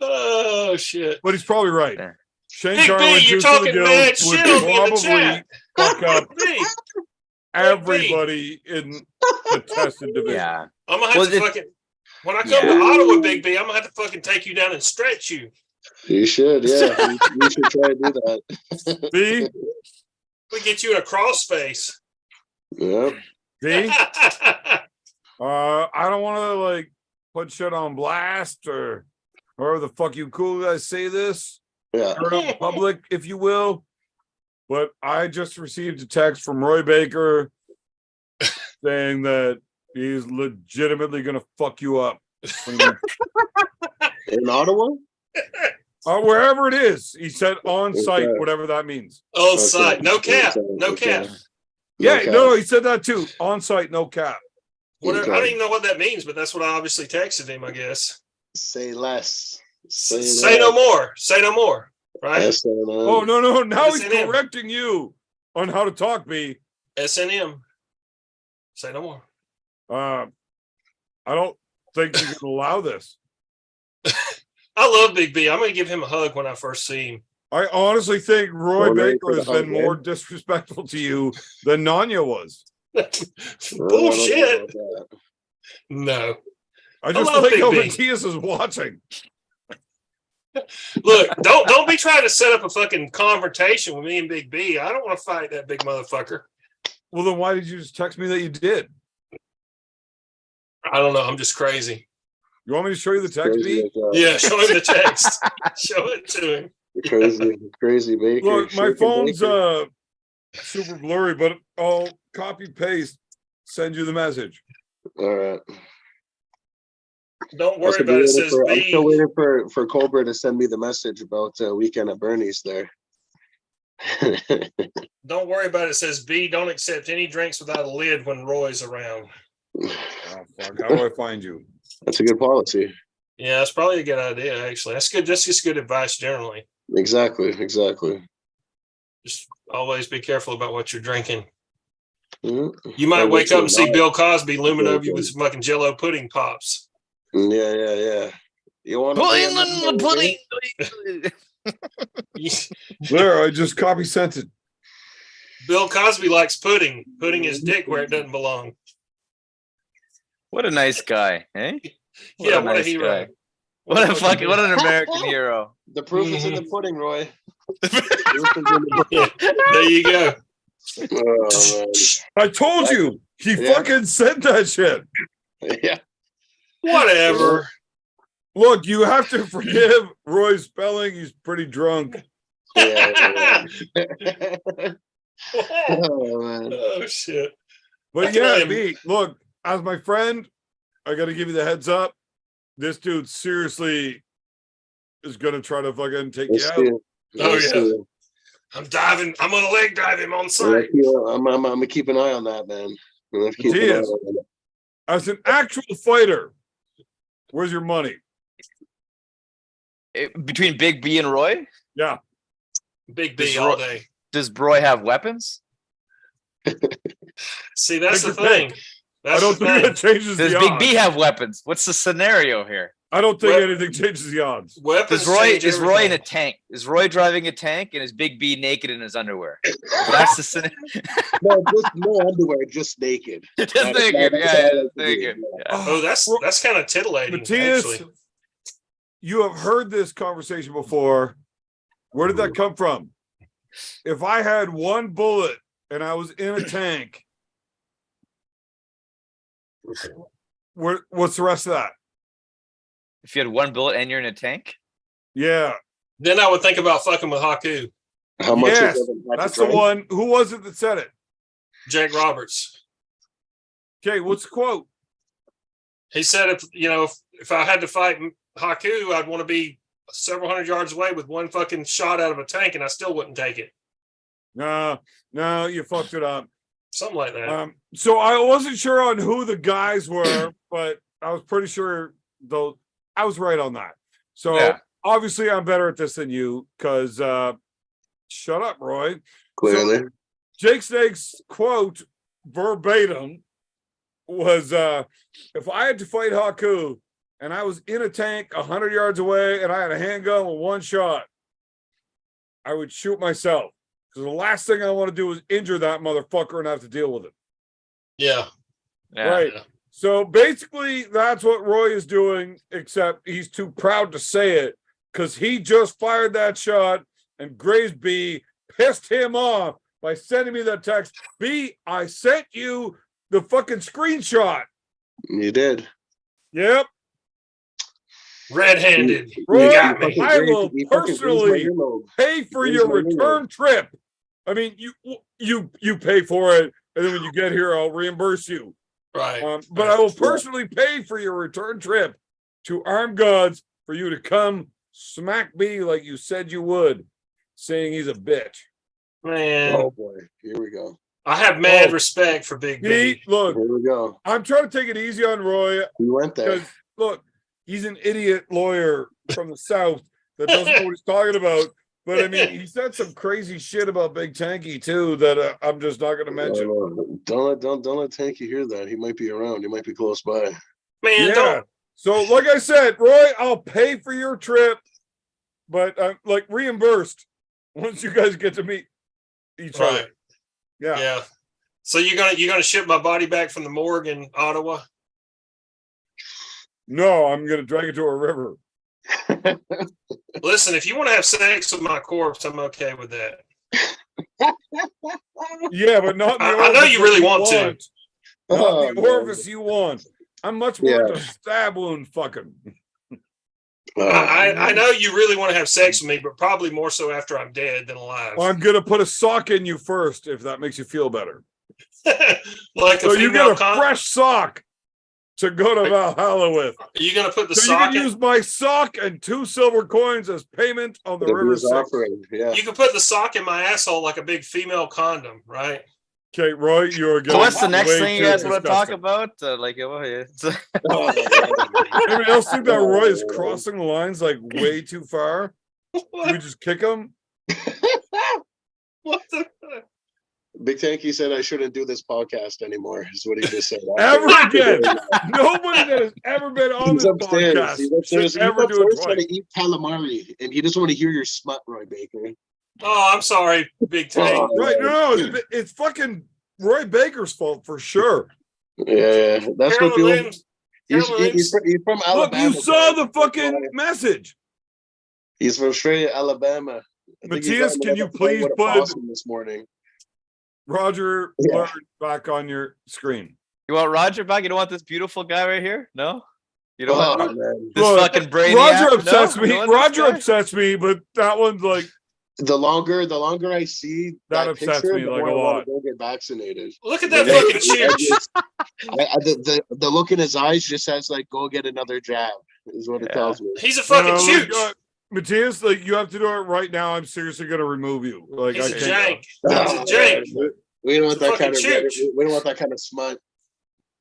Oh shit. But he's probably right. Yeah. Shane Big Carwin, B, you're Juice to the talking Gills, mad would shit on me in the probably chat. fuck up B, everybody in the tested division. Yeah. I'm gonna have Well, to it- fucking when I come Yeah. to Ottawa, Big B, I'm gonna have to fucking take you down and stretch you. You should, yeah. You should try to do that. See? We get you in a crossface. Yep. See? I don't want to like put shit on blast or however the fuck you cool guys say this. Yeah. Or in public, if you will. But I just received a text from Roy Baker saying that he's legitimately gonna fuck you up. In Ottawa? Wherever it is. He said on site, Okay. whatever that means. On Okay. site, no cap, Okay. no cap. Okay. Yeah, Okay. no, he said that too. On site, no cap. Whatever, Okay. I don't even know what that means, but that's what I obviously texted him. I guess. Say less. Say no more. Say no more. Right? S-N-M. Oh no, now he's S&M. correcting you on how to talk, B. SNM. Say no more. I don't think you can allow this. I love Big B. I'm gonna give him a hug when I first see him. I honestly think Roy Well, ready Baker for the has been hug, more eh? disrespectful to you than Nanya was. Bullshit. No. I just love think Big B. Matthias is watching. Look, don't be trying to set up a fucking confrontation with me and Big B. I don't want to fight that big motherfucker. Well, then why did you just text me that you did? I don't know. I'm just crazy. You want me to show you the text, B? Yeah, show him the text. Show it to him. Crazy Baker. Look, my Shaking phone's Baker. super blurry, but I'll copy paste, send you the message. All right. Don't I'm worry still about it. waiting Says I'm B. still waiting for Cobra to send me the message about weekend at Bernie's there. Don't worry about it. It says B. Don't accept any drinks without a lid when Roy's around. Oh, fuck. How do I find you? That's a good policy. Yeah, that's probably a good idea. Actually, that's good. That's just good advice generally. Exactly. Just always be careful about what you're drinking. Mhm. You might Or wake what up and see you're Bill Cosby looming Yeah, over you with some fucking Jello pudding pops. Yeah. You want to Pudding in the pudding. There, I just copy sent it. Bill Cosby likes pudding, putting his dick where it doesn't belong. What a nice guy, eh? Yeah, a what a nice hero. guy. What a fucking, what an American hero. The proof is in the pudding, Roy. Proof is in the pudding. There you go. Oh, man. I told you, he Yeah. fucking said that shit. Yeah. Whatever. Look, you have to forgive Roy's spelling. He's pretty drunk. Yeah. Oh, man. Oh shit. But I can yeah, let him- B, look, as my friend, I got to give you the heads up. This dude seriously is going to try to fucking take Let's you out. see. Oh, Let's yeah. see. I'm diving. I'm gonna leg dive him on Yeah, site. I'm gonna keep an eye on that, man. I'm gonna keep an eye Matthias. on that. As an actual fighter, where's your money? Between Big B and Roy? Yeah. Big B all day. Does Roy have weapons? See, that's Take the your thing. pick. That's I don't the think thing. that changes Does the Big odds. B have weapons? What's the scenario here? I don't think Wep- anything changes the odds. Weapons Is Roy change is Roy in a everything. tank? Is Roy driving a tank and is Big B naked in his underwear? If that's the scenario. No, just no underwear, just naked. Just That's- naked. that's Yeah, all I just like to do, naked. yeah. Yeah. Oh, that's kind of titillating, Matthias, actually. you have heard this conversation before. Where did that come from? If I had one bullet and I was in a tank, what's the rest of that? If you had one bullet and you're in a tank? Yeah. Then I would think about fucking with Haku, How much Yes, is it? that's the one. Who was it that said it? Jake Roberts. Okay, what's the quote? He said, if I had to fight Haku, I'd want to be several hundred yards away with one fucking shot out of a tank, and I still wouldn't take it. No, you fucked it up. Something like that. So I wasn't sure on who the guys were, but I was pretty sure though I was right on that. So Yeah. obviously I'm better at this than you because shut up, Roy. Clearly. So, Jake Snake's quote verbatim was if I had to fight Haku and I was in a tank 100 yards away and I had a handgun with one shot, I would shoot myself. Because the last thing I want to do is injure that motherfucker and have to deal with it. Yeah. Yeah. Right. So basically, that's what Roy is doing, except he's too proud to say it because he just fired that shot and Graves B pissed him off by sending me that text. B, I sent you the fucking screenshot. You did. Yep. Red-handed. Roy, You got me. I will personally pay for your return trip. I mean, you pay for it, and then when you get here, I'll reimburse you. Right. But I will personally pay for your return trip to Armed Gods for you to come smack B like you said you would, saying he's a bitch. Man, Oh boy, here we go. I have mad respect for Big B. He, look, Here we go. I'm trying to take it easy on Roy We went there. because, look, he's an idiot lawyer from the South that doesn't know what he's talking about. But I mean, he said some crazy shit about Big Tanky too that I'm just not going to mention. Don't let Tanky hear that. He might be around. He might be close by. Man, Yeah. don't. So, like I said, Roy, I'll pay for your trip, but I'm like reimbursed once you guys get to meet each Right. other. Yeah. Yeah. So you're gonna ship my body back from the morgue in Ottawa? No, I'm going to drag it to a river. Listen, if you want to have sex with my corpse, I'm okay with that. Yeah, but not in the I know orifice you really that want to. Not Oh, in the man. orifice you want. I'm much more Yeah. into stab wound fucking. I know you really want to have sex with me, but probably more so after I'm dead than alive. I'm going to put a sock in you first if that makes you feel better. Like So a you female get a fresh sock to go to Valhalla with. Are you gonna put the So you sock? can use my sock and 2 silver coins as payment on the River His 6. offering. Yeah. You can put the sock in my asshole like a big female condom, right? Okay, Roy, you're So getting what's the next way thing you too guys want to talk disgusting. about? It's Anybody else think that Roy is crossing the lines like way too far? Can we just kick him? What the? Big Tanky said I shouldn't do this podcast anymore, is what he just said. Ever again. Nobody that has ever been on He's this upstairs. podcast He's upstairs. should ever do it trying twice. to eat calamari, and he doesn't want to hear your smut, Roy Baker. Oh, I'm sorry, Big Tank. Right, no, it's fucking Roy Baker's fault for sure. Yeah, that's what Carolyn people. Lynn's- He's Carolyn Lynn's- from Look, Alabama. you saw the fucking message. He's from straight Alabama. I think he's Matthias, on can you another flight please with a put possum this morning? Roger Yeah. Learn back on your screen? You want Roger back? You don't want this beautiful guy right here? No? You don't Oh, want man. this Look, fucking brainy Roger upsets me. You don't want Roger this guy? upsets me, but that one's like The longer I see That that, upsets picture, me the like more a I want lot. to go get vaccinated. Look at that Yeah. fucking chooch. The look in his eyes just says like, "Go get another jab," is what it Yeah. tells me. He's a fucking like, chooch. Matthias, like you have to do it right now. I'm seriously gonna remove you. Like He's I a can't. jank. He's a jank. We don't want He's a that kind of fucking chooch. we don't want that kind of smut.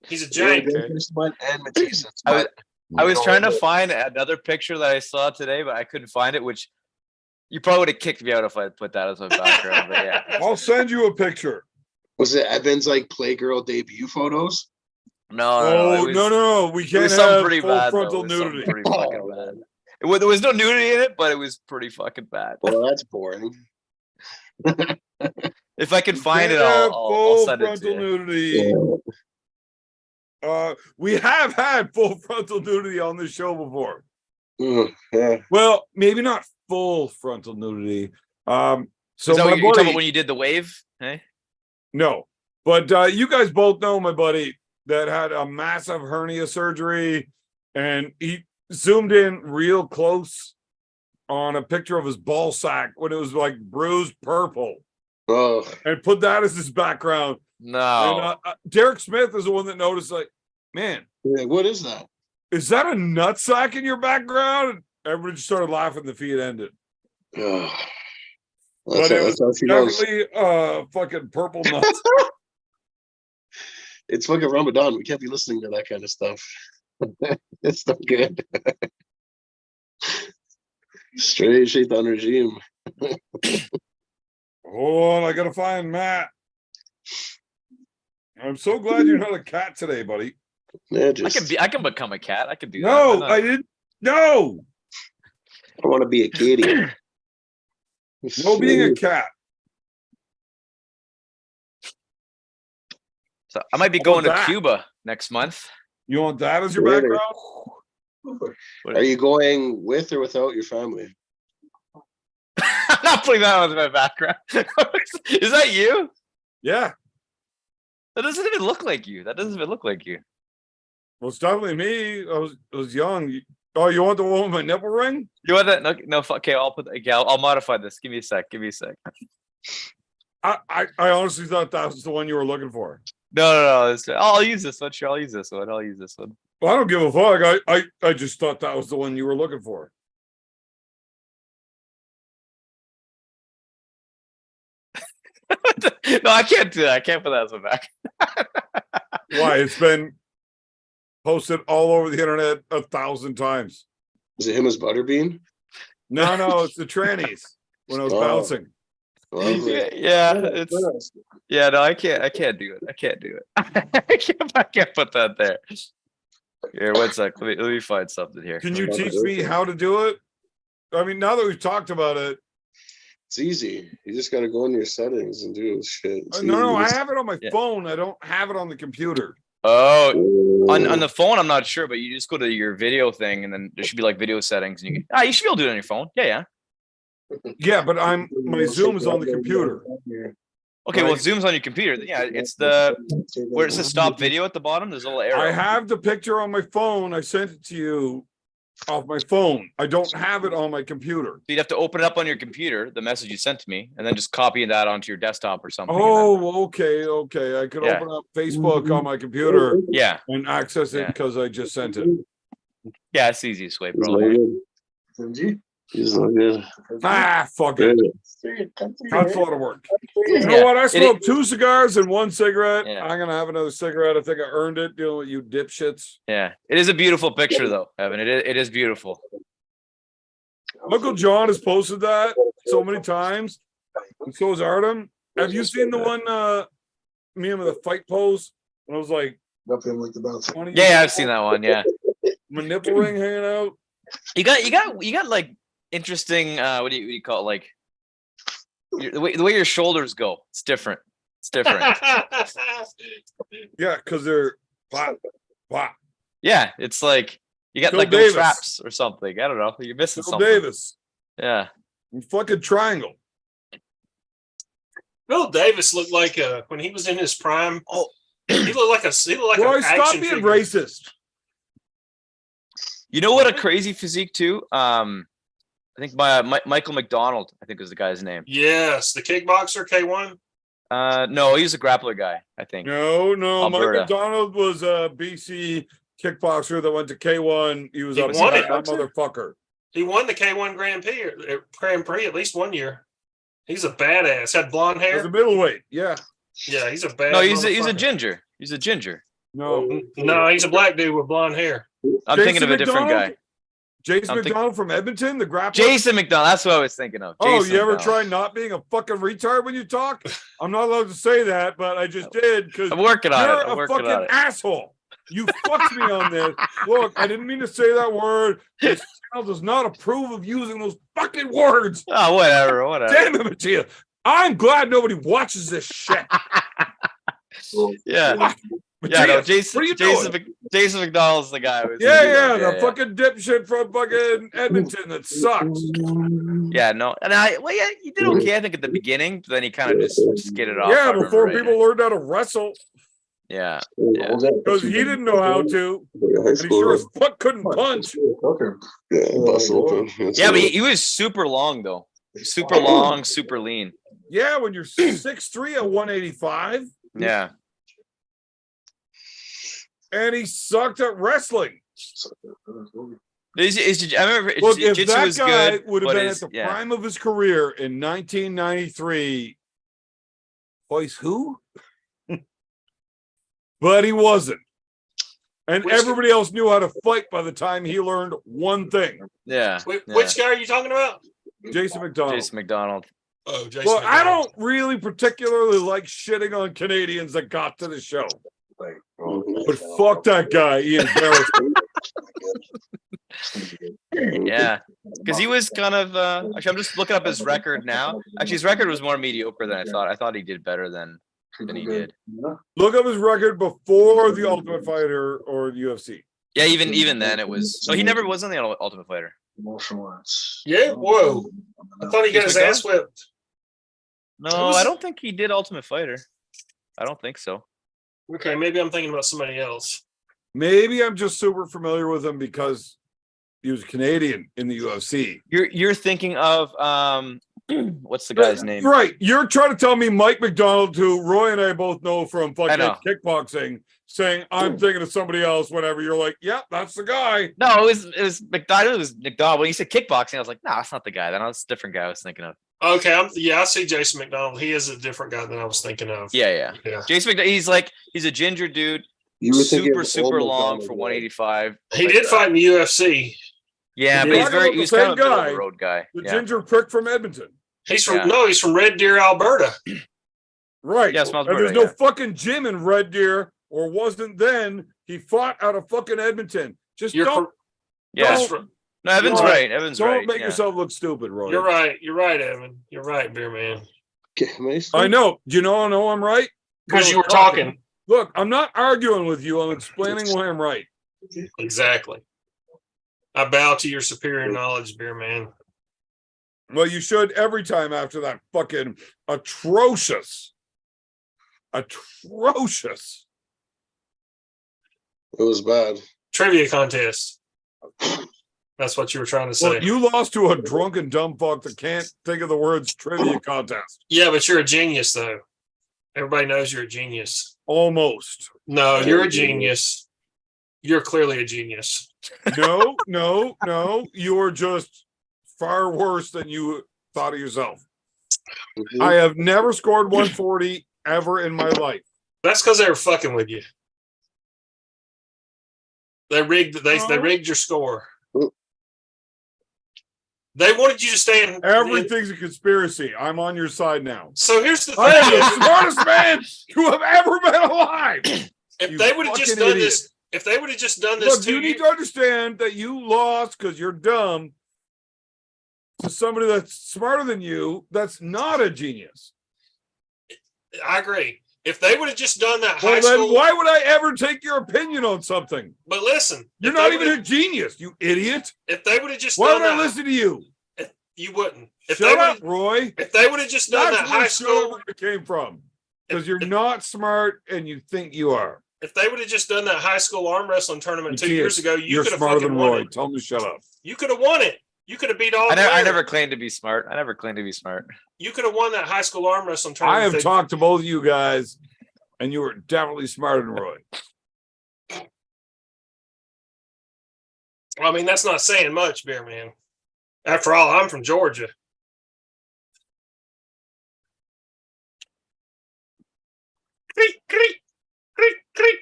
He's a jank. And Matisse's I was, butt. I was trying to find another picture that I saw today, but I couldn't find it, which you probably would have kicked me out if I put that as my background. But yeah. I'll send you a picture. Was it Evan's like Playgirl debut photos? Oh, no. We It can't was something have pretty full bad. frontal Though. It was something nudity. pretty fucking bad. There was no nudity in it, but it was pretty fucking bad. Well, that's boring. If I can find Can't it, have I'll full send it to frontal you. nudity. We have had full frontal nudity on this show before. Yeah. Well, maybe not full frontal nudity. So Is that my what you're talking buddy, about when you did the wave? Hey? no, but you guys both know my buddy that had a massive hernia surgery, and he zoomed in real close on a picture of his ball sack when it was like bruised purple, Oh, and put that as his background. No. And Derek Smith is the one that noticed, like, man, yeah, what is that? is that a nut sack in your background? And everybody just started laughing. The feed ended. Oh, But it was that's how she knows. definitely fucking purple nuts. It's fucking Ramadan. We can't be listening to that kind of stuff. It's not good. Straight shaitan regime. Hold on, I gotta find Matt. I'm so glad you're not a cat today, buddy. Yeah, just, I can become a cat. I can do that. No, Why not? I didn't. No, I want to be a kitty. no being a cat. So I might be How going to about that? Cuba next month. You want that as your Really? background? Are you going with or without your family? I'm not putting that on my background. Is that you? Yeah. That doesn't even look like you. That doesn't even look like you. Well, it's definitely me. I was young. Oh, you want the one with my nipple ring? You want that? No. Okay, I'll put. Okay, I'll modify this. Give me a sec. I honestly thought that was the one you were looking for. No. I'll use this one. Sure, I'll use this one. Well, I don't give a fuck. I just thought that was the one you were looking for. No, I can't do that. I can't put that as my back. Why? It's been posted all over the internet 1,000 times. Is it him as Butterbean? No, it's the trannies when I was Oh. bouncing. Lovely. Yeah. No, I can't do it. I can't put that there. Here, one sec. Let me find something here. Can you teach me how to do it? I mean, now that we've talked about it. It's easy. You just got to go into your settings and do this shit. It's No, easy. I have it on my Yeah. phone. I don't have it on the computer. Oh, on the phone, I'm not sure, but you just go to your video thing, and then there should be like video settings, and you can. You should be able to do it on your phone. Yeah. Yeah, but my Zoom is on the computer. Okay, well, Right. Zoom's on your computer. Yeah, it's the where it says stop video at the bottom. There's a little arrow. I have the picture on my phone. I sent it to you off my phone. I don't have it on my computer. You'd have to open it up on your computer, the message you sent to me, and then just copy that onto your desktop or something. and then- Oh, okay. I could Yeah. open up Facebook on my computer yeah, and access it Yeah. because I just sent it. yeah, it's the easiest way, He's probably. not good. He's not good. Fuck it. That's a lot of work. You know Yeah. what? I smoked 2 cigars and 1 cigarette. Yeah. I'm gonna have another cigarette. I think I earned it dealing with you dipshits. Yeah, it is a beautiful picture, though, Evan. It is beautiful. Uncle John has posted that so many times, and so has Artem. Have you seen the one me and the fight pose when I was like 20 Yeah, I've seen that one. Yeah, my nipple ring hanging out? you got like interesting. What do you call it? Like the way your shoulders go. It's different. Yeah, because they're flat. Yeah, it's like you got Phil like Davis. no traps or something. I don't know. You're missing Phil something. Davis. Yeah. Fucking triangle. Bill Davis looked like when he was in his prime. Oh, He looked like Roy, an stop action being figure. racist. You know what? A crazy physique too. I think Michael McDonald. I think was the guy's name. Yes, the kickboxer K1. No, he's a grappler guy. I think. No. Mike Alberta. McDonald was a BC kickboxer that went to K1. He was He upset won it. that motherfucker. He won the K1 Grand Prix at least one year. He's a badass. Had blonde As hair. a middleweight, yeah. Yeah, he's a bad. No, he's a motherfucker. ginger. He's a ginger. No. No, he's a black dude with blonde hair. I'm thinking of a different guy. Jason I'm think- McDonald from Edmonton, the grappler. Jason McDonald. That's what I was thinking of. Oh, Jason you ever McDonald. try not being a fucking retard when you talk? I'm not allowed to say that, but I just did because I'm working on it. you're I'm a working on fucking it. asshole. You fucked me on this. Look, I didn't mean to say that word. This channel does not approve of using those fucking words. Oh, whatever. Damn it, Mattia. I'm glad nobody watches this shit. Yeah. Fuck. Yeah, no, Mattia, what are you doing? Jason McDonald's the guy. I was Yeah, thinking yeah, of. the fucking dipshit from fucking Edmonton that sucks. Yeah, no, and yeah, he did okay, I think, at the beginning, but then he kind of just skidded off. Yeah, if I before remember people right. learned how to wrestle, Yeah. because he didn't know how to, and he sure as fuck couldn't punch. Yeah, bust open. Yeah, but he was super long though. Super long, super lean. Yeah, when you're 6'3" at 185, Yeah. and he sucked at wrestling. I remember Look, if jiu-jitsu that was guy good, would have but been his- at the prime of his career in 1993, voice who? But he wasn't. And Which- everybody else knew how to fight by the time he learned one thing. Yeah. Which guy are you talking about? Jason McDonald. Jason McDonald. Oh, Jason. Well, I McDonald. don't really particularly like shitting on Canadians that got to the show. But fuck that guy, Ian Harris. Yeah, because he was kind of. Actually, I'm just looking up his record now. Actually, his record was more mediocre than I thought. I thought he did better than he did. Look up his record before the Ultimate Fighter or the UFC. Yeah, even then it was. So he never was on the Ultimate Fighter. Yeah. Whoa. I thought he got his ass whipped. No, I don't think he did Ultimate Fighter. I don't think so. Okay, maybe I'm thinking about somebody else. Maybe I'm just super familiar with him because he was Canadian in the UFC. You're thinking of what's the guy's name? Right. You're trying to tell me Mike McDonald, who Roy and I both know from fucking know. kickboxing, saying I'm thinking of somebody else whenever you're like, yeah, that's the guy. No, it was McDonald. It was McDonald. When he said kickboxing, I was like, no, that's not the guy. That's a different guy I was thinking of. Okay, I see Jason McDonald. He is a different guy than I was thinking of. Yeah. Jason McDonald. He's a ginger dude. You were thinking super of old long McDonald, for right? 185. He did fight in the UFC. Yeah, You're but he's talking very about he was the kind same of a middle of guy, the road guy. The Yeah. ginger prick from Edmonton. He's from Yeah. he's from Red Deer, Alberta. Right. Yeah, Smells and there's Alberta, no fucking gym in Red Deer, or wasn't then. He fought out of fucking Edmonton. Just You're don't, Yeah. don't, No, Evan's Don't- right. Evan's don't right. make yeah. yourself look stupid, Roy. You're right. You're right, Evan. You're right, Beer Man. Okay, Mason? I know. Do you know I'm right? Because you were talking. Look, I'm not arguing with you. I'm explaining why I'm right. Exactly. I bow to your superior knowledge, Beer Man. Well, you should every time after that fucking atrocious. It was bad. Trivia contest. That's what you were trying to say. Well, you lost to a drunken dumb fuck that can't think of the words trivia contest. Yeah, but you're a genius, though. Everybody knows you're a genius. Almost. No, you're a genius. You're clearly a genius. No. You're just far worse than you thought of yourself. I have never scored 140 ever in my life. That's because they were fucking with you. They rigged your score. They wanted you to stay in. Everything's a conspiracy. I'm on your side now. So here's the I am the thing: smartest man you have ever been alive. if you they would have just fucking done idiot. this, if they would have just done this Look, to you need to understand that you lost because you're dumb to somebody that's smarter than you. That's not a genius. I agree. If they would have just done that Well, high then school, why would I ever take your opinion on something? but listen, You're if they not even would've- a genius, you idiot. If they would have just Why done would I that, listen to you? you wouldn't. If Shut they up, would, Roy. if they would have just done That's that high where school, it came from. Because If- you're not smart and you think you are. if they would have just done that high school arm wrestling tournament 2 You years can't. ago, you You're could have smarter fucking than won Roy. it. Tell him to shut up. You could have won it. You could have beat all. I never claimed to be smart. You could have won that high school arm wrestling I tournament. have that- talked to both of you guys, and you were definitely smarter than Roy. I mean, that's not saying much, Beer Man. After all, I'm from Georgia. Creak, creak, creak, creak.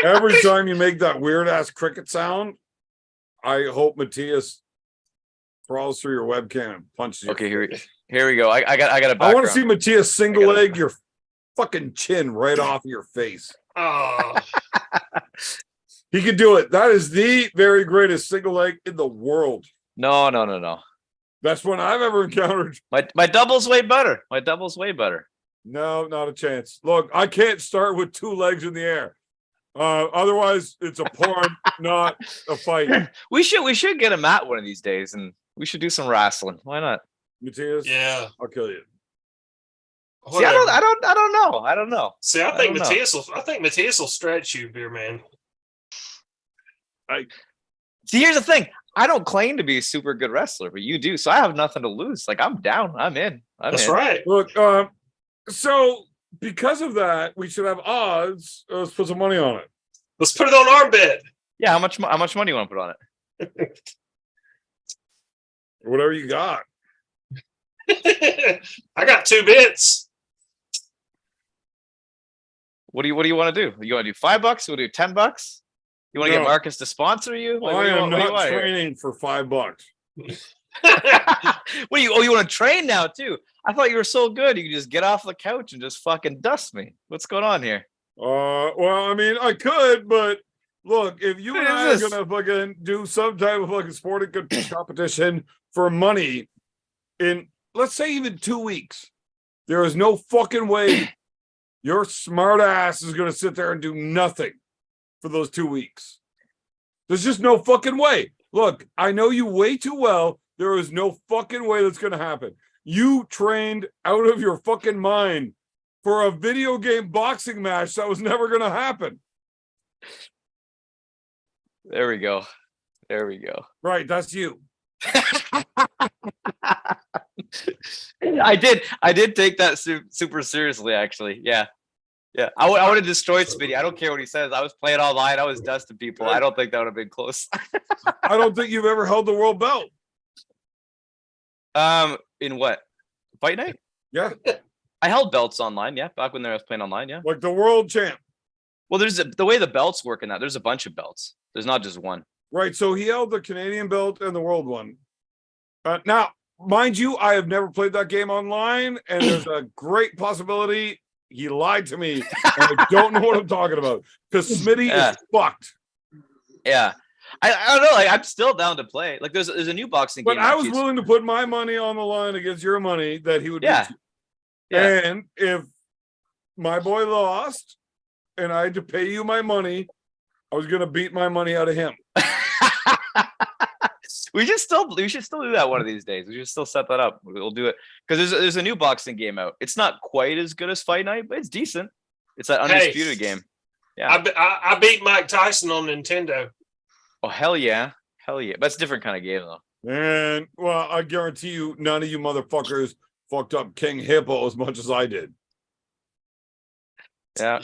Every time you make that weird ass cricket sound, I hope Matthias crawls through your webcam and punches you. Okay, here we go. I got a background. I want to see Matthias single leg your fucking chin right off of your face. Oh, He could do it. That is the very greatest single leg in the world. No. Best one I've ever encountered. My double's way better. My double's way better. No, not a chance. Look, I can't start with 2 legs in the air. Otherwise, it's a porn, not a fight. We should get a mat one of these days, and we should do some wrestling. Why not? Matthias, yeah. I'll kill you. See, I don't know. See, I think Matthias will stretch you, beer man. See, here's the thing. I don't claim to be a super good wrestler, but you do, so I have nothing to lose. Like, I'm down. I'm in. That's right. Look, so because of that, we should have odds. Let's put some money on it. Let's put it on our bet. Yeah, how much money you want to put on it? Whatever you got. I got 2 bits. What do you want to do? You want to do $5? You want to do $10? You want to get Marcus to sponsor you? Like, I am not training for $5. What do you? Oh, you want to train now too? I thought you were so good. You could just get off the couch and just fucking dust me. What's going on here? Well, I mean, I could, but look, if you and I are gonna fucking do some type of fucking sporting competition for money in, let's say, even 2 weeks, there is no fucking way your smart ass is gonna sit there and do nothing for those 2 weeks. There's just no fucking way. Look, I know you way too well. There is no fucking way that's gonna happen. You trained out of your fucking mind for a video game boxing match that was never gonna happen. There we go. Right, that's you. I did take that super seriously, actually. Yeah. I would have destroyed Smitty. I don't care what he says. I was playing online. I was dusting people. I don't think that would have been close. I don't think you've ever held the world belt. In what? Fight night? Yeah. I held belts online. Yeah, back when I was playing online. Yeah. Like the world champ. Well, there's the way the belts work in that. There's a bunch of belts. There's not just one. Right. So he held the Canadian belt and the world one. Now, mind you, I have never played that game online, and there's a great possibility he lied to me, and I don't know what I'm talking about because Smitty is fucked. Yeah. I don't know. Like, I'm still down to play. Like, there's a new boxing game. But I was willing to put my money on the line against your money that he would. Yeah. And if my boy lost, and I had to pay you my money, I was gonna beat my money out of him. We should still do that one of these days. We should still set that up. We'll do it because there's a new boxing game out. It's not quite as good as Fight Night, but it's decent. It's that undisputed game. Yeah. I beat Mike Tyson on Nintendo. Oh, hell yeah. But it's a different kind of game, though. And, well, I guarantee you, none of you motherfuckers fucked up King Hippo as much as I did. Yeah.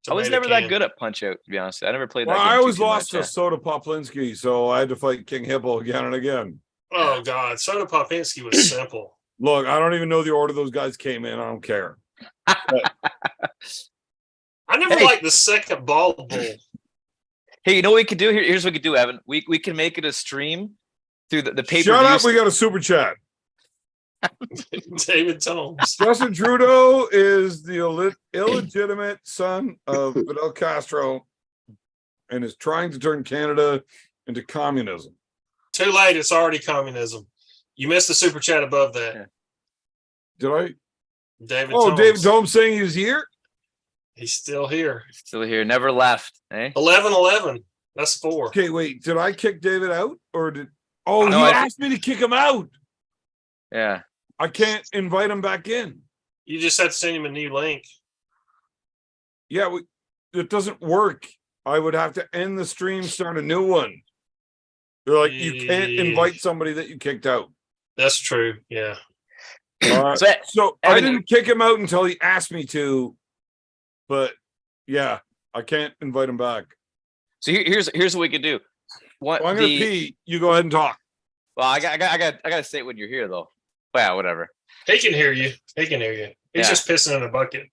I was never that good at Punch-Out, to be honest. I never played that game. I always lost to Soda Poplinski, so I had to fight King Hippo again and again. Oh, God. Soda Popinski was simple. Look, I don't even know the order those guys came in. I don't care. I never liked the second ball bowl. Hey, you know what we could do? Here's what we could do, Evan. We can make it a stream through the pay-per-view. Shut up, we got a super chat. David Tomes. Justin Trudeau is the illegitimate son of Fidel Castro and is trying to turn Canada into communism. Too late, it's already communism. You missed the super chat above that. Yeah. Did I? David Tomes. David Tomes saying he's here? He's still here. Never left. Eh? 11-11. That's 4. Okay, wait. Did I kick David out? Or did... Oh, no, he asked me to kick him out. Yeah. I can't invite him back in. You just have to send him a new link. Yeah, it doesn't work. I would have to end the stream, start a new one. They're like, you can't invite somebody that you kicked out. That's true. Yeah. So I didn't kick him out until he asked me to. But yeah, I can't invite him back. So here's what we could do. I'm gonna pee. You go ahead and talk. Well, I gotta say it when you're here though. Well, whatever. He can hear you. He's just pissing in a bucket.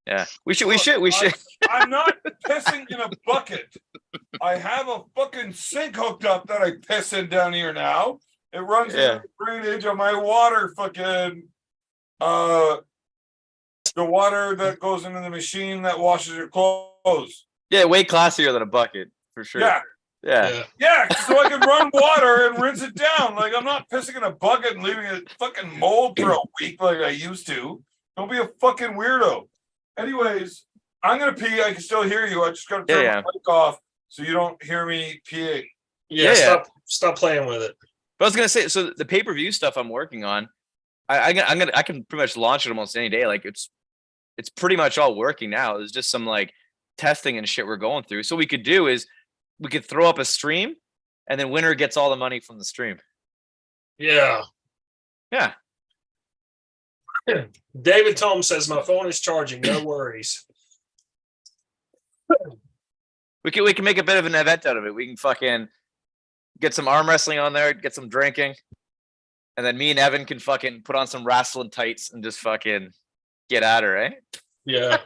Yeah, we should. I'm not pissing in a bucket. I have a fucking sink hooked up that I piss in down here now. It runs the drainage of my water fucking the water that goes into the machine that washes your clothes. Yeah, way classier than a bucket for sure. Yeah. So I can run water and rinse it down. Like I'm not pissing in a bucket and leaving it fucking mold for a week like I used to. Don't be a fucking weirdo. Anyways, I'm gonna pee. I can still hear you. I just gotta turn my mic off so you don't hear me peeing. Stop playing with it. But I was gonna say, so the pay-per-view stuff I'm working on, I can pretty much launch it almost any day. Like it's pretty much all working now. There's just some like testing and shit we're going through. So what we could do is we could throw up a stream, and then winner gets all the money from the stream. Yeah. David Tom says my phone is charging. No worries. We can make a bit of an event out of it. We can fucking get some arm wrestling on there, get some drinking, and then me and Evan can fucking put on some wrestling tights and just fucking get at her, eh? Yeah.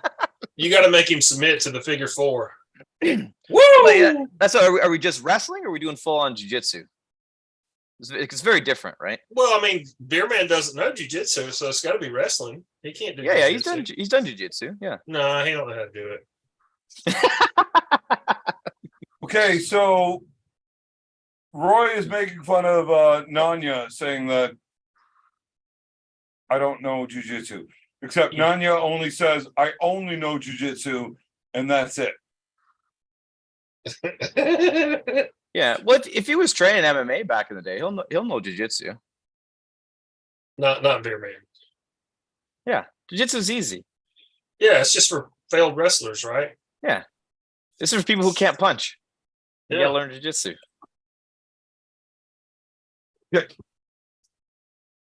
You got to make him submit to the figure 4. Woo! That's what, are we just wrestling or are we doing full on jiu-jitsu? It's very different, right? Well, I mean, Beer Man doesn't know jiu-jitsu, so it's got to be wrestling. He can't do jiu-jitsu. He's done jiu-jitsu. Yeah. No, he don't know how to do it. Okay, so Roy is making fun of Nanya, saying that I don't know jiu-jitsu. Except Nanya only says, I only know jiu-jitsu, and that's it. Yeah. What if he was training MMA back in the day? He'll know jiu-jitsu. Not Beer Man. Yeah. Jiu-jitsu is easy. Yeah, it's just for failed wrestlers, right? Yeah. This is for people who can't punch. You gotta learn jiu-jitsu. Yeah.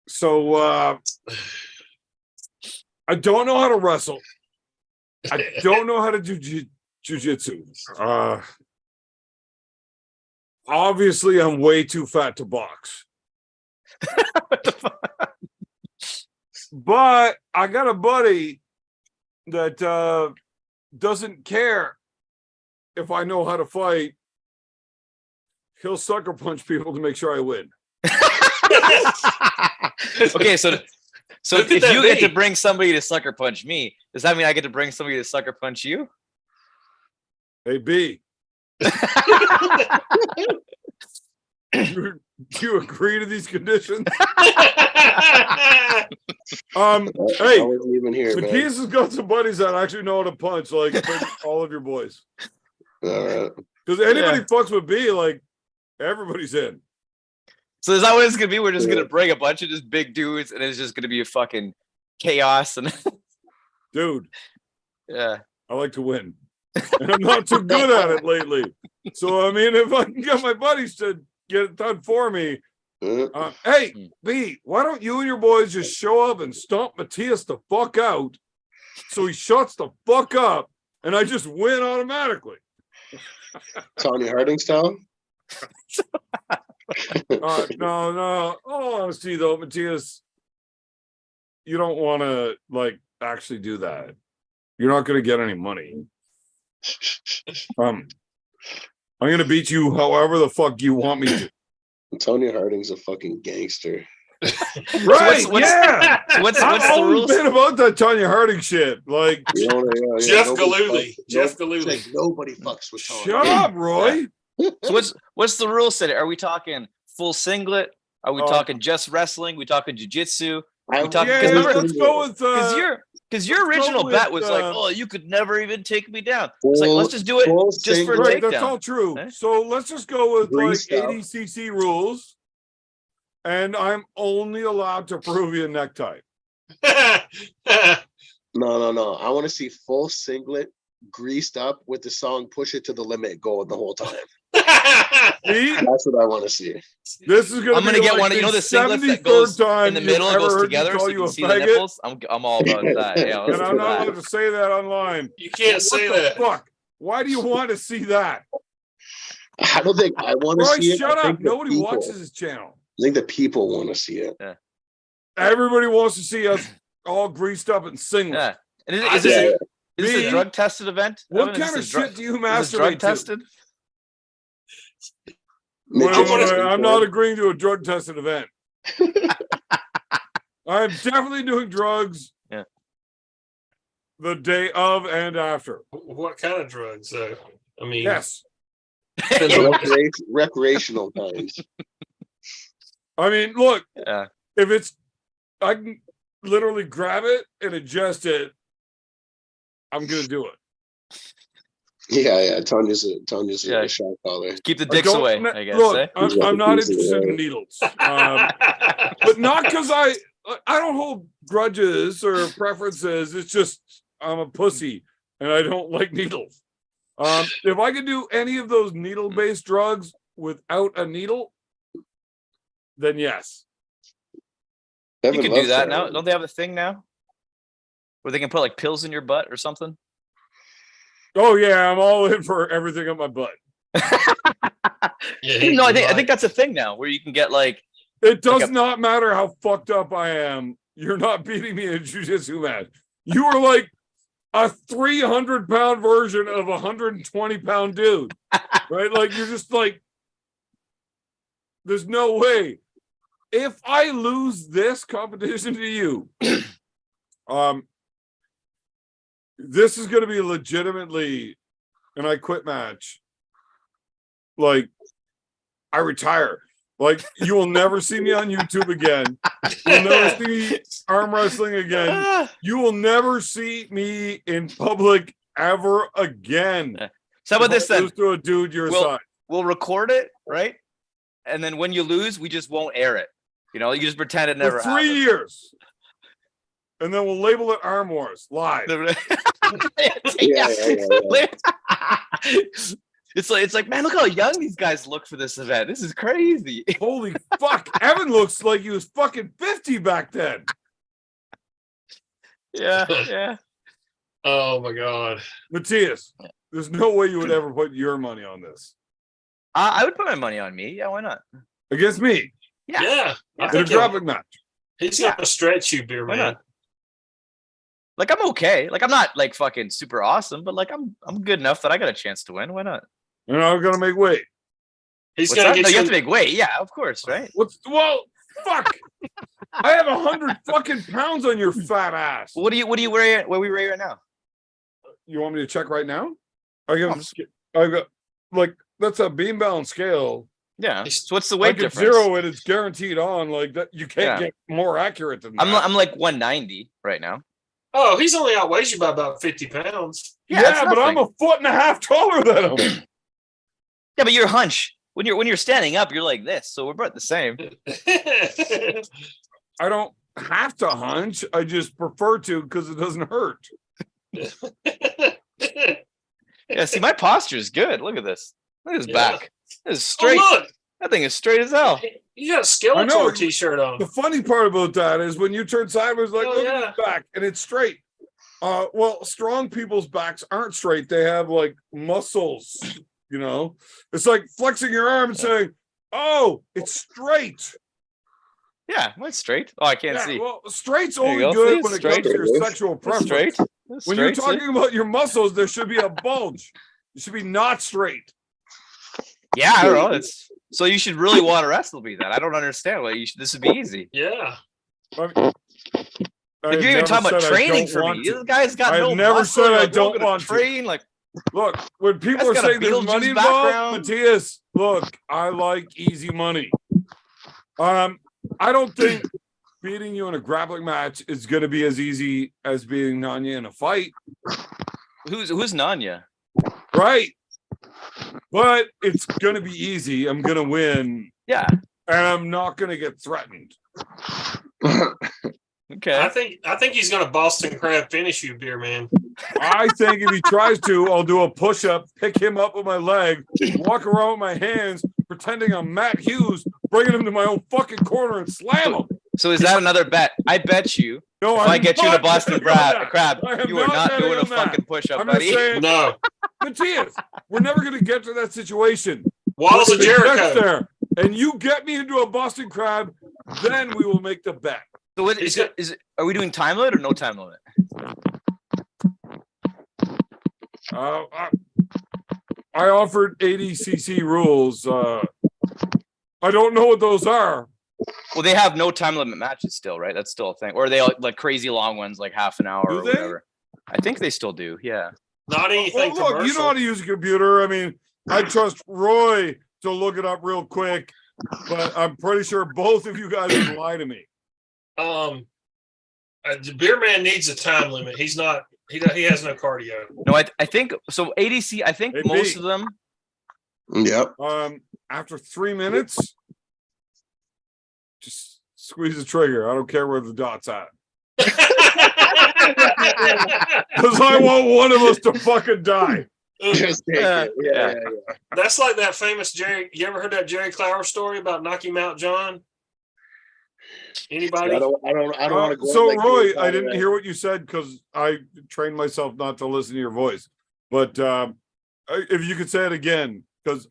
So I don't know how to wrestle. I don't know how to do jiu-jitsu. Obviously, I'm way too fat to box. What the fuck? But I got a buddy that doesn't care if I know how to fight. He'll sucker punch people to make sure I win. Okay, so if you get to bring somebody to sucker punch me, does that mean I get to bring somebody to sucker punch you? Hey, B. Do you agree to these conditions? Hey, I wasn't even here, Matthias has got some buddies that actually know how to punch, like all of your boys. All right. Because anybody fucks with B, like everybody's in. So is that what it's gonna be? We're just gonna bring a bunch of just big dudes, and it's just gonna be a fucking chaos. And dude, yeah, I like to win, and I'm not too good at it lately. So I mean, if I can get my buddies to get it done for me, hey B, why don't you and your boys just show up and stomp Matthias the fuck out, so he shuts the fuck up, and I just win automatically. Tony Harding style. No. Oh, honestly, though, Matthias, you don't want to like actually do that. You're not going to get any money. I'm going to beat you however the fuck you want me to. Tony Harding's a fucking gangster. Right? So what's I've the always rules? been about that Tanya Harding shit. Like Jeff Galooly. Jeff Galooly. Like nobody fucks with Tony. Shut up, Roy. So what's the rule set? Are we talking full singlet? Are we talking just wrestling? We talking jiu-jitsu? We talking let's go with because your original bet was like, oh, you could never even take me down. It's like, let's just do it just for a right, takedown. that's all true. So let's just go with like 80cc rules. And I'm only allowed to Peruvian necktie. No. I want to see full singlet, greased up with the song "Push It to the Limit" going the whole time. That's what I want to see. This is gonna. I'm gonna get one. You know the singlet that goes in the middle and goes together, so you can see the nipples. I'm all about that. Yeah, and I'm not allowed to say that online. You can't say that. Fuck. Why do you want to see that? I don't think I want to see it. Shut up. Nobody watches his channel. I think the people want to see it. Yeah. Everybody wants to see us all greased up and singlet. Yeah. And Is this B, a drug tested event? What Evan, is kind of this a drug- shit do you is this masturbate drug to? tested? Wait, Mitchell's wait, wait, just I'm been not told. agreeing to a drug tested event. I'm definitely doing drugs. Yeah. The day of and after. What kind of drugs? I mean, Yes. Recreational kinds. I mean, look, Yeah. if it's, I can literally grab it and ingest it, I'm going to do it. Yeah. Tanya's Yeah. a shot caller. Keep the I dicks don't away, kn- I guess. Look, Eh? I'm not interested in needles. But not because I don't hold grudges or preferences. It's just I'm a pussy and I don't like needles. If I could do any of those needle-based drugs without a needle, then yes. You Evan can do loves that now. Don't they have a thing now where they can put like pills in your butt or something? Oh yeah, I'm all in for everything up my butt. Yeah, No, I think that's a thing now where you can get like. It does Like not matter how fucked up I am. You're not beating me in a jiu-jitsu match. You are like a 300-pound version of a 120-pound dude, right? Like you're just like, there's no way. If I lose this competition to you, this is going to be legitimately an I quit match. Like, I retire. Like, you will never see me on YouTube again. You'll never see me arm wrestling again. You will never see me in public ever again. So how about this If I then? lose to a dude your We'll- size. We'll record it, right? And then when you lose, we just won't air it. You know, you just pretend it never For 3 happened. years. And then we'll label it Arm Wars live. Yeah. It's like, man, look how young these guys look for this event. This is crazy. Holy fuck. Evan looks like he was fucking 50 back then. Yeah. Oh my God. Matthias, there's no way you would ever put your money on this. I would put my money on me. Yeah, why not? Against me. Yeah. I In a think he'll- grappling match. he's gonna stretch you, beer Why man. not? Like I'm okay. Like I'm not like fucking super awesome, but like I'm good enough that I got a chance to win. Why not? You're not gonna make weight. He's What's gonna that? get No, you you. have to make weight. Yeah, of course, right? Fuck. I have 100 fucking pounds on your fat ass. What do you weigh? What we weigh right now? You want me to check right now? I'm I got like that's a beam balance scale. Yeah. So what's the I weight can difference? zero it, it's guaranteed on. Like that, you can't Yeah. get more accurate than that. I'm like 190 right now. Oh, he's only outweighs you by about 50 pounds. yeah, but I'm a foot and a half taller than him. Yeah, but your hunch when you're standing up, you're like this. So we're about the same. I don't have to hunch. I just prefer to because it doesn't hurt. Yeah, see, my posture is good. Look at this. Look at his Yeah. back. This is straight. Oh, look, That thing is straight as hell. you got a I know. Skeletor t-shirt on. The funny part about that is when you turn sideways, like Oh, look yeah. at the back, and it's straight. Well, strong people's backs aren't straight. They have like muscles. You know, it's like flexing your arm and saying, "Oh, it's straight." Yeah, mine's straight. Oh, I can't Yeah, see. well, straight's There you only go. good See, when it straight. comes to your There it is. sexual That's preference. straight. That's When you're straight, see? talking about your muscles, there should be a bulge. It should be not straight. Yeah, I don't know. It's so you should really want to wrestle me then. I don't understand why you should. This would be easy. Yeah. I Like you're even talking about training for me. This guy's got I no have never muscle. said I Like, we're don't gonna want to. train. Like Look, when people are That's got a saying there's Beetlejuice money background. involved, Matthias, look, I like easy money. I don't think beating you in a grappling match is going to be as easy as beating Nanya in a fight, who's Nanya? right? But it's going to be easy. I'm going to win, Yeah. and I'm not going to get threatened. Okay. I think he's gonna Boston Crab finish you, beer man. I think if he tries to, I'll do a push-up, pick him up with my leg, walk around with my hands, pretending I'm Matt Hughes, bringing him to my own fucking corner and slam him. So is that another bet? I bet you No, if I'm I get you in a not Boston betting on crab, that. I am you are not betting doing a on that. fucking push-up, I'm just buddy. saying, No. Matthias, we're never going to get to that situation. Walls of When it gets Jericho. there, and you get me into a Boston Crab, then we will make the bet. So what, He's is it, are we doing time limit or no time limit? I offered 80cc rules. I don't know what those are. Well, they have no time limit matches still, right? That's still a thing. Or are they like crazy long ones, like half an hour Do or they? whatever? I think they still do. Yeah. Not anything Well, look, you know how to use a computer. I mean, I trust Roy to look it up real quick, but I'm pretty sure both of you guys would lie to me. The beer man needs a time limit. He's not. He has no cardio. No, I think so. ADC. I think Maybe. most of them. Yep. After 3 minutes, just squeeze the trigger. I don't care where the dot's at. Because I want one of us to fucking die. Just take it. Yeah. That's like that famous Jerry. You ever heard that Jerry Clower story about Knock Him Out, John? Anybody? I don't want to go. So, like Roy, this, I didn't hear what you said because I trained myself not to listen to your voice. But if you could say it again, because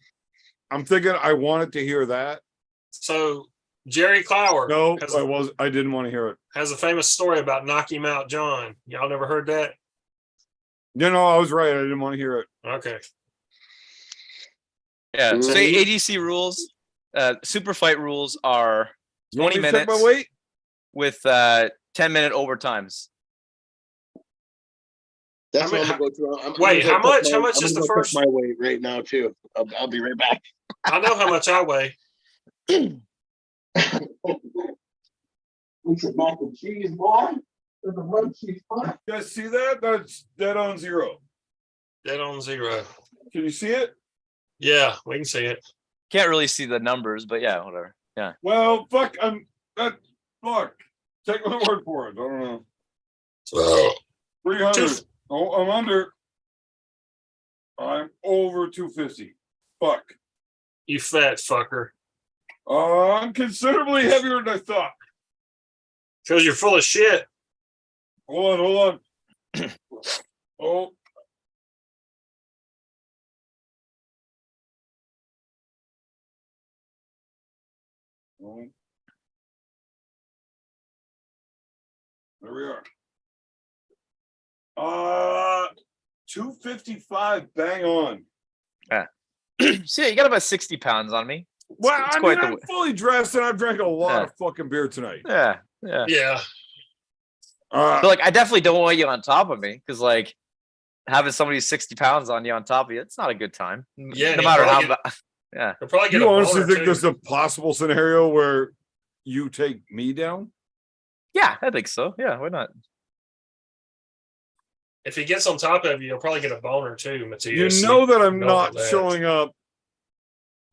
I'm thinking I wanted to hear that. So Jerry Clower. No, I didn't want to hear it. Has a famous story about Knock Him Out, John. Y'all never heard that? No, I was right. I didn't want to hear it. Okay. Yeah. So ADC rules, super fight rules are 20 minutes My weight? with 10-minute overtimes. That's what I'm gonna go through. Wait, how much? How much is the first? My weight right now too. I'll be right back. I know how much I weigh. It's a mac and cheese, boy. There's a red cheese, boy. You guys see that? That's dead on zero. Dead on zero. Can you see it? Yeah, we can see it. Can't really see the numbers, but yeah, whatever. Yeah. Well, fuck. Fuck. Take my word for it. I don't know. So 300. Oh, I'm under. I'm over 250. Fuck. you fat fucker. I'm considerably heavier than I thought. Because you're full of shit. Hold on. Oh. Oh. There we are. 255, bang on. See, you got about 60 pounds on me. Well, it's I quite mean, I'm fully dressed and I've drank a lot of fucking beer tonight. Yeah. Yeah. But like, I definitely don't want you on top of me because like having somebody 60 pounds on you on top of you, it's not a good time. Yeah. No matter how. Yeah. You'll probably get You a honestly boner, think too. there's a possible scenario where you take me down? Yeah, I think so. Yeah, why not? If he gets on top of you, you'll probably get a boner too, You Matthias. know that I'm know not that. showing up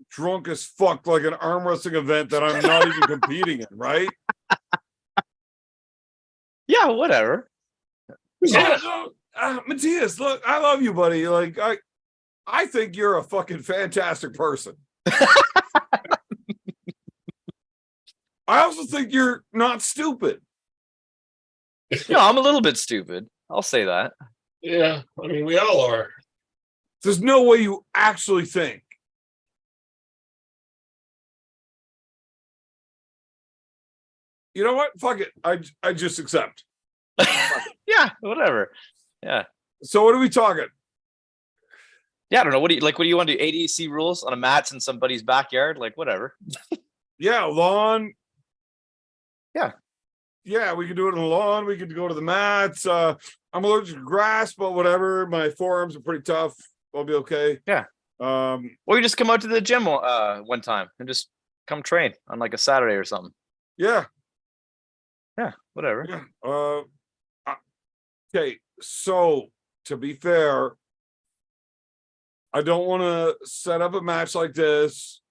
drunk as fuck like an arm wrestling event that I'm not even competing in, right? Yeah, whatever. Yeah. Matthias, look, I love you, buddy. Like I think you're a fucking fantastic person. I also think you're not stupid. No, I'm a little bit stupid. I'll say that. Yeah. I mean, we all are. There's no way you actually think. You know what? Fuck it. I just accept. Yeah, whatever. Yeah. So what are we talking? Yeah, I don't know. What do you want to do? ADC rules on a match in somebody's backyard? Like, whatever. Yeah, lawn. Yeah. Yeah, we could do it on the lawn. We could go to the mats. I'm allergic to grass, but whatever. My forearms are pretty tough. I'll be okay. Yeah. Or you just come out to the gym one time and just come train on like a Saturday or something. Yeah. Yeah, whatever. Yeah. Okay, so to be fair, I don't want to set up a match like this.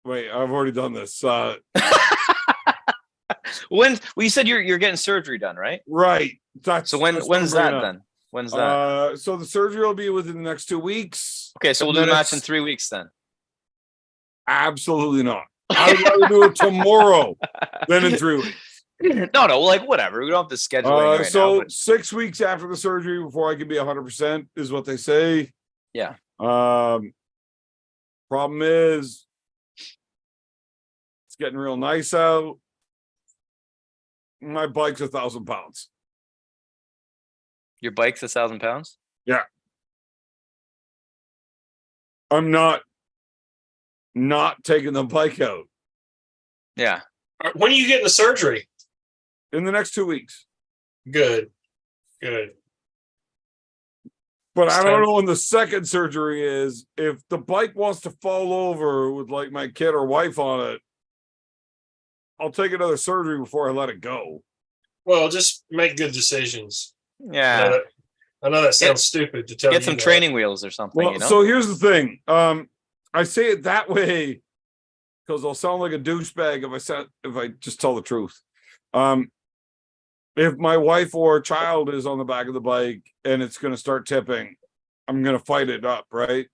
Wait, I've already done this. Well, you said you're getting surgery done, right? Right. So when's that then? When's that? So the surgery will be within the next 2 weeks. Okay, so we'll do the match in 3 weeks then. Absolutely not. I'd rather do it tomorrow than in 3 weeks. No, like whatever. We don't have to schedule it right so now. But 6 weeks after the surgery before I can be 100% is what they say. yeah. Problem is it's getting real nice out. My bike's 1,000 pounds. Your bike's 1,000 pounds? Yeah. I'm not taking the bike out Yeah. When are you getting the surgery? in the next 2 weeks. Good. Good. But I don't know when the second surgery is. If the bike wants to fall over with like my kid or wife on it, I'll take another surgery before I let it go. Well, just make good decisions. Yeah. I know that sounds stupid to tell you. Get some that. training wheels or something, Well, you know? so here's the thing. I say it that way because I'll sound like a douchebag if I just tell the truth. If my wife or child is on the back of the bike and it's going to start tipping, I'm going to fight it up, right?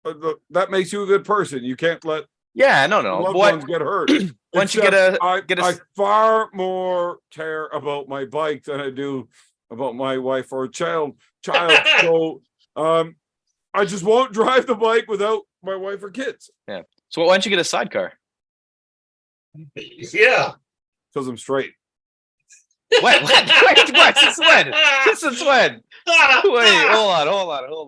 But that makes you a good person. You can't let no. loved ones get hurt. Once you Except get a I far more care about my bike than I do about my wife or child. So I just won't drive the bike without my wife or kids. Yeah. So why don't you get a sidecar? Yeah. Because I'm straight. What? Since when? Wait, hold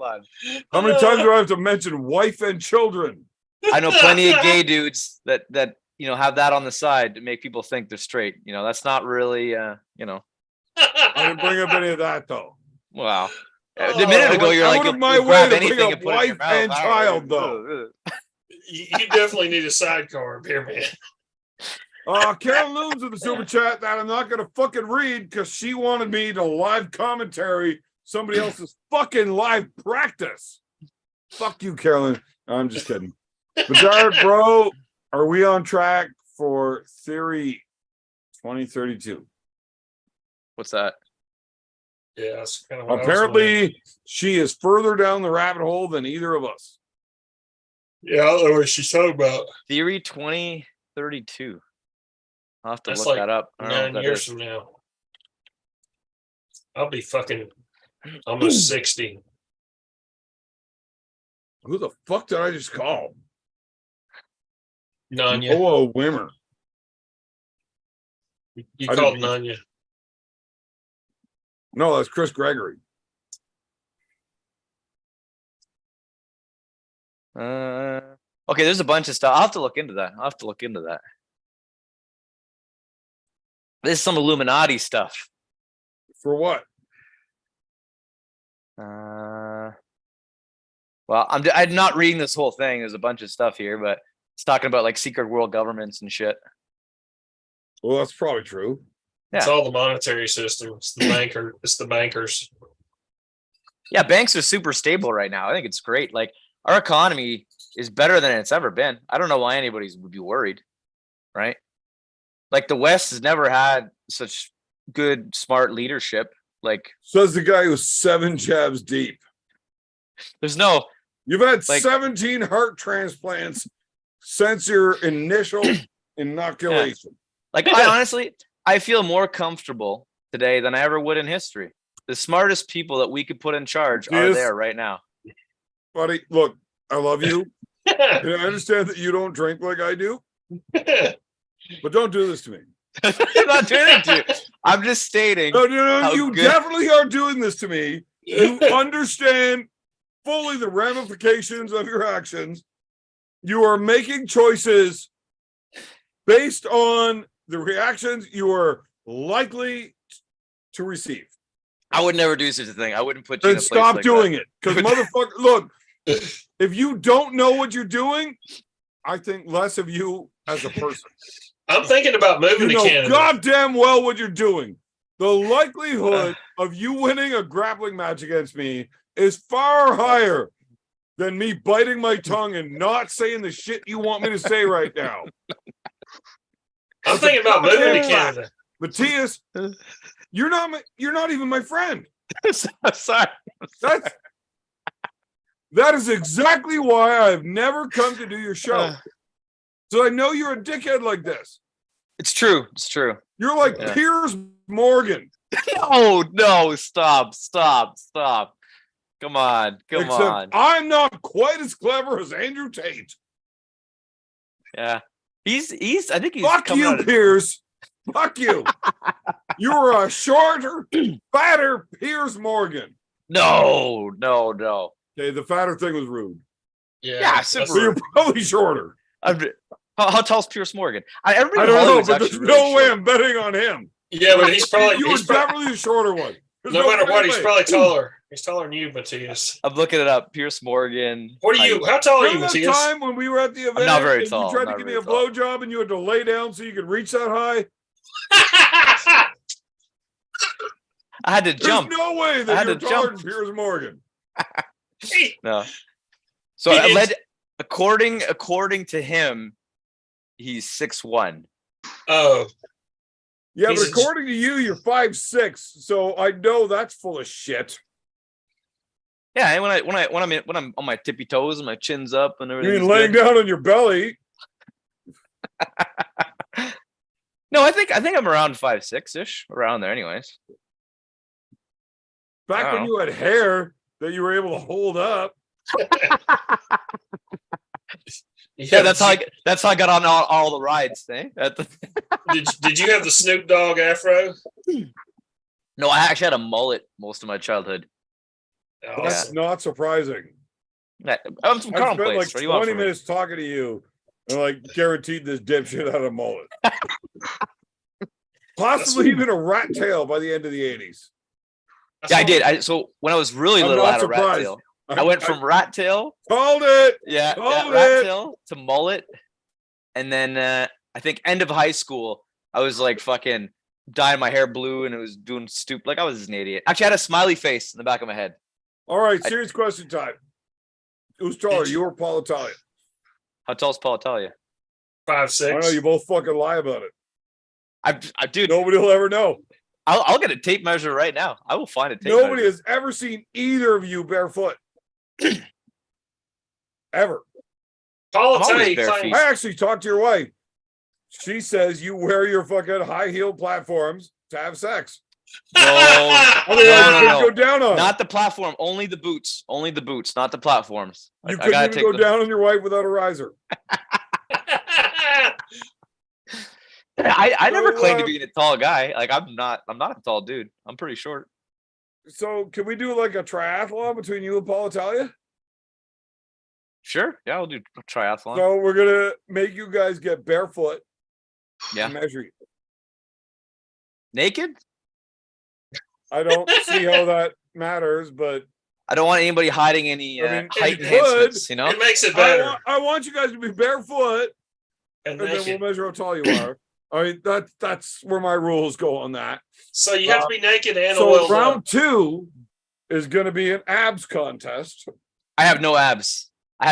on. How many times do I have to mention wife and children? I know plenty of gay dudes that have that on the side to make people think they're straight. That's not really I didn't bring up any of that though. Wow. A minute ago you're like, my you'll way grab to anything bring and up put it in your wife mouth. and child though. You definitely need a sidecar, beer man. Carol Looms in the super chat that I'm not gonna fucking read because she wanted me to live commentary somebody else's fucking live practice. Fuck you, Carolyn. I'm just kidding. But Jared, bro, are we on track for Theory 2032? What's that? Yeah, that's kind of what Apparently, she is further down the rabbit hole than either of us. Yeah, I don't know what she's talking about. Theory 2032. I'll have to That's look like that up. I don't know 9 what that years is. from now. I'll be fucking almost 60. Who the fuck did I just call? Nanya. Oh, Wimmer. You I called didn't- Nanya. No, that's Chris Gregory. Okay, there's a bunch of stuff. I'll have to look into that. This is some Illuminati stuff. For what? Well, I'm not reading this whole thing. There's a bunch of stuff here, but it's talking about like secret world governments and shit. Well, that's probably true. It's Yeah. all the monetary system. It's the banker. It's the bankers. Yeah, banks are super stable right now. I think it's great. Like our economy is better than it's ever been. I don't know why anybody would be worried, right? Like the West has never had such good, smart leadership. Like Says the guy who's 7 jabs deep. there's no You've had Like- 17 heart transplants since your initial inoculation. like I feel more comfortable today than I ever would in history. The smartest people that we could put in charge are Yes. there right now. Buddy, look, I love you. And I understand that you don't drink like I do, but don't do this to me. I'm not doing it to you. I'm just stating. No, How you good- definitely are doing this to me. You understand fully the ramifications of your actions. You are making choices based on the reactions you are likely to receive. I would never do such a thing. I wouldn't put you in Then a place stop like doing that. it. Because motherfucker, look, if you don't know what you're doing, I think less of you as a person. I'm thinking about moving You to know Canada. goddamn well what you're doing. The likelihood of you winning a grappling match against me is far higher than me biting my tongue and not saying the shit you want me to say right now. I'm thinking about moving to Canada. Matthias, you're not even my friend. Sorry. That is exactly why I've never come to do your show. So I know you're a dickhead like this. It's true. It's true. You're like Yeah. Piers Morgan. No, stop. Come on. Except I'm not quite as clever as Andrew Tate. Yeah. He's I think he's Fuck coming you, out of- Piers. Fuck you. You're a shorter, fatter Piers Morgan. No. Okay, the fatter thing was rude. Yeah, So super. you're probably shorter. How tall's Pierce Morgan? Everybody I in don't know, Hollywood's but there's actually no really way short. I'm betting on him. Yeah, but he's probably You were definitely the shorter one. There's no matter what, he's way. probably taller. He's taller than you, Matthias. I'm looking it up. Pierce Morgan. What are you? How tall are you, Remember that Matthias? time when we were at the event not very and tall, you tried not to give me very a tall. blowjob and you had to lay down so you could reach that high? I had to There's jump. no way I that had you're to taller jump. than Piers Morgan. No. So He I is- led according to him, he's 6'1". Oh, Yeah, He's but a- according to you, you're 5'6", so I know that's full of shit. Yeah, and when I'm on my tippy toes and my chin's up and You everything. mean laying down on your belly? No, I think I'm around 5'6" around there, anyways. Back when Wow. you had hair that you were able to hold up. Yeah, that's how I got on all the rides. Did you have the Snoop Dogg afro? No, I actually had a mullet most of my childhood. Oh, That's not surprising. I'm from I Crown spent Place. like What do you want 20 from me? minutes talking to you and like guaranteed this dipshit had a mullet. Possibly even a rat tail by the end of the 80s. Yeah, I did. So when I was really I'm little, I not had a rat surprised. tail. I went from rat tail, Called it. yeah, Hold rat it. tail to mullet, and then I think end of high school, I was like fucking dyeing my hair blue and it was doing stupid. Like I was an idiot. Actually, I had a smiley face in the back of my head. All right, serious question time. Who's taller, you or Paul Italia? How tall's Paul Italia? 5'6". I don't know, you both fucking lie about it. I dude, Nobody will ever know. I'll get a tape measure right now. I will find a tape Nobody measure. has ever seen either of you barefoot. Ever. Paul I'm will tell always you. bare feet. I actually talked to your wife. She says you wear your fucking high heel platforms to have sex. No, Otherwise, no, you no. couldn't go down on. Not the platform, only the boots. Only the boots, not the platforms. You I gotta couldn't even go the- down on your wife without a riser. I never So, claimed to be a tall guy. Like I'm not a tall dude. I'm pretty short. So can we do like a triathlon between you and Paul Italia? Sure. Yeah, I'll do a triathlon. So we're gonna make you guys get barefoot Yeah. and measure you. Naked? I don't see how that matters, but I don't want anybody hiding any I mean, height it could. enhancements, you know? It makes it better. I want you guys to be barefoot, And and then naked. we'll measure how tall you are. I mean, that's where my rules go on that. So you have to be naked and So oiled round up. 2 is going to be an abs contest. I have no abs. I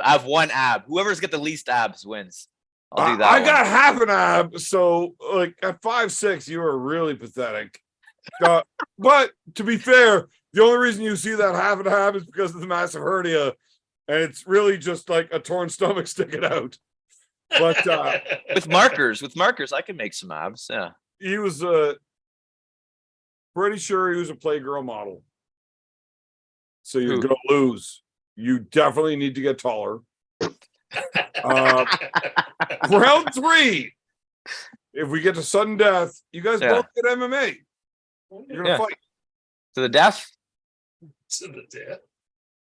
have one ab. Whoever's got the least abs wins. I'll do that. I one. got half an ab, so like at 5'6", you are really pathetic. But to be fair, the only reason you see that half an ab is because of the massive hernia, and it's really just like a torn stomach sticking out. But with markers, I can make some abs. Yeah. he was pretty sure he was a Playgirl model. So you're Who? gonna lose. You definitely need to get taller. Round 3. If we get to sudden death, you guys Yeah. both get MMA. You're gonna Yeah. fight. To the death? To the death.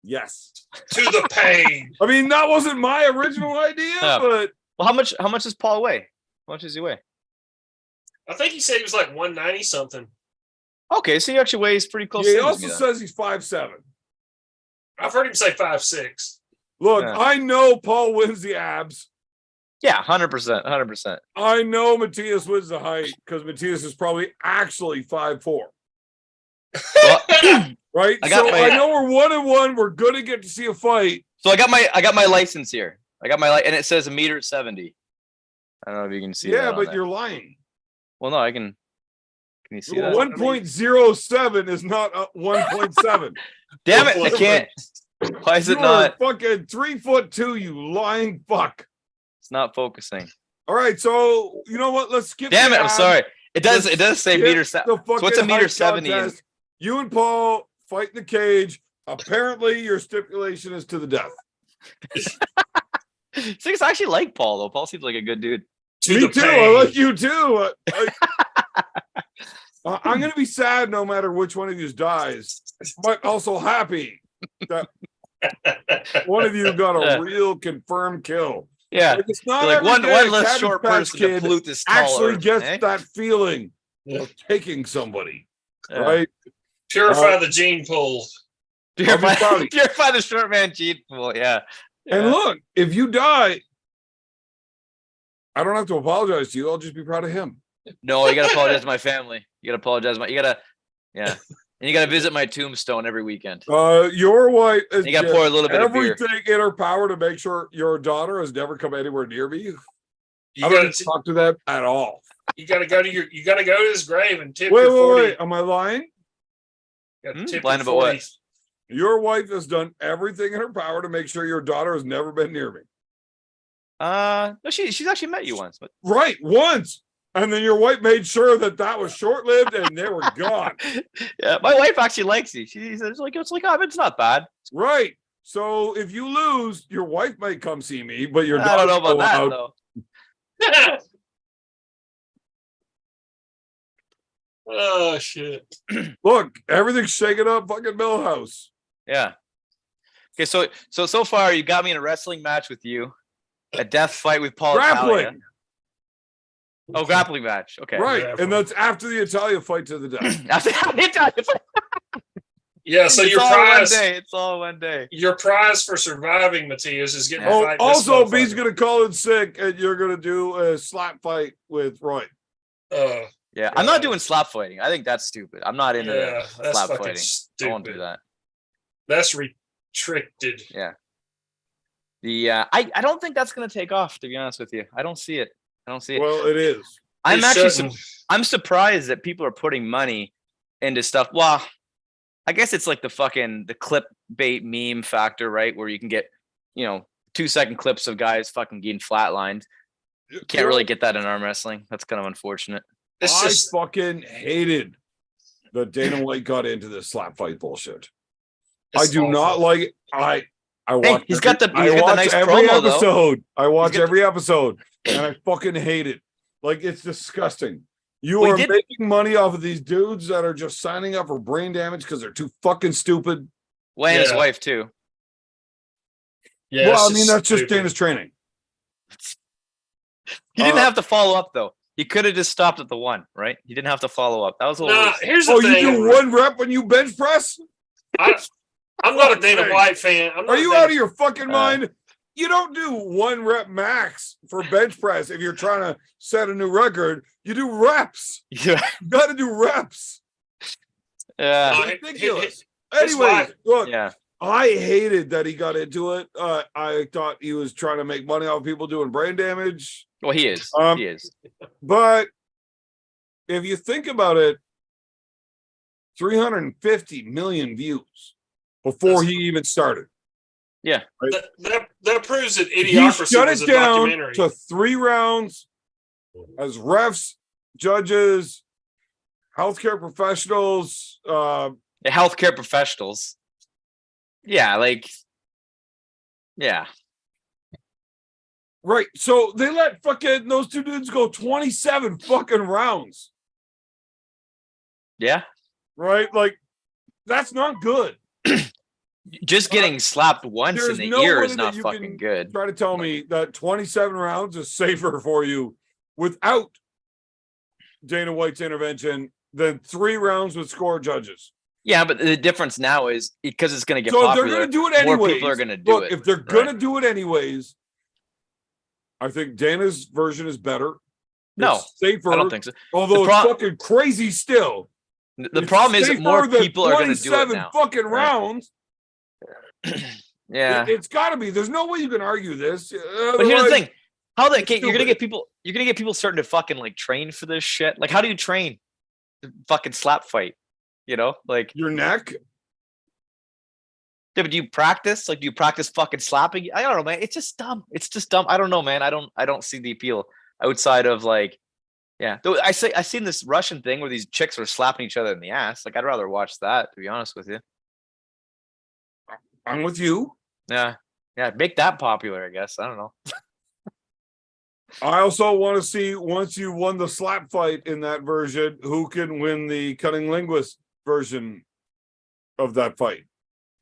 Yes. To the pain. I mean, that wasn't my original idea, Yeah. but Well, how much does Paul weigh? How much does he weigh? I think he said he was like 190 something. Okay, so he actually weighs pretty close. yeah, he same as also me then. says he's 5'7". I've heard him say 5'6". Look, Yeah. I know Paul wins the abs. Yeah, 100%, 100%. I know Matthias wins the height because Matthias is probably actually 5'4". Well, Right? I got So my- I know we're 1-1. We're gonna get to see a fight. so I got my license here. I got my and it says 1.70 m. I don't know if you can see that. Yeah, on but there. you're lying. Well, no, I can. Can you see that? 1.07 is not 1.7. Damn it! I can't. Why is You it not? are fucking 3'2", you lying fuck. It's not focusing. All right, so you know what? Let's skip. Damn the it! I'm abs. sorry. It does. Let's It does say skip meter. the So what's a fucking meter height 70? contest. You and Paul fight in the cage. Apparently, your stipulation is to the death. I actually like Paul though. Paul seems like a good dude. To Me the too. pain. I like you too. I'm gonna be sad no matter which one of you dies, but also happy that One of you got Yeah. a real confirmed kill. Yeah. Like, it's not Like every one day a less Cabbage short Patch person to Kid pollute this tall actually earth, gets eh? that feeling Yeah. of taking somebody, Yeah. right? Purify the gene pool. I'll be proud of you. Purify the short man gene pool. Yeah. And Yeah. look, if you die, I don't have to apologize to you. I'll just be proud of him. No, you gotta apologize to my family. You gotta apologize. Yeah. And you gotta visit my tombstone every weekend. Your wife is You gotta pour a little bit of beer. everything in her power to make sure your daughter has never come anywhere near me. You I don't gotta, talk to them at all. you gotta go to his grave and tip Wait, your 40. wait. Am I lying? You gotta tip Lying your about 40. what? Your wife has done everything in her power to make sure your daughter has never been near me. No, she's actually met you once, but Right, once. And then your wife made sure that was short-lived and they were gone. yeah, my wife actually likes you. She says it's not bad. Right. So if you lose, your wife might come see me, but your I don't know daughter about that out. though. Oh shit. Look, everything's shaking up fucking Millhouse. Yeah. Okay, so far you got me in a wrestling match with you, a death fight with Paul Italia. Grappling. Oh, grappling match. Okay. Right. Grappling. And that's after the Italia fight to the death. After the Italia fight. Yeah, so It's your all prize, one day. It's all one day. your prize for surviving, Matthias, is getting a Oh, fight. also, this B's motherfucker. gonna call in sick and you're gonna do a slap fight with Roy. Yeah, I'm not doing slap fighting. I think that's stupid. I'm not into Yeah, the that's slap fucking fighting. I won't do stupid. that. That's restricted. Yeah. I don't think that's gonna take off, to be honest with you. I don't see it. Well, it is. I'm It actually shouldn't. I'm surprised that people are putting money into stuff. Well, I guess it's like the clickbait meme factor, right? Where you can get, 2-second clips of guys fucking getting flatlined. You can't really get that in arm wrestling. That's kind of unfortunate. It's I just fucking hated that Dana White got into this slap fight bullshit. I it's do awful. not like it. I watch. he's got the I watch nice every promo, though. episode. I watch got every episode, and I fucking hate it. Like, it's disgusting. You We are did- making money off of these dudes that are just signing up for brain damage because they're too fucking stupid. Wayne and his Yeah. wife too. Yeah, Well, I it's mean, that's just stupid. Dana's training. He didn't Uh, have to follow up though. He could have just stopped at the one, right? He didn't have to follow up. That was a little. Nah, racist. here's the Oh, you thing. do one rep when you bench press? I'm not a Dana Fuck, White fan. I'm not Are a you Dana- out of your fucking mind? You don't do one rep max for bench press if you're trying to set a new record. You do reps. Yeah. You got to do reps. Yeah. Uh, It's ridiculous. his Anyway, wife- look, Yeah. I hated that he got into it. I thought he was trying to make money off people doing brain damage. Well, he is. Um, He is. But if you think about it, 350 million views before he even started. Yeah. That proves that He Idiocracy shut was it a down documentary. to 3 rounds as refs, judges, healthcare professionals. The healthcare professionals. Yeah, yeah. Right. So they let fucking those 2 dudes go 27 fucking rounds. Yeah. Right. Like, that's not good. Just getting slapped once in There's the no ear way is that not you fucking can good. Try to tell me that 27 rounds is safer for you without Dana White's intervention than 3 rounds with score judges. Yeah, but the difference now is because it's going to get So if popular. they're going to do it more anyways, people are going to do look, it. if they're going to right? do it anyways, I think Dana's version is better. No, It's safer. I don't think so. Although The pro- it's fucking crazy still. The It's problem is that safer more than people are going to do it 27 now. fucking right? rounds. Yeah, It's got to be. There's no way you can argue this. but here's the Otherwise- thing: how the it's you're gonna stupid. get people? You're gonna get people starting to fucking like train for this shit. Like, how do you train to fucking slap fight? You know, like Your neck. yeah, but do you practice? Like, do you practice fucking slapping? I don't know, man. It's just dumb. It's just dumb. I don't know, man. I don't see the appeal outside of like, yeah. Though I seen this Russian thing where these chicks were slapping each other in the ass. Like, I'd rather watch that, to be honest with you. I'm with you. Yeah, make that popular, I guess. I don't know. I also want to see, once you won the slap fight in that version, who can win the cunning linguist version of that fight.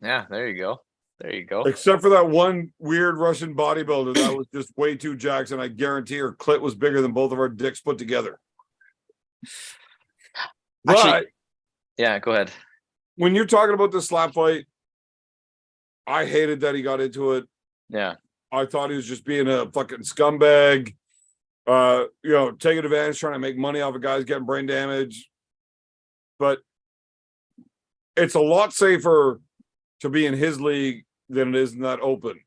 Yeah, there you go. There you go. Except for that one weird Russian bodybuilder that was just way too jacked, and I guarantee her clit was bigger than both of our dicks put together. Actually, But yeah, go ahead. when you're talking about the slap fight, I hated that he got into it. Yeah. I thought he was just being a fucking scumbag. Taking advantage, trying to make money off of guys getting brain damage. But it's a lot safer to be in his league than it is in that open.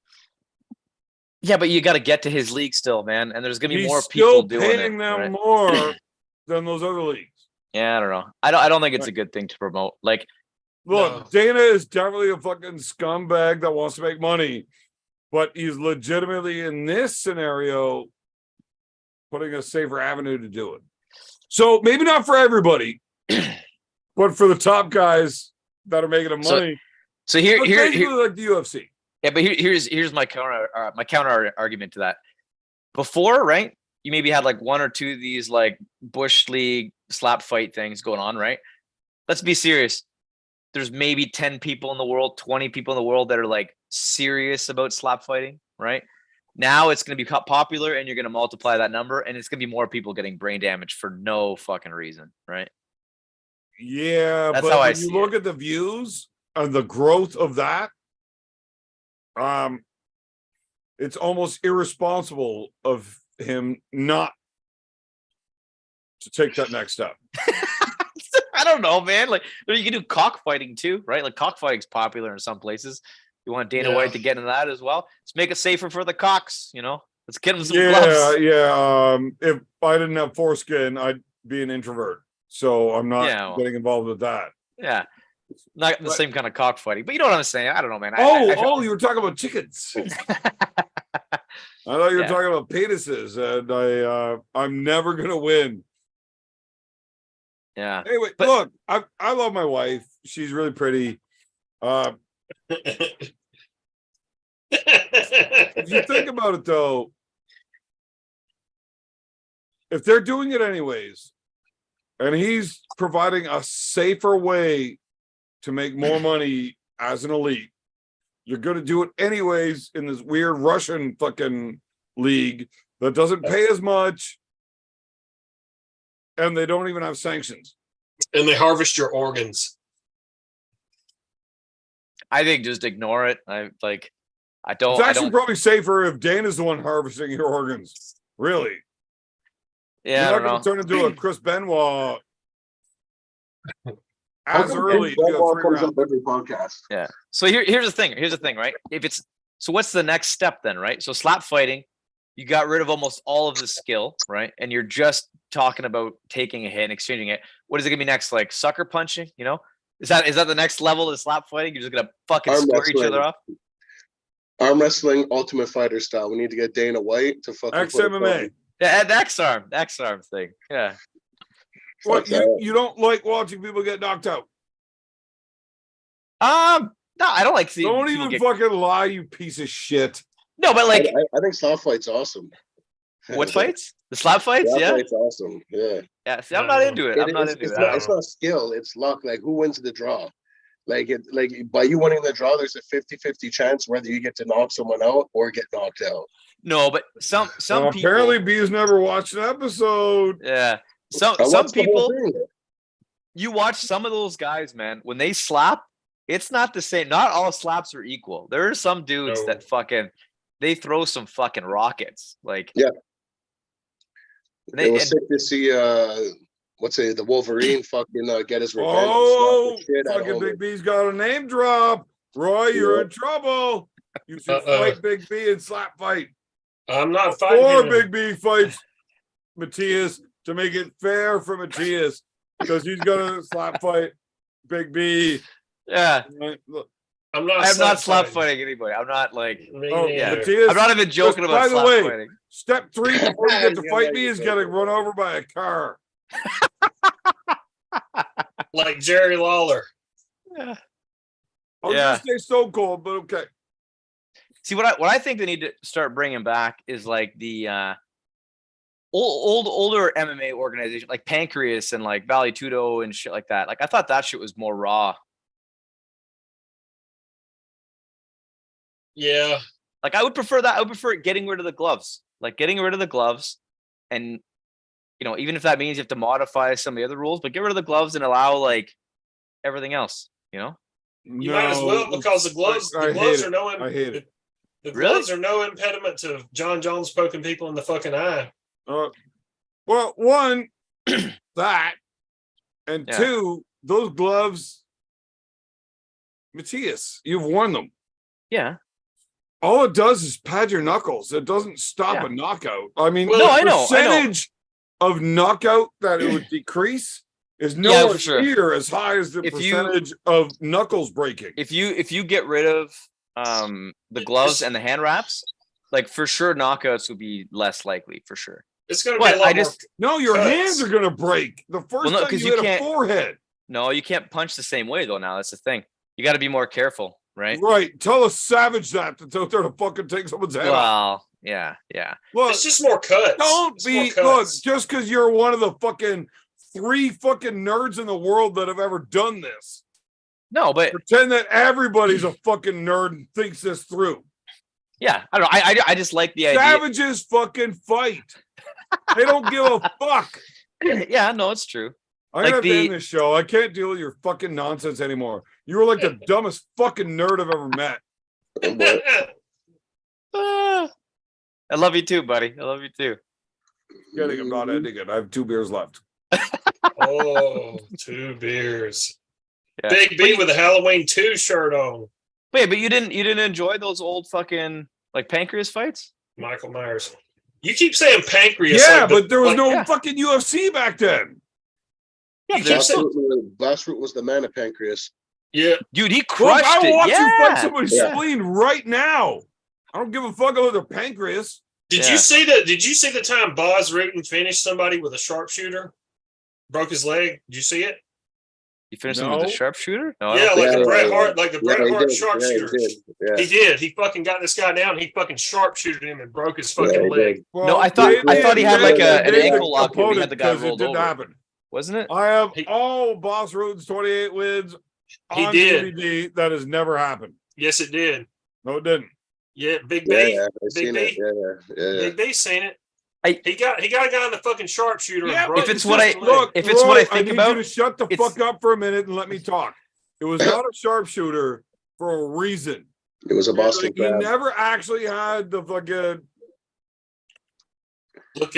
Yeah, but you got to get to his league still, man. And there's gonna be He's more still people doing paying it. them Right? more than those other leagues. Yeah, I don't know. I don't think it's a good thing to promote. Like, Look, No. Dana is definitely a fucking scumbag that wants to make money, but he's legitimately in this scenario putting a safer avenue to do it. So maybe not for everybody, but for the top guys that are making the money. so here, But here, basically like the UFC. yeah, but here's my counter argument to that. Before, right? You maybe had like one or two of these like bush league slap fight things going on, right? Let's be serious. There's maybe 10 people in the world, 20 people in the world that are like serious about slap fighting, right? Now it's going to be popular and you're going to multiply that number and it's going to be more people getting brain damage for no fucking reason, right? Yeah, That's but how I when you see look at the views and the growth of that, it's almost irresponsible of him not to take that next step. I don't know, man. Like you can do cockfighting too, right? Like cockfighting's popular in some places. You want Dana Yeah. White to get into that as well. Let's make it safer for the cocks, you know? Let's get them some Yeah, gloves. yeah. If I didn't have foreskin, I'd be an introvert. So I'm not Yeah, well. getting involved with that. Yeah. Not the But- same kind of cockfighting. But you know what I'm saying? I don't know, man. You were talking about chickens. I thought you were Yeah. talking about penises, and I'm never gonna win. Yeah. Anyway, But- look, I love my wife. She's really pretty. If you think about it, though, if they're doing it anyways, and he's providing a safer way to make more money as an elite, you're going to do it anyways in this weird Russian fucking league that doesn't pay as much, and they don't even have sanctions. And they harvest your organs. I think just ignore it. I It's don't actually probably safer if Dana's the one harvesting your organs. Really. yeah, I You're don't not know. going to turn into a Chris Benoit How as come early. Ben You got Benoit 3 comes rounds. up every podcast? Yeah. So here's the thing. Here's the thing, right? So what's the next step then, right? So slap fighting, you got rid of almost all of the skill, right? And you're just talking about taking a hit and exchanging it. What is it gonna be next? Like sucker punching, you know? Is that the next level of slap fighting? You're just gonna fucking Arm square each wrestling. other off? Arm wrestling, Ultimate Fighter style. We need to get Dana White to fucking put it XMMA. on. Yeah, the X-arm thing. Yeah. What, Fuck that. you don't like watching people get knocked out? No, I don't like seeing Don't people even get fucking lie, you piece of shit. no, but I, like I think slap fight's awesome. what fights? The slap fights? Slap Yeah. fight's awesome. Yeah. Yeah. See, I'm not into it. I'm not into it's it. not it's not skill, it's luck. Like who wins the draw? Like by you winning the draw, there's a 50-50 chance whether you get to knock someone out or get knocked out. No, but some Well, people apparently B's never watched an episode. yeah. Some I watched the whole people thing. you watch some of those guys, man, when they slap, it's not the same. Not all slaps are equal. There are some dudes No. that fucking they throw some fucking rockets. Like Yeah. they, It was and- sick to see the Wolverine fucking get his revenge. and Oh, slap the shit out of fucking Hogan. Big B's got a name drop. Roy, you're Yeah. in trouble. You should Uh-uh. fight Big B and slap fight. I'm not fighting Or him. Big B fights Matthias to make it fair for Matthias because he's gonna slap fight Big B. yeah. Right? Look, I'm not. I'm not slap fighting anybody. I'm not like Me Oh, yeah. neither. Matthias, I'm not even joking Just about by the slap way, fighting. step 3 before you get to Yeah, fight like me you is said. getting run over by a car. Like Jerry Lawler. Yeah. I was Yeah. gonna stay Stone Cold, but okay. See what I think they need to start bringing back is like the older MMA organization like Pancreas and like Valley Tudo and shit like that. Like I thought that shit was more raw. Yeah. Like I would prefer that. I would prefer getting rid of the gloves. Like getting rid of the gloves, and even if that means you have to modify some of the other rules, but get rid of the gloves and allow like everything else. You might as well, because the gloves are no I hate it. The gloves are no impediment to John Jones poking people in the fucking eye. Well, one, that, and two, those gloves, Matthias, you've worn them. Yeah. All it does is pad your knuckles. It doesn't stop a knockout. I mean, I the know. percentage of knockout that it would decrease is nowhere near as high as the percentage of knuckles breaking. If you get rid of the gloves and the hand wraps, like for sure knockouts would be less likely for sure. It's gonna be a lot more. No, your hands are gonna break the first time you hit a forehead. No, you can't punch the same way though. Now that's the thing. You got to be more careful, right? Right. Tell a savage that's out there to fucking take someone's head off. Well, yeah. Look, it's just more cuts. Look, just because you're one of the fucking 3 fucking nerds in the world that have ever done this. No, but pretend that everybody's a fucking nerd and thinks this through. Yeah, I don't know. I just like the idea. Savages fucking fight. They don't give a fuck. Yeah, no, it's true. I'm gonna have to end this show. I can't deal with your fucking nonsense anymore. You were like the dumbest fucking nerd I've ever met. I love you too, buddy. I love you too. Kidding, I'm not ending it. I have 2 beers left. Oh, 2 beers. Yeah. Big B with a Halloween 2 shirt on. Wait, but you didn't enjoy those old fucking like pancreas fights? Michael Myers. You keep saying pancreas. Yeah, but there was no fucking UFC back then. Yeah, Glassroot was the man of pancreas. Yeah, dude, he crushed it. I will watch you fight somebody's spleen right now. I don't give a fuck about their pancreas. Did you see the time Boz Rutan finished somebody with a sharpshooter? Broke his leg. Did you see it? He finished him with a sharpshooter? No, the Bret Hart sharpshooter. He did. He fucking got this guy down. He fucking sharpshooted him and broke his fucking leg. Well, no, I thought he had like an ankle lock. He had the guy rolled over. Happen. Wasn't it? I have all Boss Rutan's 28 wins on DVD. That has never happened. Yes, it did. No, it didn't. Yeah, Big B. Big B. Big B seen it. He got a guy in the fucking sharpshooter. Yeah, and if it's what I think about, you to shut the fuck up for a minute and let me talk. It was not a sharpshooter for a reason. It was a Boston. He never actually had the fucking. Look at